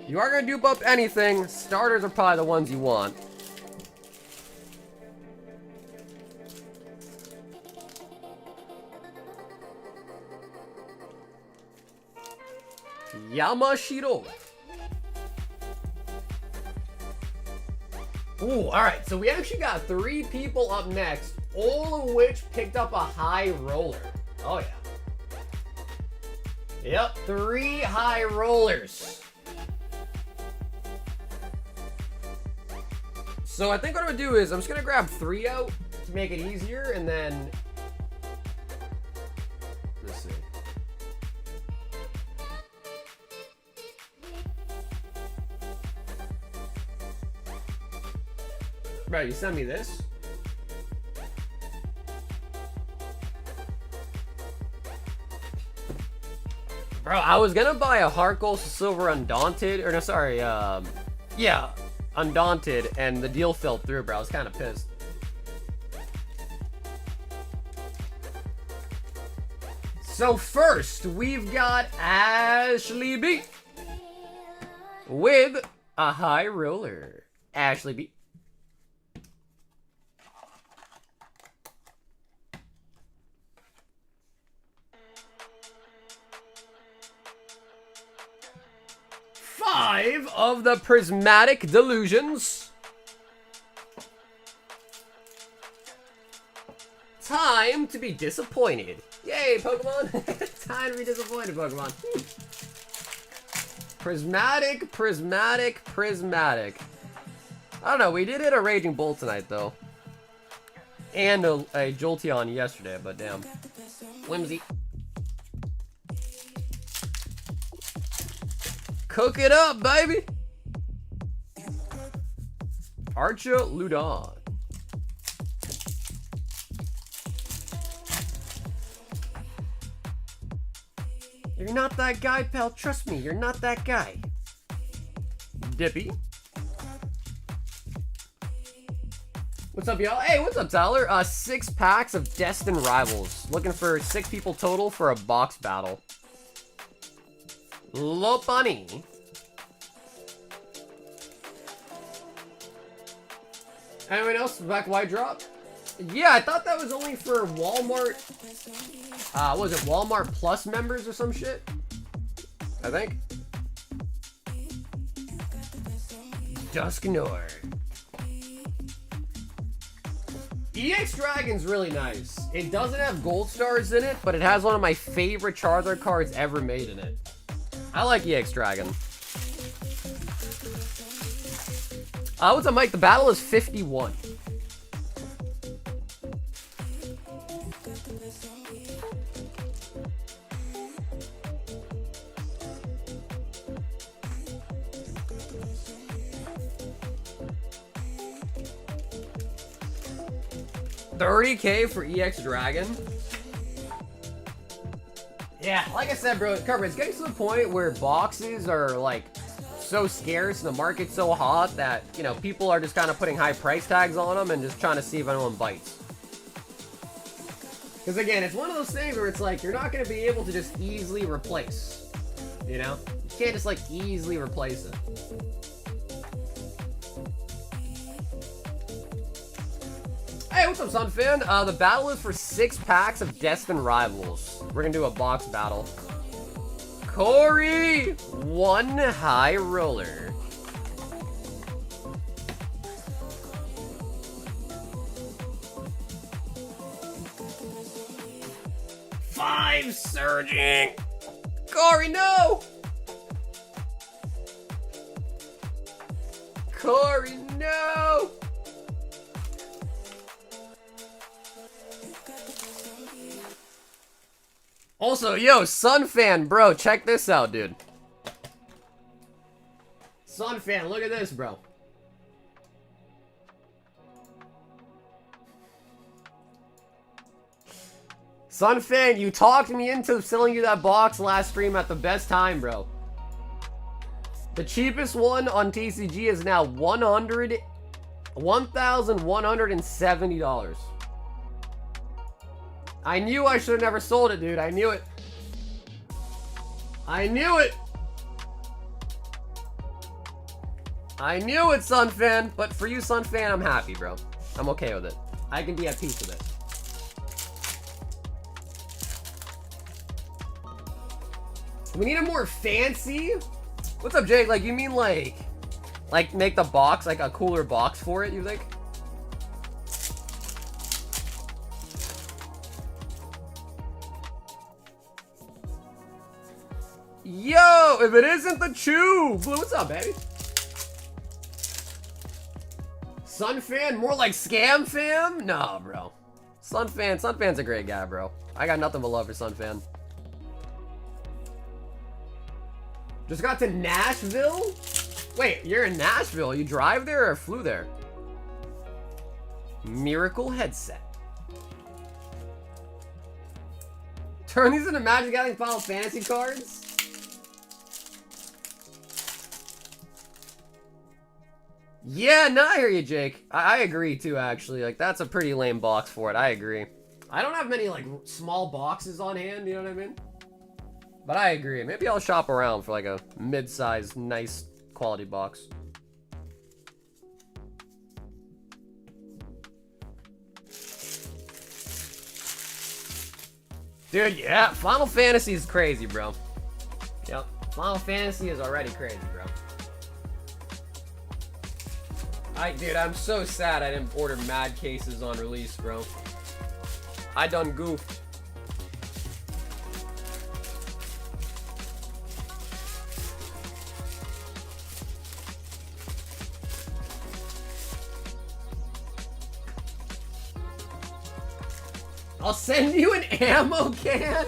S1: You are gonna dupe up anything, starters are probably the ones you want. Yamashiro. Ooh, alright, so we actually got 3 people up next, all of which picked up a high roller. Oh, yeah. Yep, 3 high rollers. So I think what I'm gonna do is I'm just gonna grab 3 out to make it easier, and then... Let's see. Bro, you sent me this? Bro, I was gonna buy a Heart Gold Silver Undaunted, or no, sorry, yeah, Undaunted, and the deal fell through, bro. I was kind of pissed. So first, we've got Ashley B with a high roller. Ashley B. Five of the Prismatic Delusions. Time to be disappointed. Yay, Pokemon. Time to be disappointed, Pokemon. Prismatic, Prismatic, Prismatic. I don't know, we did hit a Raging Bolt tonight, though. And a Jolteon yesterday, but damn. Whimsy. Cook it up, baby! Archer Ludon. You're not that guy, pal. Trust me, you're not that guy. Dippy. What's up, y'all? Hey, what's up, Tyler? 6 packs of Destined Rivals. Looking for 6 people total for a box battle. Lopani. Anyone else? Back wide drop? Yeah, I thought that was only for Walmart. What was it? Walmart Plus members or some shit? I think. Dusknoir. EX Dragon's really nice. It doesn't have gold stars in it, but it has one of my favorite Charizard cards ever made in it. I like EX Dragon. What's up, Mike? The battle is 51. $30K for EX Dragon. Yeah, like I said, bro, Cover, it's getting to the point where boxes are like so scarce and the market's so hot that, you know, people are just kind of putting high price tags on them and just trying to see if anyone bites. Because again, it's one of those things where it's like you're not going to be able to just easily replace. You know? You can't just like easily replace it. Hey, what's up, Sunfan? The battle is for 6 packs of Destined Rivals. We're gonna do a box battle. Corey! 1 high roller. Five surging! Corey, no! Corey, no! Also, yo, Sunfan, bro, check this out, dude. Sunfan, look at this, bro. Sunfan, you talked me into selling you that box last stream at the best time, bro. The cheapest one on TCG is now $1,170. I knew I should have never sold it, dude. I knew it. I knew it. I knew it, Sunfan. But for you, Sunfan, I'm happy, bro. I'm okay with it. I can be at peace with it. We need a more fancy. What's up, Jake? Like, you mean like make the box like a cooler box for it? You think? Yo, if it isn't the Chew! Blue, what's up, baby? Sunfan, more like Scam Fam? No, bro. Sunfan's a great guy, bro. I got nothing but love for Sunfan. Just got to Nashville? Wait, you're in Nashville. You drive there or flew there? Miracle headset. Turn these into Magic Gathering Final Fantasy cards? Yeah, no, I hear you, Jake. I agree, too, actually. Like, that's a pretty lame box for it. I agree. I don't have many, like, small boxes on hand, you know what I mean? But I agree. Maybe I'll shop around for, like, a mid-sized, nice quality box. Dude, yeah, Final Fantasy is crazy, bro. Yep, Final Fantasy is already crazy, bro. Dude, I'm so sad I didn't order mad cases on release, bro. I done goofed. I'll send you an ammo can?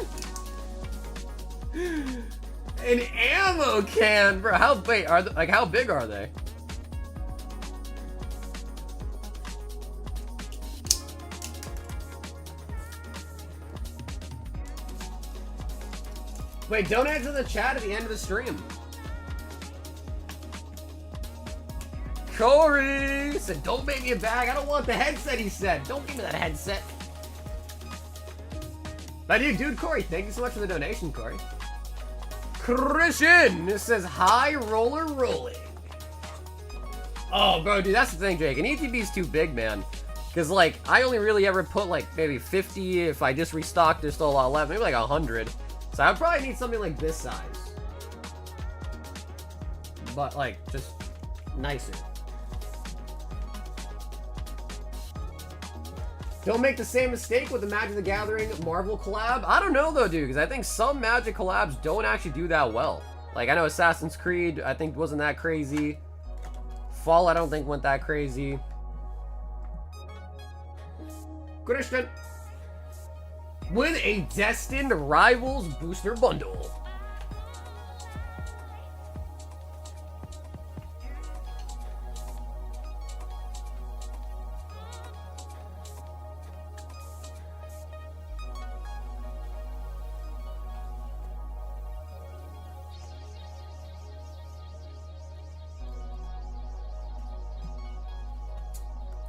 S1: An ammo can, bro. How big are they? Like, how big are they? Wait, don't answer the chat at the end of the stream. Corey said, don't make me a bag. I don't want the headset, he said. Don't give me that headset. But dude, Corey, thank you so much for the donation, Corey. Christian, this says, high roller rolling. Oh, bro, dude, that's the thing, Jake. An ETB is too big, man. Because, like, I only really ever put, like, maybe 50. If I just restocked, there's still a lot left. Maybe, like, 100. So I would probably need something like this size. But, like, just nicer. Don't make the same mistake with the Magic the Gathering Marvel collab. I don't know, though, dude, because I think some Magic collabs don't actually do that well. Like, I know Assassin's Creed, I think, wasn't that crazy. Fall, I don't think, went that crazy. Christian. With a Destined Rivals booster bundle.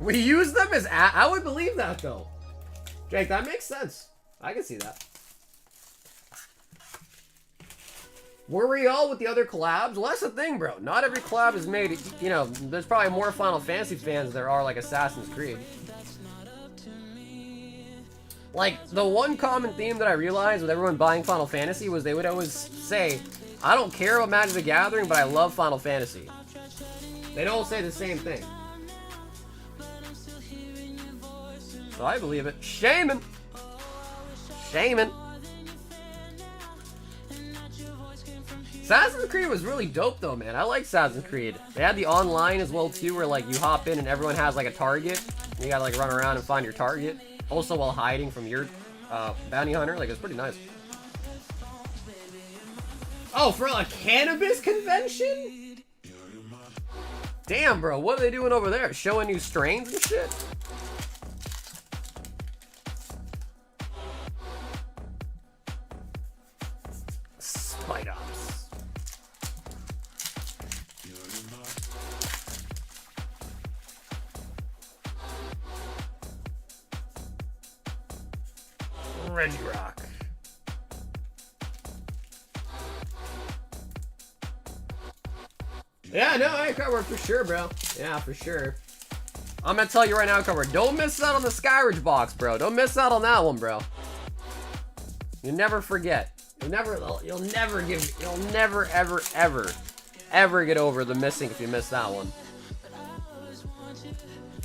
S1: We use them as I would believe that, though. Jake, that makes sense. I can see that. Were we all with the other collabs? Well, that's the thing, bro. Not every collab is made, you know, there's probably more Final Fantasy fans than there are, like, Assassin's Creed. Like, the one common theme that I realized with everyone buying Final Fantasy was they would always say, I don't care about Magic the Gathering, but I love Final Fantasy. They don't say the same thing. So I believe it. Shaman! Shaman! Assassin's Creed was really dope though, man. I like Assassin's Creed. They had the online as well too, where like you hop in and everyone has like a target. You gotta like run around and find your target. Also while hiding from your bounty hunter. Like, it's pretty nice. Oh, for a cannabis convention? Damn, bro. What are they doing over there? Showing new strains and shit? Spider. Reggie Rock. Yeah, no, I cover for sure, bro. Yeah, for sure. I'm gonna tell you right now, cover. Don't miss out on the Skyridge box, bro. Don't miss out on that one, bro. You never forget. You'll never ever get over the missing if you miss that one.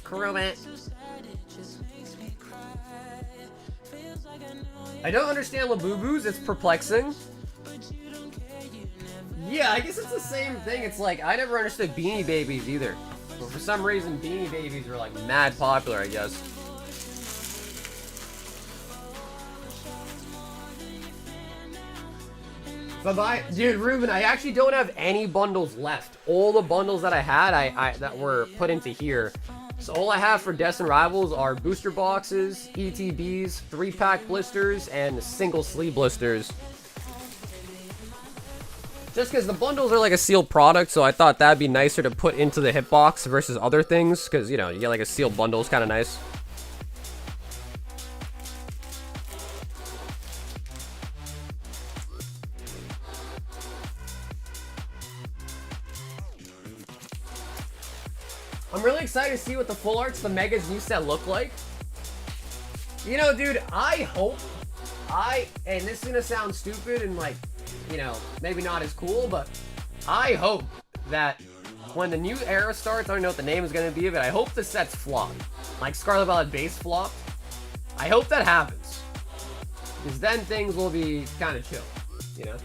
S1: Corrobant. I don't understand Labubu's, it's perplexing. Yeah, I guess it's the same thing. It's like, I never understood Beanie Babies either. But for some reason, Beanie Babies were like mad popular, I guess. Bye-bye. Dude, Ruben, I actually don't have any bundles left. All the bundles that I had, that were put into here. So all I have for Destined Rivals are booster boxes, ETBs, 3-pack blisters, and single sleeve blisters. Just because the bundles are like a sealed product, so I thought that'd be nicer to put into the hitbox versus other things, because, you know, you get like a sealed bundle is kind of nice. I'm really excited to see what the full arts, the Mega's new set look like. You know, dude, I hope, and this is gonna sound stupid and like, you know, maybe not as cool, but I hope that when the new era starts, I don't know what the name is gonna be, but I hope the sets flop. Like Scarlet Violet base flop. I hope that happens. Because then things will be kind of chill, you know?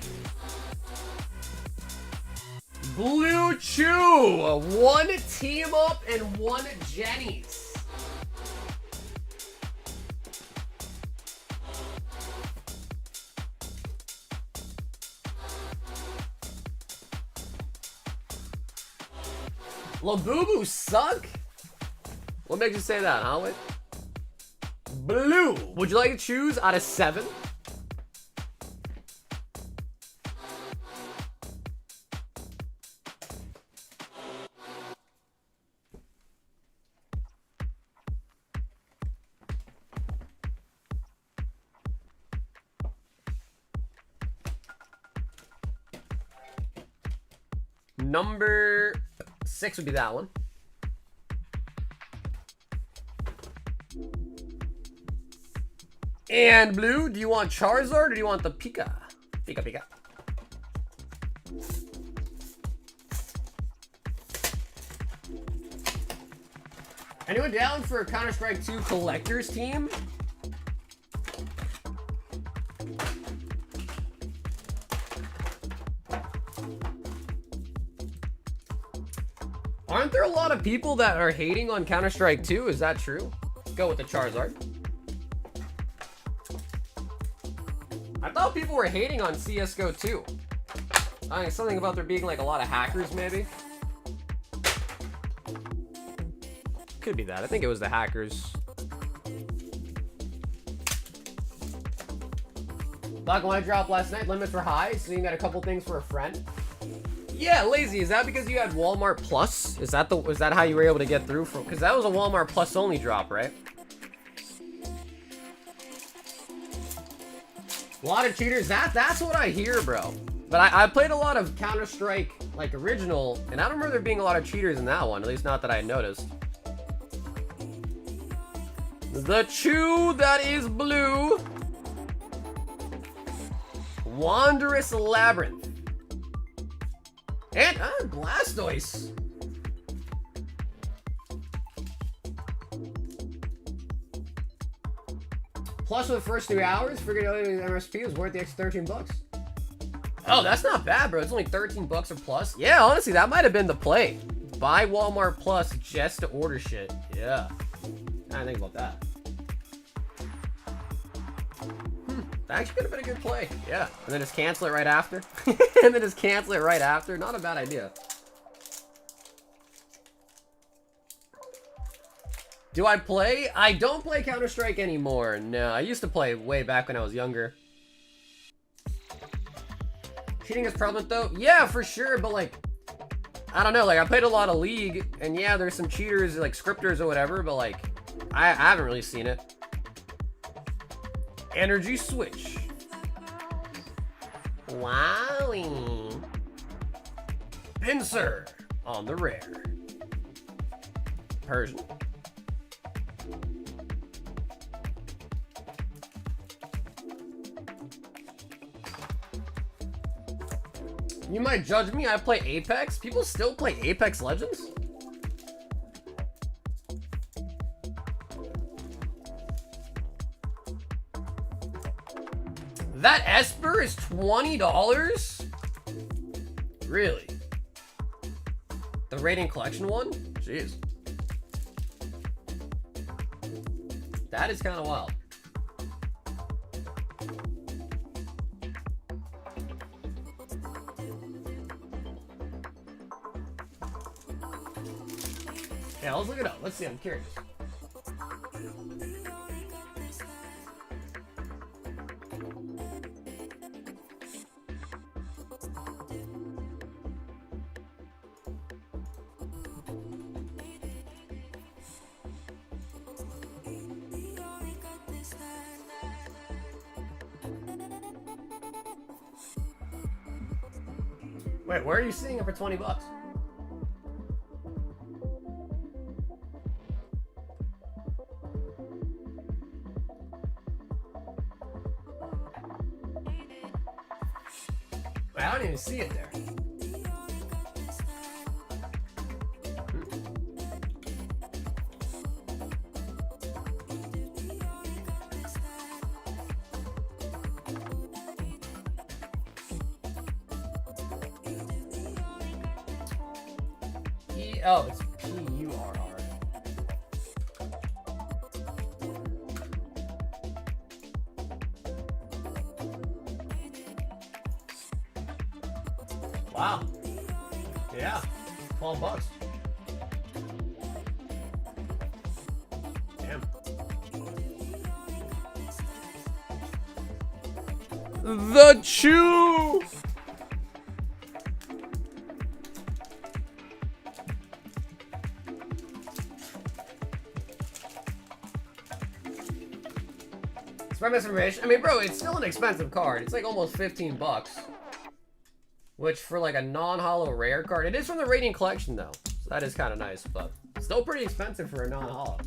S1: Blue Chew! 1 team up and 1 Jenny's. Labubu suck? What makes you say that, huh? Wait. Blue! Would you like to choose out of 7? Number 6 would be that one. And blue, do you want Charizard or do you want the Pika? Pika. Anyone down for a Counter-Strike 2 collector's team? Aren't there a lot of people that are hating on Counter-Strike 2? Is that true? Let's go with the Charizard. I thought people were hating on CSGO 2. I mean, something about there being like a lot of hackers, maybe. Could be that. I think it was the hackers. Black and white dropped last night. Limits were high, so you got a couple things for a friend. Yeah, Lazy, is that because you had Walmart Plus? Is that how you were able to get through? Because that was a Walmart Plus only drop, right? A lot of cheaters. That's what I hear, bro. But I played a lot of Counter-Strike, like, original, and I don't remember there being a lot of cheaters in that one. At least not that I noticed. The Chew that is blue. Wondrous Labyrinth. And Blastoise. Plus for the first 3 hours, figured out the MSP was worth the extra 13 bucks. Oh, that's not bad, bro. It's only 13 bucks or plus. Yeah, honestly, that might have been the play. Buy Walmart Plus just to order shit. Yeah. I didn't think about that. That actually could have been a good play. Yeah. And then just cancel it right after. And then just cancel it right after. Not a bad idea. Do I play? I don't play Counter-Strike anymore. No, I used to play way back when I was younger. Cheating is prevalent though? Yeah, for sure, but like, I don't know, like I played a lot of League, and yeah, there's some cheaters, like scripters or whatever, but like, I haven't really seen it. Energy Switch. Wowie. Pinsir on the rare. Persian. You might judge me, I play Apex. People still play Apex Legends? That Esper is $20? Really? The Radiant Collection one? Jeez. That is kind of wild. Yeah, let's look it up. Let's see, I'm curious. Wait, where are you seeing it for 20 bucks? I don't even see it there. Oh, it's P-U-R-R. Wow. Yeah. 12 bucks. Damn. The Chew! For misinformation, I mean, bro, it's still an expensive card. It's like almost 15 bucks. Which, for like a non-holo rare card, it is from the Radiant Collection, though. So that is kind of nice, but still pretty expensive for a non-holo.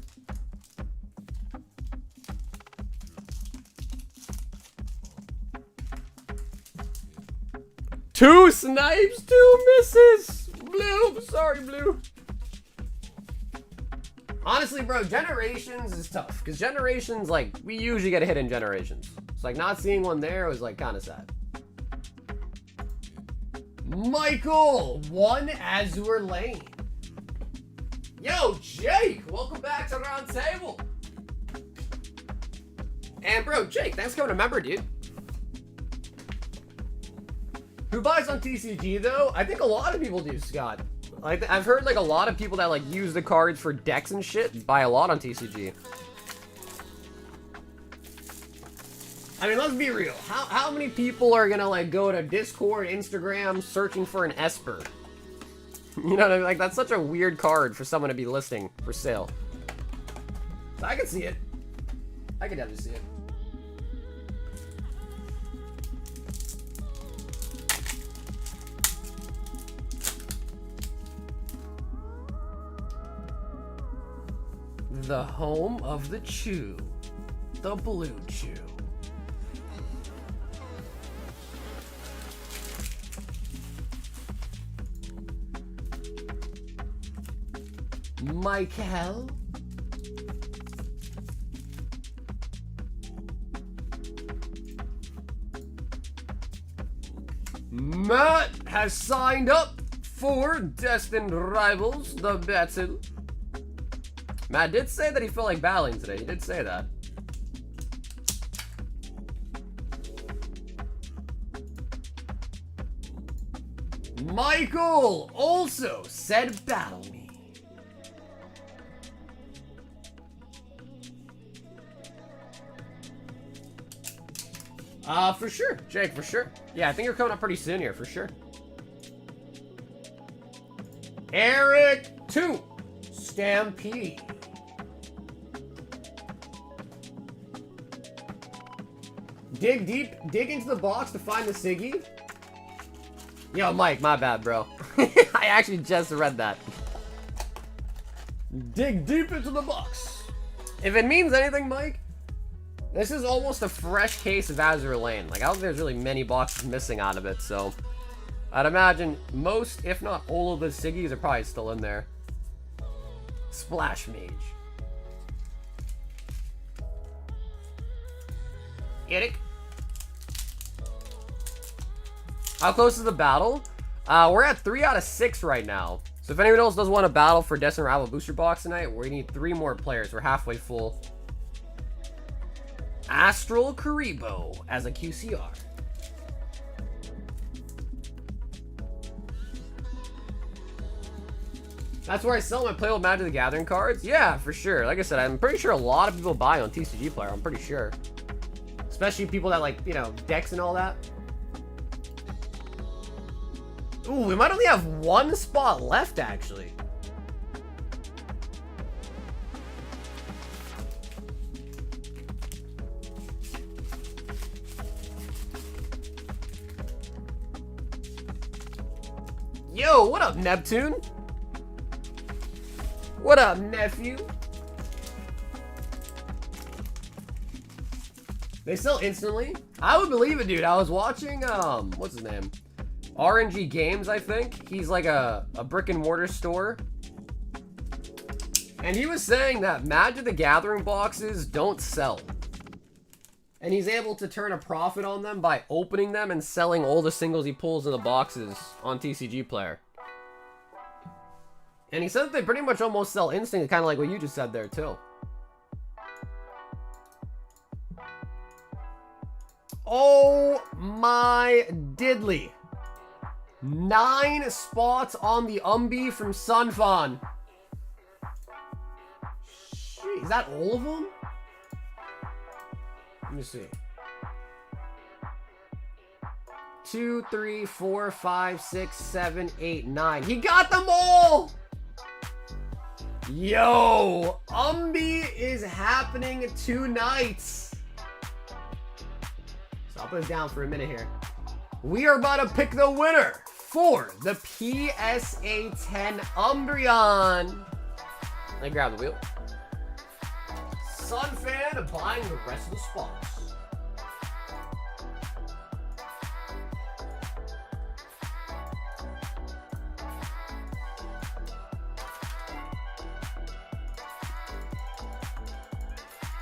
S1: Two snipes, two misses! Blue, sorry, Blue. Honestly, bro, Generations is tough. Because Generations, like, we usually get a hit in Generations. It's like, not seeing one there was, like, kind of sad. Michael, one Azure Lane. Yo, Jake, welcome back to the round table. And, bro, Jake, thanks for coming to member, dude. Who buys on TCG, though? I think a lot of people do, Scott. Like, I've heard, like, a lot of people that, like, use the cards for decks and shit buy a lot on TCG. I mean, let's be real. How many people are gonna, like, go to Discord, Instagram, searching for an Esper? You know what I mean? Like, that's such a weird card for someone to be listing for sale. So I can see it. I can definitely see it. the home of the Chew, the Blue Chew. Michael. Matt has signed up for Destined Rivals, the battle. Matt did say that he felt like battling today. He did say that. Michael also said battle me. For sure, Jake, for sure. Yeah, I think you're coming up pretty soon here, for sure. Eric 2, Stampede. Dig deep, dig into the box to find the Siggy. Yo, Mike, my bad, bro. I actually just read that. Dig deep into the box. If it means anything, Mike, this is almost a fresh case of Azure Lane. Like, I don't think there's really many boxes missing out of it, so I'd imagine most, if not all of the Siggies are probably still in there. Splash Mage. Eric. How close is the battle? We're at 3 out of 6 right now. So if anyone else does want to battle for Destined Rival Booster Box tonight, we need 3 more players. We're halfway full. Astral Karibo as a QCR. That's where I sell my Play Old Magic the Gathering cards? Yeah, for sure. Like I said, I'm pretty sure a lot of people buy on TCG Player. I'm pretty sure. Especially people that like, you know, decks and all that. Ooh, we might only have 1 spot left, actually. Yo, what up, Neptune? What up, nephew? They sell instantly? I would believe it, dude. I was watching, what's his name? RNG Games, I think. He's like a brick and mortar store. And he was saying that Magic the Gathering boxes don't sell. And he's able to turn a profit on them by opening them and selling all the singles he pulls in the boxes on TCG Player. And he said that they pretty much almost sell instantly, kind of like what you just said there, too. Oh my diddly. 9 spots on the Umbi from Sunfon. Shit, is that all of them? Let me see. 2, 3, 4, 5, 6, 7, 8, 9. He got them all! Yo! Umbi is happening tonight. So I'll put it down for a minute here. We are about to pick the winner for the PSA 10 Umbreon. Let me grab the wheel. Sunfan buying the rest of the spots.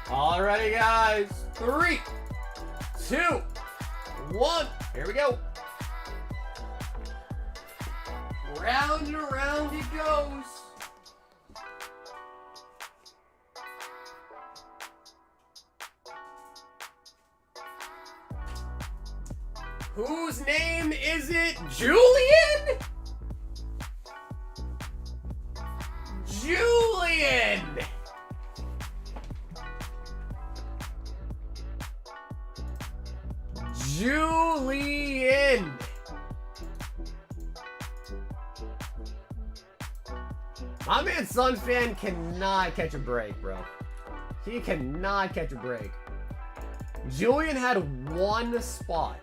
S1: Alrighty, guys. 3, 2, 1. Here we go. Round and around it goes. Whose name is it? Julian? Julian! Julian! My man Sunfan cannot catch a break, bro. He cannot catch a break. Julian had 1 spot.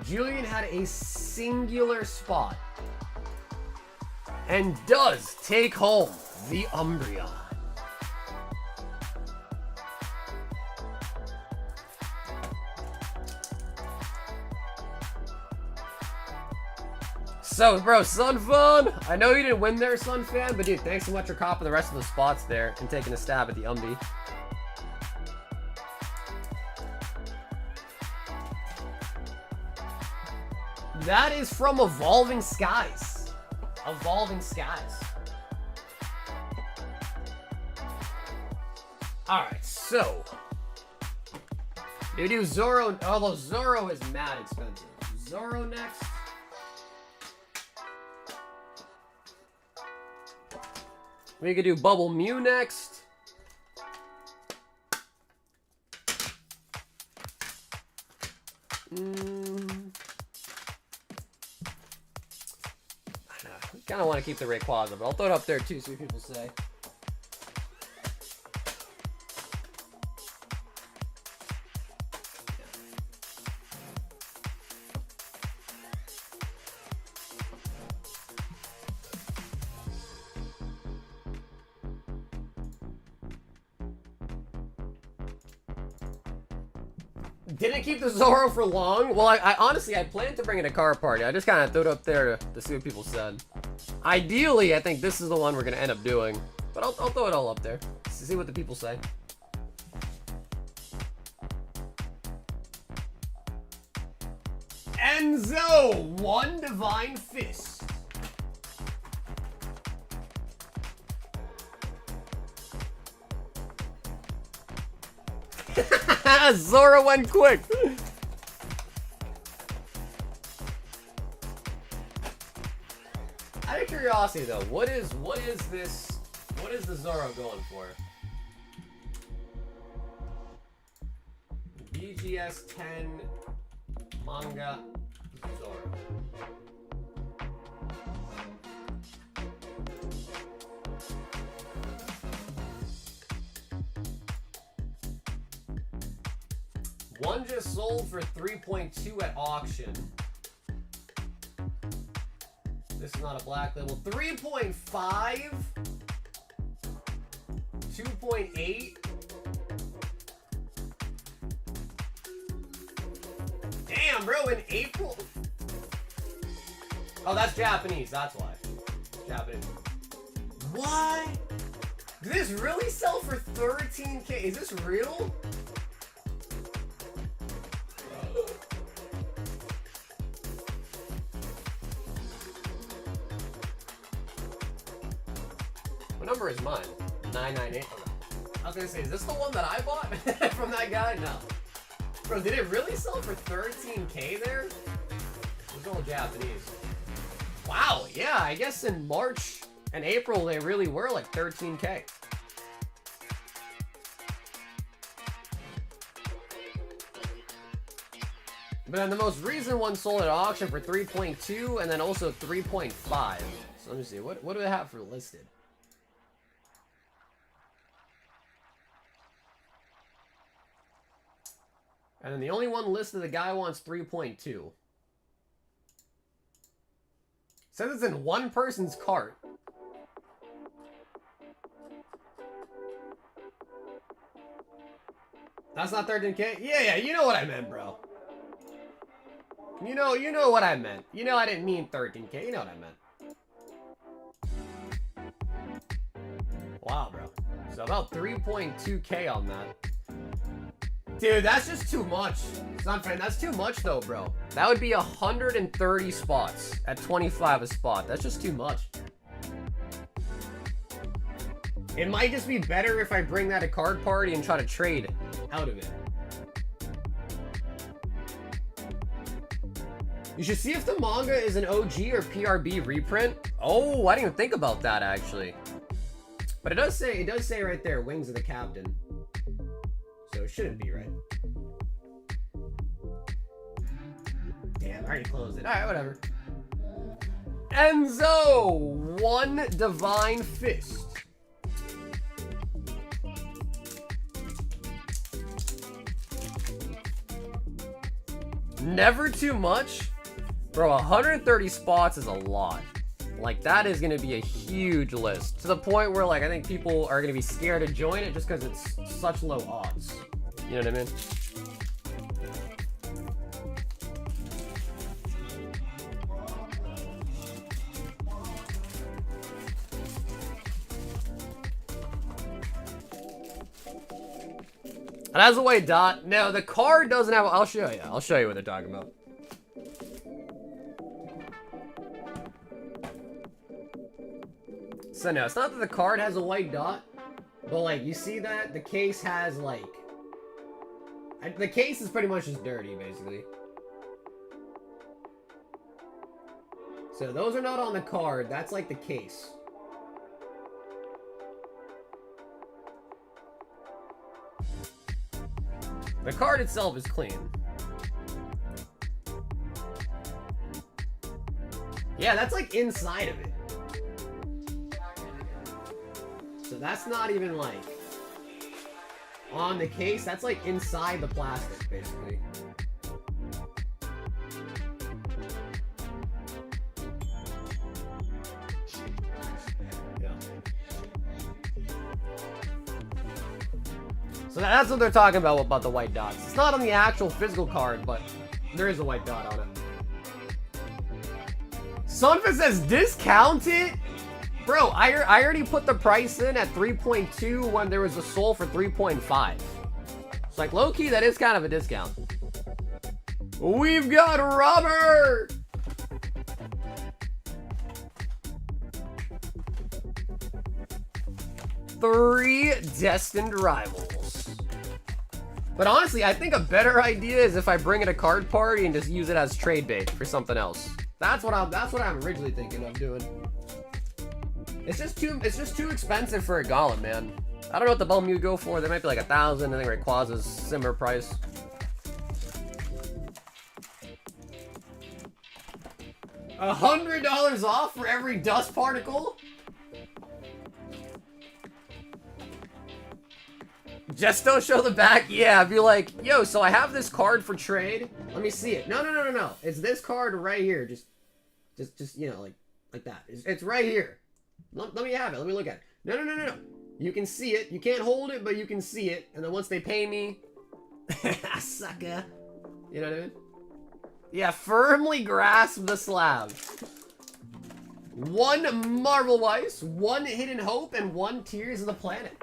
S1: Julian had a singular spot. And does take home the Umbreon. So, bro, Sun Fun, I know you didn't win there, Sun Fan, but dude, thanks so much for copping the rest of the spots there and taking a stab at the Umbi. That is from Evolving Skies. Evolving Skies. Alright, so. We do Zoro, although Zoro is mad expensive. Zoro next. We could do Bubble Mew next. I kind of want to keep the Rayquaza, but I'll throw it up there too, see what people say. Didn't keep the Zoro for long. Well, I honestly, I planned to bring it a car party. I just kind of threw it up there to see what people said. Ideally, I think this is the one we're going to end up doing. But I'll throw it all up there to see what the people say. Enzo, one Divine Fist. Zora went quick. Out of curiosity though, what is the Zoro going for? BGS 10 manga Zoro. One just sold for 3.2 at auction. This is not a black label. 3.5? 2.8? Damn, bro, in April? Oh, that's Japanese, that's why. Japanese. What? Did this really sell for 13K? Is this real? What number is mine? 998. I was gonna say, is this the one that I bought from that guy? No. Bro, did it really sell for 13K there? It was all Japanese. Wow, yeah, I guess in March and April they really were like 13K. But then the most recent one sold at auction for 3.2 and then also 3.5. So let me see, what do they have for listed? And then the only one listed, the guy wants 3.2. Says it's in one person's cart. That's not 13K? Yeah, you know what I meant, bro. You know what I meant. You know I didn't mean 13K. You know what I meant. Wow, bro. So about 3.2K on that. Dude, that's just too much. Sunfan, that's too much though, bro. That would be 130 spots at 25 a spot. That's just too much. It might just be better if I bring that to card party and try to trade out of it. You should see if the manga is an OG or PRB reprint. Oh, I didn't even think about that actually. But it does say right there, Wings of the Captain. So it shouldn't be, right? Damn, I already closed it. Alright, whatever. Enzo! One Divine Fist. Never too much? Bro, 130 spots is a lot. Like, that is going to be a huge list. To the point where, like, I think people are going to be scared to join it just because it's such low odds. You know what I mean? And as a white dot, no, the card doesn't have, I'll show you. I'll show you what they're talking about. So no, it's not that the card has a white dot, but like, you see that? The case has like, the case is pretty much just dirty, basically. So those are not on the card, that's like the case. The card itself is clean. Yeah, that's like inside of it. So that's not even like on the case, that's like inside the plastic, basically. Yeah. So that's what they're talking about the white dots. It's not on the actual physical card, but there is a white dot on it. Sunfist says discounted? Bro, I already put the price in at 3.2 when there was a soul for 3.5. It's like, low-key, that is kind of a discount. We've got Robert! Three Destined Rivals. But honestly, I think a better idea is if I bring it a card party and just use it as trade bait for something else. That's what I'm originally thinking of doing. It's just too expensive for a golem, man. I don't know what the bum you go for. They might be like 1,000. I think Rayquaza's similar price. $100 off for every dust particle? Just don't show the back? Yeah, I'd be like, yo, so I have this card for trade. Let me see it. No. It's this card right here. Just you know, like that. It's right here. Let me have it. Let me look at it. No. You can see it. You can't hold it, but you can see it. And then once they pay me, sucker. You know what I mean? Yeah, firmly grasp the slab. 1 Marvel Weiss, 1 Hidden Hope, and 1 Tears of the Planet.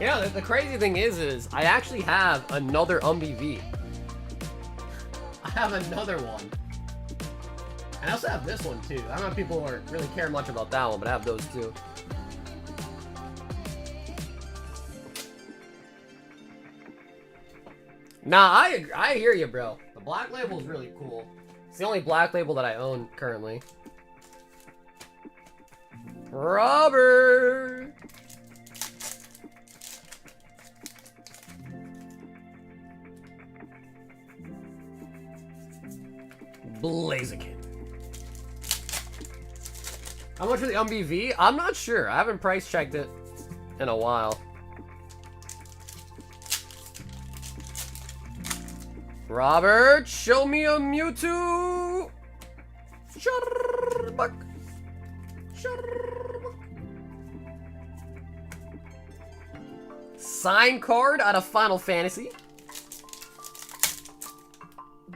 S1: Yeah, the crazy thing is I actually have another V. I have another one. And I also have this one too. I don't know if people really care much about that one, but I have those too. Nah, I hear you, bro. The black label is really cool. It's the only black label that I own currently. Robert! Blaziken. How much for the MBV? I'm not sure. I haven't price checked it in a while. Robert, show me a Mewtwo. Sharbuck. Sign card out of Final Fantasy.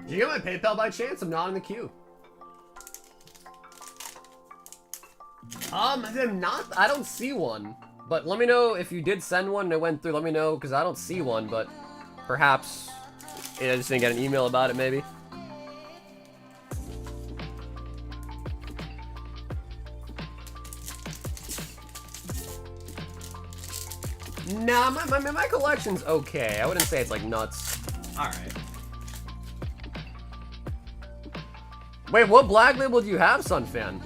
S1: Did you get my PayPal by chance? I'm not in the queue. I don't see one. But let me know if you did send one and it went through. Let me know, because I don't see one, but perhaps I just didn't get an email about it, maybe. Nah, my collection's okay. I wouldn't say it's like nuts. Alright. Wait, what black label do you have, Sunfan?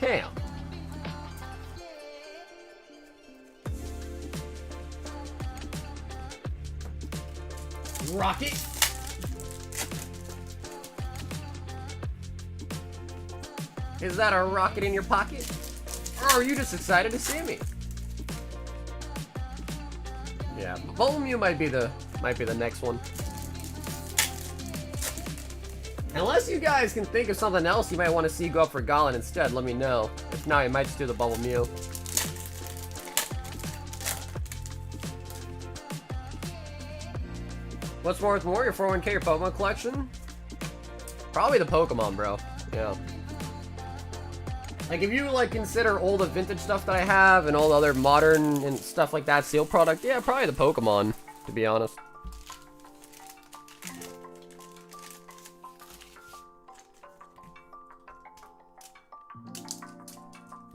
S1: Cam. Rocket. Is that a rocket in your pocket? Or are you just excited to see me? Yeah, Bubble Mew might be the next one. Unless you guys can think of something else you might want to see go up for Goblin instead, let me know. If not, you might just do the Bubble Mew. What's more worth more, your 401k, your Pokemon collection? Probably the Pokemon, bro. Yeah. Like, if you, like, consider all the vintage stuff that I have and all the other modern and stuff like that, seal product, yeah, probably the Pokemon, to be honest.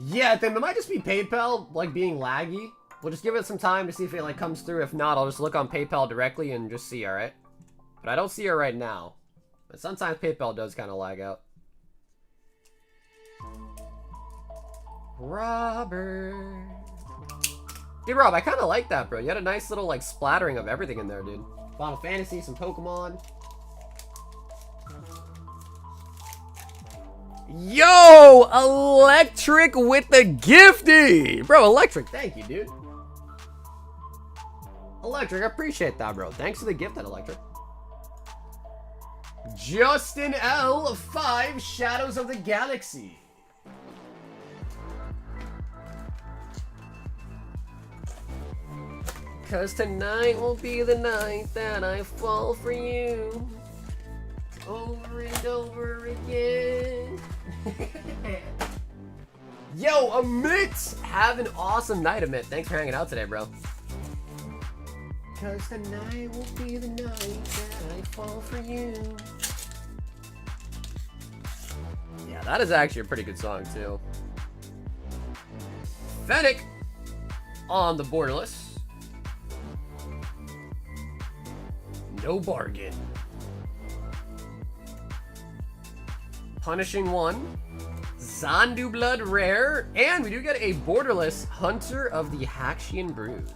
S1: Yeah, then it might just be PayPal, like, being laggy. We'll just give it some time to see if it, like, comes through. If not, I'll just look on PayPal directly and just see, alright? But I don't see it right now. But sometimes PayPal does kind of lag out. Robert. Dude, Rob, I kind of like that, bro. You had a nice little, like, splattering of everything in there, dude. Final Fantasy, some Pokemon. Yo! Electric with the gifty! Bro, Electric, thank you, dude. Electric, I appreciate that, bro. Thanks for the gift, that Electric. Justin L. 5 Shadows of the Galaxy. Cause tonight will be the night that I fall for you. Over and over again. Yo, Amit! Have an awesome night, Amit. Thanks for hanging out today, bro. Cause tonight will be the night that I fall for you. Yeah, that is actually a pretty good song, too. Fennec on the borderless. No bargain. Punishing one. Zandu Blood rare. And we do get a borderless Hunter of the Haxian Brood.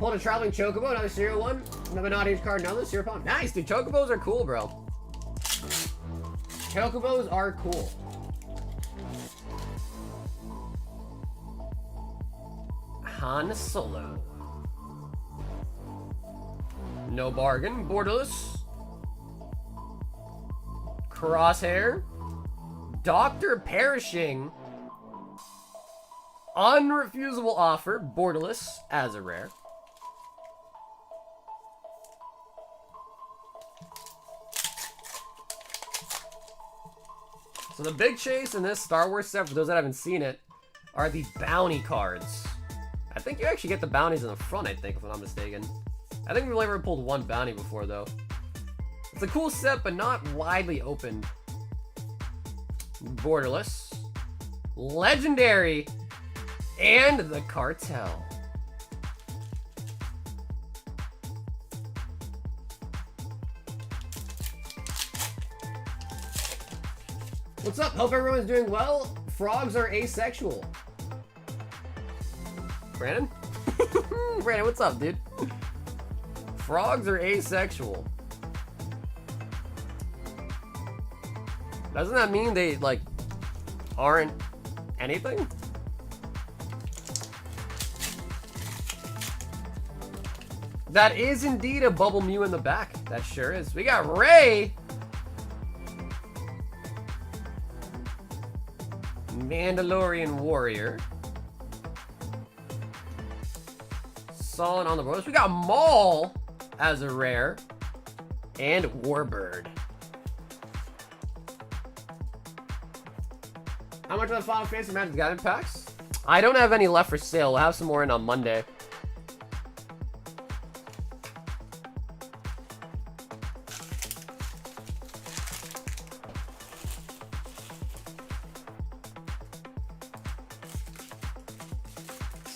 S1: Pulled a Traveling Chocobo, another serial one. Another not-age card, another serial pump. Nice, dude. Chocobos are cool, bro. Chocobos are cool. Han Solo. No bargain. Borderless. Crosshair. Dr. Perishing. Unrefusable offer. Borderless as a rare. So the big chase in this Star Wars set, for those that haven't seen it, are the bounty cards. I think you actually get the bounties in the front, I think, if I'm not mistaken. I think we've only ever pulled one bounty before, though. It's a cool set, but not widely opened. Borderless. Legendary. And the Cartel. What's up? Hope everyone's doing well. Frogs are asexual. Brandon? Brandon, what's up, dude? Frogs are asexual. Doesn't that mean they, like, aren't anything? That is indeed a Bubble Mew in the back. That sure is. We got Ray. Mandalorian Warrior. Solid on the board. We got Maul as a rare. And Warbird. How much of the Final Fantasy Magic Gathering packs? I don't have any left for sale. We'll have some more in on Monday.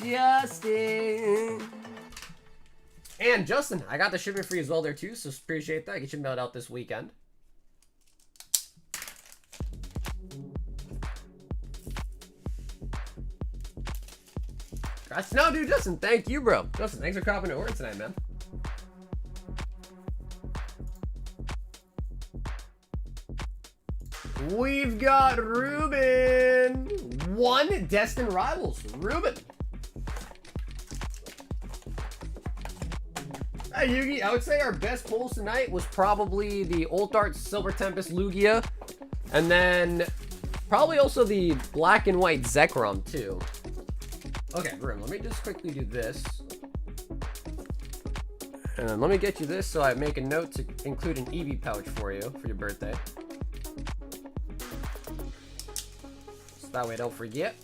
S1: Justin. And Justin, I got the shipping free as well there too, so appreciate that. Get you mailed out this weekend. No, dude, Justin, thank you, bro. Justin, thanks for copping to order tonight, man. We've got Ruben. 1 Destined Rivals. Ruben. Hey, Yugi, I would say our best pulls tonight was probably the Old Art Silver Tempest Lugia. And then probably also the black and white Zekrom, too. Okay, Ruben, let me just quickly do this. And then let me get you this so I make a note to include an EV pouch for you for your birthday. So that way I don't forget.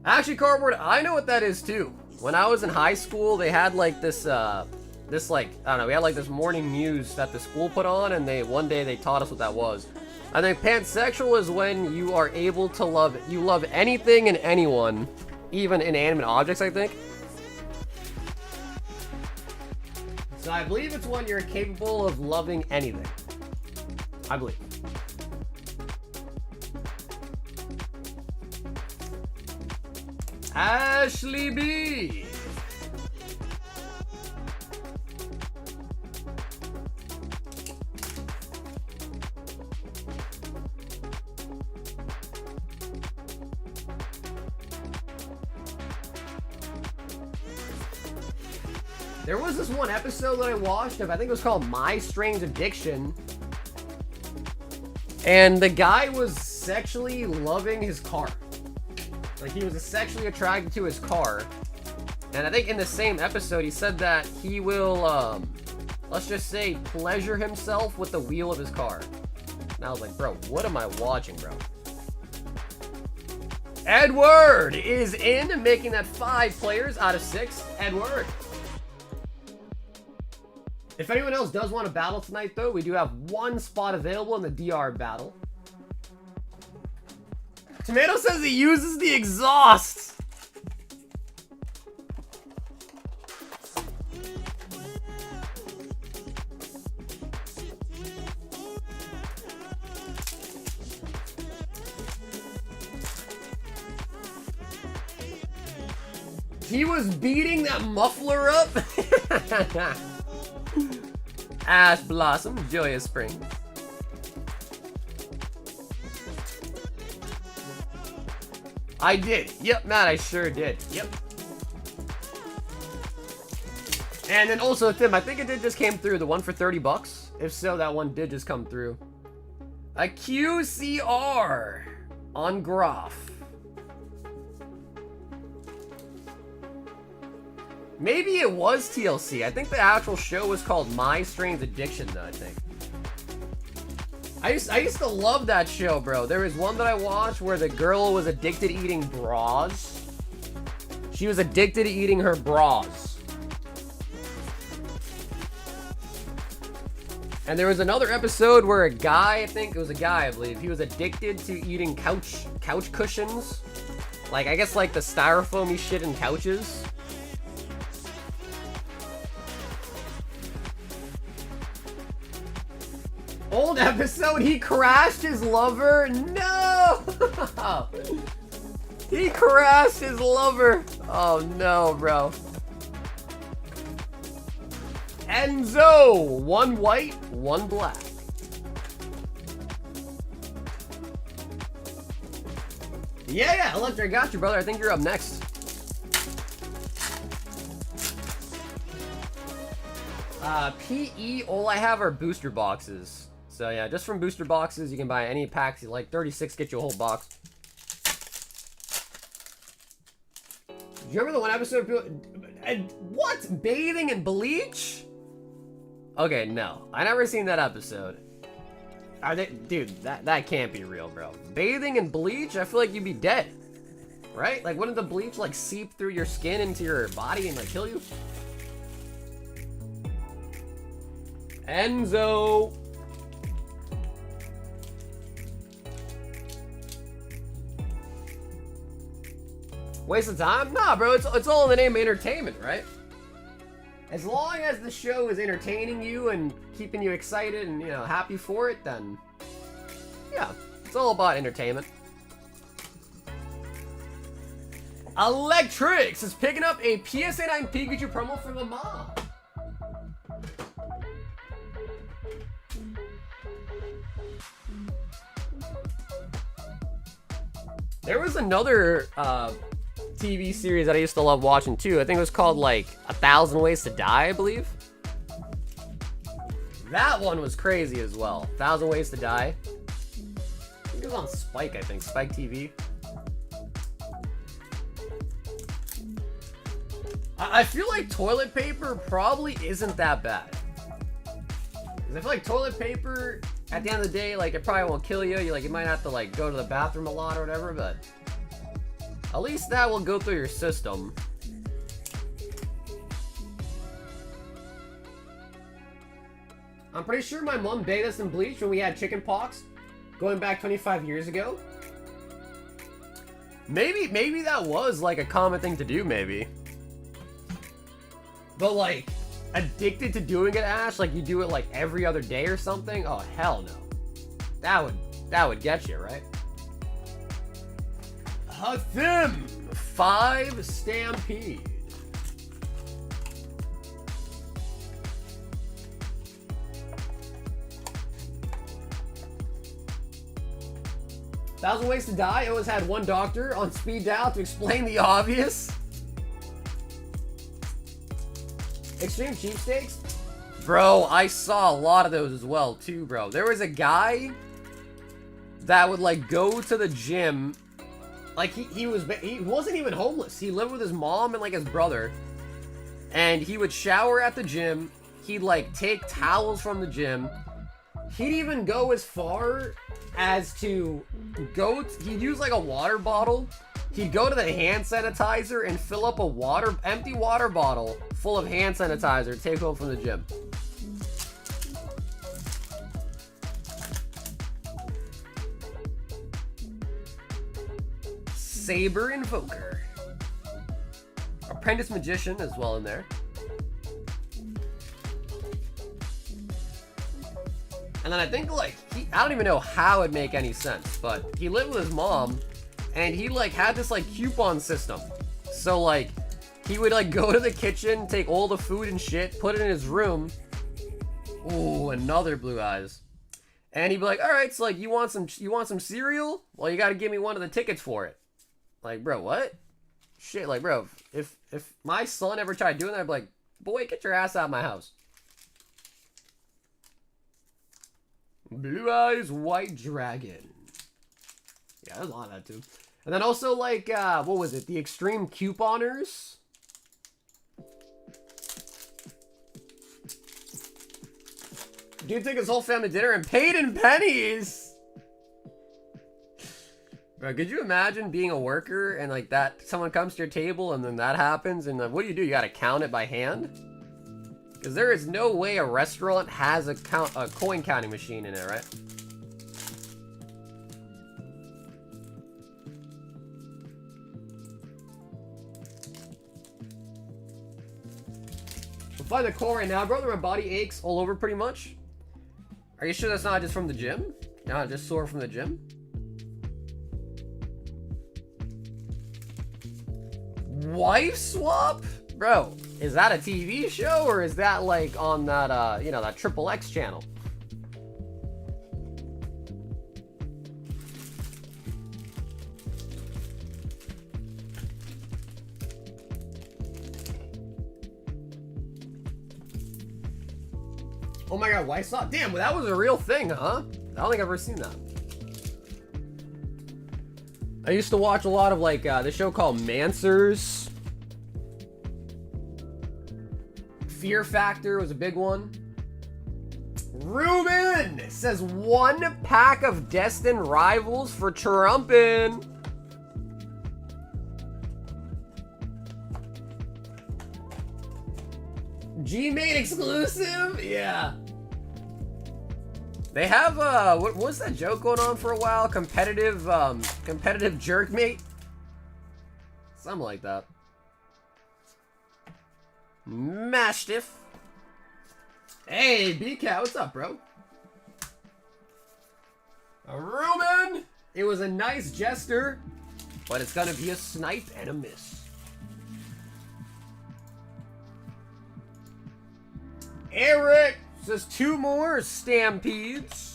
S1: Actually, Cardboard, I know what that is too. When I was in high school, they had like this, like, I don't know, we had like this morning news that the school put on, and one day they taught us what that was. I think pansexual is when you are able to love anything and anyone, even inanimate objects, I think. So I believe it's when you're capable of loving anything. I believe. Ashley B. There was this one episode that I watched of, I think it was called My Strange Addiction. And the guy was sexually loving his car. Like, he was sexually attracted to his car. And I think in the same episode, he said that he will, let's just say, pleasure himself with the wheel of his car. And I was like, bro, what am I watching, bro? Edward is in, making that 5 players out of 6. Edward. If anyone else does want to battle tonight, though, we do have 1 spot available in the DR battle. Tomato says he uses the exhaust. He was beating that muffler up. Ash Blossom, Joyous Spring. I did. Yep, Matt, I sure did. Yep. And then also, Tim, I think it did just came through. The one for 30 bucks. If so, that one did just come through. A QCR on Graph. Maybe it was TLC. I think the actual show was called My Strange Addiction, though, I think. I used to love that show, bro. There was one that I watched where the girl was addicted to eating bras. She was addicted to eating her bras. And there was another episode where a guy, I think it was a guy, I believe, he was addicted to eating couch cushions. Like, I guess like the styrofoamy shit in couches. Old episode, he crashed his lover. No! He crashed his lover. Oh no, bro. Enzo, 1 white, 1 black. Yeah, Electric, got you, brother. I think you're up next. PE, all I have are booster boxes. So yeah, just from booster boxes, you can buy any packs you like. 36 get you a whole box. Do you remember the one episode? What? Bathing in bleach? Okay, no. I never seen that episode. Are they, dude, that can't be real, bro. Bathing in bleach? I feel like you'd be dead. Right? Like, wouldn't the bleach, like, seep through your skin into your body and, like, kill you? Enzo. Waste of time? Nah, bro, it's all in the name of entertainment, right? As long as the show is entertaining you and keeping you excited and, you know, happy for it, then yeah, it's all about entertainment. Electrics is picking up a PSA 9 Pikachu promo for the mom. There was another TV series that I used to love watching too. I think it was called like 1,000 Ways to Die, I believe. That one was crazy as well. 1,000 Ways to Die. I think it was on Spike, I think. Spike TV. I feel like toilet paper probably isn't that bad. 'Cause I feel like toilet paper, at the end of the day, like, it probably won't kill you. You might have to, like, go to the bathroom a lot or whatever, but at least that will go through your system. I'm pretty sure my mom bathed us in bleach when we had chicken pox, going back 25 years ago. Maybe that was, like, a common thing to do, maybe. But, like, addicted to doing it, Ash? Like, you do it, like, every other day or something? Oh, hell no. That would get you, right? Hathim! 5 Stampede. Thousand Ways to Die. I always had one doctor on speed dial to explain the obvious. Extreme Cheapstakes? Bro, I saw a lot of those as well, too, bro. There was a guy that would, like, go to the gym. Like, he wasn't even homeless. He lived with his mom and, like, his brother. And he would shower at the gym. He'd, like, take towels from the gym. He'd even go as far as to go... He'd use, like, a water bottle. He'd go to the hand sanitizer and fill up a empty water bottle full of hand sanitizer to take home from the gym. Saber Invoker. Apprentice Magician as well in there. And then I think, like, I don't even know how it'd make any sense, but he lived with his mom, and he, like, had this, like, coupon system. So, like, he would, like, go to the kitchen, take all the food and shit, put it in his room. Ooh, another Blue Eyes. And he'd be like, all right, so, like, you want some cereal? Well, you got to give me one of the tickets for it. Like, bro, what? Shit, like, bro, if my son ever tried doing that, I'd be like, boy, get your ass out of my house. Blue Eyes White Dragon. Yeah, there's a lot of that, too. And then also, like, what was it? The Extreme Couponers. Dude took his whole family to dinner and paid in pennies. Bro, could you imagine being a worker and, like, that someone comes to your table and then that happens and what do? You gotta count it by hand? Because there is no way a restaurant has a coin counting machine in it, right? I'm finding the cold right now, brother. My body aches all over pretty much. Are you sure that's not just from the gym? Not just sore from the gym? Wife Swap? Bro, is that a TV show or is that like on that, you know, that XXX channel? Oh my god, Wife Swap? Damn, well, that was a real thing, huh? I don't think I've ever seen that. I used to watch a lot of, like, this show called Mansers. Fear Factor was a big one. Ruben says 1 pack of Destined Rivals for Trumpin'. G-Mate exclusive? Yeah. They have, what was that joke going on for a while? Competitive jerk mate? Something like that. Mastiff. Hey, B-Cat, what's up, bro? A Ruben! It was a nice jester, but it's gonna be a snipe and a miss. Eric says 2 more Stampedes.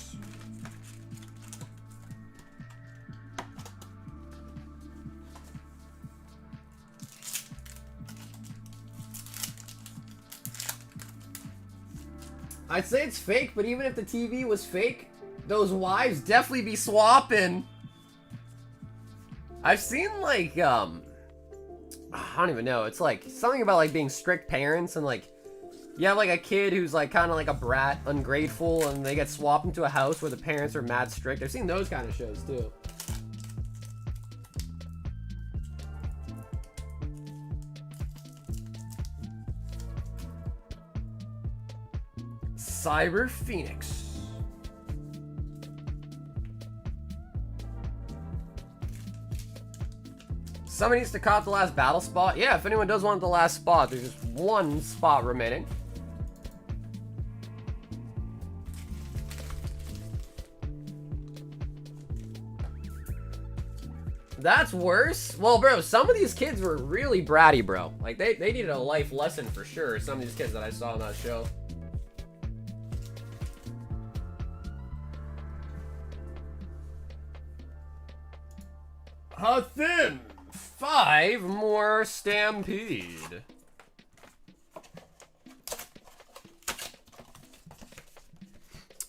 S1: I'd say it's fake, but even if the TV was fake, those wives definitely be swapping. I've seen, like, I don't even know. It's like something about like being strict parents and like you have like a kid who's like kind of like a brat, ungrateful, and they get swapped into a house where the parents are mad strict. I've seen those kind of shows too. Cyber Phoenix. Somebody needs to cop the last battle spot. Yeah, if anyone does want the last spot, there's just 1 spot remaining. That's worse. Well, bro, some of these kids were really bratty, bro. Like, they needed a life lesson for sure, some of these kids that I saw on that show. How thin? 5 more Stampede.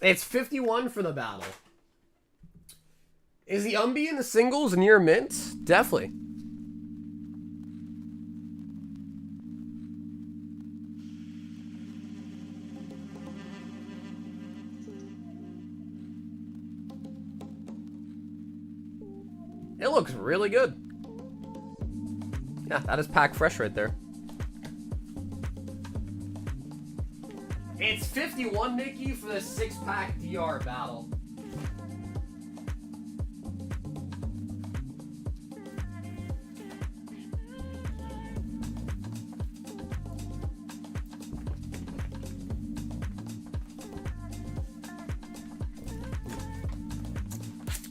S1: It's 51 for the battle. Is the Umbi in the singles near mint? Definitely. It looks really good. Yeah, that is pack fresh right there. It's 51, Nikki, for the 6-pack DR battle.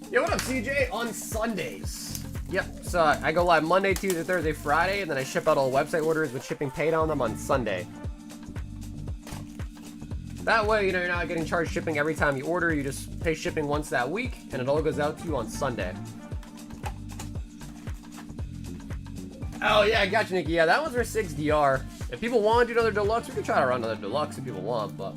S1: Yo, what up, CJ? On Sundays. Yep, so I go live Monday, Tuesday, Thursday, Friday, and then I ship out all website orders with shipping paid on them on Sunday. That way, you know, you're not getting charged shipping every time you order. You just pay shipping once that week, and it all goes out to you on Sunday. Oh, yeah, I got you, Nikki. Yeah, that one's for 6DR. If people want to do another deluxe, we can try to run another deluxe if people want, but...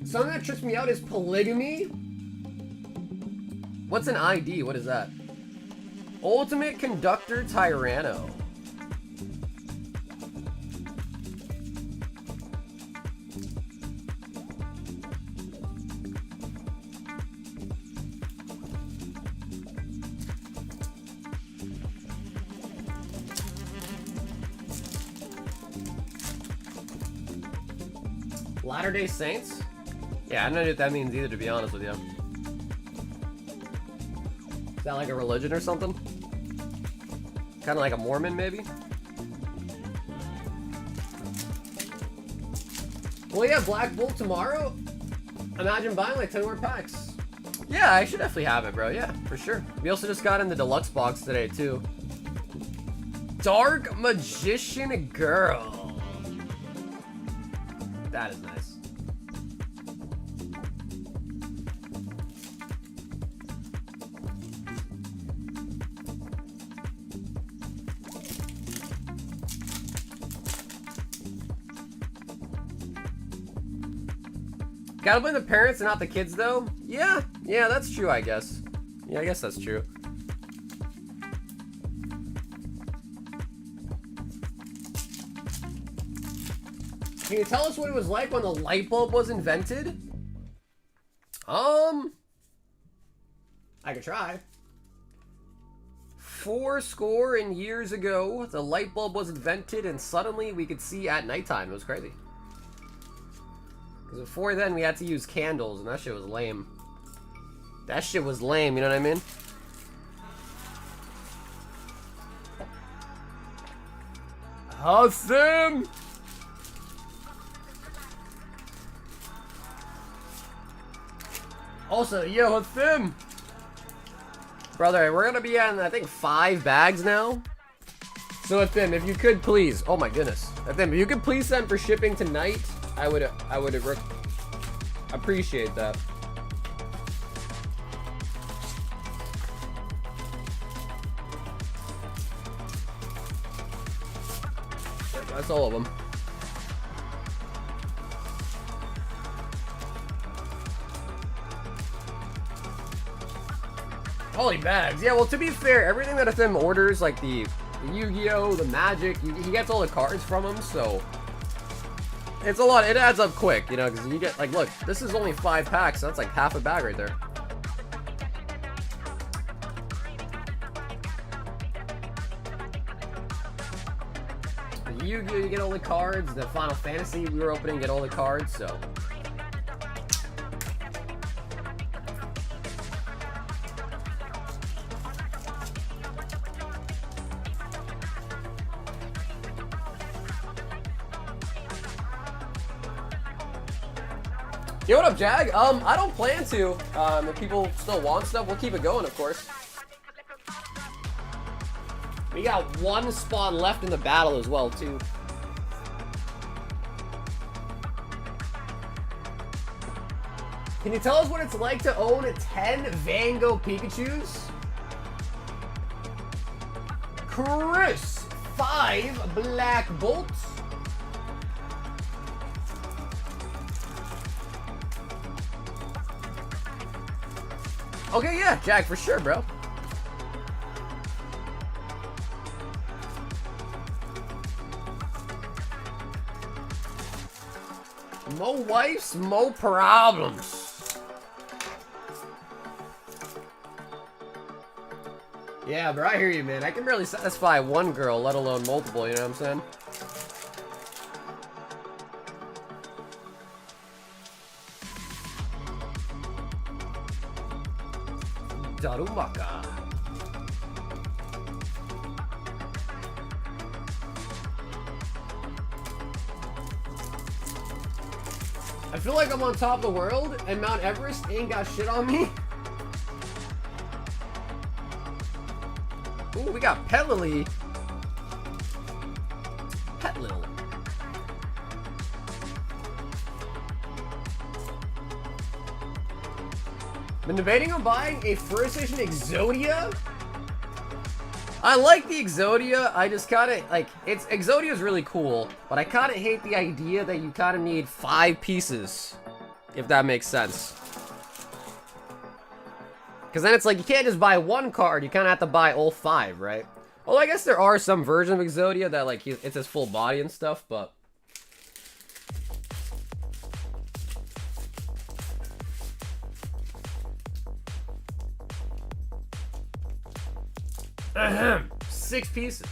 S1: Something that trips me out is polygamy. What's an ID? What is that? Ultimate Conductor Tyranno. Latter-day Saints? Yeah, I don't know what that means either, to be honest with you. Is that like a religion or something? Kind of like a Mormon, maybe? Well, yeah, Black Bolt tomorrow. Imagine buying like 10 more packs. Yeah, I should definitely have it, bro. Yeah, for sure. We also just got in the deluxe box today, too. Dark Magician Girl. That is nice. Gotta blame the parents and not the kids, though? Yeah, that's true, I guess. Yeah, I guess that's true. Can you tell us what it was like when the light bulb was invented? I could try. 40 years ago, the light bulb was invented, and suddenly we could see at nighttime. It was crazy. Because before then, we had to use candles, and that shit was lame. That shit was lame, you know what I mean? Awesome! Also, yo, Thim! Brother, we're gonna be on, I think, 5 bags now. So, Thim, if you could please, oh my goodness. Thim, if you could please send for shipping tonight, I would appreciate that. That's all of them. Holy bags. Yeah, well, to be fair, everything that FM orders, like the Yu-Gi-Oh, the Magic, he gets all the cards from them, so it's a lot. It adds up quick, you know, because you get, like, look, this is only 5 packs, so that's like half a bag right there. The Yu-Gi-Oh, you get all the cards. The Final Fantasy we were opening, get all the cards, so. Yo, what up, Jag? I don't plan to. If people still want stuff, we'll keep it going, of course. We got 1 spawn left in the battle as well, too. Can you tell us what it's like to own 10 Van Gogh Pikachus? Chris, 5 Black Bolts. Okay, yeah, Jack, for sure, bro. Mo wives, mo problems. Yeah, bro, I hear you, man. I can barely satisfy 1 girl, let alone multiple, you know what I'm saying? Darumaka. I feel like I'm on top of the world and Mount Everest ain't got shit on me. Ooh, we got Petlily. Petlil. Been debating on buying a first edition Exodia. I like the Exodia. I just kinda like Exodia is really cool, but I kinda hate the idea that you kinda need 5 pieces, if that makes sense. Because then it's like you can't just buy 1 card. You kinda have to buy all 5, right? Well, I guess there are some versions of Exodia that like it's his full body and stuff, but. Ahem. 6 pieces.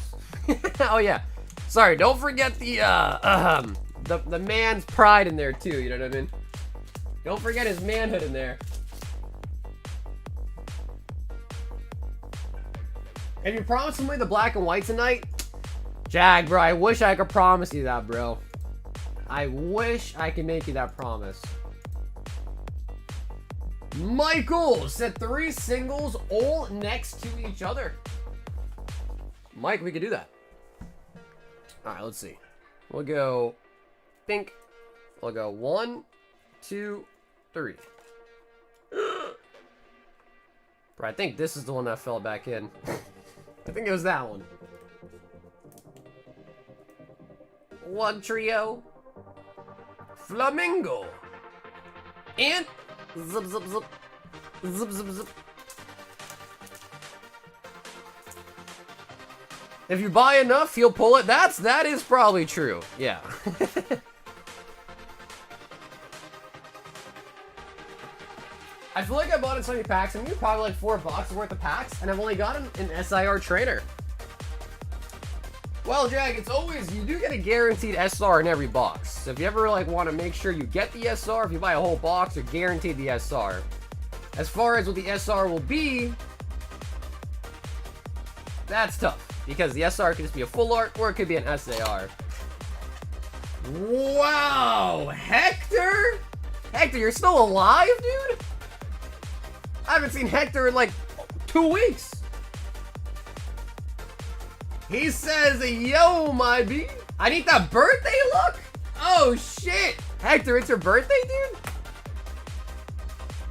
S1: Oh yeah. Sorry, don't forget the man's pride in there too, you know what I mean? Don't forget his manhood in there. Have you promised me the black and white tonight? Jag, bro, I wish I could promise you that, bro. I wish I could make you that promise. Michael said 3 singles all next to each other. Mike, we could do that. Alright, let's see. We'll go pink. We'll go 1, 2, 3. Bro, I think this is the one that fell back in. I think it was that one. 1 trio. Flamingo. And zip, zip, zip. Zip, zip, zip. If you buy enough, he'll pull it. That is probably true. Yeah. I feel like I bought in so many packs, and probably like $4 worth of packs, and I've only gotten an SIR trainer. Well, Jack, it's always, you do get a guaranteed SR in every box. So if you ever like want to make sure you get the SR, if you buy a whole box, you're guaranteed the SR. As far as what the SR will be, that's tough. Because the SR could just be a full art, or it could be an SAR. Wow, Hector? Hector, you're still alive, dude? I haven't seen Hector in like 2 weeks. He says, yo, my B. I need that birthday look? Oh, shit. Hector, it's your birthday,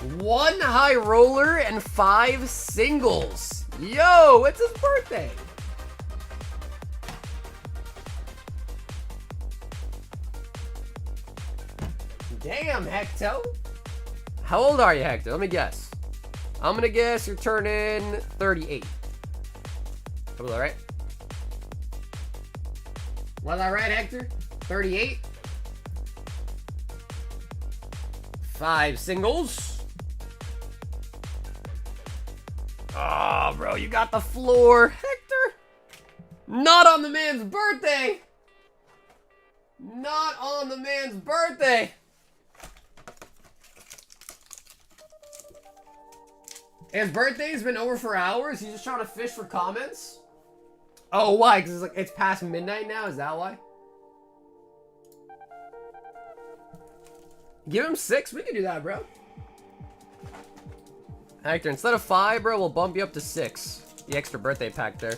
S1: dude? 1 high roller and 5 singles. Yo, it's his birthday. Damn, Hector. How old are you, Hector? Let me guess. I'm gonna guess you're turning 38. Was that right? Was I right, Hector? 38? 5 singles. Oh, bro, you got the floor. Hector! Not on the man's birthday! Not on the man's birthday! His birthday's been over for hours? He's just trying to fish for comments? Oh, why? Because it's past midnight now? Is that why? Give him 6? We can do that, bro. Hector, instead of 5, bro, we'll bump you up to 6. The extra birthday pack there.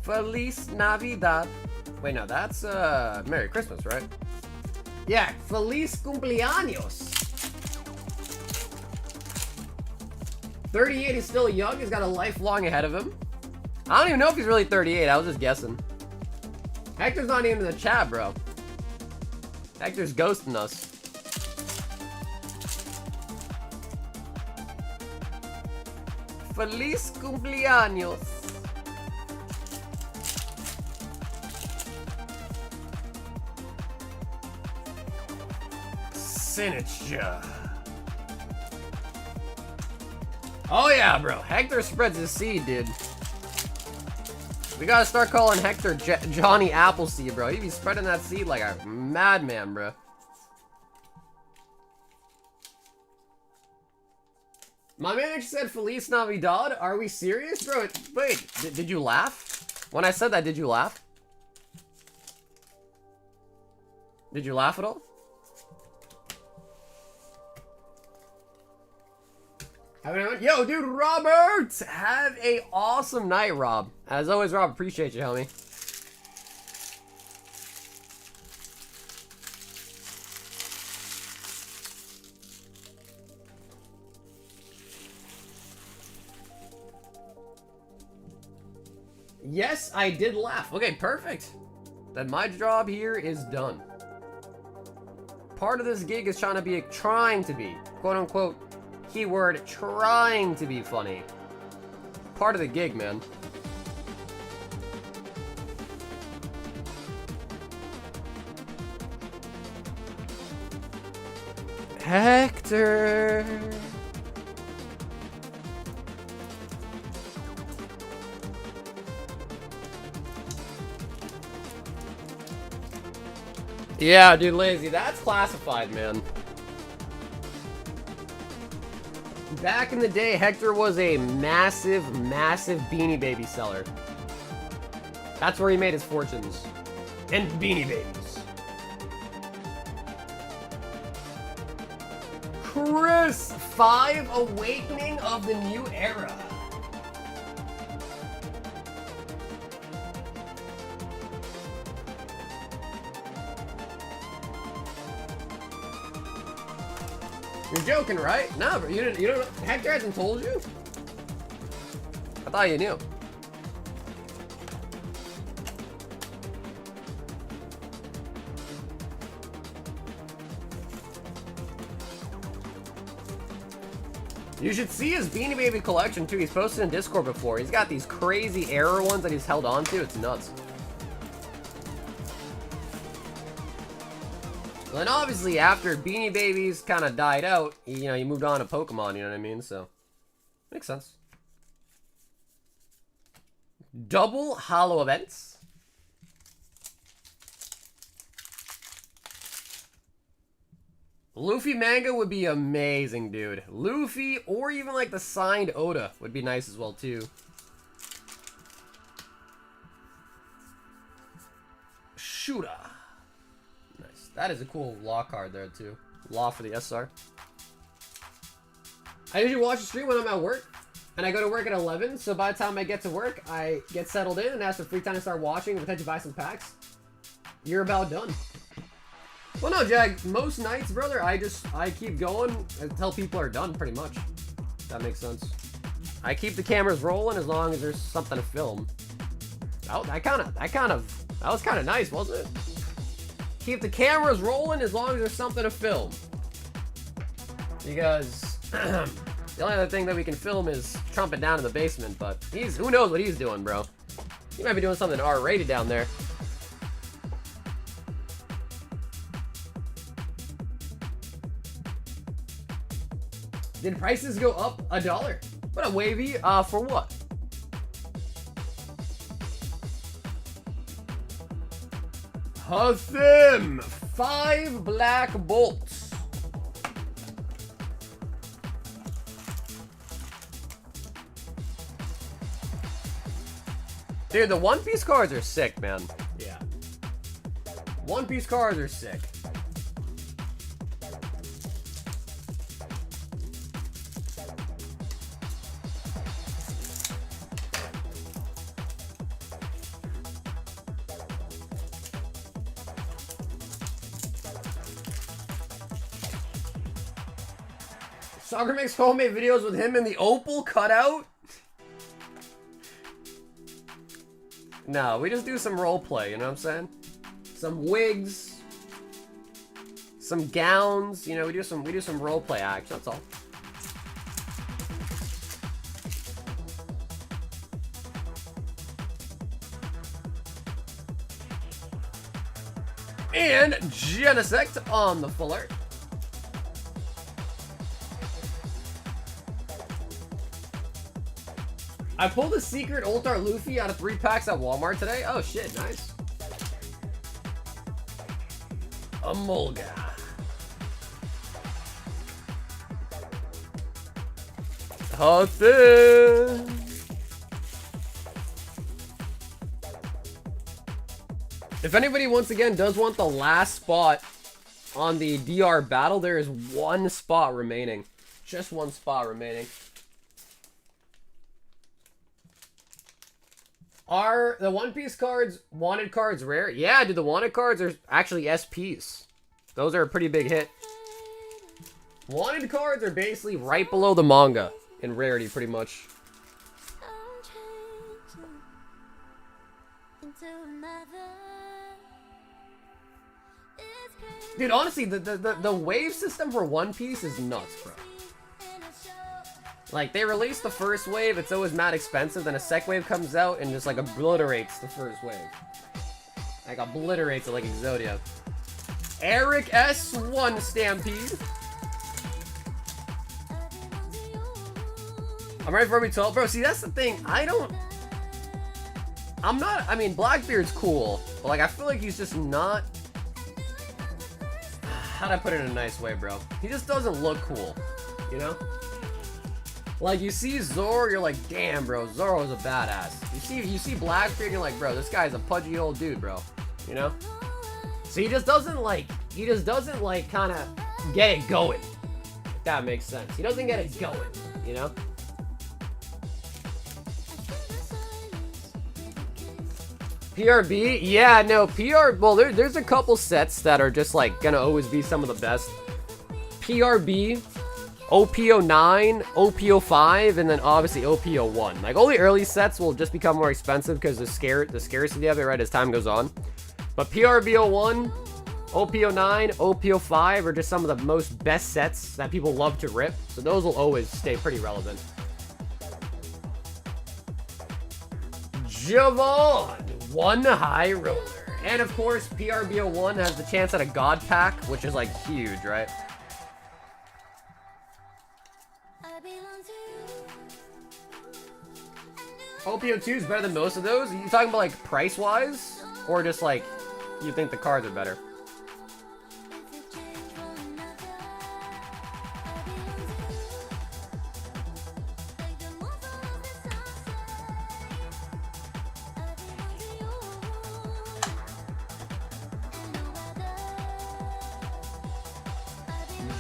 S1: Feliz Navidad. Wait, no, that's Merry Christmas, right? Yeah, Feliz Cumpleaños. 38 is still young. He's got a lifelong ahead of him. I don't even know if he's really 38. I was just guessing. Hector's not even in the chat, bro. Hector's ghosting us. Feliz Cumpleaños. Signature. Oh yeah, bro. Hector spreads his seed, dude. We gotta start calling Hector Johnny Appleseed, bro. He'd be spreading that seed like a madman, bro. My manager said Feliz Navidad. Are we serious, bro? Wait, did you laugh? When I said that, did you laugh? Did you laugh at all? Yo, dude, Robert! Have a awesome night, Rob. As always, Rob, appreciate you, homie. Yes, I did laugh. Okay, perfect. Then my job here is done. Part of this gig is trying to be, quote unquote, keyword, trying to be funny. Part of the gig, man. Hector. Yeah, dude, Lazy, that's classified, man. Back in the day, Hector was a massive, massive Beanie Baby seller. That's where he made his fortunes. And Beanie Babies. Chris, 5 Awakening of the New Era. You're joking, right? No, but you don't. Hector hasn't told you? I thought you knew. You should see his Beanie Baby collection too. He's posted in Discord before. He's got these crazy error ones that he's held on to. It's nuts. Well, and obviously after Beanie Babies kind of died out, you know, he moved on to Pokemon, you know what I mean? So, makes sense. Double holo events. Luffy manga would be amazing, dude. Luffy, or even like the signed Oda would be nice as well, too. Shooter. Nice. That is a cool law card there, too. Law for the SR. I usually watch the stream when I'm at work. And I go to work at 11, so by the time I get to work, I get settled in and ask for free time to start watching and potentially buy some packs. You're about done. Well, no, Jag, most nights, brother, I keep going until people are done, pretty much. That makes sense. I keep the cameras rolling as long as there's something to film. That was kind of nice, wasn't it? Keep the cameras rolling as long as there's something to film. Because the only other thing that we can film is trumpet down in the basement, but who knows what he's doing, bro. He might be doing something R-rated down there. Did prices go up $1? What a wavy, for what? Huthim! 5 black bolts. Dude, the One Piece cards are sick, man. Yeah. One Piece cards are sick. Soccer makes homemade videos with him in the opal cutout? No, we just do some role play, you know what I'm saying? Some wigs, some gowns, you know, we do some role play acts, that's all. And Genesect on the full art. I pulled a secret Ultar Luffy out of 3 packs at Walmart today. Oh shit, nice. Emolga. Husband. If anybody once again does want the last spot on the DR battle, there is 1 spot remaining. Just 1 spot remaining. Are the One Piece cards, wanted cards, rare? Yeah, dude, the wanted cards are actually SPs. Those are a pretty big hit. Wanted cards are basically right below the manga in rarity, pretty much. Dude, honestly, the wave system for One Piece is nuts, bro. Like, they release the first wave, it's always mad expensive, then a second wave comes out and just, like, obliterates the first wave. Like, obliterates it like Exodia. Eric S1 Stampede. I'm ready for every 12. Bro, see, that's the thing. I mean, Blackbeard's cool, but, like, I feel like he's just not... How'd I put it in a nice way, bro? He just doesn't look cool, you know? Like, you see Zoro, you're like, damn, bro, Zoro's a badass. You see Blackbeard, you're like, bro, this guy's a pudgy old dude, bro. You know? So he just doesn't, kind of get it going. If that makes sense. He doesn't get it going, you know? PRB? Yeah, no, well, there's a couple sets that are just, like, gonna always be some of the best. PRB... OPO9, OPO5, and then obviously OPO1. Like, all the early sets will just become more expensive because the scarcity of it, right, as time goes on. But PRB01, OPO9, OPO5 are just some of the most best sets that people love to rip, so those will always stay pretty relevant. Javon, one high roller. And of course, PRBO1 has the chance at a God Pack, which is like huge, right? OPO2 is better than most of those. Are you talking about like price-wise? Or just like, you think the cards are better?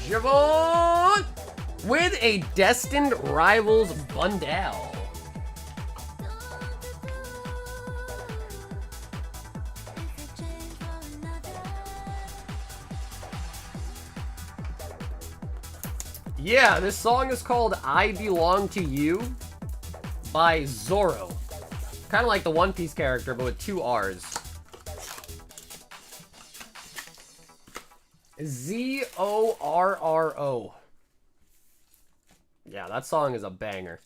S1: Javon with a Destined Rivals bundle. Yeah, this song is called I Belong to You by Zoro. Kind of like the One Piece character, but with 2 R's. Z-O-R-R-O. Yeah, that song is a banger.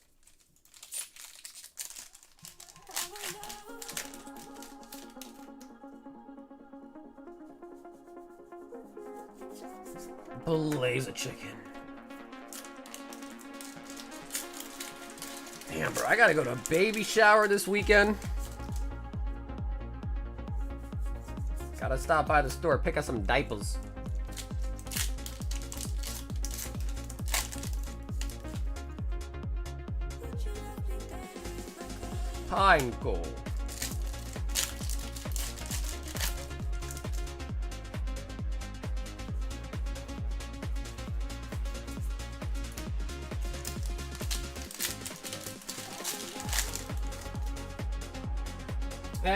S1: Blaze a chicken. Damn, bro, I gotta go to a baby shower this weekend. Gotta stop by the store, pick up some diapers. Pine Coal.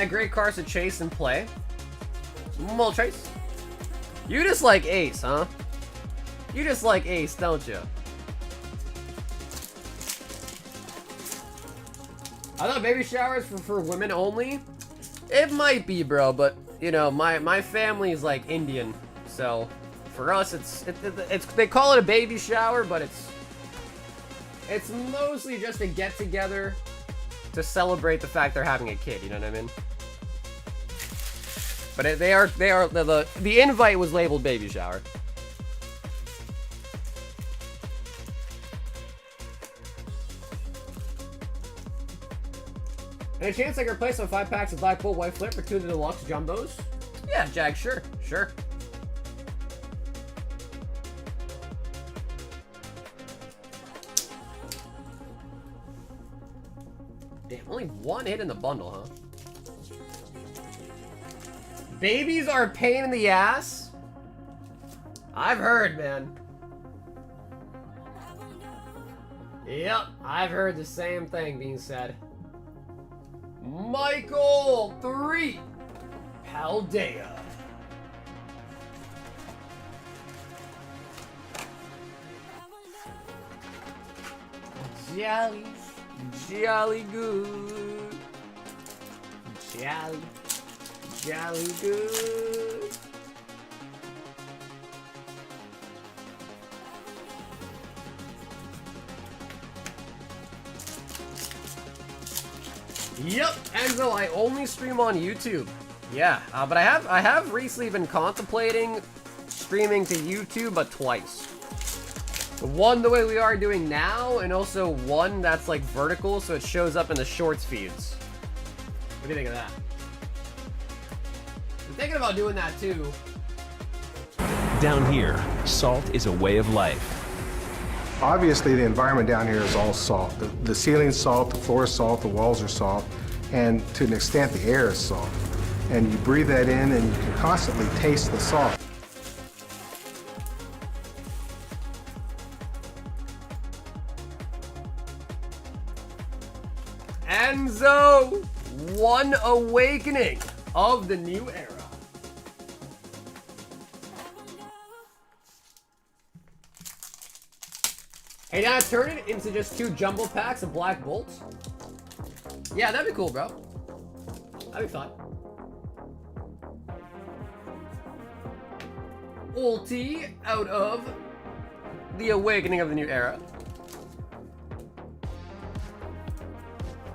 S1: Great cards to chase and play. Well, Trace, you just like Ace, huh? You just like Ace, don't you? I thought baby showers for women only. It might be, bro, but you know, my family is like Indian, so for us, it's they call it a baby shower, but it's mostly just a get together to celebrate the fact they're having a kid. You know what I mean? But the invite was labeled baby shower. Any chance I can replace my 5 packs of Black Bolt White Flip for 2 of the Deluxe Jumbos? Yeah, Jag, sure. Damn, only 1 hit in the bundle, huh? Babies are a pain in the ass? I've heard, man. Yep, I've heard the same thing being said. Michael 3 Paldea. Jolly good. Jolly good. Yep, Enzo, I only stream on YouTube. Yeah, but I have recently been contemplating streaming to YouTube, but twice. One the way we are doing now, and also one that's like vertical, so it shows up in the shorts feeds. What do you think of that? I'm thinking about doing that too.
S3: Down here, salt is a way of life.
S4: Obviously, the environment down here is all salt. The ceiling's salt, the floor is salt, the walls are salt, and to an extent, the air is salt. And you breathe that in, and you can constantly taste the salt.
S1: Enzo, one awakening of the new era. Hey, now turn it into just 2 jumbo packs of Black Bolts. Yeah, that'd be cool, bro. That'd be fun. ulti out of the Awakening of the New Era.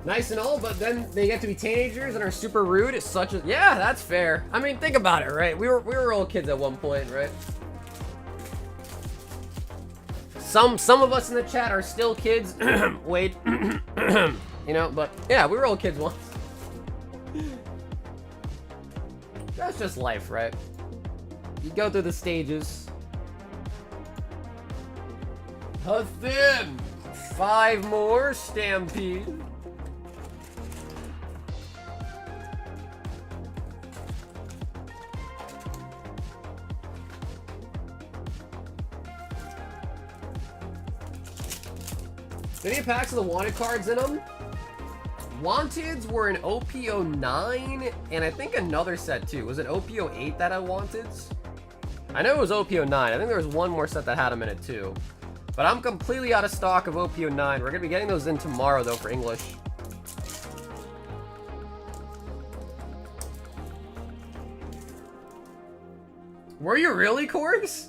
S1: Nice and all, but then they get to be teenagers and are super rude. It's such a... Yeah, that's fair. I mean, think about it, right? We were all kids at one point, right? Some of us in the chat are still kids. Wait. You know, but yeah, we were all kids once. That's just life, right? You go through the stages. Huthin! 5 more, Stampede. Any packs of the wanted cards in them? Wanteds were an OP09 and I think another set too. Was it OP08 that had wanteds? I know it was OP09. I think there was one more set that had them in it too. But I'm completely out of stock of OP09. We're going to be getting those in tomorrow though for English. Were you really, Corgs?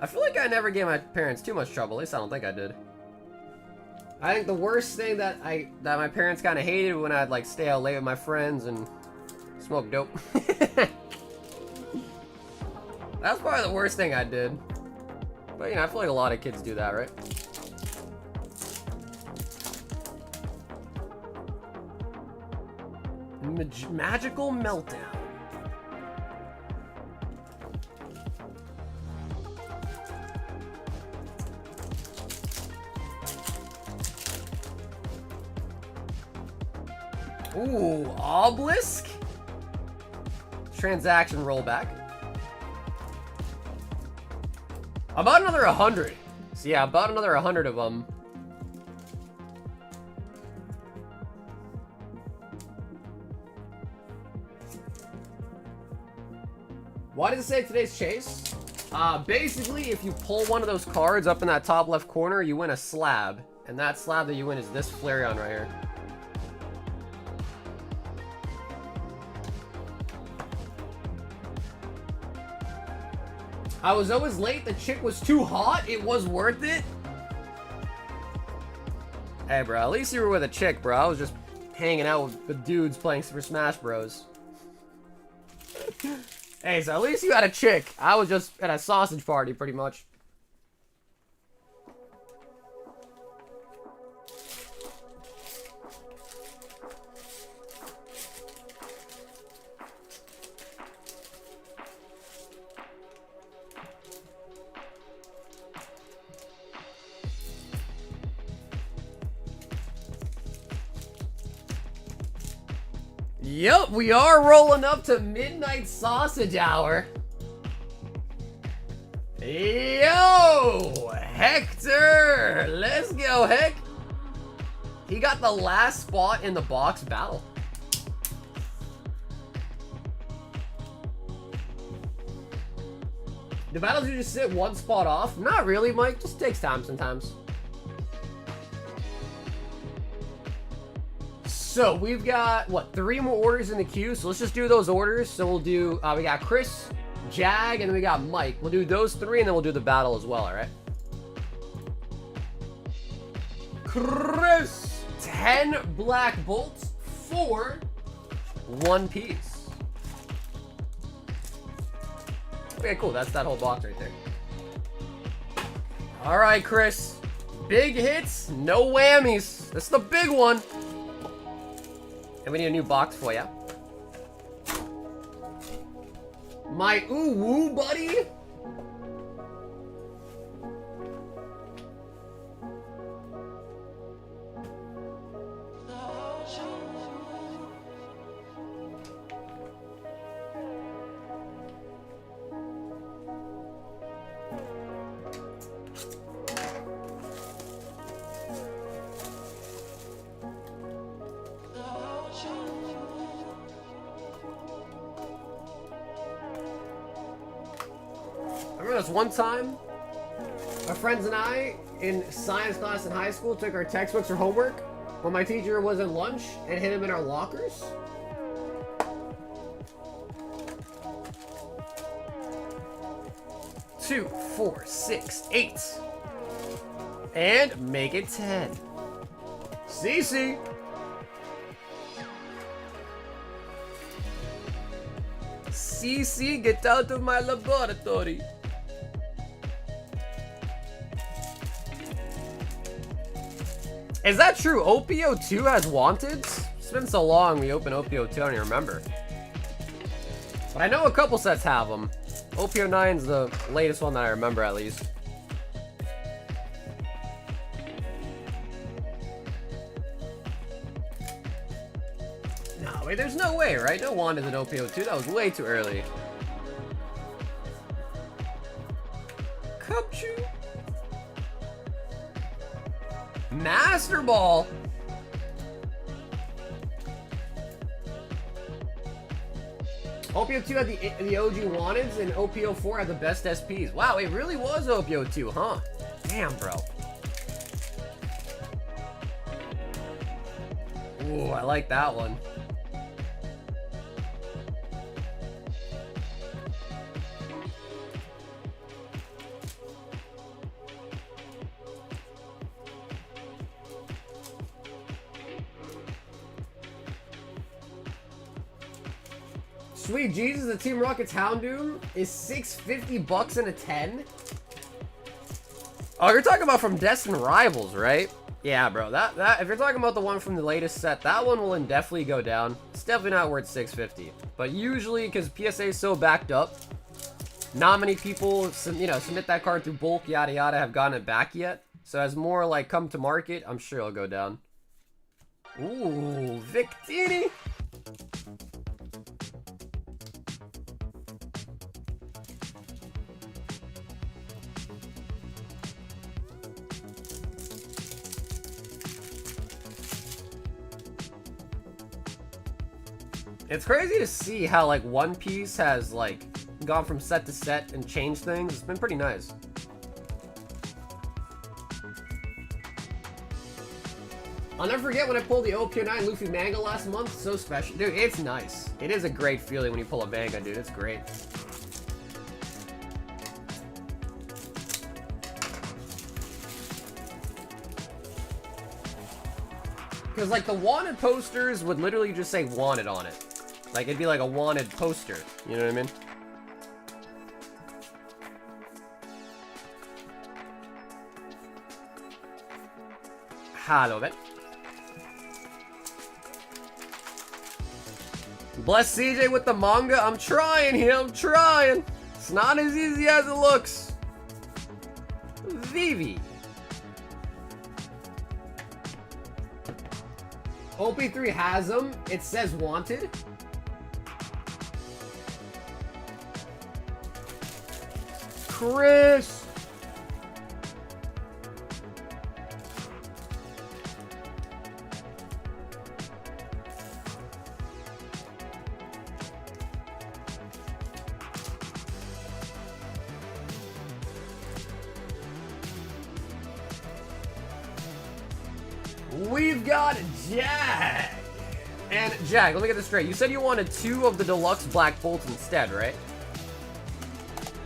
S1: I feel like I never gave my parents too much trouble. At least I don't think I did. I think the worst thing that my parents kind of hated when I'd like stay out late with my friends and smoke dope. That's probably the worst thing I did. But you know, I feel like a lot of kids do that, right? Magical Meltdown. Ooh, Obelisk. Transaction rollback. About another 100. So yeah, about another 100 of them. Why does it say today's chase? Basically, if you pull one of those cards up in that top left corner, you win a slab. And that slab that you win is this Flareon right here. I was always late. The chick was too hot. It was worth it. Hey, bro. At least you were with a chick, bro. I was just hanging out with the dudes playing Super Smash Bros. Hey, so at least you had a chick. I was just at a sausage party, pretty much. Yup, we are rolling up to midnight sausage hour. Yo, Hector, let's go, Heck. He got the last spot in the box battle. The battles you just sit one spot off? Not really, Mike. Just takes time sometimes. So we've got, what, 3 more orders in the queue. So let's just do those orders. So we'll do, we got Chris, Jag, and then we got Mike. We'll do those 3 and then we'll do the battle as well, all right? Chris, 10 black bolts for One Piece. Okay, cool. That's that whole box right there. All right, Chris. Big hits, no whammies. That's the big one. And we need a new box for ya. My ooh-woo, buddy. One time, our friends and I, in science class in high school, took our textbooks or homework when my teacher was at lunch and hid them in our lockers. 2, 4, 6, 8. And make it 10. CC. CC, get out of my laboratory. Is that true? OPO2 has wanteds? It's been so long we opened OPO2, I don't even remember. But I know a couple sets have them. OPO9's the latest one that I remember, at least. No, wait, there's no way, right? No wanteds in OPO2. That was way too early. Cupchew. Master Ball. OPO2 had the OG wanteds, and OPO4 had the best SPs. Wow, it really was OPO2, huh? Damn, bro. Ooh, I like that one. Sweet Jesus, the Team Rocket's Houndoom is $650 in a 10. Oh, you're talking about from Destined Rivals, right? Yeah, bro. That if you're talking about the one from the latest set, that one will definitely go down. It's definitely not worth $650. But usually, because PSA is so backed up, not many people, submit that card through bulk, yada yada, have gotten it back yet. So as more like come to market, I'm sure it'll go down. Ooh, Victini. It's crazy to see how like One Piece has like gone from set to set and changed things. It's been pretty nice. I'll never forget when I pulled the OPO9 Luffy manga last month. So special. Dude, it's nice. It is a great feeling when you pull a manga, dude. It's great. Because like the wanted posters would literally just say wanted on it. Like it'd be like a wanted poster. You know what I mean? Hello, man. Bless CJ with the manga. I'm trying here. I'm trying. It's not as easy as it looks. Vivi. OP3 has them. It says wanted. Chris. We've got Jag. And Jag, let me get this straight. You said you wanted 2 of the deluxe black bolts instead, right?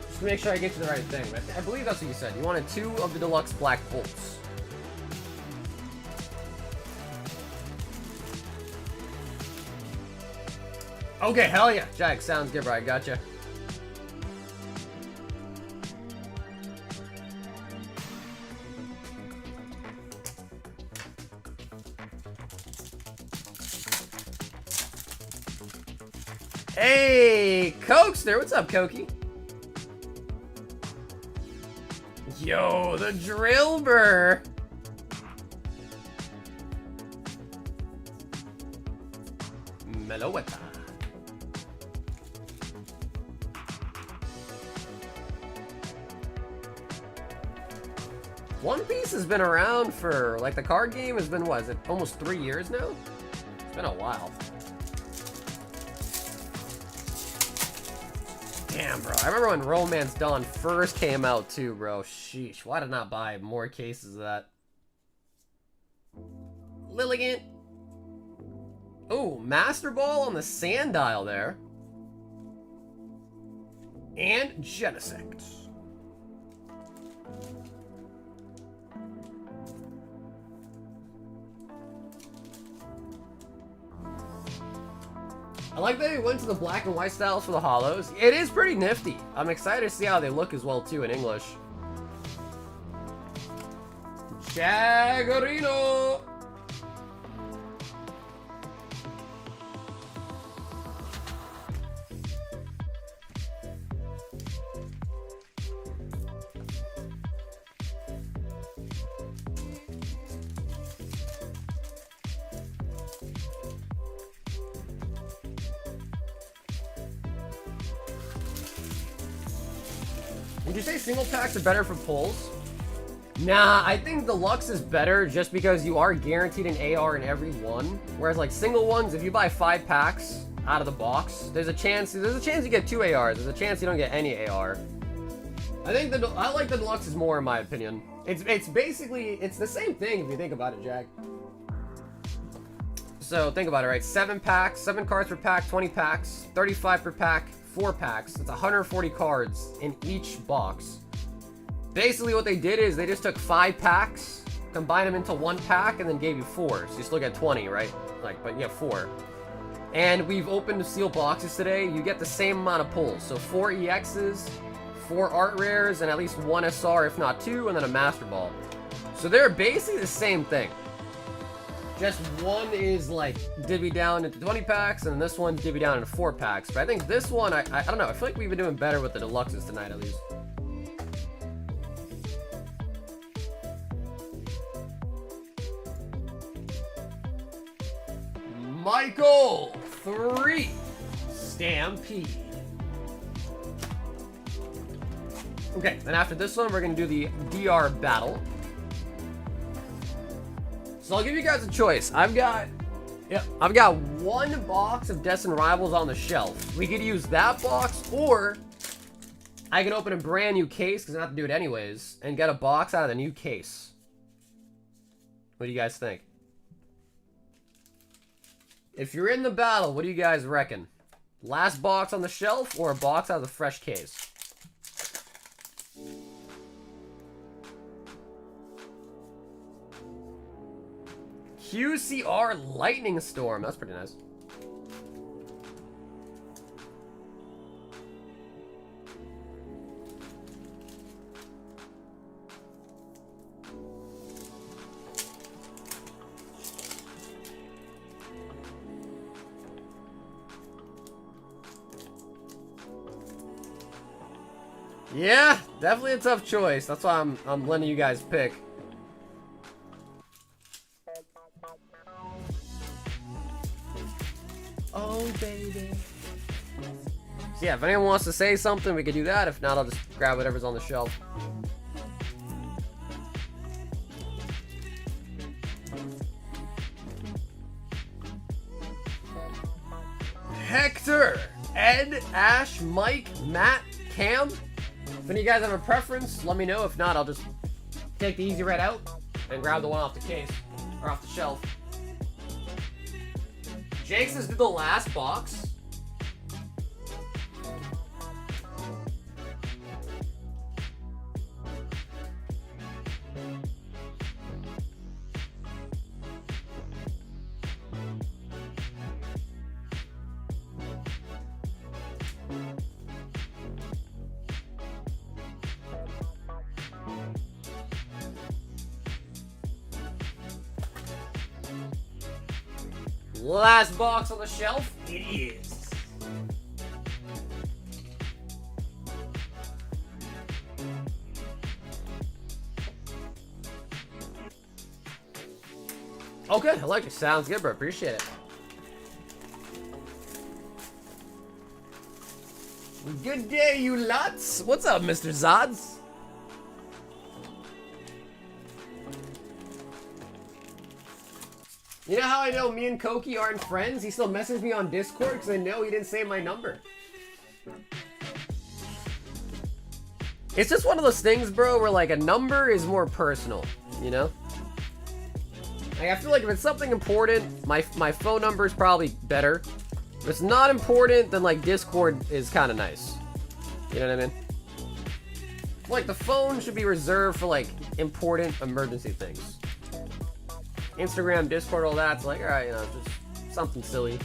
S1: Just to make sure I get you the right thing. I believe that's what you said. You wanted 2 of the deluxe black bolts. Okay, hell yeah. Jag, sounds good, bro. I gotcha. Hey, Cokester, what's up, Koki? Yo, the Drillbur. Meloetta. One Piece has been around for, like, the card game has been, what, is it almost 3 years now? It's been a while. Damn, bro. I remember when Romance Dawn first came out, too, bro. Sheesh. Why did I not buy more cases of that? Lilligant. Oh, Master Ball on the Sand Dial there. And Genesect. I like that they went to the black and white styles for the holos. It is pretty nifty. I'm excited to see how they look as well too in English. Chagarino! Would you say single packs are better for pulls? Nah, I think Deluxe is better just because you are guaranteed an AR in every one. Whereas like single ones, if you buy 5 packs out of the box, there's a chance you get 2 ARs. There's a chance you don't get any AR. I like the Deluxes more in my opinion. It's basically, it's the same thing if you think about it, Jack. So think about it, right? 7 packs, 7 cards per pack, 20 packs, 35 per pack, 4 packs. It's 140 cards in each box. Basically what they did is they just took 5 packs, combined them into 1 pack, and then gave you 4. So you still get 20, right? Like, but you have 4. And we've opened the sealed boxes today. You get the same amount of pulls. So 4 EXs, 4 art rares, and at least 1 SR, if not 2, and then a Master Ball. So they're basically the same thing. Just one is like divvy down into 20 packs, and this one's divvy down into 4 packs. But I think this one, I don't know. I feel like we've been doing better with the Deluxes tonight, at least. Michael 3 Stampede. Okay, and after this one, we're gonna do the DR battle. So I'll give you guys a choice. I've got 1 box of Destined Rivals on the shelf. We could use that box, or I can open a brand new case because I have to do it anyways, and get a box out of the new case. What do you guys think? If you're in the battle, what do you guys reckon? Last box on the shelf or a box out of the fresh case? QCR Lightning Storm. That's pretty nice. Yeah, definitely a tough choice. That's why I'm letting you guys pick. Oh, baby. So yeah, if anyone wants to say something, we could do that. If not, I'll just grab whatever's on the shelf. Hector, Ed, Ash, Mike, Matt, Cam. If any of you guys have a preference, let me know. If not, I'll just take the easy red out and grab the one off the case or off the shelf. Jake says, do the last box. Last box on the shelf, it is. Okay, I like it. Sounds good, bro. Appreciate it. Good day, you lots. What's up, Mr. Zods? You know how I know me and Koki aren't friends? He still messages me on Discord because I know he didn't say my number. It's just one of those things, bro, where like a number is more personal, you know? Like I feel like if it's something important, my phone number is probably better. If it's not important, then like Discord is kind of nice. You know what I mean? Like the phone should be reserved for like important emergency things. Instagram, Discord, all that's like, alright, you know, just something silly.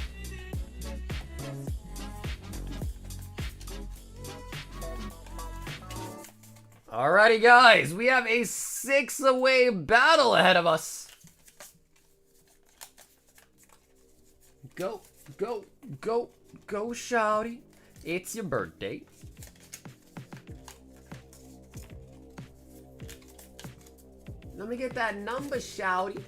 S1: Alrighty, guys, we have a 6-away battle ahead of us. Go, go, go, go, shouty. It's your birthday. Let me get that number, shouty.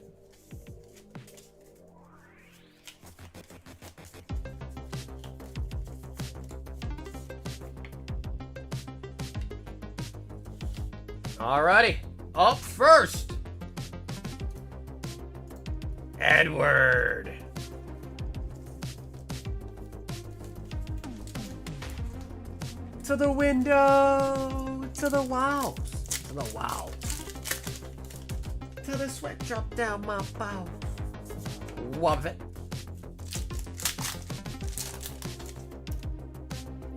S1: Alrighty, up first, Edward. To the window, to the walls, to the walls, to the sweat drop down my bowels. Love it.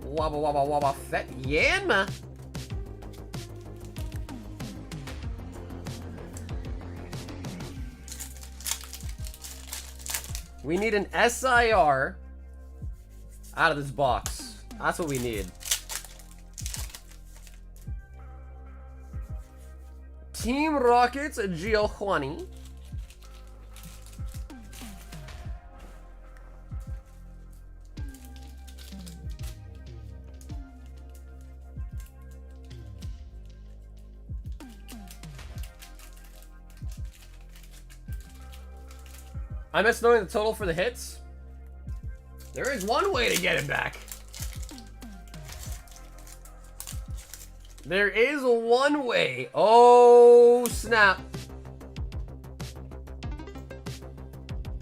S1: Wabba wabba wabba fet, yeah, man. We need an SIR out of this box. That's what we need. Team Rockets, Giovanni. I miss knowing the total for the hits. There is one way to get it back. There is one way. Oh, snap.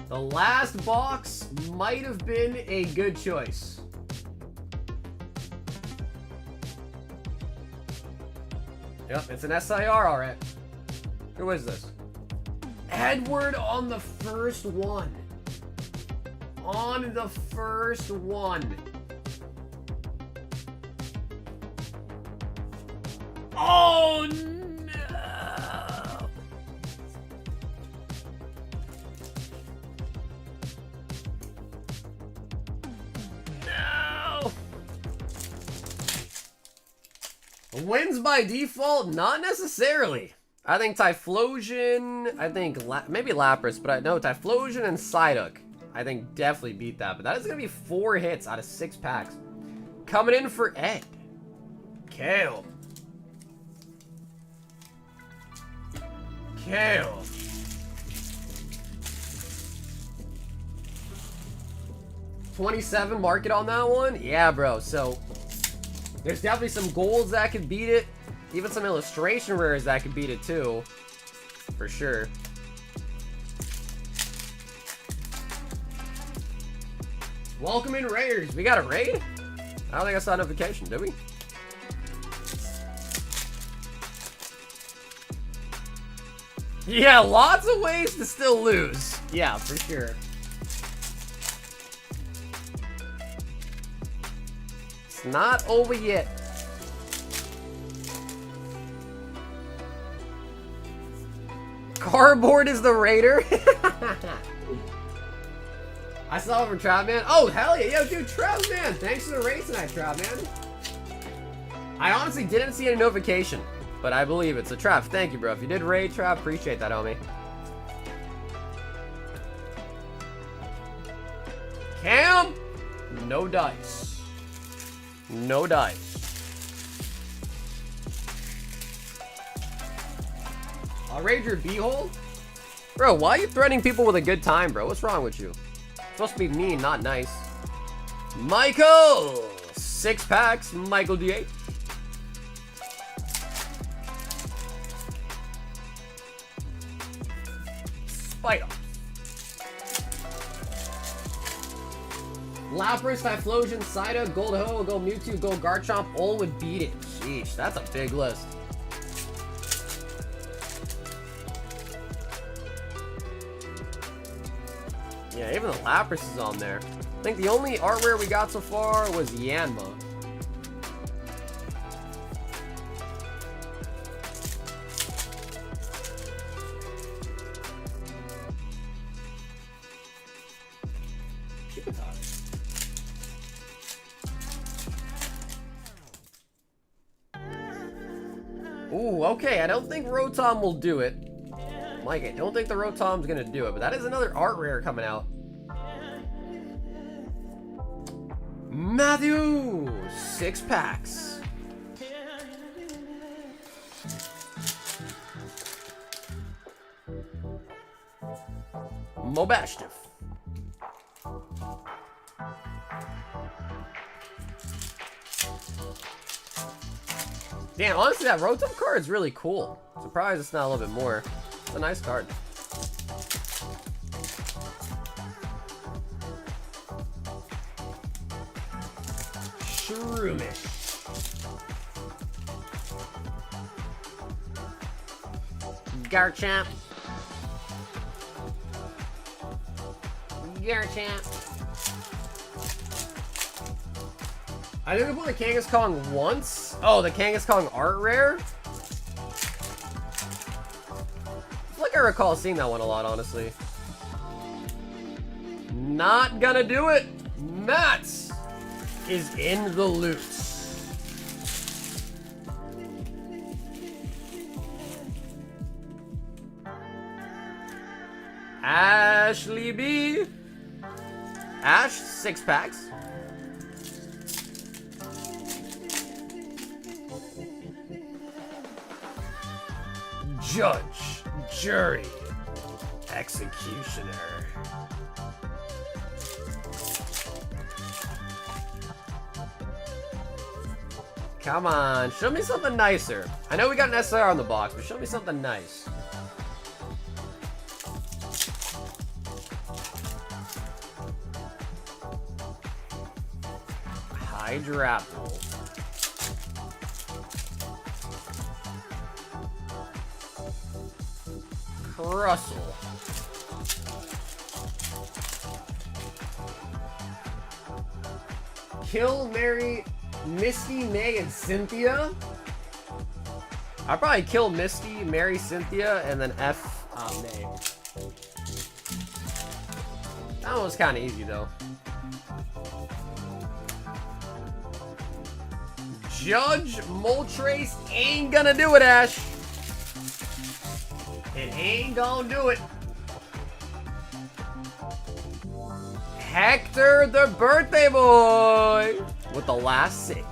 S1: The last box might have been a good choice. Yep, it's an SIR, all right. Who is this? Edward on the first one. On the first one. Oh, no. No. Wins by default? Not necessarily. I think Typhlosion, I think maybe Lapras, but I know Typhlosion and Psyduck, I think definitely beat that. But that is going to be 4 hits out of 6 packs. Coming in for Ed. Kale. Kale. $27 market on that one? Yeah, bro. So, there's definitely some golds that could beat it. Even some illustration rares that could beat it too. For sure. Welcome in, raiders. We got a raid? I don't think I saw a notification, did we? Yeah, lots of ways to still lose. Yeah, for sure. It's not over yet. Cardboard is the raider. I saw him from Troutman. Oh, hell yeah. Yo, dude, Troutman. Thanks for the raid tonight, Troutman. I honestly didn't see any notification, but I believe it's a Trav. Thank you, bro. If you did raid, Trav, appreciate that, homie. Cam? No dice. No dice. I'll raid your beehole? Bro, why are you threatening people with a good time, bro? What's wrong with you? It's supposed to be mean, not nice. Michael! 6 packs, Michael D8. Spider. Lapras, Typhlosion, Psyduck, Gold Ho, Gold Mewtwo, Gold Garchomp, all would beat it. Sheesh, that's a big list. Yeah, even the Lapras is on there. I think the only art rare we got so far was Yanma. Ooh, okay. I don't think Rotom will do it. Like, I don't think the Rotom's gonna do it, but that is another art rare coming out. Matthew! 6 packs. Mobashtif. Damn, honestly, that Rotom card is really cool. Surprised it's not a little bit more. It's a nice card. Shroomish. Garchomp. Garchomp. I think I put the Kangaskong once. Oh, the Kangaskong art rare? I feel like I recall seeing that one a lot, honestly. Not gonna do it. Matt is in the loot. Ashley B. Ash, 6 packs. Judge, jury, executioner. Come on, show me something nicer. I know we got an SR on the box, but show me something nice. Hydrapple. Russell. Kill, Mary, Misty, May, and Cynthia. I'll probably kill Misty, Mary, Cynthia, and then F May. That one was kind of easy though. Judge Moltres ain't gonna do it, Ash. It ain't gonna do it. Hector the birthday boy with the last 6.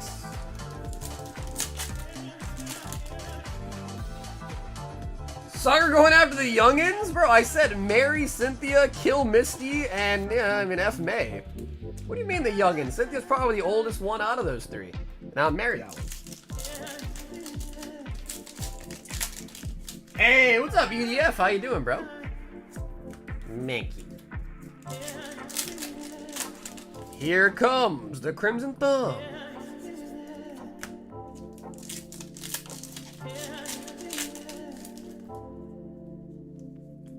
S1: Sucker going after the youngins? Bro, I said Mary, Cynthia, kill Misty, and yeah, I mean F May. What do you mean the youngins? Cynthia's probably the oldest one out of those 3. Now I'm married that one. Hey, what's up, UDF? How you doing, bro? Mankey. Here comes the Crimson Thumb.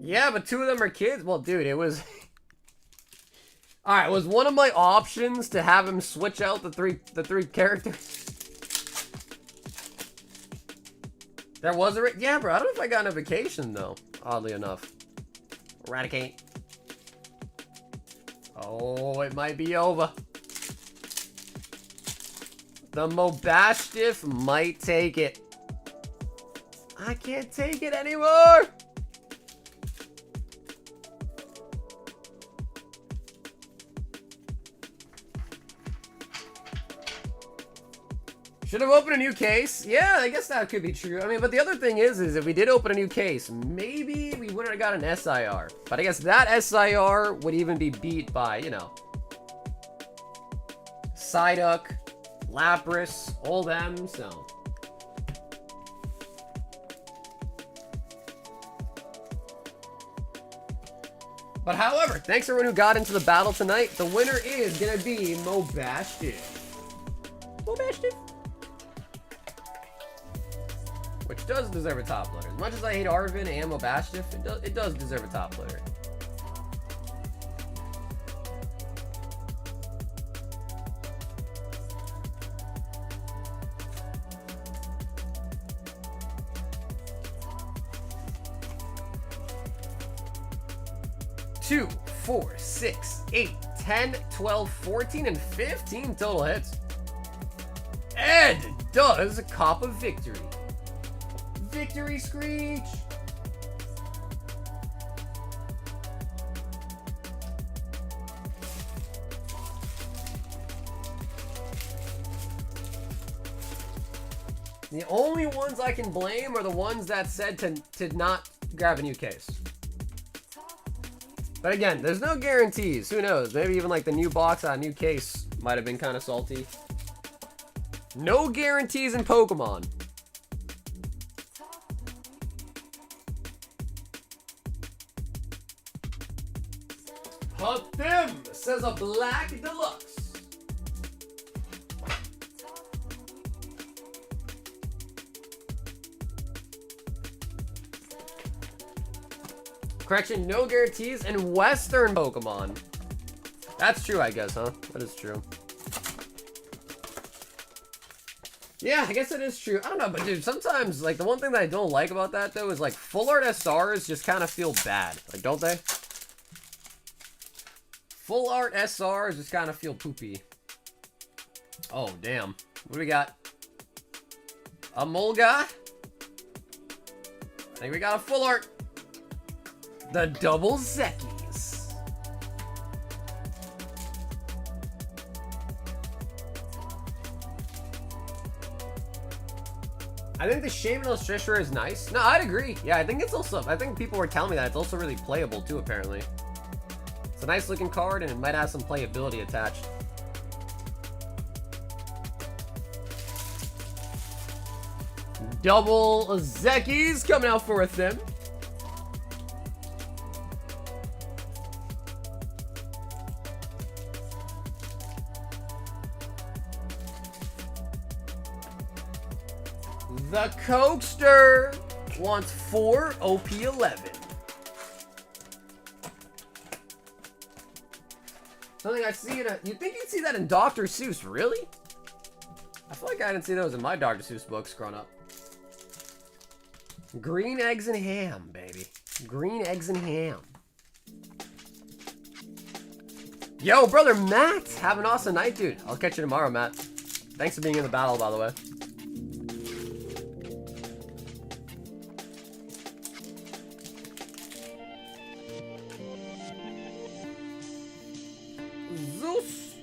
S1: Yeah, but 2 of them are kids. Well, dude, it was... Alright, was one of my options to have him switch out the three characters? There was a... Yeah, bro, I don't know if I got a vacation, though. Oddly enough. Eradicate. Oh, it might be over. The Mobashtif might take it. I can't take it anymore! Should have opened a new case. Yeah, I guess that could be true. I mean, but the other thing is if we did open a new case, maybe we wouldn't have got an SIR. But I guess that SIR would even be beat by, you know, Psyduck, Lapras, all them, so. But however, thanks everyone who got into the battle tonight. The winner is gonna be Mobashtif. Mobashtif. Which does deserve a top loader. As much as I hate Arvin and Mobashtif, it does deserve a top loader. Two, 4, 6, 8, 10, 12, 14, and 15 total hits. Ed does a Cop of Victory. victory screech. The only ones I can blame are the ones that said to not grab a new case. But again, there's no guarantees. Who knows? Maybe even like the new box on a new case might have been kind of salty. No guarantees in Pokemon. Hatim says a black deluxe. Correction, no guarantees in Western Pokemon. That's true, I guess, huh? That is true. Yeah, I guess it is true. I don't know, but dude, sometimes, like, the one thing that I don't like about that, though, is, like, full art SRs just kind of feel bad. Like, don't they? Full art SRs just kind of feel poopy. Oh, damn. What do we got? A Mulga? I think we got a full art. The double Zekis. I think the shape of Illustration is nice. No, I'd agree. Yeah, I think it's also, I think people were telling me that it's also really playable too, apparently. It's a nice looking card and it might have some playability attached. Double Zekis coming out for a Thim. The Cokester wants 4 OP11. Something I see in a... You think you'd see that in Dr. Seuss, really? I feel like I didn't see those in my Dr. Seuss books growing up. Green eggs and ham, baby. Green eggs and ham. Yo, brother Matt! Have an awesome night, dude. I'll catch you tomorrow, Matt. Thanks for being in the battle, by the way. Zeus.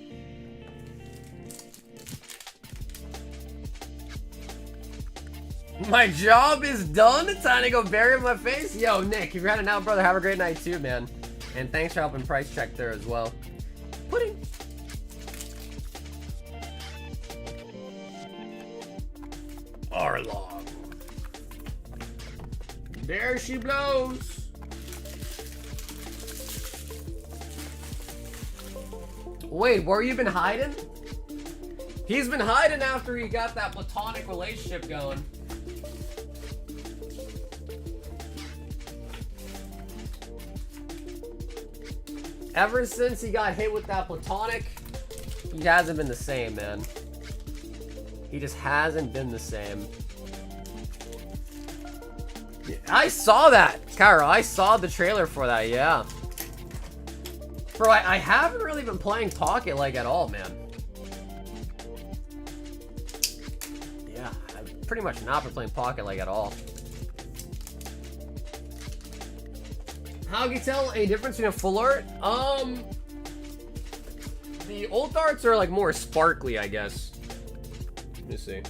S1: My job is done. It's time to go bury my face. Yo, Nick, if you're heading out, brother, have a great night too, man. And thanks for helping price check there as well. Pudding. Arlong. There she blows. Wait, where you been hiding? He's been hiding after he got that platonic relationship going. Ever since he got hit with that platonic, he hasn't been the same, man. He just hasn't been the same. Yeah, I saw that, Kyra. I saw the trailer for that, yeah. Bro, I haven't really been playing Pocket like at all, man. Yeah, I've pretty much not been playing Pocket like at all. How can you tell a difference between a full art? The old arts are like more sparkly, I guess. Let me see.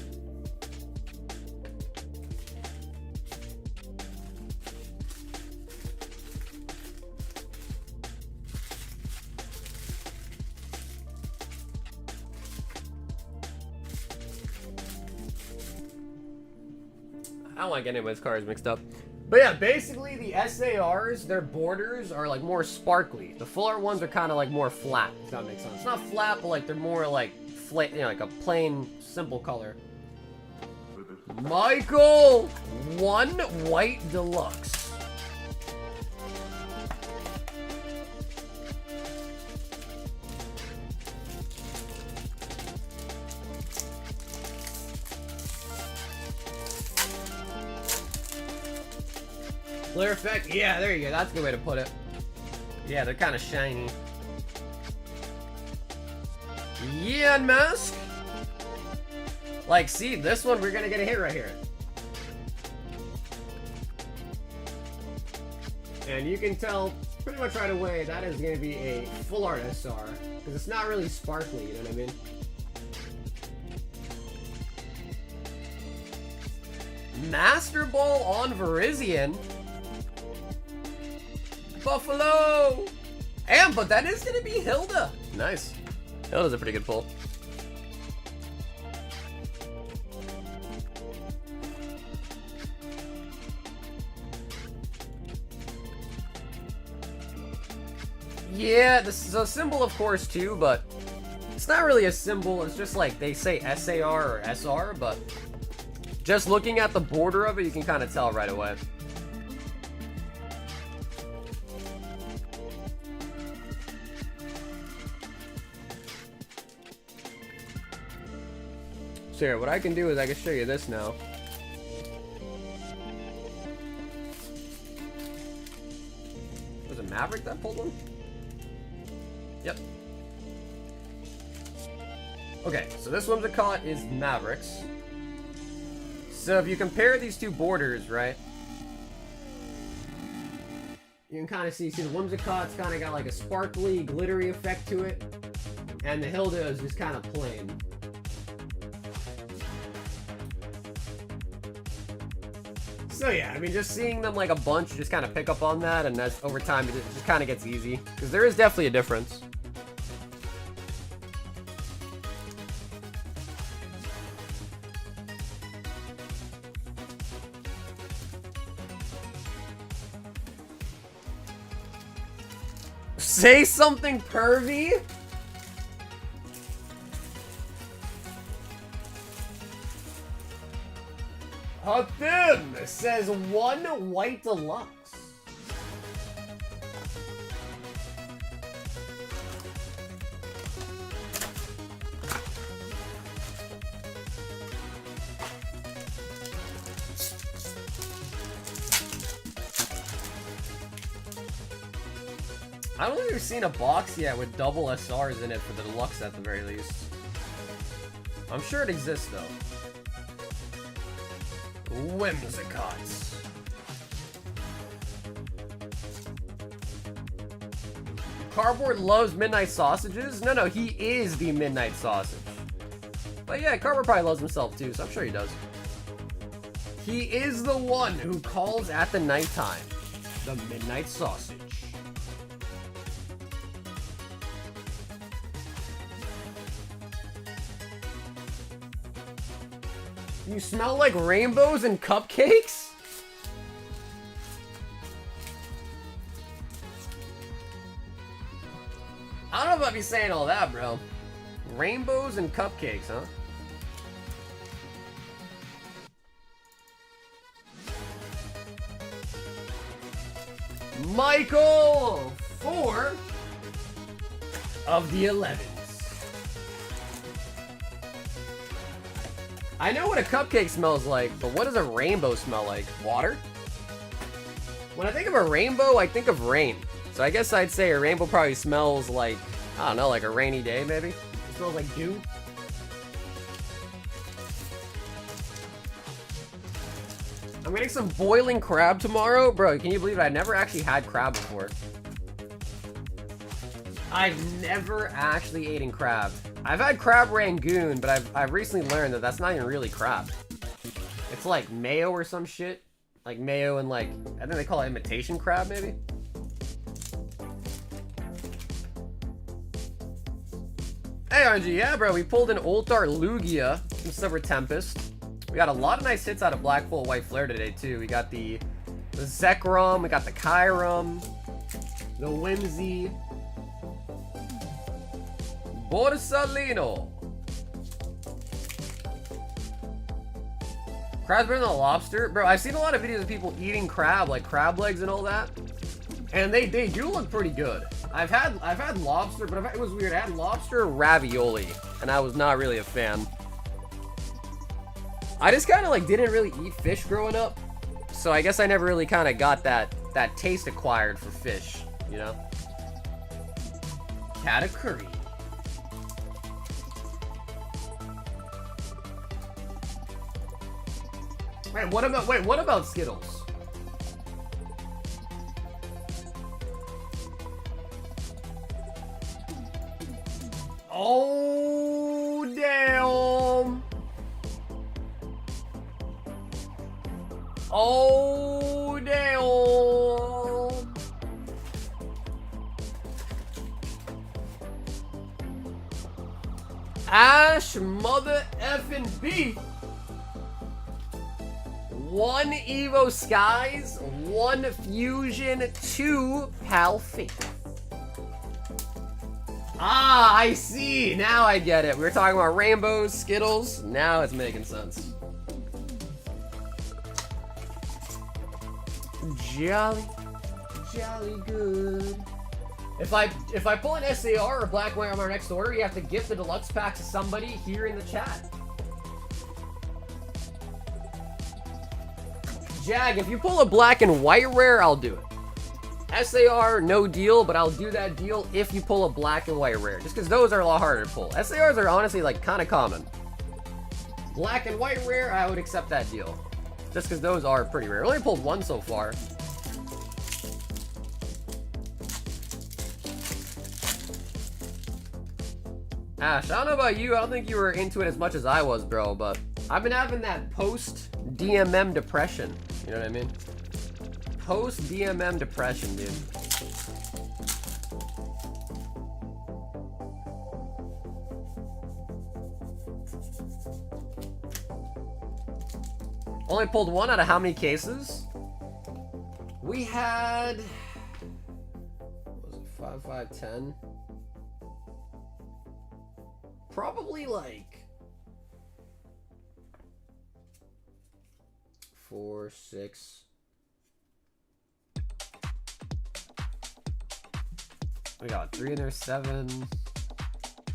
S1: I don't like anybody's cards mixed up. But yeah, basically the SARs, their borders are like more sparkly. The full art ones are kind of like more flat, if that makes sense. Not flat, but like they're more like flat, you know, like a plain, simple color. Michael, 1 white deluxe. Flare effect? Yeah, there you go. That's a good way to put it. Yeah, they're kind of shiny. Yeah, Mask. Like, see, this one, we're going to get a hit right here. And you can tell pretty much right away that is going to be a full art SR, because it's not really sparkly, you know what I mean? Master Ball on Virizion. Buffalo! But that is going to be Hilda. Nice. Hilda's a pretty good pull. Yeah, this is a symbol, of course, too, but it's not really a symbol. It's just like they say SAR or SR, but just looking at the border of it, you can kind of tell right away. So here, what I can do is I can show you this now. Was it Maverick that pulled one? Yep. Okay, so this Whimsicott is Mavericks. So if you compare these two borders, right? You can kind of see the Whimsicott's kind of got like a sparkly, glittery effect to it. And the Hilda is just kind of plain. So yeah, I mean, just seeing them like a bunch, you just kind of pick up on that, and as over time, it just kind of gets easy. Because there is definitely a difference. Say something pervy? Hatim says 1 white deluxe. I don't think we've seen a box yet with double SRs in it for the deluxe at the very least. I'm sure it exists though. Whimsicots. Cardboard loves midnight sausages? No, he is the midnight sausage. But yeah, Cardboard probably loves himself too, so I'm sure he does. He is the one who calls at the nighttime. The midnight sausage. You smell like rainbows and cupcakes? I don't know if I'd be saying all that, bro. Rainbows and cupcakes, huh? Michael! 4 of the 11s. I know what a cupcake smells like, but what does a rainbow smell like? Water? When I think of a rainbow, I think of rain. So I guess I'd say a rainbow probably smells like, I don't know, like a rainy day maybe? It smells like dew? I'm getting some boiling crab tomorrow. Bro, can you believe it? I never actually had crab before. I've never actually eaten crab. I've had crab rangoon, but I've recently learned that that's not even really crab. It's like mayo or some shit. Like mayo and like, I think they call it imitation crab maybe? Hey RNG, yeah bro, we pulled an Ultar Lugia from Silver Tempest. We got a lot of nice hits out of Black Full White Flare today too. We got the Zekrom, we got the Kyurem, the Whimsy, Borsalino. Crab's better than a lobster? Bro, I've seen a lot of videos of people eating crab, like crab legs and all that. And they do look pretty good. I've had lobster, but it was weird. I had lobster ravioli, and I was not really a fan. I just kind of like didn't really eat fish growing up. So I guess I never really kind of got that taste acquired for fish, you know? Katakuri. Wait, what about Skittles? Oh, damn. Oh, damn. Ash mother effing B. 1 Evo Skies, 1 Fusion, 2 Pal Fate. Ah, I see. Now I get it. We were talking about rainbows, Skittles. Now it's making sense. Jolly, jolly good. If I pull an SAR or Black Wire on our next order, you have to gift the deluxe pack to somebody here in the chat. Jag, if you pull a black and white rare, I'll do it. SAR, no deal, but I'll do that deal if you pull a black and white rare. Just because those are a lot harder to pull. SARs are honestly, like, kind of common. Black and white rare, I would accept that deal. Just because those are pretty rare. I only pulled 1 so far. Ash, I don't know about you. I don't think you were into it as much as I was, bro, but I've been having that post-DMM depression. You know what I mean? Post-DMM depression, dude. Only pulled 1 out of how many cases? We had... what was it? 5, 5, 10? Probably like... 4, 6... We got 3 in there, 7...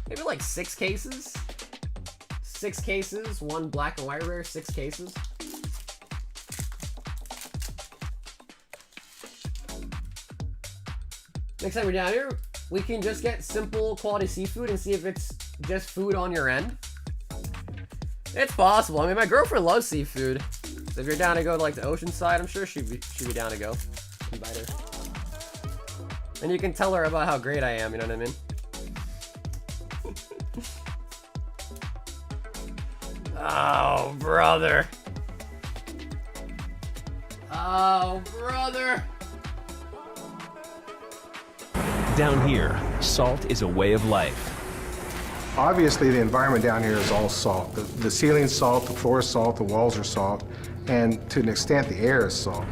S1: Maybe like 6 cases? 6 cases, 1 black and white rare, 6 cases. Next time we're down here, we can just get simple quality seafood and see if it's just food on your end. It's possible. I mean, my girlfriend loves seafood. So if you're down to go to like the ocean side, I'm sure she'd be down to go. Invite her. And you can tell her about how great I am, you know what I mean? Oh, brother. Oh, brother.
S3: Down here, salt is a way of life.
S4: Obviously, the environment down here is all salt. The ceiling's salt, the floor is salt, the walls are salt, and to an extent, the air is salt.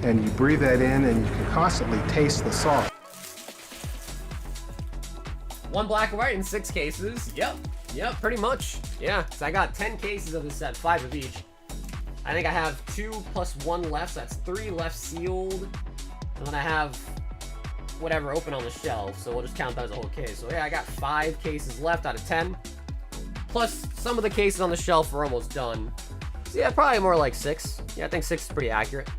S4: And you breathe that in, and you can constantly taste the salt.
S1: 1 black and white in 6 cases. Yep, pretty much. Yeah, so I got 10 cases of this set, 5 of each. I think I have 2 plus 1 left, so that's 3 left sealed. And then I have whatever open on the shelf, so we'll just count that as a whole case. So yeah, I got 5 cases left out of 10. Plus, some of the cases on the shelf are almost done. So yeah, probably more like 6. Yeah, I think 6 is pretty accurate.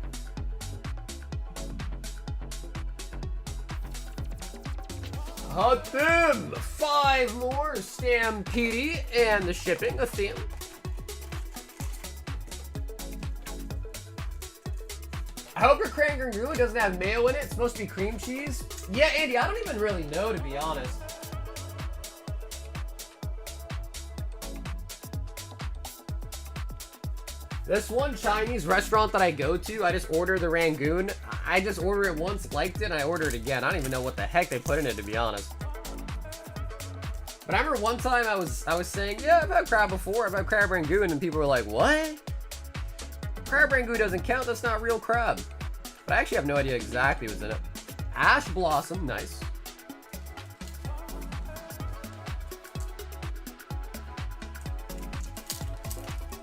S1: Hot them! 5 more Stampede and the shipping, a theme. I hope your cranberry glue doesn't have mayo in it. It's supposed to be cream cheese. Yeah, Andy, I don't even really know, to be honest. This one Chinese restaurant that I go to, I just order the Rangoon. I just order it once, liked it, and I order it again. I don't even know what the heck they put in it, to be honest. But I remember one time I was saying, yeah, I've had crab before. I've had crab Rangoon, and people were like, what? Crab Rangoon doesn't count. That's not real crab. But I actually have no idea exactly what's in it. Ash Blossom, nice.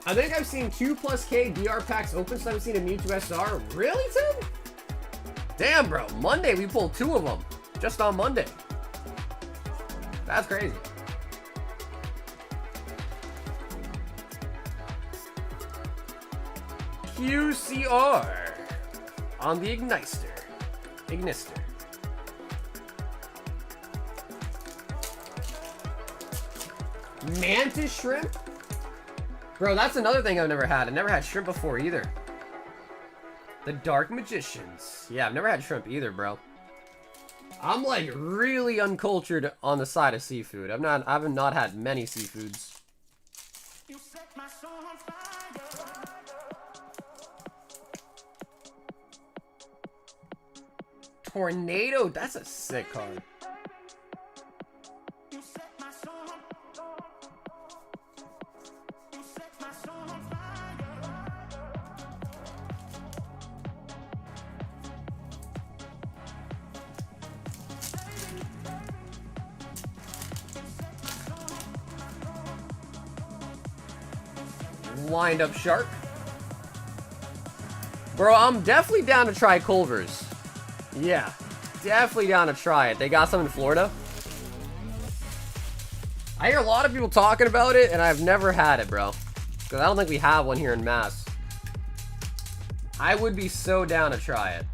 S1: I think I've seen 2+K DR packs open, so I haven't seen a Mewtwo SR. Really, Tim? Damn, bro. Monday, we pulled 2 of them. Just on Monday. That's crazy. QCR on the Ignister. Mantis shrimp? Bro, that's another thing I've never had. I've never had shrimp before either. The Dark Magicians. Yeah, I've never had shrimp either, bro. I'm like really uncultured on the side of seafood. I have not had many seafoods. Tornado, that's a sick card. Wind up shark. Bro, I'm definitely down to try Culver's. Yeah, definitely down to try it. They got some in Florida. I hear a lot of people talking about it, and I've never had it, bro. Because I don't think we have one here in Mass. I would be so down to try it.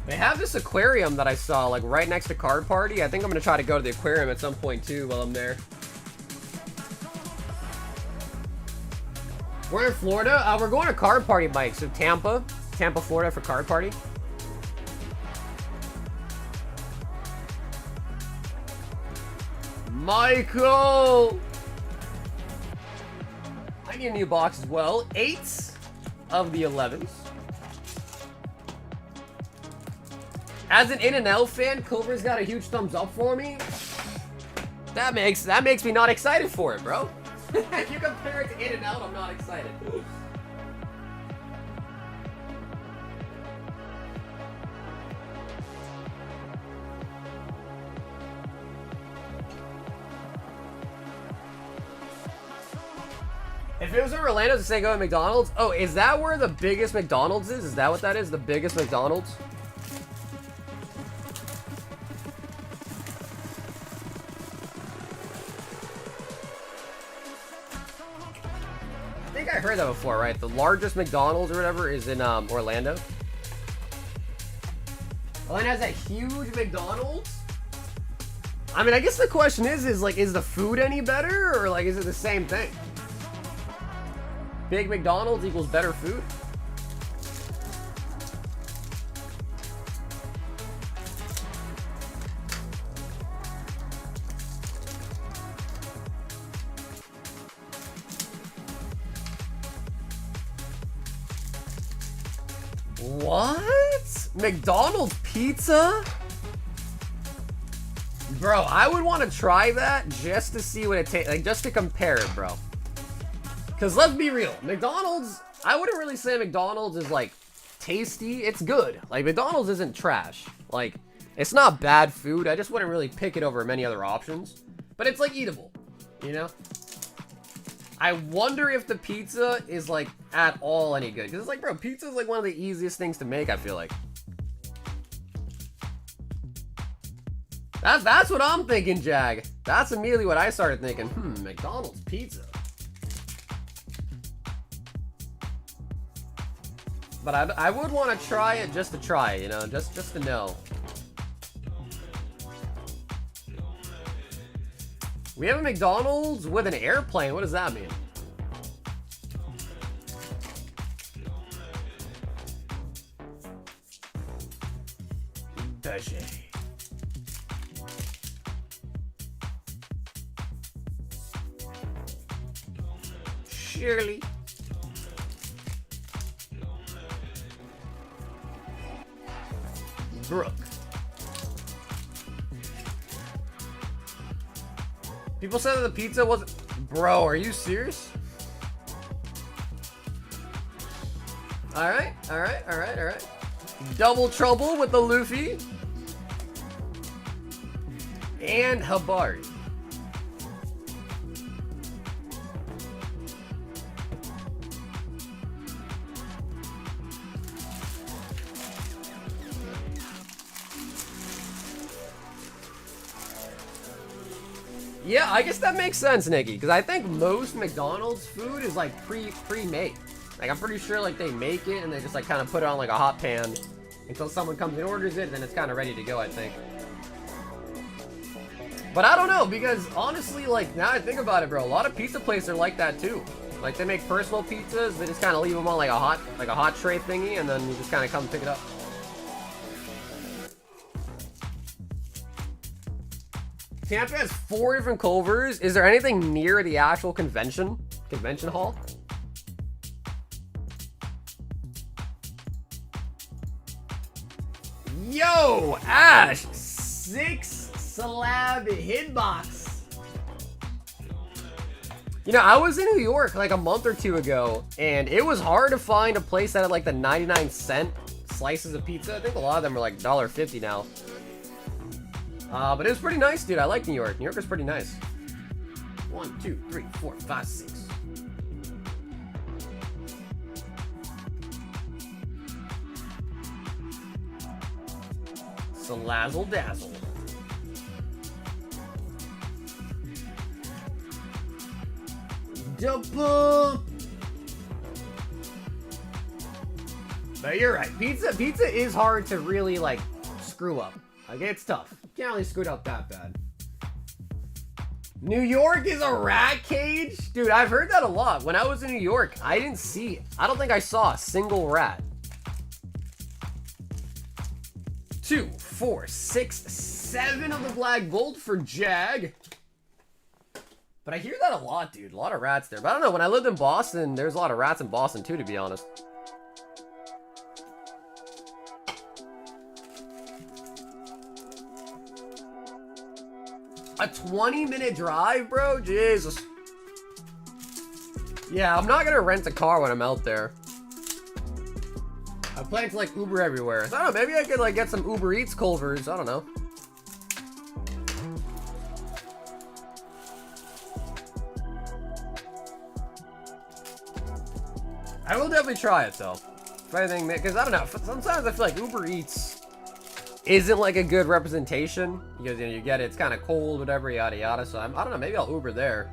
S1: They have this aquarium that I saw, like, right next to Card Party. I think I'm going to try to go to the aquarium at some point, too, while I'm there. We're in Florida. We're going to Card Party, Mike. So Tampa, Florida for Card Party. Michael! I need a new box as well. 8 of the 11s. As an In-N-Out fan, Culver's got a huge thumbs up for me. That makes me not excited for it, bro. If you compare it to In-N-Out, I'm not excited. If it was in Orlando to say go to McDonald's, oh, is that where the biggest McDonald's is? Is that what that is? The biggest McDonald's? I think I heard that before, right? The largest McDonald's or whatever is in Orlando. Orlando has a huge McDonald's. I mean, I guess the question is like, is the food any better, or like, is it the same thing? Big McDonald's equals better food? What? McDonald's pizza? Bro, I would want to try that just to see what it tastes like, just to compare it, bro. Because let's be real, McDonald's, I wouldn't really say McDonald's is like tasty. It's good. Like, McDonald's isn't trash. Like, it's not bad food. I just wouldn't really pick it over many other options. But it's like eatable, you know? I wonder if the pizza is like at all any good. Because it's like, bro, pizza is like one of the easiest things to make, I feel like. That's what I'm thinking, Jag. That's immediately what I started thinking. McDonald's pizza. But I would want to try it just to try it, you know, just to know. We have a McDonald's with an airplane. What does that mean? Beige. Shirley. Brooke. People said that the pizza wasn't... Bro, are you serious? Alright. Double trouble with the Luffy. And Habari. Yeah, I guess that makes sense, Nikki, because I think most McDonald's food is like pre-made. Like, I'm pretty sure like they make it and they just like kind of put it on like a hot pan until someone comes and orders it, and then it's kind of ready to go, I think. But I don't know, because honestly, like, now I think about it, bro, a lot of pizza places are like that too. Like, they make personal pizzas, they just kind of leave them on like a hot tray thingy, and then you just kind of come pick it up. Tampa has 4 different Culvers. Is there anything near the actual convention hall? Yo, Ash, 6 Slab hitbox. You know, I was in New York like a month or 2 ago, and it was hard to find a place that had like the 99-cent slices of pizza. I think a lot of them are like $1.50 now. But it was pretty nice, dude. I like New York. New York is pretty nice. 1, 2, 3, 4, 5, 6. Salazzle dazzle. Double. But you're right. Pizza is hard to really like screw up. Like, it's tough. You can't really screw it up that bad. New York is a rat cage? Dude, I've heard that a lot. When I was in New York, I don't think I saw a single rat. 2, 4, 6, 7 of the black gold for Jag. But I hear that a lot, dude. A lot of rats there. But I don't know. When I lived in Boston, there's a lot of rats in Boston too, to be honest. A 20-minute drive, bro? Jesus. Yeah, I'm not gonna rent a car when I'm out there. I plan to like Uber everywhere. So, I don't know, maybe I could like get some Uber Eats Culvers. I don't know. I will definitely try it though. If anything, because I don't know. Sometimes I feel like Uber Eats isn't like a good representation because, you know, you get it, it's kind of cold, whatever, yada yada. So I don't know. Maybe I'll Uber there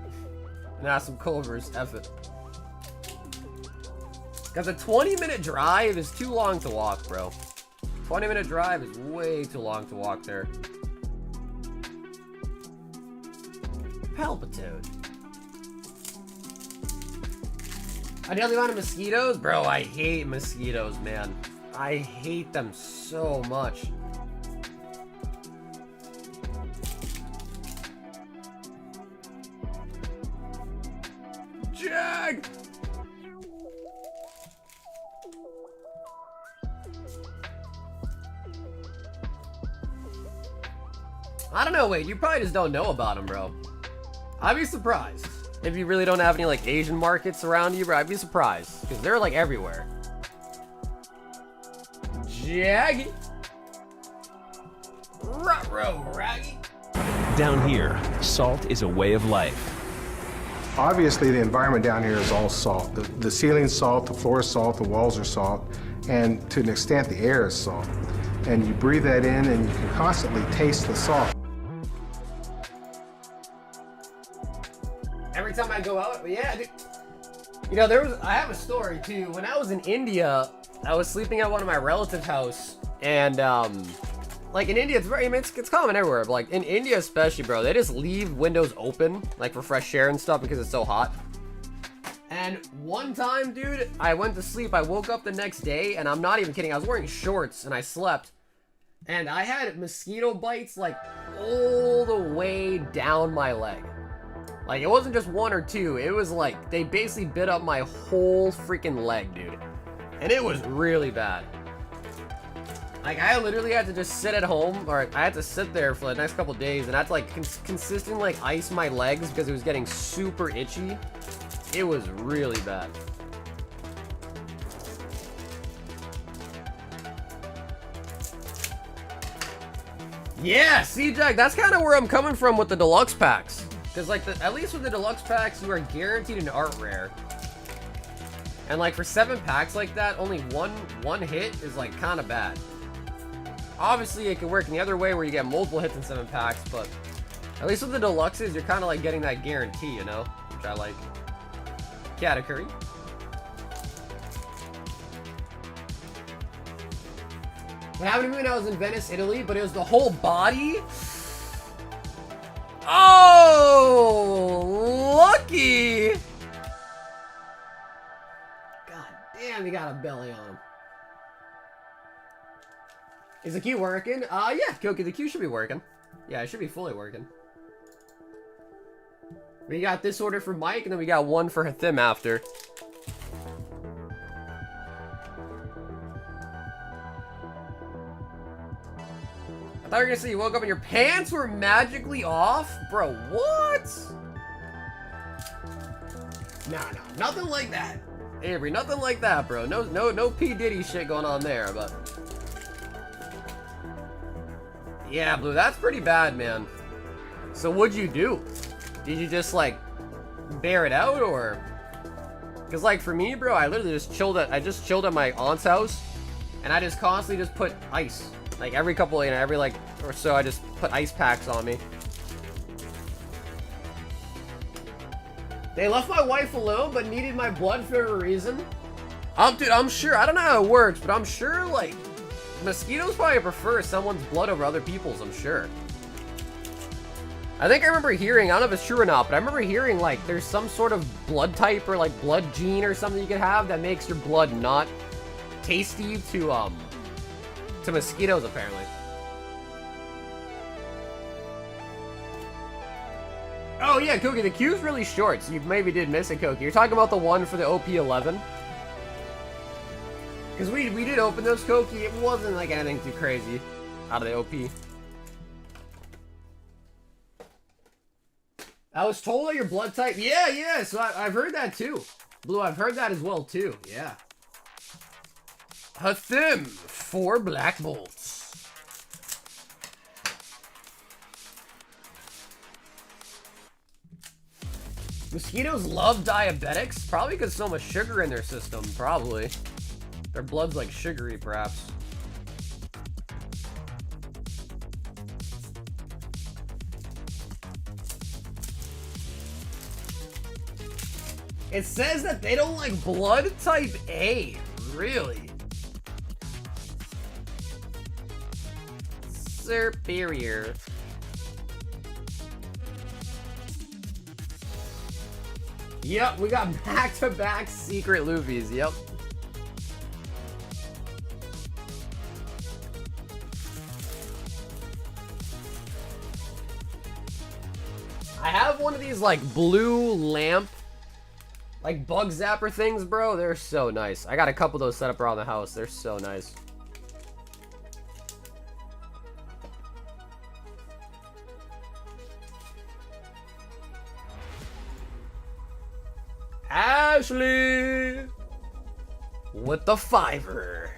S1: and ask some Culvers. F it. Because a 20-minute drive is too long to walk, bro. 20-minute drive is way too long to walk there. Palpitoad. A daily amount of mosquitoes? Bro, I hate mosquitoes, man. I hate them so much. Jag! I don't know, wait, you probably just don't know about them, bro. I'd be surprised. If you really don't have any, like, Asian markets around you, bro, I'd be surprised. Because they're, like, everywhere. Jaggy. Ruh-roh, raggy.
S3: Down here, salt is a way of life.
S4: Obviously, the environment down here is all salt. The ceiling's salt, the floor is salt, the walls are salt, and to an extent, the air is salt. And you breathe that in, and you can constantly taste the salt.
S1: Every time I go out, yeah, dude. You know, I have a story too. When I was in India, I was sleeping at one of my relatives' house, and like in India, it's common everywhere, but like in India especially, bro, they just leave windows open, like for fresh air and stuff because it's so hot. And one time, dude, I went to sleep, I woke up the next day, and I'm not even kidding, I was wearing shorts and I slept, and I had mosquito bites like all the way down my leg. Like, it wasn't just 1 or 2, it was like, they basically bit up my whole freaking leg, dude. And it was really bad. Like, I literally had to just sit at home, or I had to sit there for the next couple days, and I had to, like, consistently, like, ice my legs because it was getting super itchy. It was really bad. Yeah, see, Jack, that's kind of where I'm coming from with the deluxe packs. Because, like, at least with the deluxe packs, you are guaranteed an art rare. And, like, for 7 packs like that, only one hit is, like, kind of bad. Obviously, it can work in the other way where you get multiple hits in 7 packs, but at least with the deluxes, you're kind of, like, getting that guarantee, you know? Which I like. Category. What happened to me when I was in Venice, Italy, but it was the whole body. Oh, lucky. God damn, he got a belly on him. Is the queue working? Yeah, Koki, the queue should be working. Yeah, it should be fully working. We got this order for Mike, and then we got one for Hathim after. I thought you were gonna say you woke up and your pants were magically off? Bro, what? Nah, nothing like that. Avery, nothing like that, bro. No P. Diddy shit going on there, but... Yeah, Blue, that's pretty bad, man. So what'd you do? Did you just, like, bear it out, or? Because, like, for me, bro, I literally just chilled at my aunt's house, and I just constantly just put ice. Like, every couple, you know, every, like, or so, I just put ice packs on me. They left my wife alone, but needed my blood for a reason. Dude, I'm sure, I don't know how it works, but I'm sure, like, mosquitoes probably prefer someone's blood over other people's, I'm sure. I think I remember hearing, I don't know if it's true or not, but I remember hearing, like, there's some sort of blood type or, like, blood gene or something you could have that makes your blood not tasty to mosquitoes, apparently. Oh, yeah, Koki, the queue's really short, so you maybe did miss it, Koki. You're talking about the one for the OP11? Because we did open those, Koki. It wasn't, like, anything too crazy out of the OP. I was told that your blood type... Yeah, so I've heard that, too. Blue, I've heard that as well, too. Yeah. Hathim, 4 black bolts. Mosquitoes love diabetics? Probably because so much sugar in their system, probably. Their blood's like sugary, perhaps. It says that they don't like blood type A. Really? Superior. Yep, we got back-to-back secret Luffys. Yep. I have one of these, like, blue lamp, like, bug zapper things, bro. They're so nice. I got a couple of those set up around the house. They're so nice. Ashley with the $5.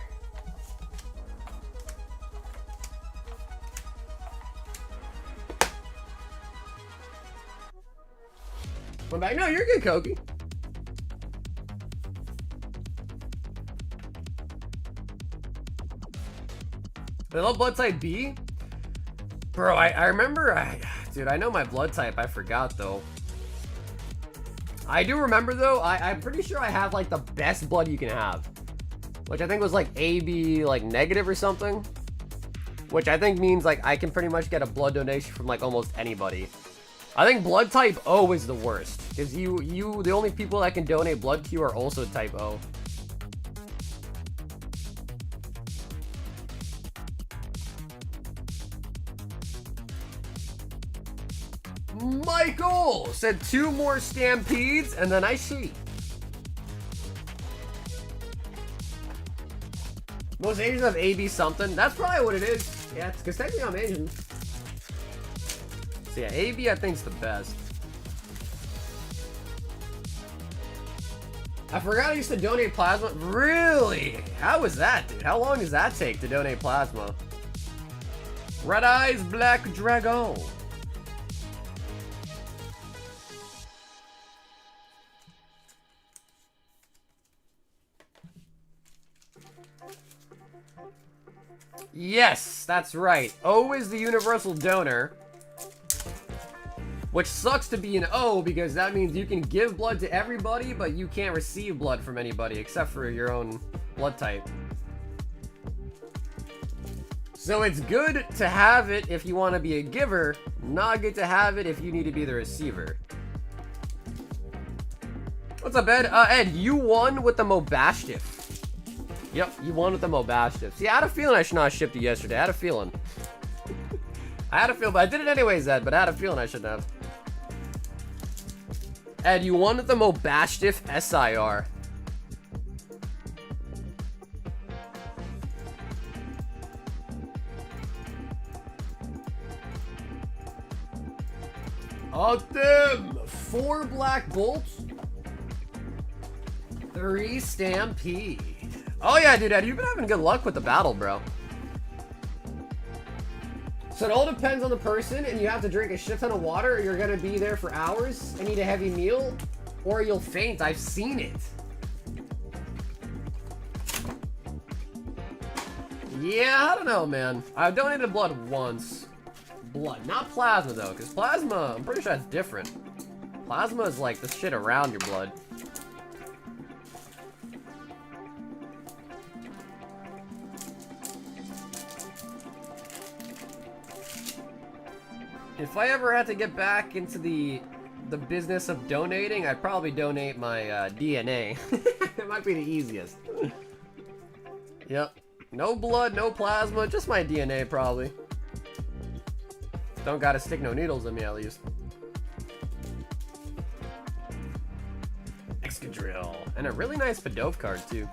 S1: Come back. No, you're good, Koki. They love blood type B? Bro, I remember, dude, I know my blood type. I forgot, though. I do remember, though, I'm pretty sure I have, like, the best blood you can have. Which I think was, like, AB, like, negative or something. Which I think means, like, I can pretty much get a blood donation from, like, almost anybody. I think blood type O is the worst. Because the only people that can donate blood to you are also type O. Michael said 2 more stampedes and then I see. Most Asians have AB something. That's probably what it is. Yeah, it's because technically I'm Asian. So yeah, AB I think is the best. I forgot I used to donate plasma. Really? How was that, dude? How long does that take to donate plasma? Red Eyes Black Dragon. Yes, that's right. O is the universal donor. Which sucks to be an O because that means you can give blood to everybody, but you can't receive blood from anybody except for your own blood type. So it's good to have it if you want to be a giver, not good to have it if you need to be the receiver. What's up, Ed? Ed, you won with the Mobashtif. Yep, you won with the Mobashtif. See, I had a feeling I should not have shipped it yesterday. I had a feeling. I had a feeling, but I did it anyways, Ed, but I had a feeling I shouldn't have. Ed, you won with the Mobashtif SIR. Them 4 black bolts, 3 stampede. Oh yeah, dude, Ed, you've been having good luck with the battle, bro. So it all depends on the person, and you have to drink a shit ton of water, or you're gonna be there for hours and eat a heavy meal, or you'll faint. I've seen it. Yeah, I don't know, man. I've donated blood once. Blood, not plasma though, because plasma, I'm pretty sure that's different. Plasma is like the shit around your blood. If I ever had to get back into the business of donating, I'd probably donate my DNA. It might be the easiest. Yep. No blood, no plasma, just my DNA probably. Don't gotta stick no needles in me at least. Excadrill. And a really nice Pidove card too.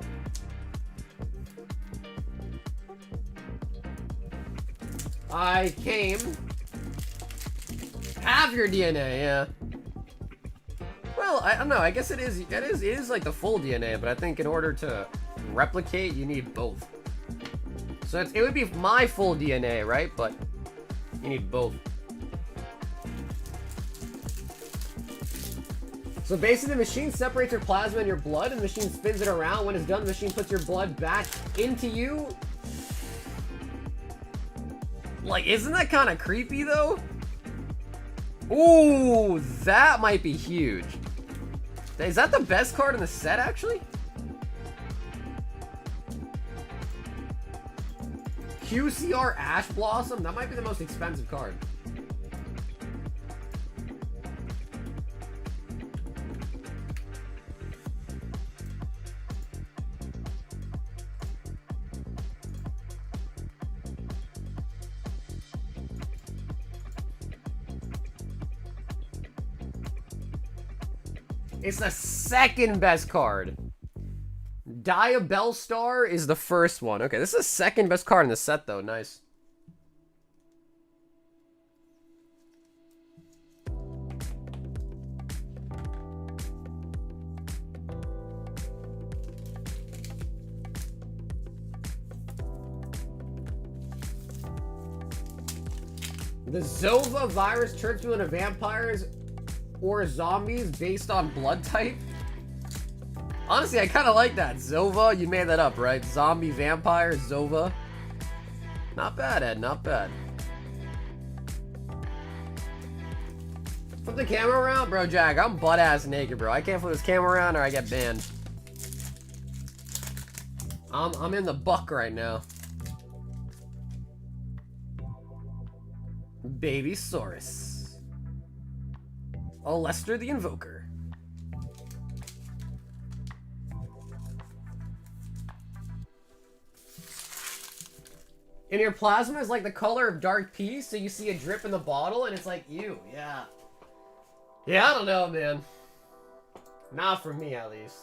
S1: I came. Have your DNA, yeah. Well, I don't know, I guess it is like the full DNA, but I think in order to replicate, you need both. So it would be my full DNA, right? But you need both. So basically the machine separates your plasma and your blood, and the machine spins it around. When it's done, the machine puts your blood back into you. Like, isn't that kind of creepy though? Ooh, that might be huge. Is that the best card in the set, actually? QCR Ash Blossom? That might be the most expensive card. It's the second best card. Diabellstar is the first one. Okay, this is the second best card in the set, though. Nice. The Zova virus turns you into vampires or zombies based on blood type. Honestly, I kind of like that. Zova, you made that up, right? Zombie, vampire, Zova. Not bad, Ed, not bad. Flip the camera around? Bro, Jack, I'm butt-ass naked, bro. I can't flip this camera around or I get banned. I'm in the buck right now. Babysaurus. Oh, Lester the Invoker. And your plasma is like the color of dark pee, so you see a drip in the bottle and it's like, ew, yeah. Yeah, I don't know, man. Not for me, at least.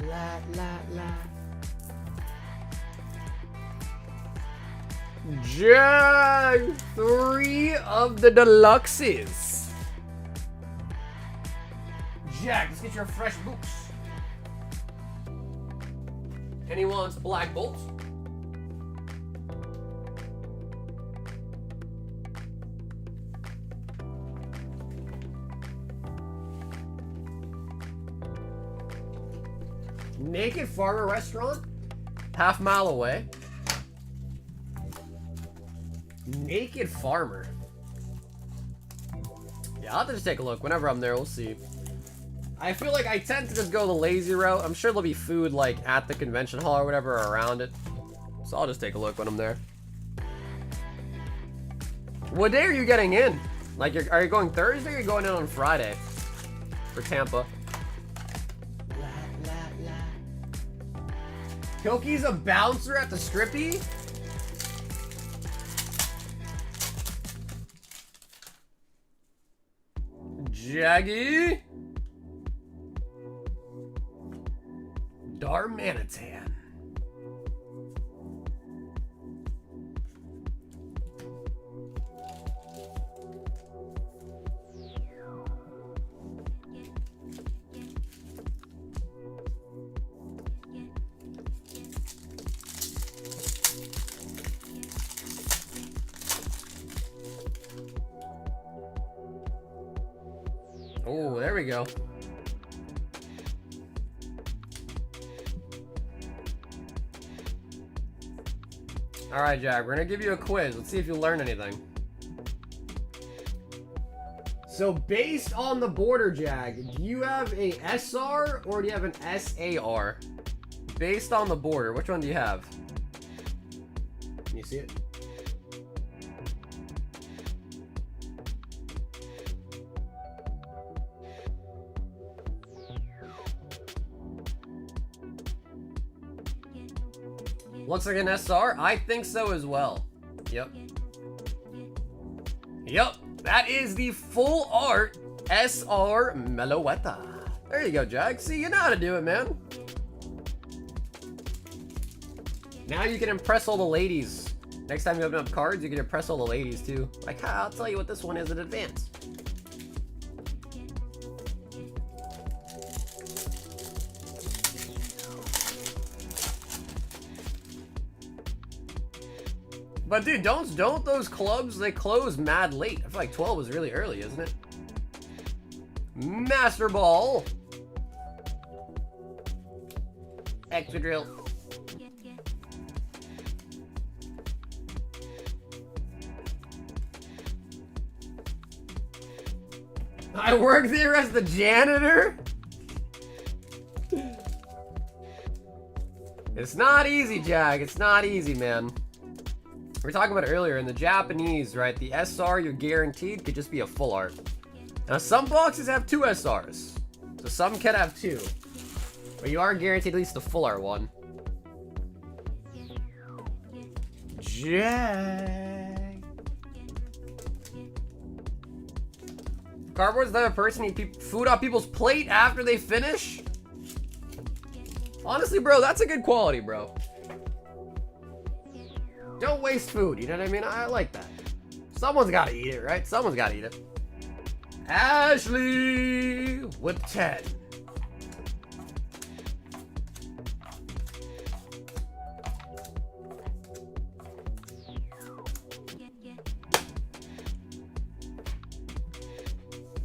S1: La, la, la. Jag! 3 of the deluxes. Jack, let's get your fresh boots. Anyone's black bolts? Naked Farmer Restaurant? Half mile away. Naked Farmer. Yeah, I'll have to just take a look. Whenever I'm there, we'll see. I feel like I tend to just go the lazy route. I'm sure there'll be food like at the convention hall or whatever or around it. So I'll just take a look when I'm there. What day are you getting in? Like, are you going Thursday or are you going in on Friday? For Tampa. Kilky's a bouncer at the Strippy? Jaggy? Darmanitan. Oh, there we go. All right, Jack, we're gonna give you a quiz. Let's see if you learn anything. So based on the border, Jag, do you have a SR or do you have an SAR? Based on the border, which one do you have? Can you see it? Looks like an SR? I think so as well. Yep. Yep. That is the full art SR Meloetta. There you go, Jag. See, you know how to do it, man. Now you can impress all the ladies. Next time you open up cards, you can impress all the ladies too. Like, I'll tell you what this one is in advance. But dude, don't those clubs, they close mad late. I feel like 12 was really early, isn't it? Master Ball. Extra drill. I work there as the janitor? It's not easy, Jag. It's not easy, man. We were talking about it earlier, in the Japanese, right? The SR you're guaranteed could just be a full art. Now, some boxes have 2 SRs. So some can have 2. But you are guaranteed at least the full art one. Jag. Cardboard's the type of person eat food off people's plate after they finish? Honestly, bro, that's a good quality, bro. Don't waste food, you know what I mean? I like that. Someone's gotta eat it, right? Someone's gotta eat it. Ashley with 10.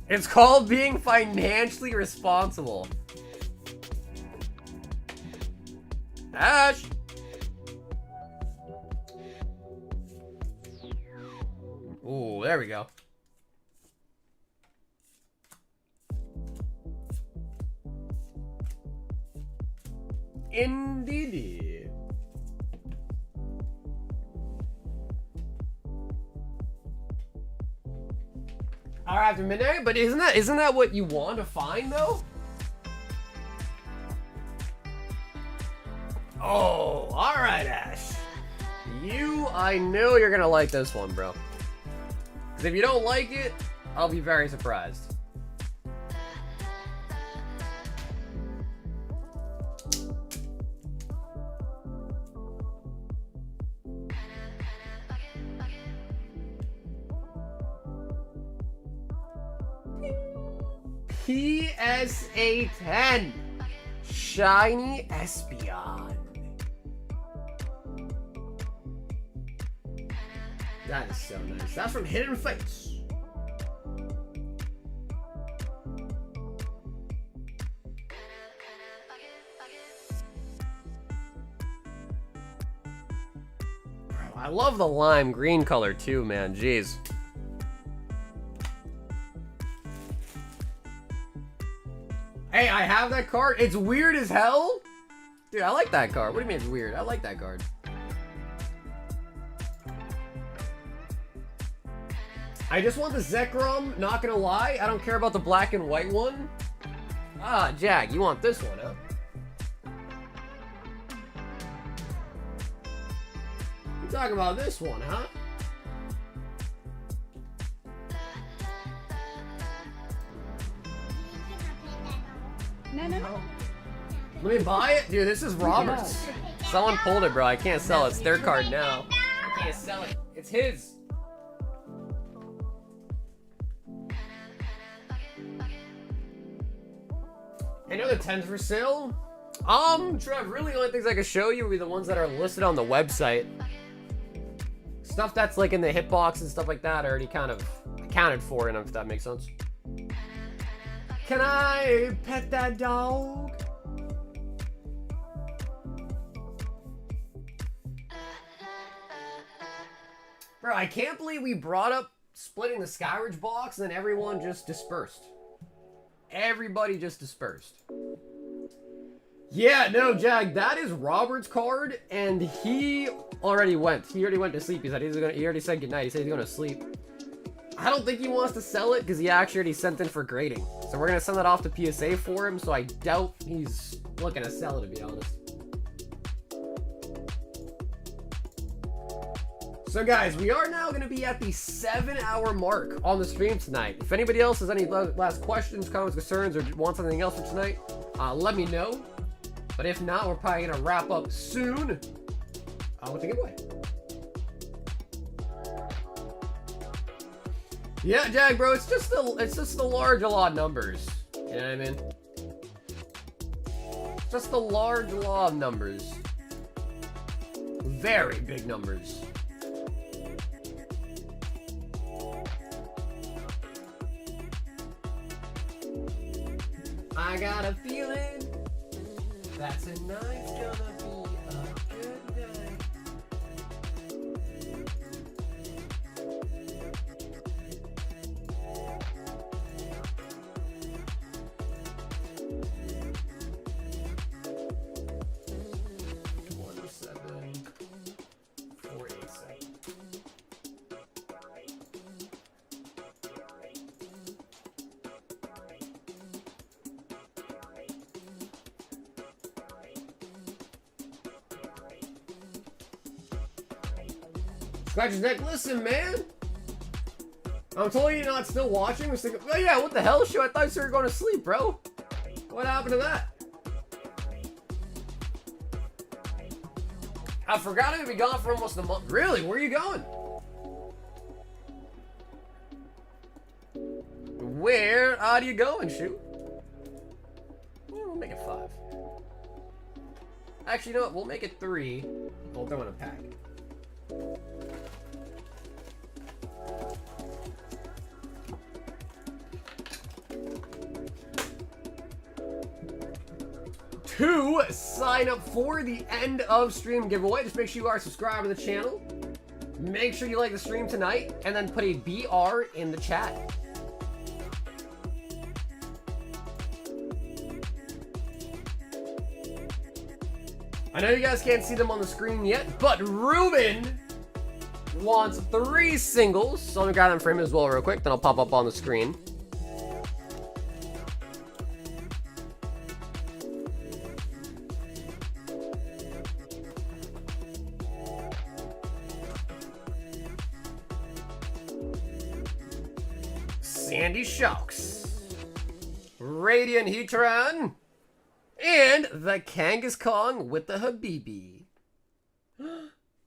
S1: It's called being financially responsible. Ash! Ooh, there we go. Indeed. Hour after midnight, but isn't that what you want to find though? Oh, all right, Ash. I know you're gonna like this one, bro. Because if you don't like it, I'll be very surprised. PSA 10 Shiny Espeon. That is so nice. That's from Hidden Fates. Bro, I love the lime green color too, man. Jeez. have that card? It's weird as hell. Dude, I like that card. What do you mean it's weird? I like that card. I just want the Zekrom, not gonna lie. I don't care about the black and white one. Ah, Jag, you want this one, huh? You're talking about this one, huh?
S6: No.
S1: Let me buy it? Dude, this is Robert's. Someone pulled it, bro. I can't sell it. It's their card now. I can't sell it. It's his. I know the 10's for sale. Trev, really the only things I can show you would be the ones that are listed on the website. Stuff that's like in the hitbox and stuff like that already kind of accounted for, and if that makes sense. Can I pet that dog? Bro, I can't believe we brought up splitting the Skyridge box and then everyone just dispersed. Everybody just dispersed. Yeah, no, Jag, that is Robert's card, and he already went. He already went to sleep. He said he already said goodnight. He said he's going to sleep. I don't think he wants to sell it because he actually already sent in for grading. So we're going to send that off to PSA for him, so I doubt he's looking to sell it, to be honest. So guys, we are now going to be at the 7-hour mark on the stream tonight. If anybody else has any last questions, comments, concerns, or wants something else for tonight, let me know. But if not, we're probably going to wrap up soon with the giveaway. Yeah, Jag, bro, it's just the large law of numbers. You know what I mean? Just the large law of numbers. Very big numbers. I got a feeling that tonight's gonna be a good night. Scratch his neck. Listen, man. I'm totally not still watching. I'm thinking, oh yeah, what the hell, show? I thought you were going to sleep, bro. What happened to that? I forgot I'd be gone for almost a month. Really? Where are you going? Where are you going, shoot? We'll make it 5. Actually, you know what? We'll make it 3. We'll throw in a pack. To sign up for the end of stream giveaway, just make sure you are subscribed to the channel. Make sure you like the stream tonight, and then put a BR in the chat. I know you guys can't see them on the screen yet, but Ruben wants 3 singles, so I'm gonna grab them for him as well real quick, then I'll pop up on the screen. Sandy Shocks, Radiant Heatran, and the Kangaskong with the Habibi.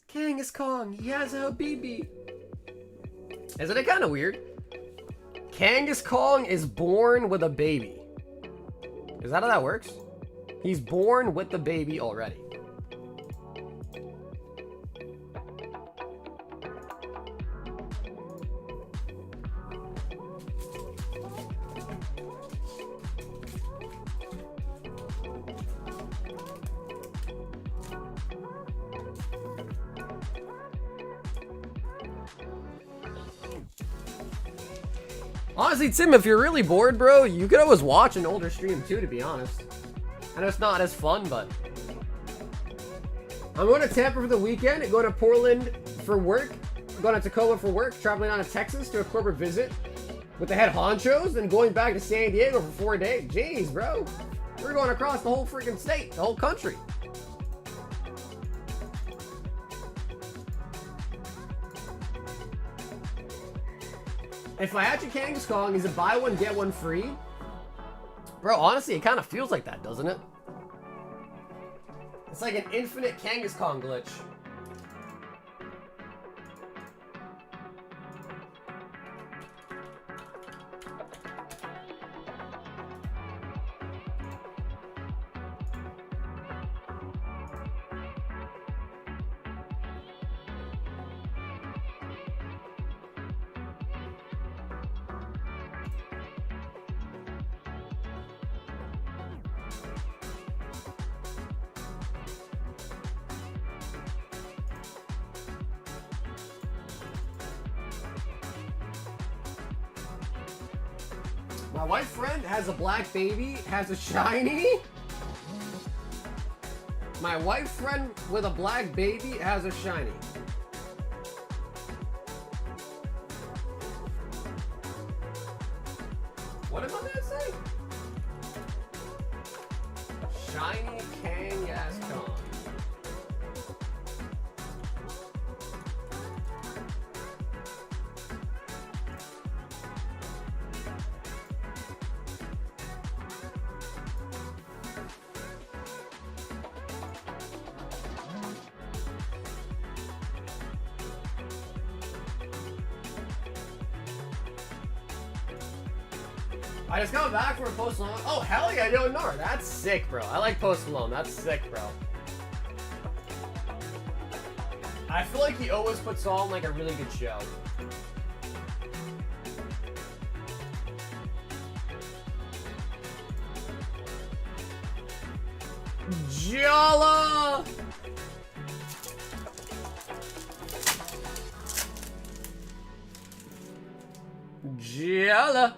S1: Kangaskong, he has a Habibi. Isn't it kind of weird? Kangaskong is born with a baby. Is that how that works? He's born with the baby already. Honestly, Tim, if you're really bored, bro, you could always watch an older stream too, to be honest. I know it's not as fun, but... I'm going to Tampa for the weekend, going to Portland for work, going to Tacoma for work, traveling down to Texas to a corporate visit with the head honchos, then going back to San Diego for 4 days. Jeez, bro. We're going across the whole freaking state, the whole country. If I had your Kangaskong, is it buy one, get one free? Bro, honestly, it kind of feels like that, doesn't it? It's like an infinite Kangaskong glitch. My white friend has a black baby, has a shiny. My white friend with a black baby has a shiny. What did my man say? Shiny Kangaskong. I just got back from Post Malone. Oh, hell yeah, I don't know her. That's sick, bro. I like Post Malone. That's sick, bro. I feel like he always puts on, like, a really good show. Jala! Jala!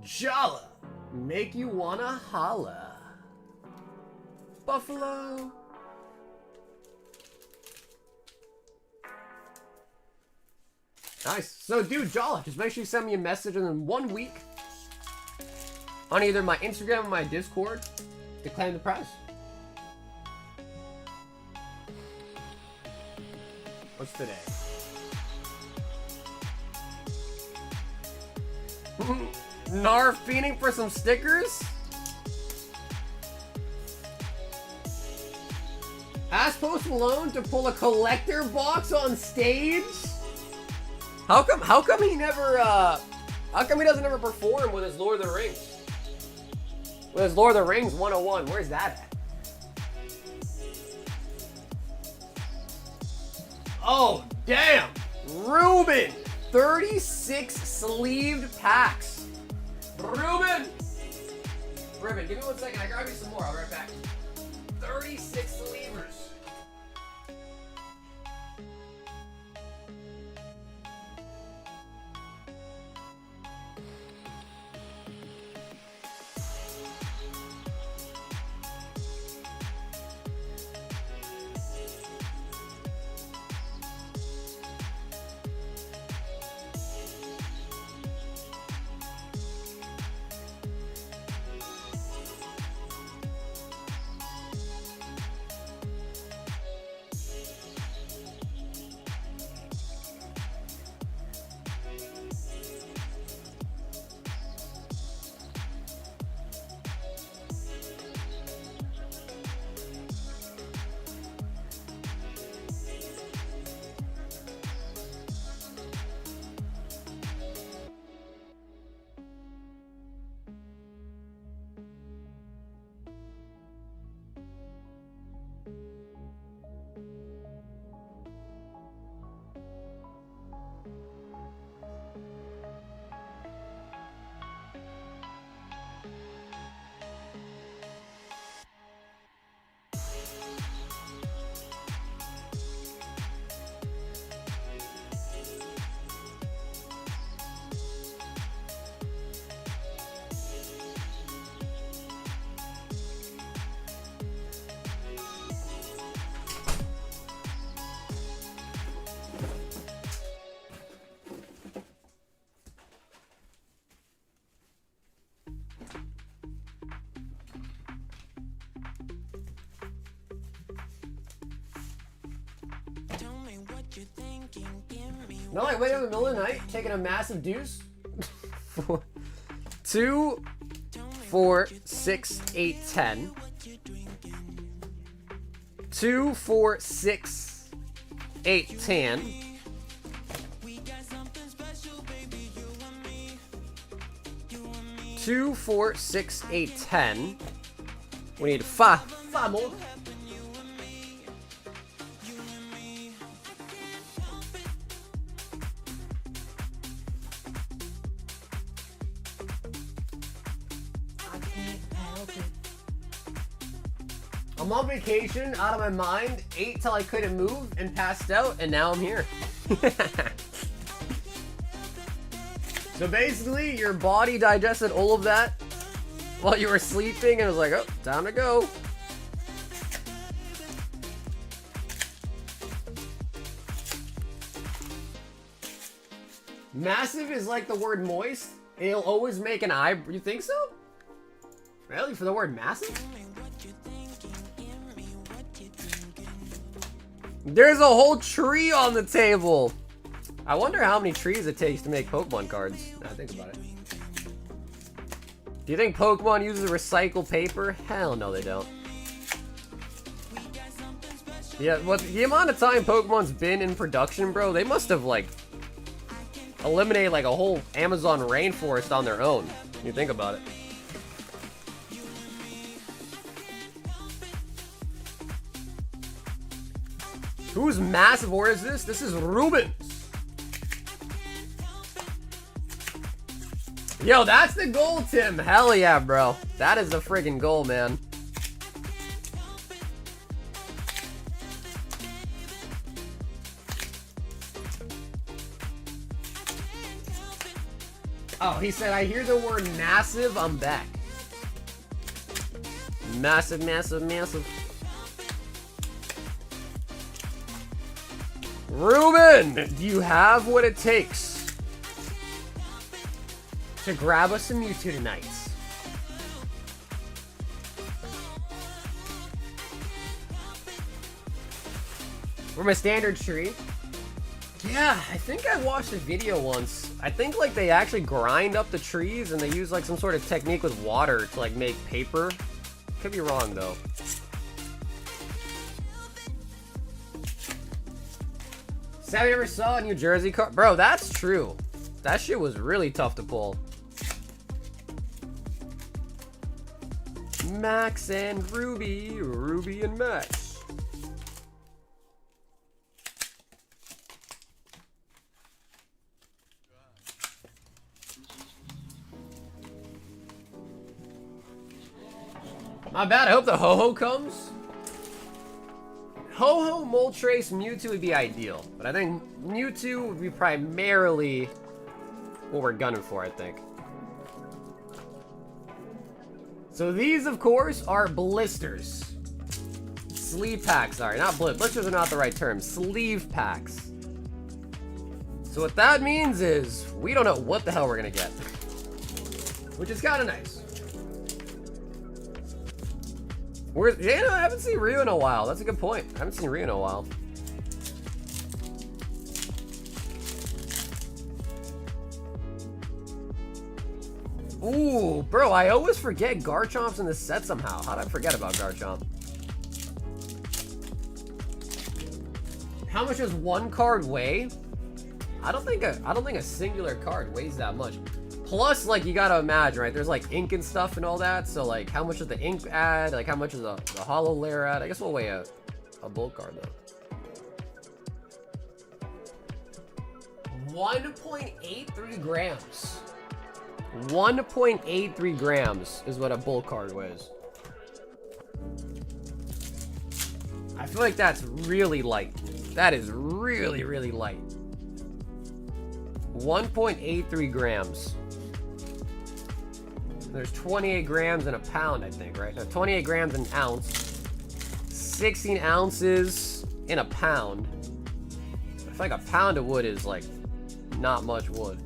S1: Jala, make you wanna holla. Buffalo. Nice. So, dude, Jala, just make sure you send me a message in 1 week on either my Instagram or my Discord to claim the prize. What's today? Nar fiending for some stickers? Ask Post Malone to pull a collector box on stage? How come he never how come he doesn't ever perform with his Lord of the Rings? With his Lord of the Rings 101, where's that at? Oh, damn! Ruben! 36 sleeved packs. Ruben! Ruben, give me 1 second. I grab you some more. I'll be right back. 36 sleevers. No, like wait up in the middle of the night, taking a massive deuce. 2, 4, 6, 8, 10. 2, 4, 6, 8, 10. 2, 4, 6, 8, 10. We need 5 more. I'm on vacation, out of my mind, ate till I couldn't move and passed out, and now I'm here. So basically, your body digested all of that while you were sleeping and was like, oh, time to go. Massive is like the word moist. It'll always make an eye. You think so? Really? For the word massive? There's a whole tree on the table. I wonder how many trees it takes to make Pokemon cards. Now I think about it. Do you think Pokemon uses recycled paper? Hell no, they don't. Yeah, what the amount of time Pokemon's been in production, bro, they must have like eliminated like a whole Amazon rainforest on their own. You think about it. Whose massive order is this? This is Ruben's. Yo, that's the goal, Tim. Hell yeah, bro. That is the friggin' goal, man. Oh, he said, I hear the word massive, I'm back. Massive, massive, massive. Ruben, do you have what it takes to grab us some Mewtwo tonight? From a standard tree? Yeah, I think I watched a video once. I think like they actually grind up the trees and they use like some sort of technique with water to like make paper. Could be wrong though. So have you ever saw a New Jersey car? Bro, that's true. That shit was really tough to pull. Max and Ruby, Ruby and Max. Not bad. I hope the Ho-Ho comes. Ho-Ho, Moltres, Mewtwo would be ideal. But I think Mewtwo would be primarily what we're gunning for, I think. So these, of course, are blisters. Sleeve packs, sorry, not blisters are not the right term. Sleeve packs. So what that means is we don't know what the hell we're gonna get. Which is kind of nice. Yeah, I haven't seen Ryu in a while. That's a good point. I haven't seen Ryu in a while. Ooh, bro, I always forget Garchomp's in this set somehow. How did I forget about Garchomp? How much does one card weigh? I don't think a singular card weighs that much. Plus, like, you gotta imagine, right? There's like ink and stuff and all that. So like, how much does the ink add? Like, how much does the hollow layer add? I guess we'll weigh a bulk card though. 1.83 grams. 1.83 grams is what a bulk card weighs. I feel like that's really light. That is really, really light. 1.83 grams. There's 28 grams in a pound, I think, right? No, 28 grams in an ounce. 16 ounces in a pound. I feel like a pound of wood is like not much wood.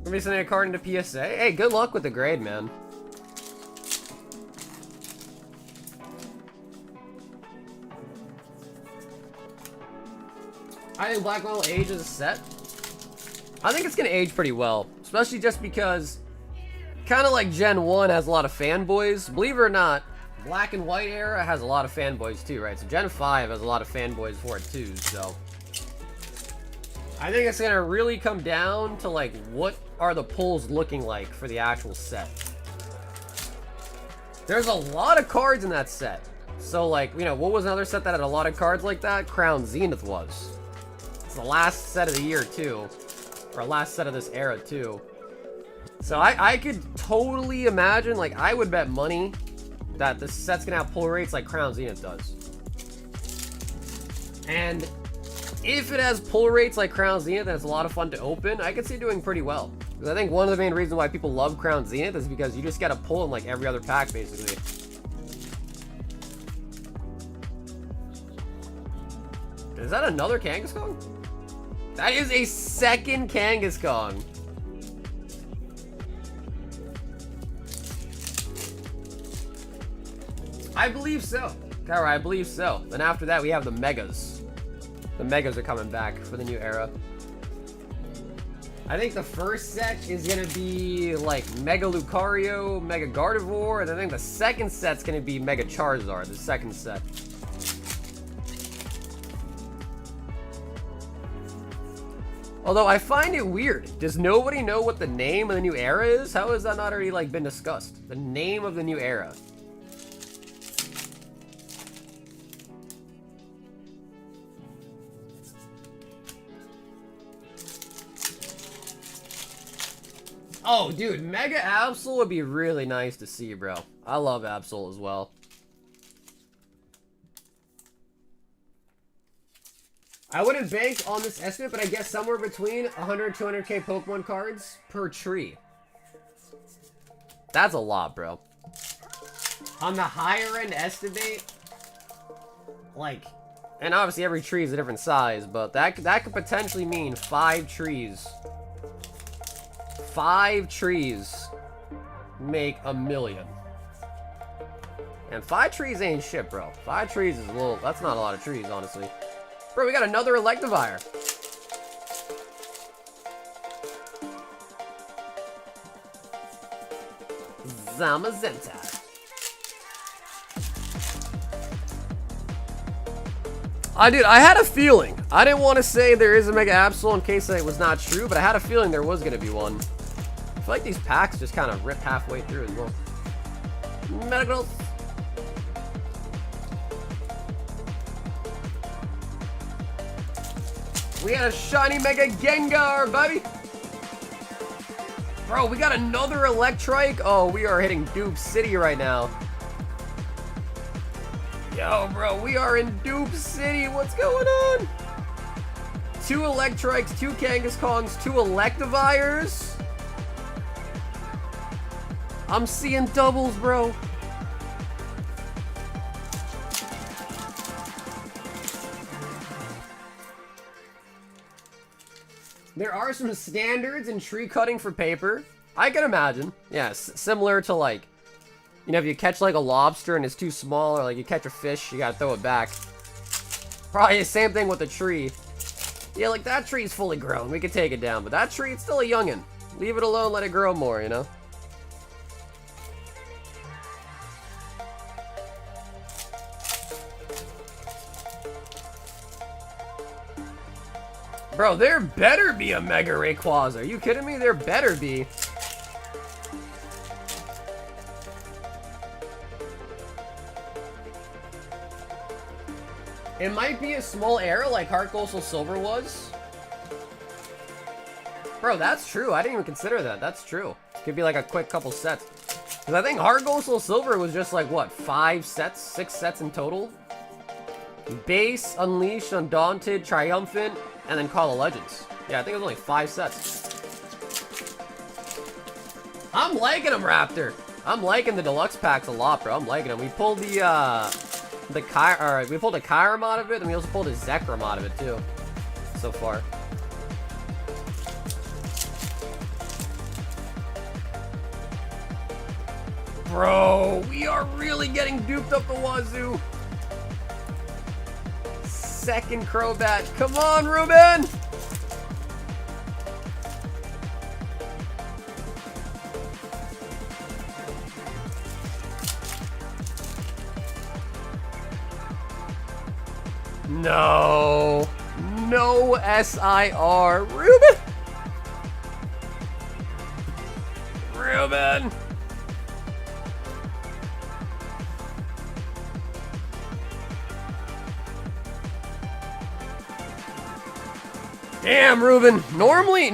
S1: Gonna be sending a card into PSA. Hey, good luck with the grade, man. I think Black will age as a set. I think it's gonna age pretty well, especially just because, kind of like Gen 1 has a lot of fanboys. Believe it or not, Black and White era has a lot of fanboys too, right? So Gen 5 has a lot of fanboys for it too, so. I think it's gonna really come down to like, what are the pulls looking like for the actual set? There's a lot of cards in that set. So like, you know, what was another set that had a lot of cards like that? Crown Zenith was. It's the last set of the year too. Or last set of this era too. So I could totally imagine, like, I would bet money that this set's gonna have pull rates like Crown Zenith does. And if it has pull rates like Crown Zenith and it's a lot of fun to open, I could see it doing pretty well. Because I think one of the main reasons why people love Crown Zenith is because you just get a pull in like every other pack, basically. Is that another Kangaskong? That is a second Kangaskong. I believe so. Kara, I believe so. Then after that, we have the Megas. The Megas are coming back for the new era. I think the first set is going to be like Mega Lucario, Mega Gardevoir, and I think the second set's going to be Mega Charizard, the second set. Although I find it weird. Does nobody know what the name of the new era is? How has that not already like been discussed? The name of the new era. Oh, dude, Mega Absol would be really nice to see, bro. I love Absol as well. I wouldn't bank on this estimate, but I guess somewhere between 100 and 200k Pokemon cards per tree. That's a lot, bro. On the higher end estimate, like, and obviously every tree is a different size, but that could potentially mean 5 trees. 5 trees make $1 million. And 5 trees ain't shit, bro. 5 trees is a little, that's not a lot of trees, honestly. Bro, we got another Electivire. Zamazenta. Dude, I had a feeling. I didn't want to say there is a Mega Absol in case it was not true, but I had a feeling there was going to be one. I feel like these packs just kind of rip halfway through as well. Medical. We got a shiny Mega Gengar, baby. Bro, we got another Electrike. Oh, we are hitting Dupe City right now. Yo, bro, we are in Dupe City. What's going on? 2 Electrikes, 2 Kangaskongs, 2 Electivires. I'm seeing doubles, bro. There are some standards in tree cutting for paper. I can imagine. Yeah, similar to like, you know, if you catch like a lobster and it's too small, or like you catch a fish, you gotta throw it back. Probably the same thing with a tree. Yeah, like that tree's fully grown. We could take it down, but that tree, it's still a youngin'. Leave it alone, let it grow more, you know? Bro, there better be a Mega Rayquaza. Are you kidding me? There better be. It might be a small error like Heart Gold Soul Silver was. Bro, that's true. I didn't even consider that. That's true. Could be like a quick couple sets. Because I think Heart Gold Soul Silver was just like, what, 5 sets? 6 sets in total? Base, Unleashed, Undaunted, Triumphant, and then Call of Legends. Yeah, I think it was only 5 sets. I'm liking them, Raptor. I'm liking the deluxe packs a lot, bro. I'm liking them. We pulled we pulled a Kyurem out of it, and we also pulled a Zekrom out of it too. So far. Bro, we are really getting duped up the wazoo. second Crobat. Come on, Ruben! No. No SIR. Ruben! Ruben! Damn, Ruben. Normally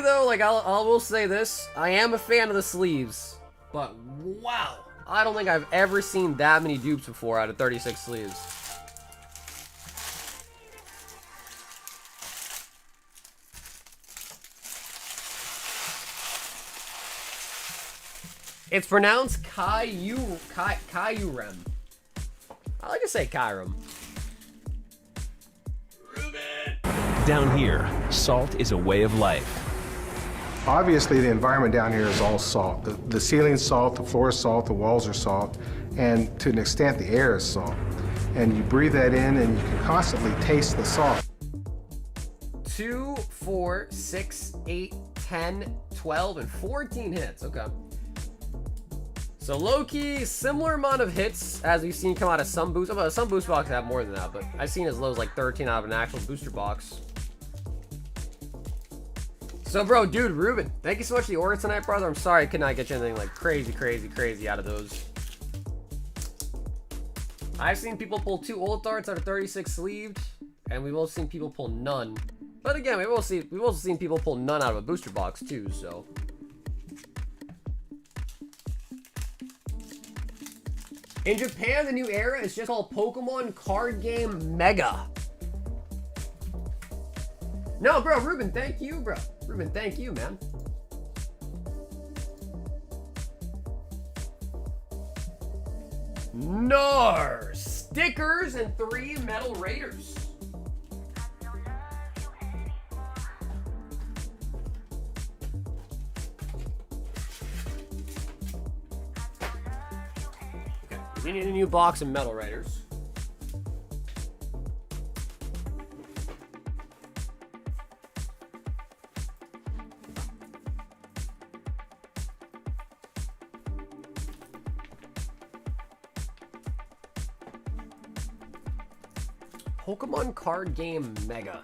S1: though, like I will say this, I am a fan of the sleeves, but wow, I don't think I've ever seen that many dupes before out of 36 sleeves. It's pronounced Kyurem. I like to say Kyurem.
S3: Down here, salt is a way of life.
S4: Obviously, the environment down here is all salt. The ceiling's salt, the floor is salt, the walls are salt, and to an extent, the air is salt. And you breathe that in, and you can constantly taste the salt.
S1: 2, 4, 6, 8, 10, 12, and 14 hits. Okay. So low-key, similar amount of hits as we've seen come out of some boost. Some boost boxes have more than that, but I've seen as low as like 13 out of an actual booster box. So, bro, dude, Ruben, thank you so much for the order tonight, brother. I'm sorry I could not get you anything like crazy out of those. I've seen people pull 2 old darts out of 36 sleeved, and we've also seen people pull none. But again, we've also seen people pull none out of a booster box too. So. In Japan, the new era is just called Pokemon Card Game Mega. No, bro, Ruben, thank you, bro. Ruben, thank you, man. Nar! Stickers and 3 Metal Raiders. Okay, we need a new box of Metal Raiders. Pokemon Card Game Mega.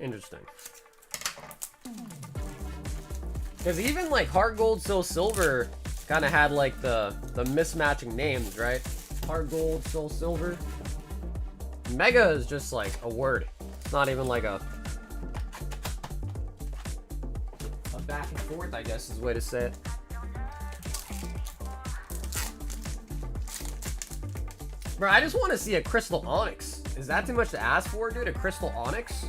S1: Interesting. Because even like Heart Gold, Soul Silver kind of had like the mismatching names, right? Heart Gold, Soul Silver. Mega is just like a word. It's not even like a back and forth, I guess is the way to say it. Bro, I just want to see a Crystal Onyx. Is that too much to ask for, dude? A Crystal Onyx?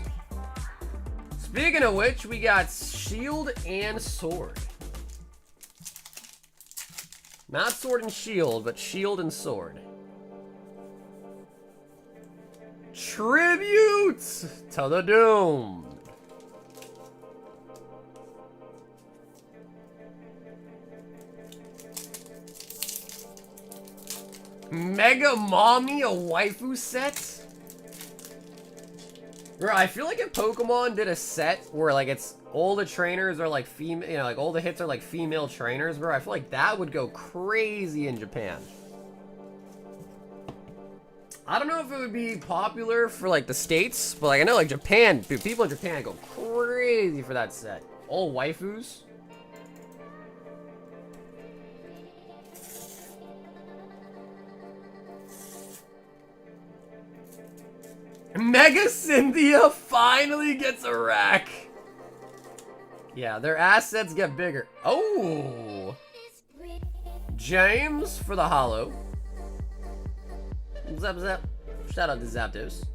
S1: Speaking of which, we got Shield and Sword. Not Sword and Shield, but Shield and Sword. Tributes to the Doom. Mega Mommy, a waifu set? Bro, I feel like if Pokemon did a set where like it's all the trainers are like female, you know, like all the hits are like female trainers, bro, I feel like that would go crazy in Japan. I don't know if it would be popular for like the States, but like I know like Japan, dude, people in Japan go crazy for that set. All waifus. Mega Cynthia finally gets a rack. Yeah, their assets get bigger. Oh! James for the holo. Zap zap. Shout out to Zapdos.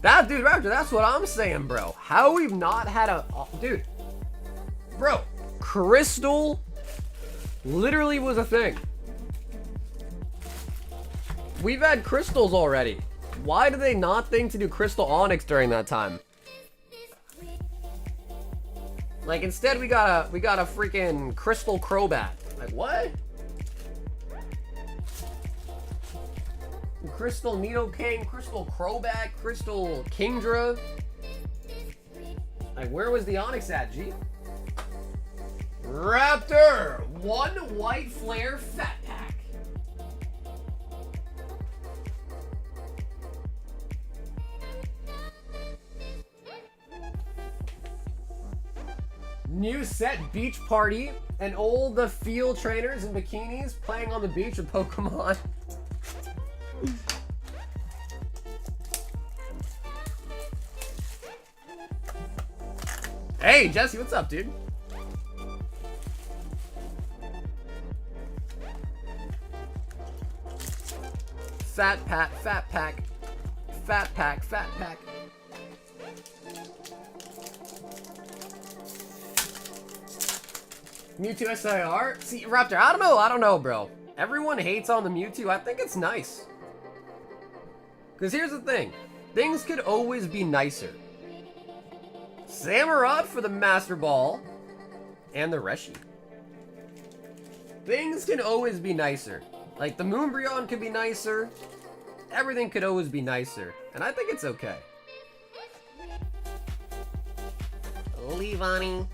S1: That dude, Raptor, that's what I'm saying, bro. How we've not had a... dude. Bro, Crystal literally was a thing. We've had crystals already. Why do they not think to do Crystal Onyx during that time? Like instead we got a freaking Crystal Crobat. Like what? Crystal Nidoking, Crystal Crobat, Crystal Kingdra. Like, where was the Onyx at, G? Raptor! One white flare fat pack. New set Beach Party and all the field trainers in bikinis playing on the beach with Pokemon. Hey, Jesse, what's up, dude? Fat pack, fat pack, fat pack, fat pack. Mewtwo SIR? See, Raptor, I don't know, bro. Everyone hates on the Mewtwo. I think it's nice. Because here's the thing. Things could always be nicer. Samurott for the Master Ball. And the Reshi. Things can always be nicer. Like, the Moonbreon could be nicer. Everything could always be nicer. And I think it's okay. Leavani.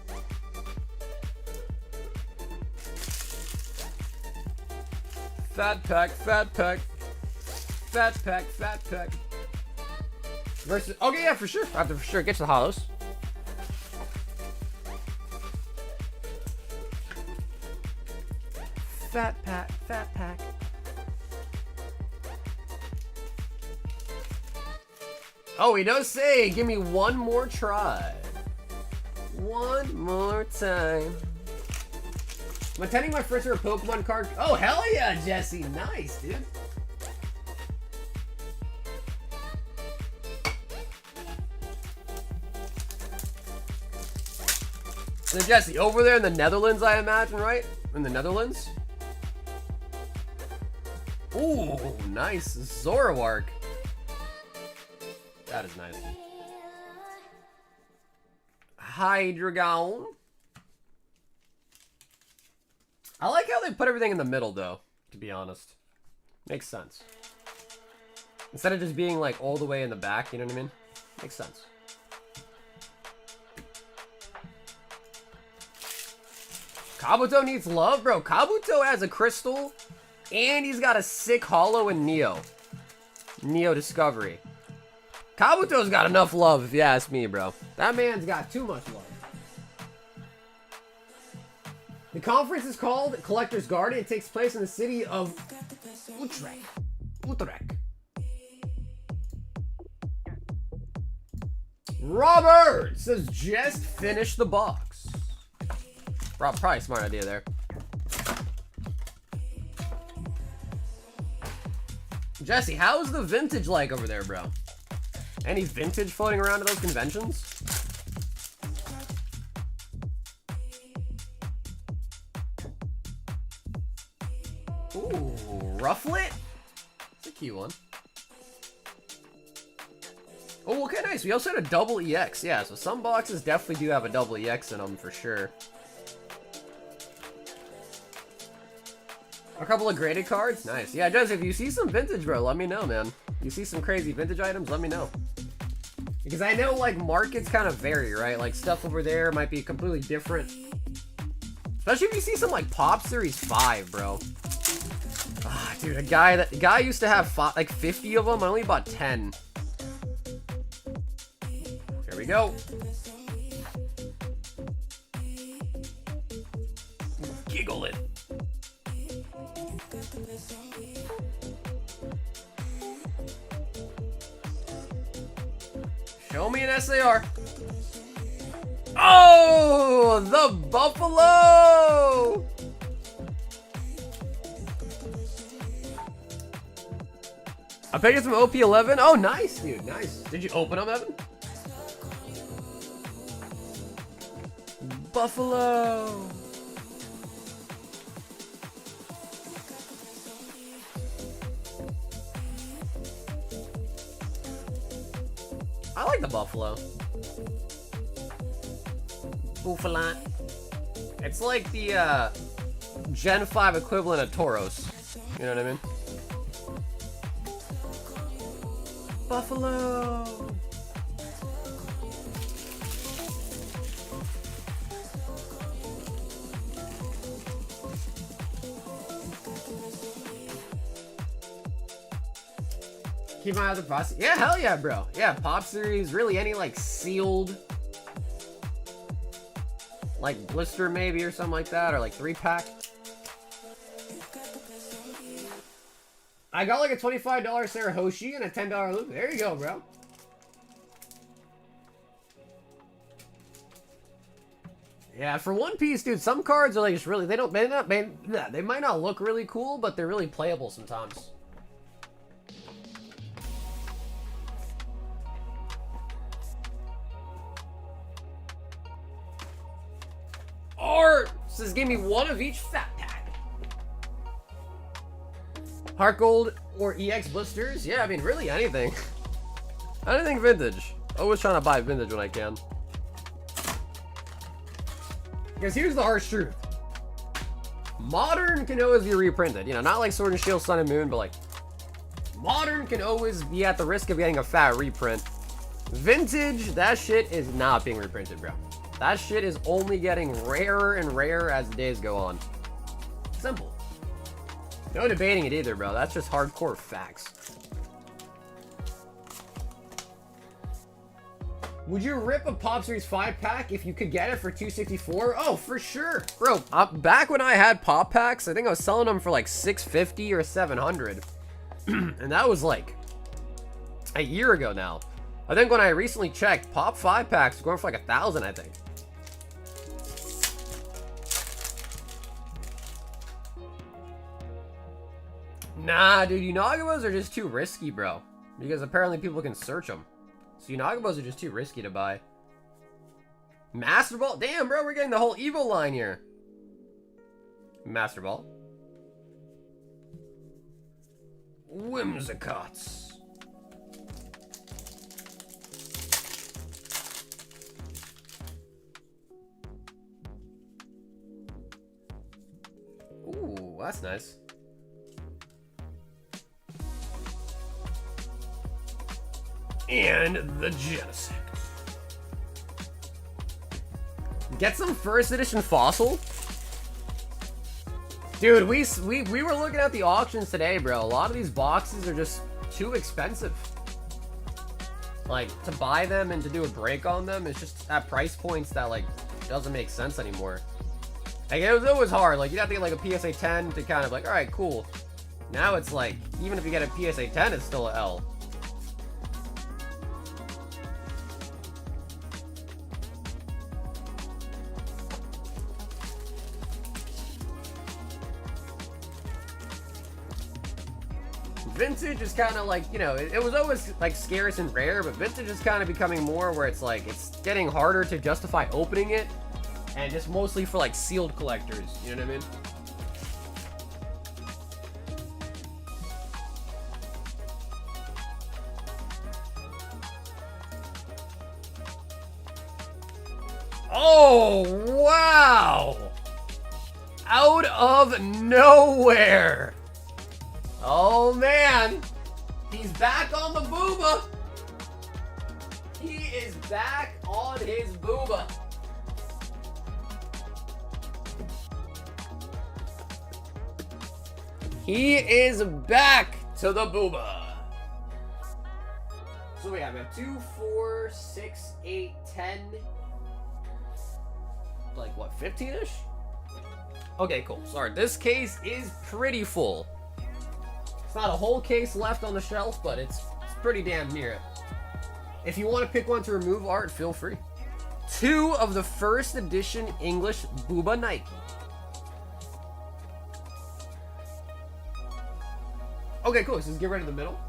S1: Fat pack, fat pack. Fat pack, fat pack. Versus, okay, yeah, for sure. I have to for sure get to the holos. Fat pack, fat pack. Oh, he does say, give me one more try. One more time. I'm attending my first ever Pokemon card. Oh, hell yeah, Jesse. Nice, dude. So, Jesse, over there in the Netherlands, I imagine, right? In the Netherlands? Ooh, nice. Zoroark. That is nice. Hydreigon. I like how they put everything in the middle, though, to be honest. Makes sense. Instead of just being, like, all the way in the back, you know what I mean? Makes sense. Kabuto needs love, bro. Kabuto has a crystal, and he's got a sick holo in Neo. Neo Discovery. Kabuto's got enough love, if you ask me, bro. That man's got too much love. The conference is called Collector's Garden. It takes place in the city of Utrecht. Robert says, just finish the box. Probably a smart idea there. Jesse, how's the vintage like over there, bro? Any vintage floating around at those conventions? Ooh, Rufflet? It's a cute one. Oh, okay, nice. We also had a double EX. Yeah, so some boxes definitely do have a double EX in them for sure. A couple of graded cards? Nice. Yeah, Jess, if you see some vintage, bro, let me know, man. You see some crazy vintage items, let me know. Because I know, like, markets kind of vary, right? Like, stuff over there might be completely different. Especially if you see some, like, Pop Series 5, bro. Ah, dude, a guy used to have, like, 50 of them. I only bought 10. Here we go. Giggle it. Show me an SAR. Oh, the Buffalo! I picked up some OP11. Oh, nice, dude. Nice. Did you open them, Evan? Buffalo. I like the Buffalo. Buffalo. It's like the Gen 5 equivalent of Tauros. You know what I mean? Buffalo. Keep my eye on the process. Yeah, hell yeah, bro. Yeah, Pop Series, really any like sealed, like blister maybe or something like that, or like 3-pack. I got like a $25 Sarah Hoshi and a $10 loop. There you go, bro. Yeah, for One Piece, dude, some cards are like just really, they might not look really cool, but they're really playable sometimes. Art says give me one of each fat pack. Heart Gold or EX blisters? Yeah, I mean, really anything. Anything vintage. Always trying to buy vintage when I can. Because here's the harsh truth. Modern can always be reprinted. You know, not like Sword and Shield, Sun and Moon, but like Modern can always be at the risk of getting a fat reprint. Vintage, that shit is not being reprinted, bro. That shit is only getting rarer and rarer as the days go on. Simple. No debating it either, bro. That's just hardcore facts. Would you rip a Pop Series 5-pack if you could get it for $264? Oh, for sure. Bro, back when I had Pop Packs, I think I was selling them for like $650 or $700. And that was like a year ago now. I think when I recently checked, Pop 5-packs were going for like $1,000, I think. Nah, dude, Unagabos are just too risky, bro. Because apparently people can search them. So Unagabos are just too risky to buy. Master Ball? Damn, bro, we're getting the whole Evo line here. Master Ball. Whimsicots. Ooh, that's nice. And the Genesect. Get some first edition Fossil. Dude, we were looking at the auctions today, bro. A lot of these boxes are just too expensive. Like, to buy them and to do a break on them, it's just at price points that, like, doesn't make sense anymore. Like, it was always hard. Like, you'd have to get, like, a PSA 10 to kind of, like, alright, cool. Now it's like, even if you get a PSA 10, it's still a L. Vintage is kind of like, you know, it was always like scarce and rare, but vintage is kind of becoming more where it's like, it's getting harder to justify opening it, and just mostly for like sealed collectors, you know what I mean? Oh, wow! Out of nowhere! Oh man, he's back on the booba. He is back on his booba. He is back to the booba. So we have 2, 4, 6, 8, 10. Like what, 15-ish? Okay, cool. Sorry, this case is pretty full. It's not a whole case left on the shelf, but it's pretty damn near it. If you want to pick one to remove art, feel free. 2 of the first edition English Booba Nike. Okay, cool. So let's get right to the middle.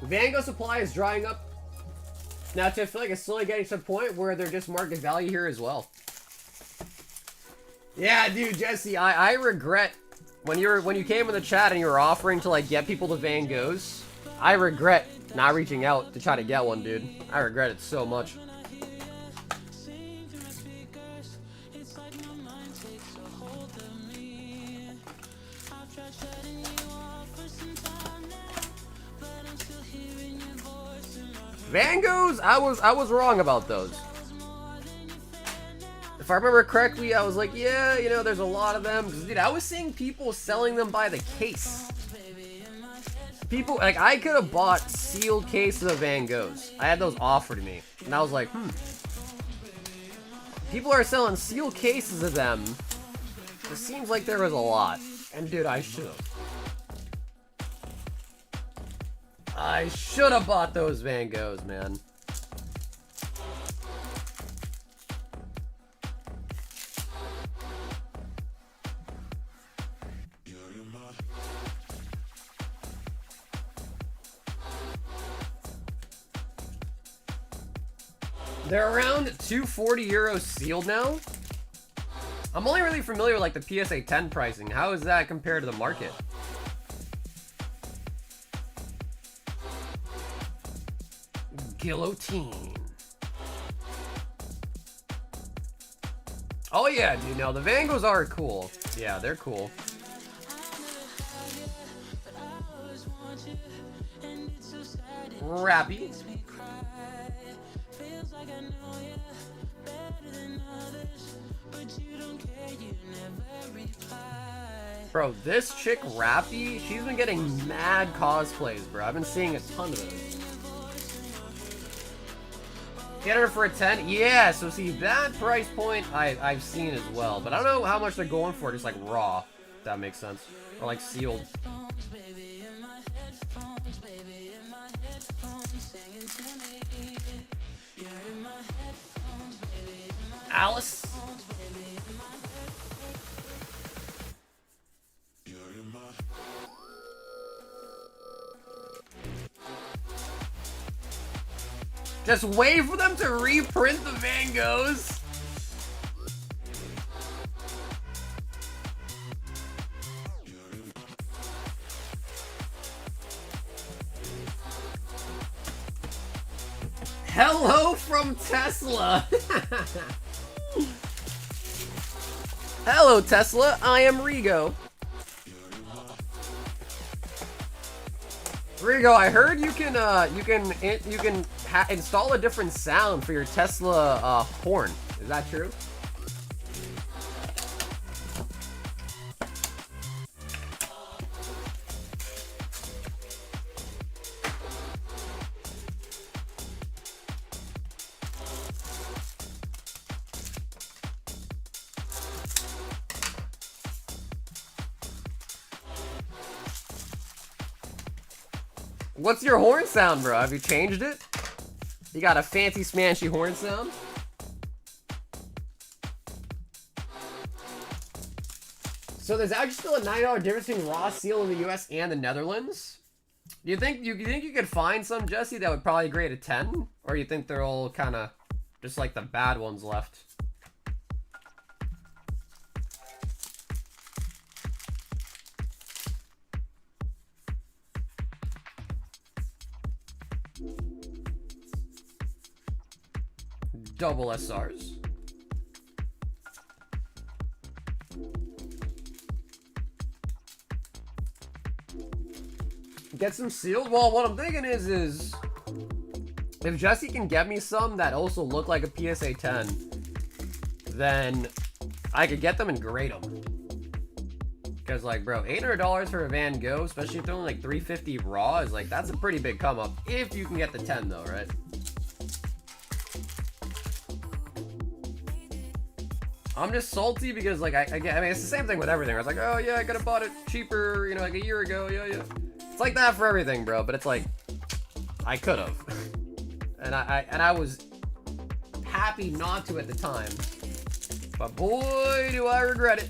S1: Van Gogh supply is drying up. Now, I feel like it's slowly getting to the point where they're just market value here as well. Yeah, dude, Jesse, I regret when you came in the chat and you were offering to like get people to Van Goghs. I regret not reaching out to try to get one, dude. I regret it so much. Van Goghs, I was wrong about those. If I remember correctly, I was like, yeah, you know, there's a lot of them. 'Cause, dude, I was seeing people selling them by the case. People, like, I could have bought sealed cases of Van Goghs. I had those offered to me. And I was like, people are selling sealed cases of them. It seems like there was a lot. And, dude, I should have. I should have bought those Van Goghs, man. They're around 240 euros sealed now. I'm only really familiar with like the PSA 10 pricing. How is that compared to the market? Guillotine. Oh yeah, dude. No, the Van Goghs are cool. Yeah, they're cool. Rappy. Bro, this chick Rappy, she's been getting mad cosplays, bro. I've been seeing a ton of those. Get her for a 10? Yeah, so see, that price point I've seen as well. But I don't know how much they're going for, just like raw, if that makes sense. Or like sealed. Alice? Just wait for them to reprint the Van Goghs. Hello from Tesla. Hello Tesla, I am Rigo. Rigo, I heard you can install a different sound for your Tesla horn. Is that true? What's your horn sound, bro? Have you changed it? You got a fancy smashy horn sound? So there's actually still a $9 difference between raw seal in the US and the Netherlands. Do you think you could find some, Jesse, that would probably grade a 10? Or you think they're all kind of just like the bad ones left? Double SRs. Get some sealed? Well, what I'm thinking is if Jesse can get me some that also look like a PSA 10, then I could get them and grade them. Because, like, bro, $800 for a Van Gogh, especially if they're only like $350 raw, is like, that's a pretty big come up if you can get the 10 though, right? I'm just salty because, like, I mean, it's the same thing with everything. I was like, oh, yeah, I could have bought it cheaper, you know, like a year ago. Yeah. It's like that for everything, bro. But it's like, I could have. and I was happy not to at the time. But boy, do I regret it.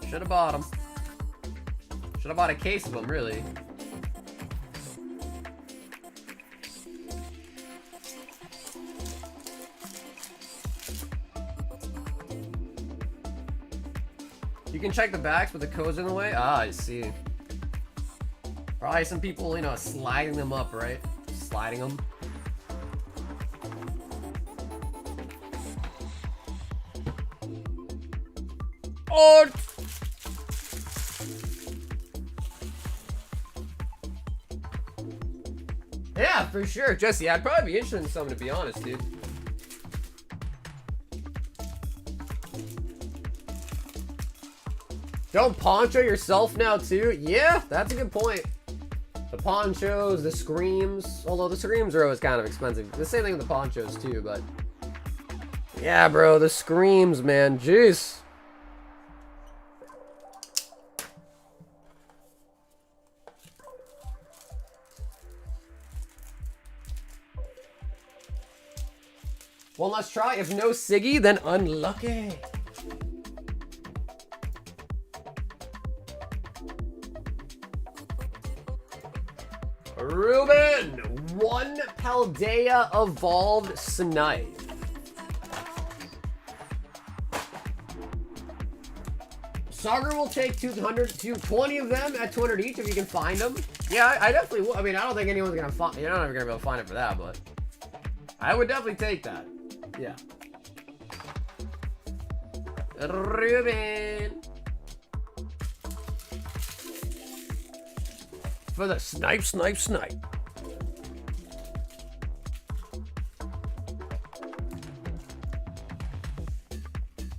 S1: Should have bought them. Should have bought a case of them, really. You can check the backs, but the code's in the way? Ah, I see. Probably some people, you know, sliding them up, right? Sliding them. Oh! Yeah, for sure. Jesse, I'd probably be interested in some, to be honest, dude. Don't poncho yourself now, too? Yeah, that's a good point. The ponchos, the screams. Although the screams are always kind of expensive. The same thing with the ponchos, too, but... yeah, bro, the screams, man. Jeez. One last try. If no Siggy, then unlucky. Ruben, 1 Paldea Evolved Snipe. Sagar will take 220 of them at 200 each if you can find them. Yeah, I definitely will. I mean, I don't think anyone's gonna find. You're not even gonna be able to find it for that, but I would definitely take that. Yeah. Ruben. For the snipe.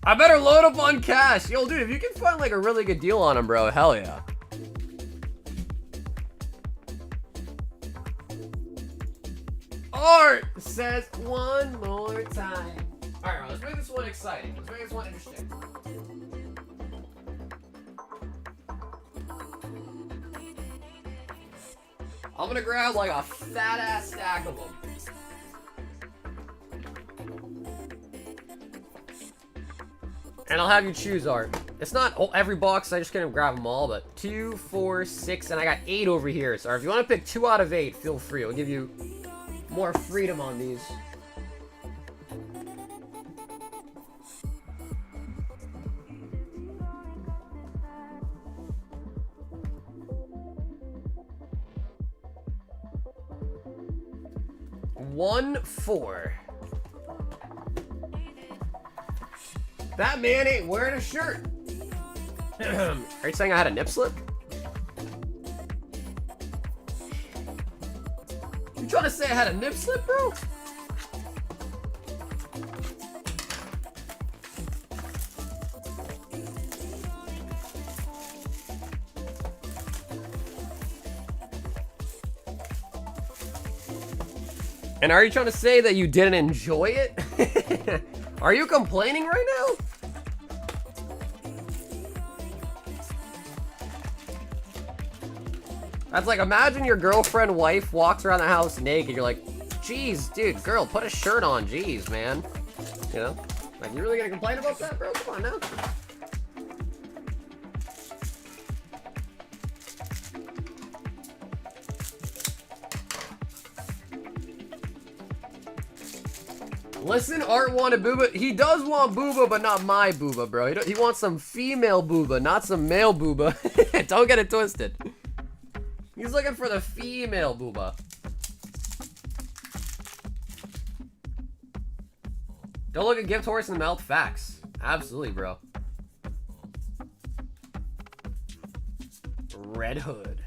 S1: I better load up on cash. Yo, dude, if you can find like a really good deal on them, bro, hell yeah. Art says one more time. All right, let's make this one exciting. Let's make this one interesting. I'm gonna grab like a fat ass stack of them. And I'll have you choose, Art. It's not every box, I just can't grab them all, but 2, 4, 6, and I got 8 over here. So if you want to pick 2 out of 8, feel free. I'll give you more freedom on these. One, 4. That man ain't wearing a shirt. Are you saying I had a nip slip? You trying to say I had a nip slip, bro? And are you trying to say that you didn't enjoy it? Are you complaining right now? That's like, imagine your girlfriend, wife walks around the house naked. You're like, geez, dude, girl, put a shirt on. Jeez, man. You know? Like, you really gonna complain about that, bro? Come on now. Listen, Art wanted booba. He does want booba, but not my booba, bro. He wants some female booba, not some male booba. Don't get it twisted. He's looking for the female booba. Don't look a gift horse in the mouth. Facts. Absolutely, bro. Red Hood.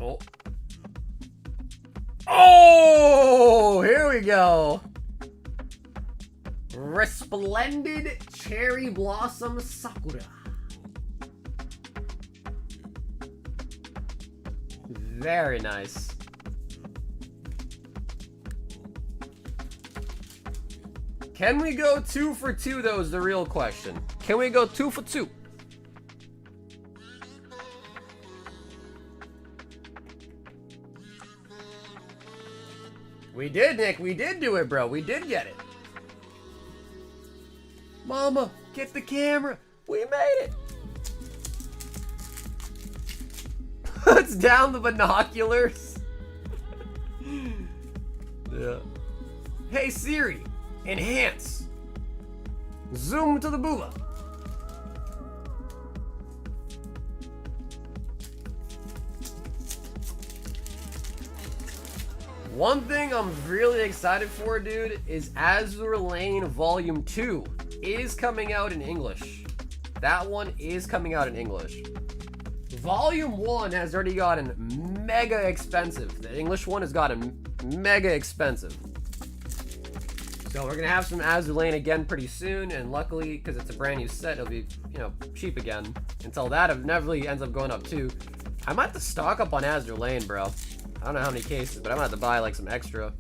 S1: Oh. Oh, here we go. Resplendent Cherry Blossom Sakura. Very nice. Can we go 2 for 2 though is the real question. Can we go 2 for 2? We did, Nick. We did do it, bro. We did get it. Mama, get the camera. We made it. Puts down the binoculars. Yeah. Hey, Siri. Enhance. Zoom to the booba. One thing I'm really excited for, dude, is Azure Lane Volume 2 is coming out in English. That one is coming out in English. Volume 1 has already gotten mega expensive. The English one has gotten mega expensive. So we're gonna have some Azur Lane again pretty soon, and luckily, because it's a brand new set, it'll be, you know, cheap again. Until that inevitably ends up going up too. I might have to stock up on Azur Lane, bro. I don't know how many cases, but I might have to buy like some extra.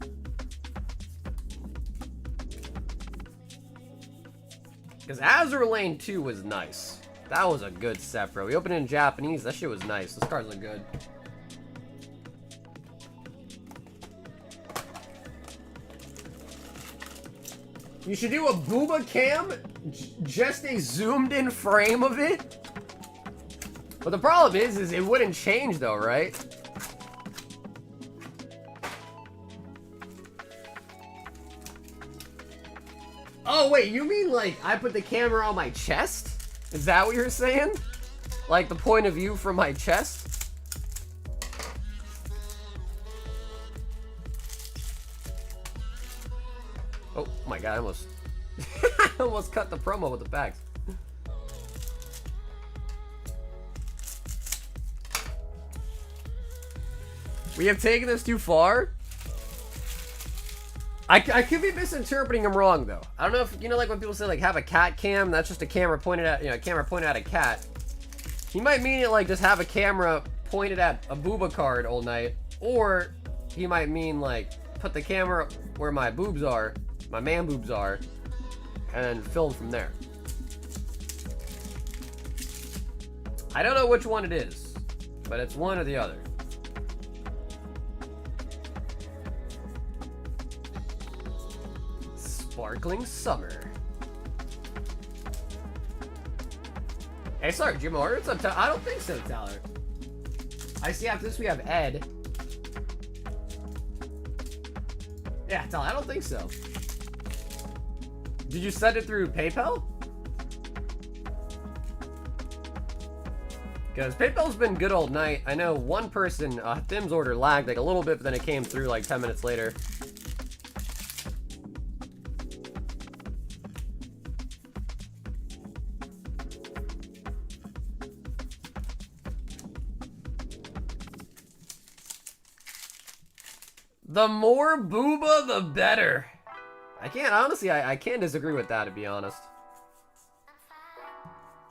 S1: Because Azur Lane 2 was nice. That was a good set, bro. We opened it in Japanese. That shit was nice. Those cards look good. You should do a booba cam, just a zoomed in frame of it. But the problem is it wouldn't change though, right? Oh wait, you mean like I put the camera on my chest? Is that what you're saying? Like the point of view from my chest? Oh my god, I almost I almost cut the promo with the packs. We have taken this too far. I could be misinterpreting him wrong though. I don't know if, you know, like when people say like have a cat cam, that's just a camera pointed at, you know, a camera pointed at a cat. He might mean it like just have a camera pointed at a booba card all night, or he might mean like put the camera where my boobs are, my man boobs are, and film from there. I don't know which one it is, but it's one or the other. Sparkling Summer. Hey, sorry, Jim Order. What's up, I don't think so, Tyler. I see after this we have Ed. Yeah, Tyler, I don't think so. Did you send it through PayPal? Because PayPal's been good all night. I know one person, Thim's order lagged like a little bit, but then it came through like 10 minutes later. The more booba, the better. I can't, honestly, I can't disagree with that, to be honest.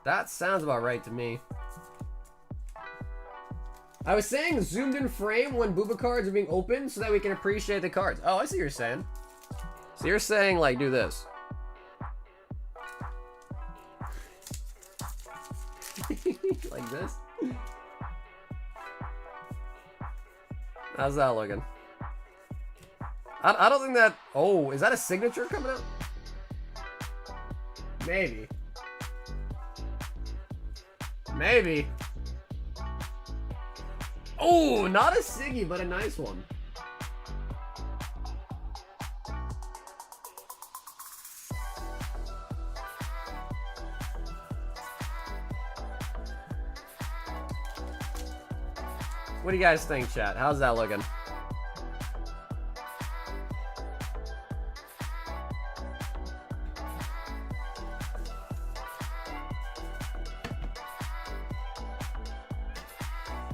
S1: That sounds about right to me. I was saying zoomed in frame when booba cards are being opened so that we can appreciate the cards. Oh, I see what you're saying. So you're saying, like, do this. Like this? How's that looking? I don't think that... Oh, is that a signature coming out? Maybe. Maybe. Oh, not a Siggy, but a nice one. What do you guys think, chat? How's that looking?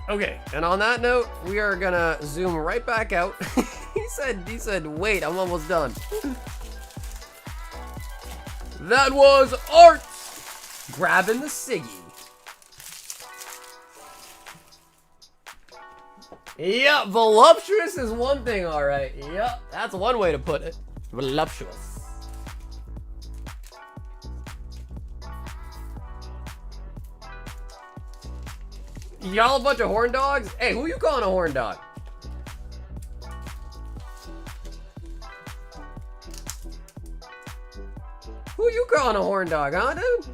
S1: Okay, and on that note, we are gonna zoom right back out. he said, wait, I'm almost done. That was Art grabbing the Siggy. Yeah, voluptuous is one thing, alright. Yep, that's one way to put it. Voluptuous. Y'all a bunch of horn dogs? Hey, who you calling a horn dog? Who you calling a horn dog, huh, dude?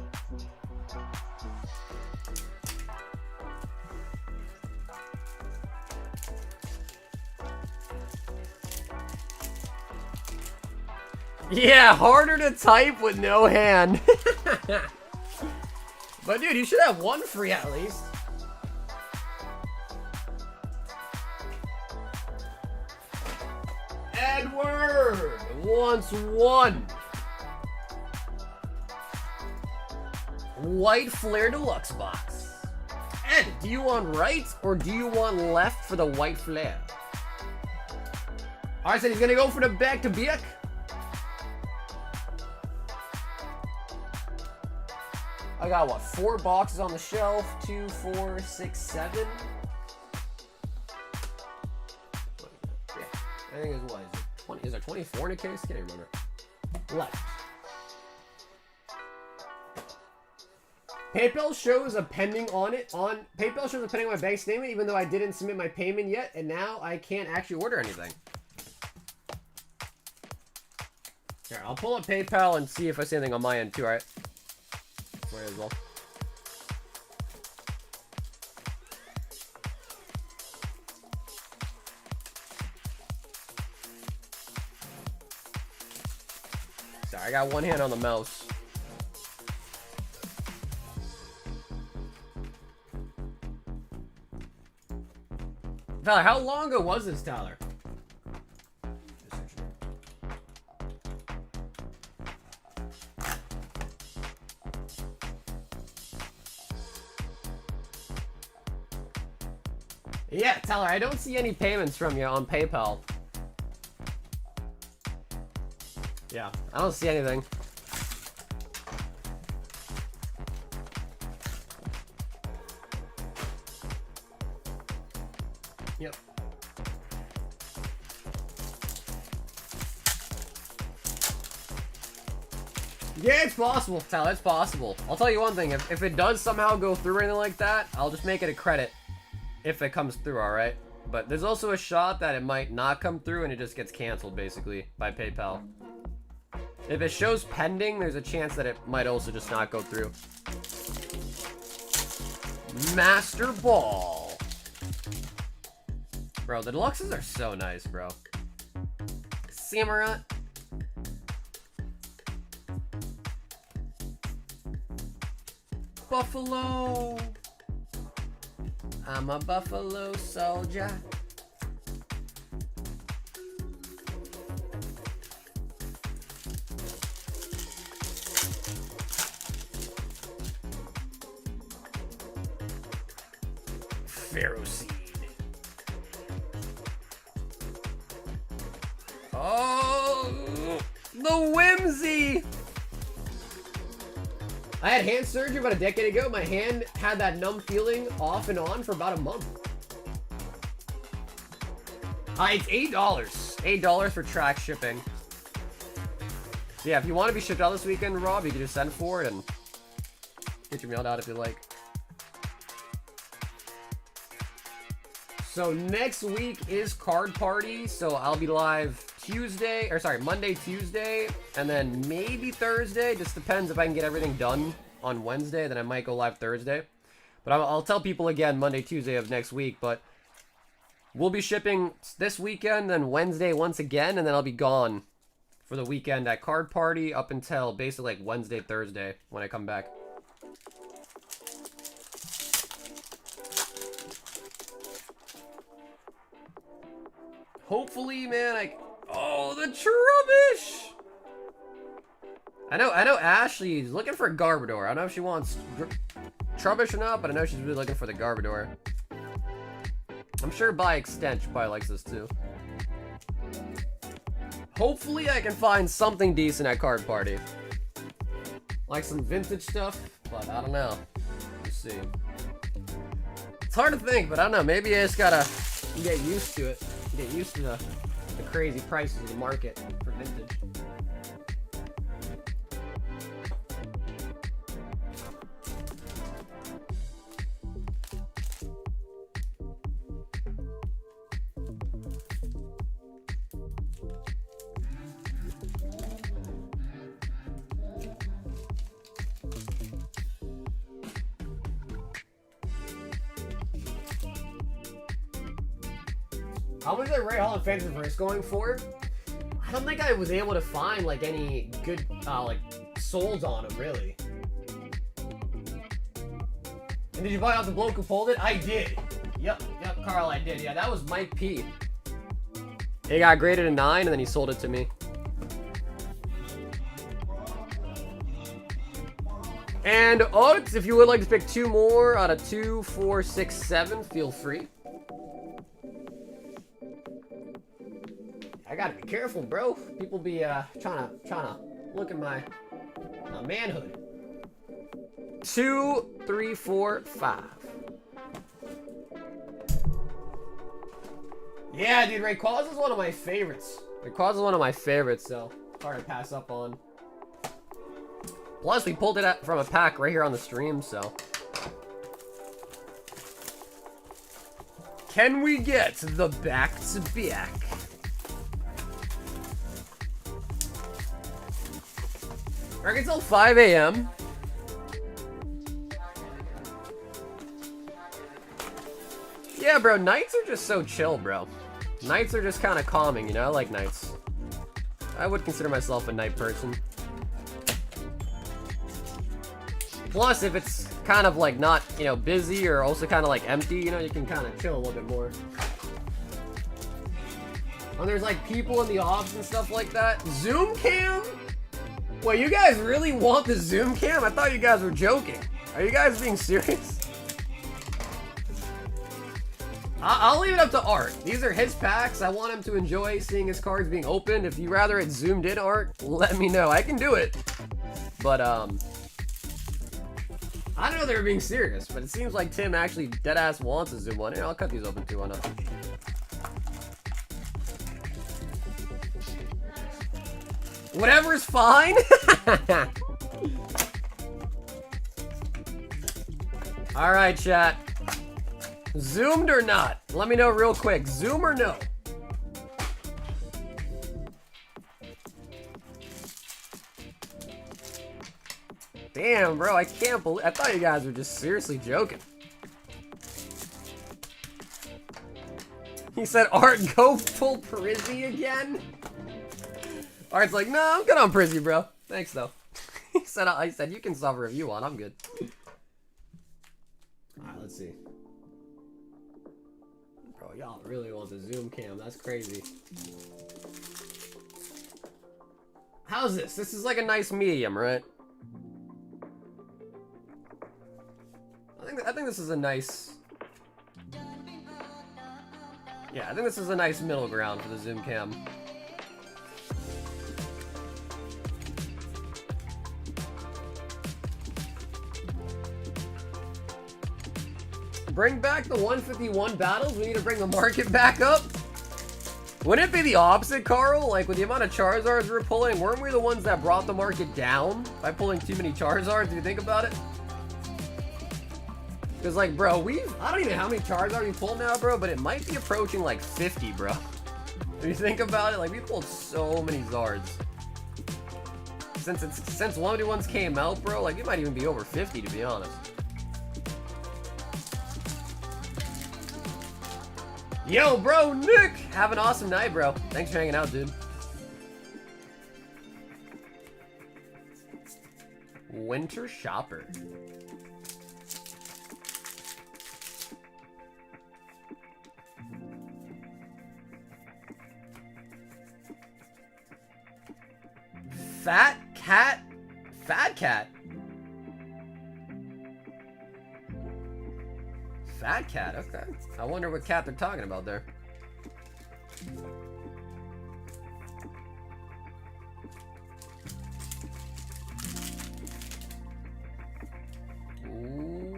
S1: Yeah, harder to type with no hand. But dude, you should have one free at least. Edward wants one. White Flare Deluxe box. Ed, do you want right or do you want left for the white flare? Alright, so he's gonna go for the back to back. I got what, 4 boxes on the shelf? 2, 4, 6, 7. Yeah, I think it's what is it? 20? Is there 24 in a case? Can't even remember. Left. PayPal shows a pending on it. PayPal shows a pending on my bank statement, even though I didn't submit my payment yet, and now I can't actually order anything. Here, I'll pull up PayPal and see if I see anything on my end too. All right. Might as well. Sorry, I got one hand on the mouse. Tyler, how long ago was this, Tyler? Yeah, Tyler, I don't see any payments from you on PayPal. Yeah, I don't see anything. Yep. Yeah, it's possible, Tyler, it's possible. I'll tell you one thing, if it does somehow go through or anything like that, I'll just make it a credit. If it comes through, alright? But there's also a shot that it might not come through and it just gets canceled, basically, by PayPal. If it shows pending, there's a chance that it might also just not go through. Master Ball. Bro, the deluxes are so nice, bro. Samurai. Buffalo. I'm a buffalo soldier. Pharaoh seed. Oh, the whimsy. I had hand surgery about a decade ago. My hand had that numb feeling off and on for about a month. It's $8. $8 for track shipping. So yeah, if you want to be shipped out this weekend, Rob, you can just send for it and get your mailed out if you like. So next week is card party. So I'll be live Monday, Tuesday, and then maybe Thursday. Just depends if I can get everything done on Wednesday, then I might go live Thursday. But I'll tell people again Monday, Tuesday of next week, but we'll be shipping this weekend, then Wednesday once again, and then I'll be gone for the weekend at card party up until basically like Wednesday, Thursday when I come back. Hopefully, man, oh, the Trubbish! I know Ashley's looking for a Garbodor. I don't know if she wants Trubbish or not, but I know she's really looking for the Garbodor. I'm sure by extent she probably likes this too. Hopefully I can find something decent at card party. Like some vintage stuff, but I don't know. Let's see. It's hard to think, but I don't know. Maybe I just gotta get used to it. Get used to the crazy prices of the market for vintage. How much is that Ray Hall of Fame reverse going for? I don't think I was able to find like any good like souls on them really. And did you buy out the bloke who pulled it? I did. Yep, Carl, I did. Yeah, that was Mike P. It got graded a 9 and then he sold it to me. And Oaks, if you would like to pick 2 more out of 2, 4, 6, 7, feel free. I gotta be careful, bro. People be trying to look at my manhood. 2, 3, 4, 5. Yeah, dude, Rayquaza is one of my favorites. Rayquaza is one of my favorites, so hard to pass up on. Plus, we pulled it from a pack right here on the stream, so. Can we get the back-to-back? I reckon till 5 a.m. Yeah, bro, nights are just so chill, bro. Nights are just kind of calming, you know? I like nights. I would consider myself a night person. Plus, if it's kind of like not, you know, busy or also kind of like empty, you know, you can kind of chill a little bit more. When there's like people in the office and stuff like that. Zoom cam? Wait, you guys really want the Zoom cam? I thought you guys were joking. Are you guys being serious? I'll leave it up to Art. These are his packs. I want him to enjoy seeing his cards being opened. If you rather it zoomed in, Art, let me know. I can do it. But, I don't know if they were being serious, but it seems like Tim actually deadass wants a zoom one. Here, I'll cut these open too, why not? Whatever's fine. All right, chat. Zoomed or not? Let me know real quick. Zoom or no? Damn, bro, I can't believe. I thought you guys were just seriously joking. He said, Art, go full Prizzy again? Art's like, no, I'm good on Prizzy, bro. Thanks, though. He said, you can suffer if you want. I'm good. Alright, let's see. Bro, y'all really want the zoom cam. That's crazy. How's this? This is like a nice medium, right? I think this is a nice... Yeah, I think this is a nice middle ground for the zoom cam. Bring back the 151 battles? We need to bring the market back up? Wouldn't it be the opposite, Carl? Like, with the amount of Charizards we're pulling, weren't we the ones that brought the market down by pulling too many Charizards, if you think about it? Because, like, bro, I don't even know how many Charizards we pulled now, bro, but it might be approaching, like, 50, bro. If you think about it, like, we pulled so many Zards. Since 1v1s came out, bro, like, it might even be over 50, to be honest. Yo, bro, Nick! Have an awesome night, bro. Thanks for hanging out, dude. Winter Shopper. Fat cat? Fat cat? Fat cat, okay. I wonder what cat they're talking about there. Ooh,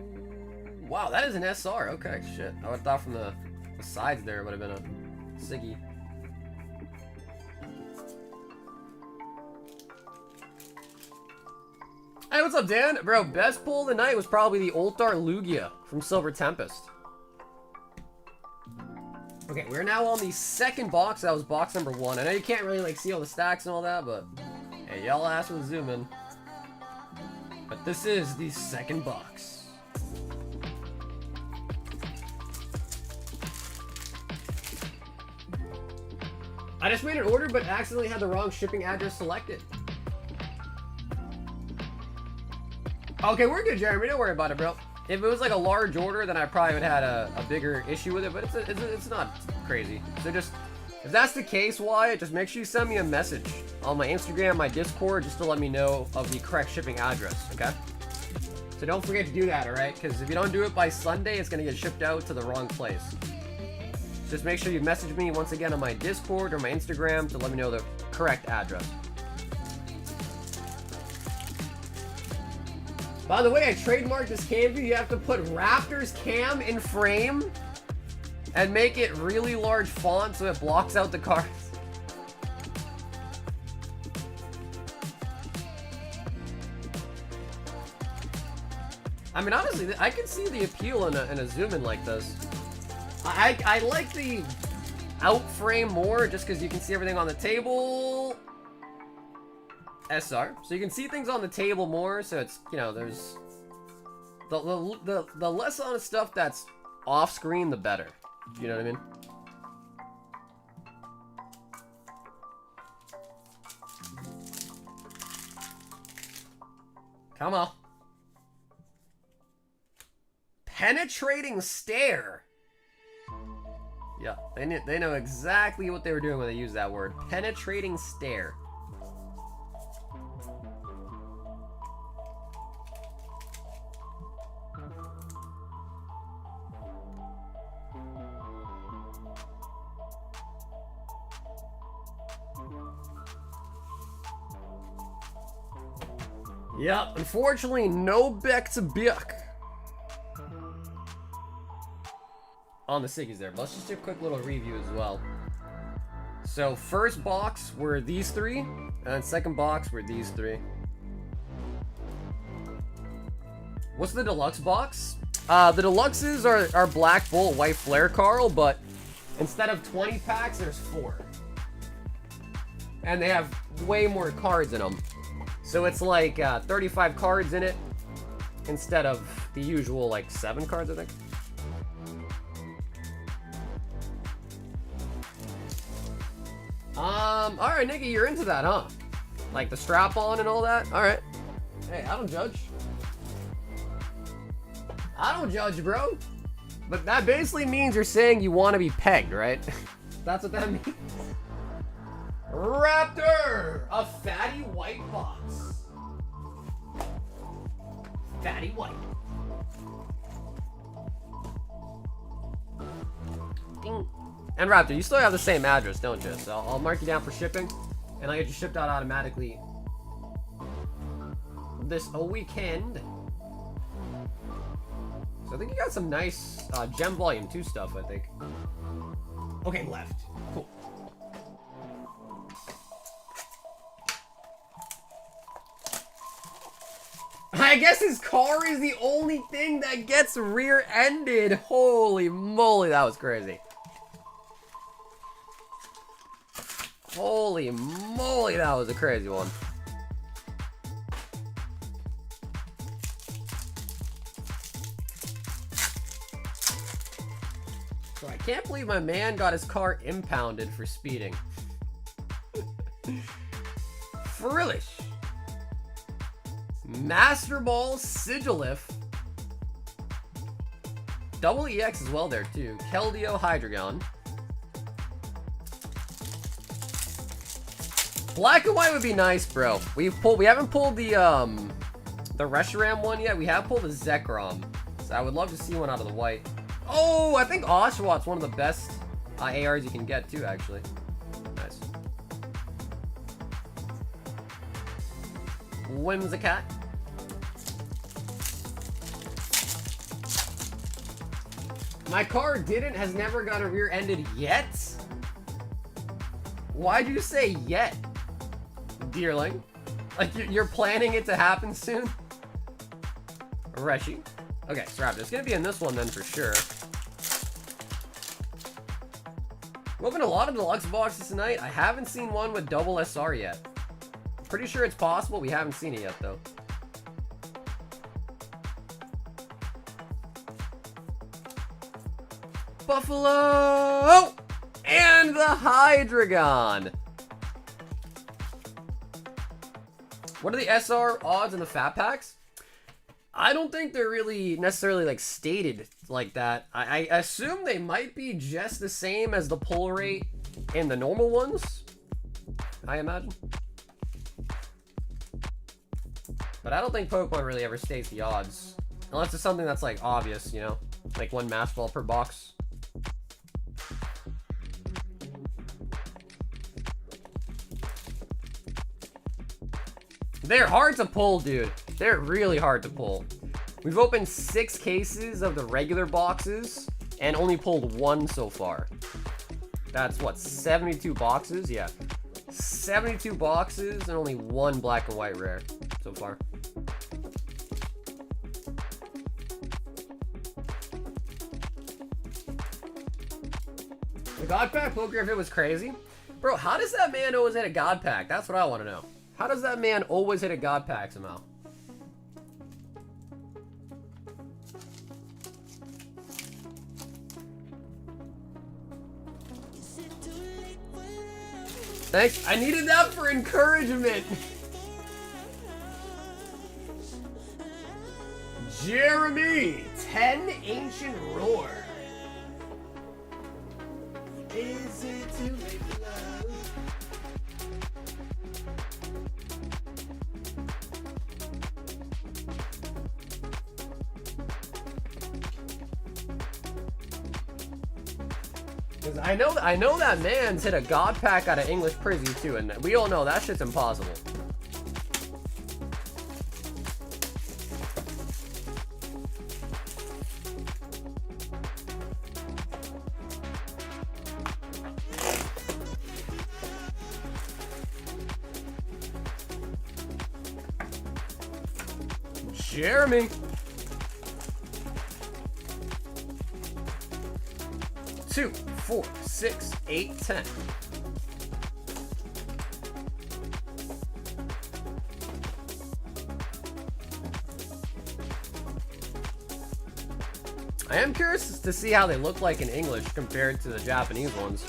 S1: wow, that is an SR. Okay, shit. I would have thought from the sides there it would have been a Siggy. Hey, what's up, Dan? Bro, best pull of the night was probably the Ultar Lugia from Silver Tempest. Okay, we're now on the second box. That was box number 1. I know you can't really like see all the stacks and all that, but hey, y'all asked for the zoom in. But this is the second box. I just made an order, but accidentally had the wrong shipping address selected. Okay, we're good, Jeremy. Don't worry about it, bro. If it was like a large order, then I probably would have had a bigger issue with it, but it's not crazy. So just, if that's the case, Wyatt, just make sure you send me a message on my Instagram, my Discord, just to let me know of the correct shipping address, okay? So don't forget to do that, alright? Because if you don't do it by Sunday, it's going to get shipped out to the wrong place. Just make sure you message me once again on my Discord or my Instagram to let me know the correct address. By the way, I trademarked this cam view. You have to put Raptor's cam in frame and make it really large font so it blocks out the cards. I mean, honestly, I can see the appeal in a zoom in like this. I like the out frame more just because you can see everything on the table. SR. So you can see things on the table more, so it's, you know, there's the less on stuff that's off screen, the better. You know what I mean? Come on. Penetrating stare. Yeah, they know exactly what they were doing when they used that word. Penetrating stare. Yep, unfortunately, no back to back on the Siggies there. But let's just do a quick little review as well. So, first box were these three, and second box were these three. What's the deluxe box? The deluxes are Black Bolt, White Flare Carl, but instead of 20 packs, there's 4. And they have way more cards in them. So it's like 35 cards in it instead of the usual like 7 cards, I think. Alright, Nikki, you're into that, huh? Like the strap on and all that? Alright. Hey, I don't judge. I don't judge, bro. But that basically means you're saying you want to be pegged, right? That's what that means. Raptor! A fatty white box. Fatty white. Ding. And Raptor, you still have the same address, don't you? So I'll mark you down for shipping, and I'll get you shipped out automatically this weekend. So I think you got some nice Gem Volume 2 stuff, I think. Okay, left. Cool. I guess his car is the only thing that gets rear-ended. Holy moly, that was crazy. Holy moly, that was a crazy one. So I can't believe my man got his car impounded for speeding. Frillish. Master Ball Sigilif. Double EX as well there too. Keldeo Hydreigon. Black and white would be nice, bro. We haven't pulled the Reshiram one yet. We have pulled the Zekrom. So I would love to see one out of the white. Oh, I think Oshawott one of the best ARs you can get too, actually. Nice. Whimsicott. My car has never got a rear-ended yet? Why'd you say yet, dearling? Like, you're planning it to happen soon? Reshi. Okay, so Raptor, it's gonna be in this one then for sure. We've opened a lot of deluxe boxes tonight. I haven't seen one with double SR yet. Pretty sure it's possible. We haven't seen it yet, though. Buffalo! And the Hydreigon! What are the SR odds in the fat packs? I don't think they're really necessarily like stated like that. I assume they might be just the same as the pull rate in the normal ones, I imagine. But I don't think Pokemon really ever states the odds. Unless it's something that's like obvious, you know? Like 1 Master Ball per box. They're hard to pull, dude. They're really hard to pull. We've opened 6 cases of the regular boxes and only pulled 1 so far. That's what, 72 boxes? Yeah. 72 boxes and only 1 black and white rare so far. The God Pack poker, if it was crazy. Bro, how does that man always hit a God Pack? That's what I want to know. How does that man always hit a God Pack somehow? Thanks. I needed that for encouragement. Jeremy, 10 Ancient Roar. Is it too late for love? Because I know that man's hit a God Pack out of English Prizzy too, and we all know that shit's impossible. Jeremy. 2, 4, 6, 8, 10. I am curious to see how they look like in English compared to the Japanese ones.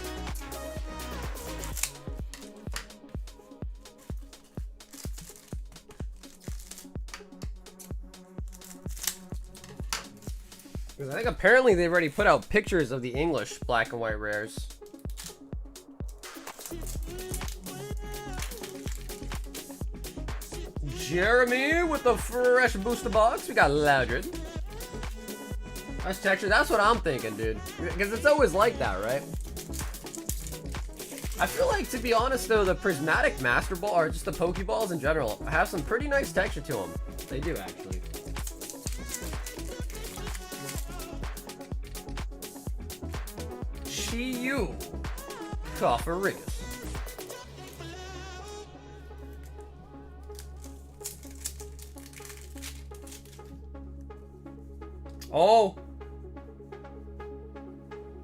S1: Because I think apparently they've already put out pictures of the English black and white rares. Jeremy with the fresh booster box. We got Loudred. Nice texture. That's what I'm thinking, dude. Because it's always like that, right? I feel like, to be honest, though, the Prismatic Master Ball, or just the Pokeballs in general, have some pretty nice texture to them. They do, actually. Chiyu. Cofferius. Oh.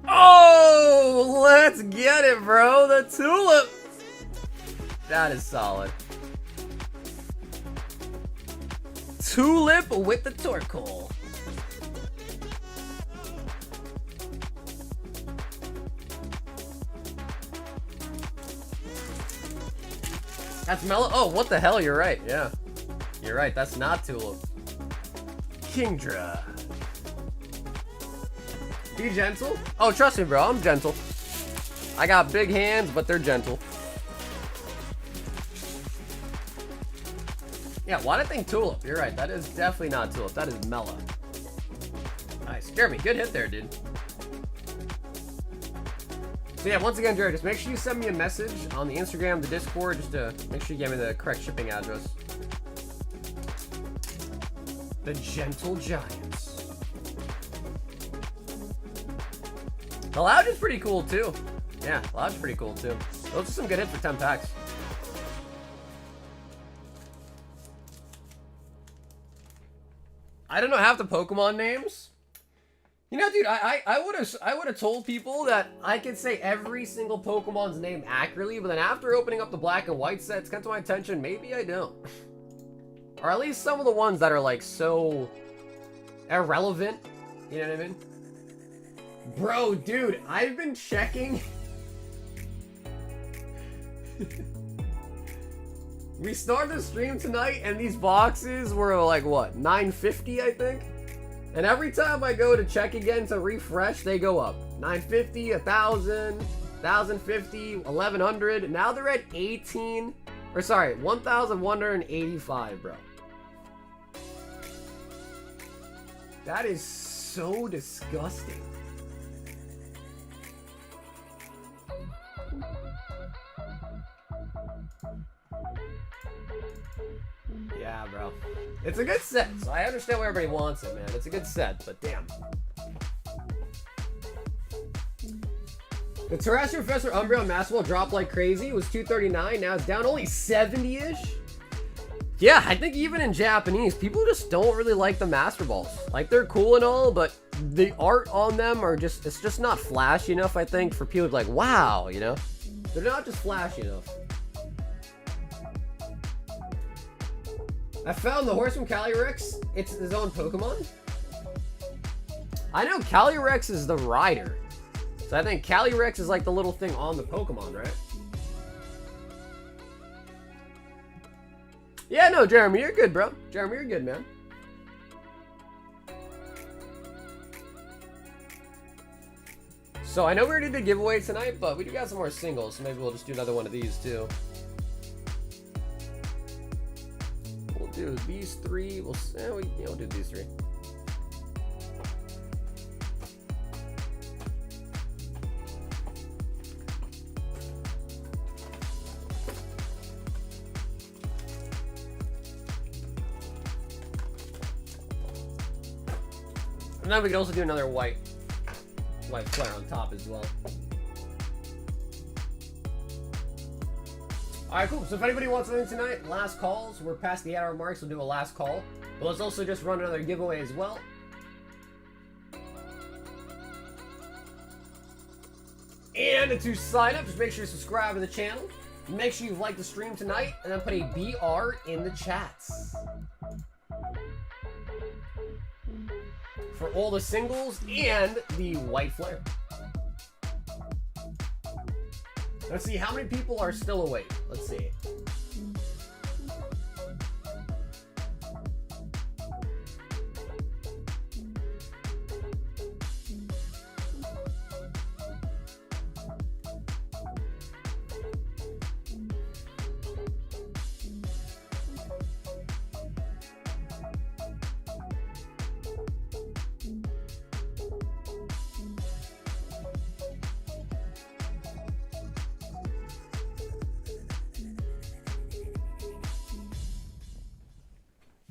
S1: Oh, let's get it, bro. The Tulip. That is solid. Tulip with the Torkoal. That's Mellow. Oh, what the hell? You're right. Yeah. You're right. That's not Tulip. Kingdra. Be gentle? Oh, trust me, bro. I'm gentle. I got big hands, but they're gentle. Yeah, why did I think Tulip? You're right. That is definitely not Tulip. That is Mela. Nice. Jeremy, good hit there, dude. So yeah, once again, Jared, just make sure you send me a message on the Instagram, the Discord, just to make sure you give me the correct shipping address. The Gentle Giants. The Lounge is pretty cool too. Yeah, Lounge is pretty cool too. Those are some good hits for 10 packs. I don't know half the Pokemon names. You know, dude, I would have told people that I could say every single Pokemon's name accurately, but then after opening up the black and white sets, come to my attention, maybe I don't. Or at least some of the ones that are like so irrelevant. You know what I mean? Bro, dude, I've been checking. We started the stream tonight and these boxes were like what, $9.50 I think? And every time I go to check again to refresh, they go up. $9.50, $1,000, $1,050, $1,100. Now they're at 1,185, bro. That is so disgusting. Yeah, bro. It's a good set, so I understand why everybody wants it, man. It's a good set, but damn. The Terrestrial Professor Umbreon Master Ball dropped like crazy. It was 239. Now it's down only 70-ish. Yeah, I think even in Japanese, people just don't really like the Master Balls. Like, they're cool and all, but the art on them are just, it's just not flashy enough, I think, for people to be like, wow, you know? They're not just flashy enough. I found the horse from Calyrex. It's his own Pokemon. I know Calyrex is the rider. So I think Calyrex is like the little thing on the Pokemon, right? Yeah, no, Jeremy, you're good, bro. Jeremy, you're good, man. So I know we already did giveaway tonight, but we do got some more singles, so maybe we'll just do another one of these too. We'll do these three. We'll do these three. And then we can also do another white flare on top as well. Alright, cool. So if anybody wants something tonight, last calls. We're past the 8-hour mark, so we'll do a last call. But let's also just run another giveaway as well. And to sign up, just make sure you subscribe to the channel. Make sure you've liked the stream tonight, and then put a BR in the chats. For all the singles and the white flare. Let's see how many people are still awake. Let's see.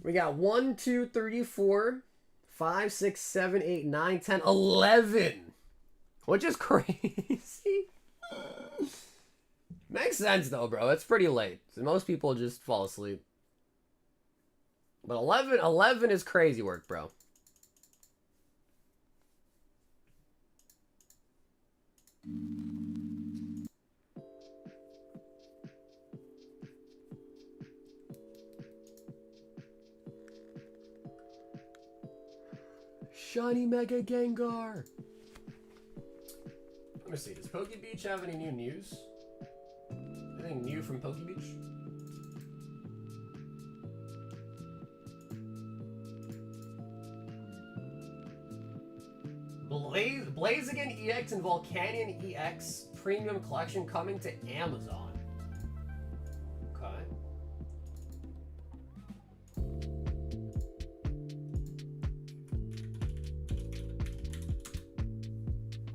S1: We got 1, 2, 3, 4, 5, 6, 7, 8, 9, 10, 11. Which is crazy. Makes sense though, bro. It's pretty late. So most people just fall asleep. But 11 is crazy work, bro. Shiny Mega Gengar. Let me see. Does Poke Beach have any new news? Anything new from Poke Beach? Blaziken EX and Volcanion EX Premium Collection coming to Amazon. Okay.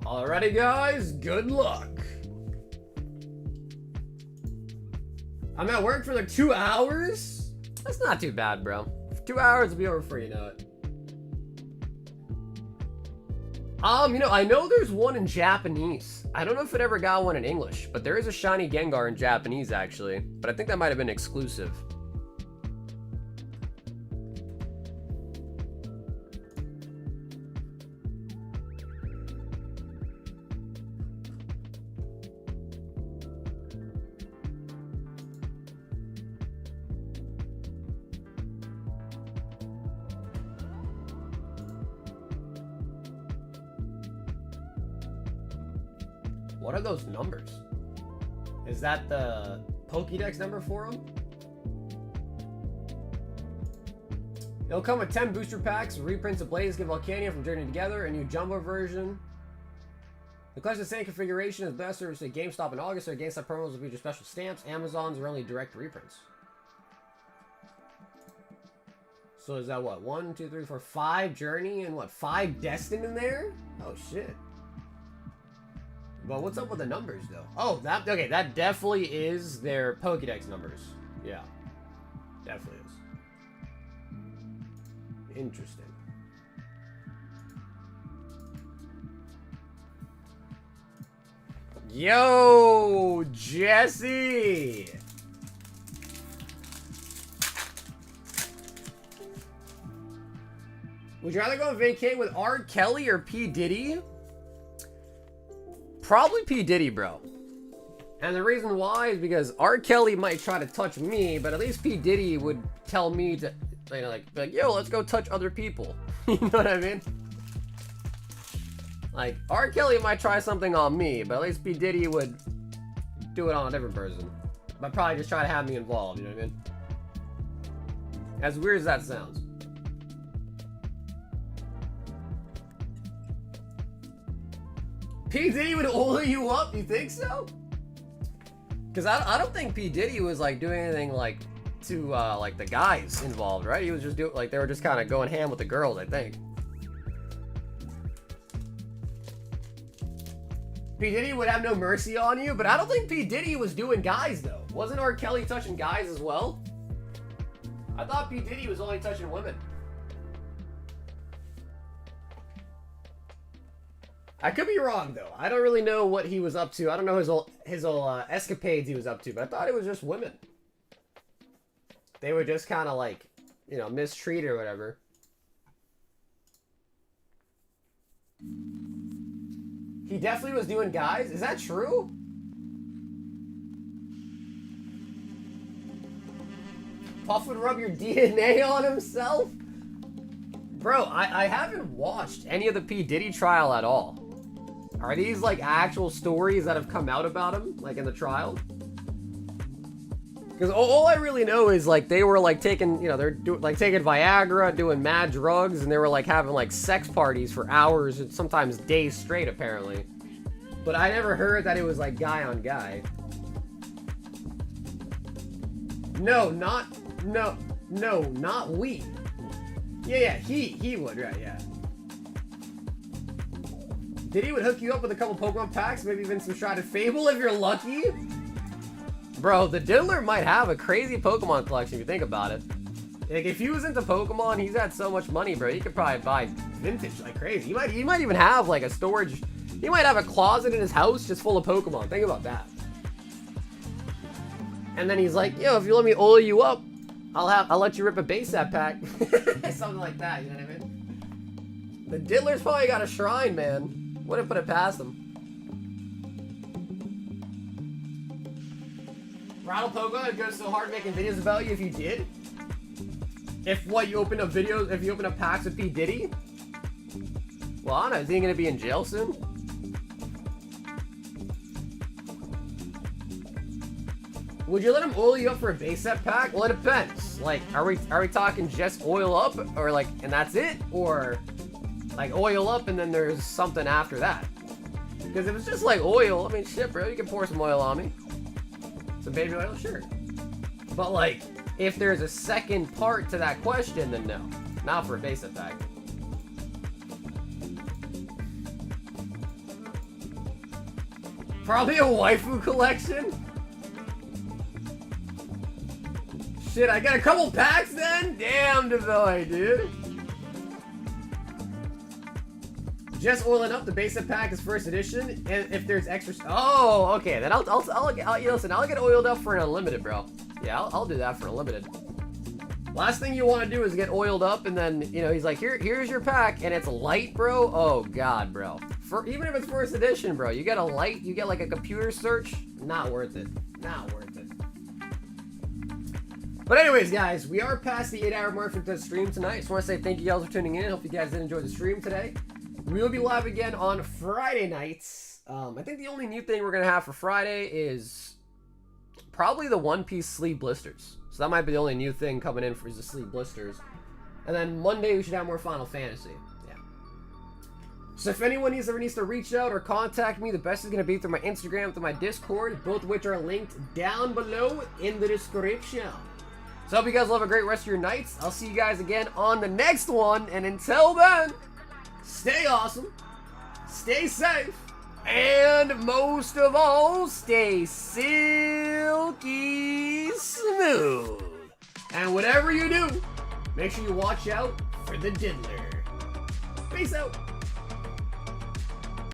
S1: Alrighty, guys. Good luck. I'm at work for like 2 hours? That's not too bad, bro. 2 hours will be over before you know it. You know, I know there's one in Japanese. I don't know if it ever got one in English, but there is a shiny Gengar in Japanese, actually. But I think that might have been exclusive. What are those numbers? Is that the Pokédex number for them? It'll come with 10 booster packs, reprints of Blaziken Volcania from Journey Together, a new Jumbo version. The collection of the same configuration is best service at GameStop in August, so GameStop promos will feature special stamps. Amazon's are only direct reprints. So is that what? 1, 2, 3, 4, 5 Journey and what? 5 Destined in there? Oh shit. But what's up with the numbers though? Oh, okay, that definitely is their Pokédex numbers. Yeah. Definitely is. Interesting. Yo, Jesse! Would you rather go on vacation with R. Kelly or P. Diddy? Probably P. Diddy, bro. And the reason why is because R. Kelly might try to touch me, but at least P. Diddy would tell me to, you know, like, yo, let's go touch other people. You know what I mean? Like, R. Kelly might try something on me, but at least P. Diddy would do it on a different person. But probably just try to have me involved, you know what I mean? As weird as that sounds. P. Diddy would oil you up, you think so? Because I don't think P. Diddy was, like, doing anything, like, to, like, the guys involved, right? He was just doing, like, they were just kind of going ham with the girls, I think. P. Diddy would have no mercy on you, but I don't think P. Diddy was doing guys, though. Wasn't R. Kelly touching guys as well? I thought P. Diddy was only touching women. I could be wrong, though. I don't really know what he was up to. I don't know his old escapades he was up to, but I thought it was just women. They were just kind of like, you know, mistreated or whatever. He definitely was doing guys. Is that true? Puff would rub your DNA on himself? Bro, I haven't watched any of the P. Diddy trial at all. Are these like actual stories that have come out about him, like in the trial? Because all I really know is like they were like taking, you know, they're like taking Viagra, doing mad drugs, and they were like having like sex parties for hours and sometimes days straight, apparently. But I never heard that it was like guy on guy. No, not we. Yeah, he would, right? Yeah. Diddy would hook you up with a couple Pokemon packs, maybe even some Shrouded Fable if you're lucky. Bro, the Diddler might have a crazy Pokemon collection if you think about it. Like, if he was into Pokemon, he's had so much money, bro. He could probably buy vintage like crazy. He might even have like a storage. He might have a closet in his house just full of Pokemon. Think about that. And then he's like, yo, if you let me oil you up, I'll let you rip a base set pack. Something like that, you know what I mean? The Diddler's probably got a shrine, man. Wouldn't put it past him. Rattle Pogo, it goes so hard making videos about you if you did? If what, you open up videos, if you open up packs with P. Diddy? Well, I don't know, is he gonna be in jail soon? Would you let him oil you up for a base set pack? Well, it depends. Like, are we talking just oil up, or like, and that's it? Or like oil up and then there's something after that? Because if it's just like oil, I mean, shit, bro, you can pour some oil on me. Some baby oil, sure. But like, if there's a second part to that question, then no. Not for a base set pack. Probably a waifu collection? Shit, I got a couple packs then? Damn, Devoy, dude. Just oiling up, the base set pack is first edition, and if there's extra, oh, okay, then I'll listen, I'll get oiled up for an unlimited, bro. Yeah, I'll do that for unlimited. Last thing you want to do is get oiled up, and then, you know, he's like, here's your pack, and it's light, bro. Oh god, bro. Even if it's first edition, bro, you get a light, you get like a computer search, not worth it. Not worth it. But anyways, guys, we are past the 8-hour mark for the stream tonight. Just want to say thank you guys for tuning in. Hope you guys did enjoy the stream today. We will be live again on Friday nights. I think the only new thing we're going to have for Friday is probably the One Piece sleeve blisters. So that might be the only new thing coming in for the sleeve blisters. And then Monday we should have more Final Fantasy. Yeah. So if anyone ever needs to reach out or contact me, the best is going to be through my Instagram, through my Discord, both of which are linked down below in the description. So I hope you guys will have a great rest of your nights. I'll see you guys again on the next one. And until then, stay awesome, stay safe, and most of all, stay silky smooth. And whatever you do, make sure you watch out for the diddler. Peace out.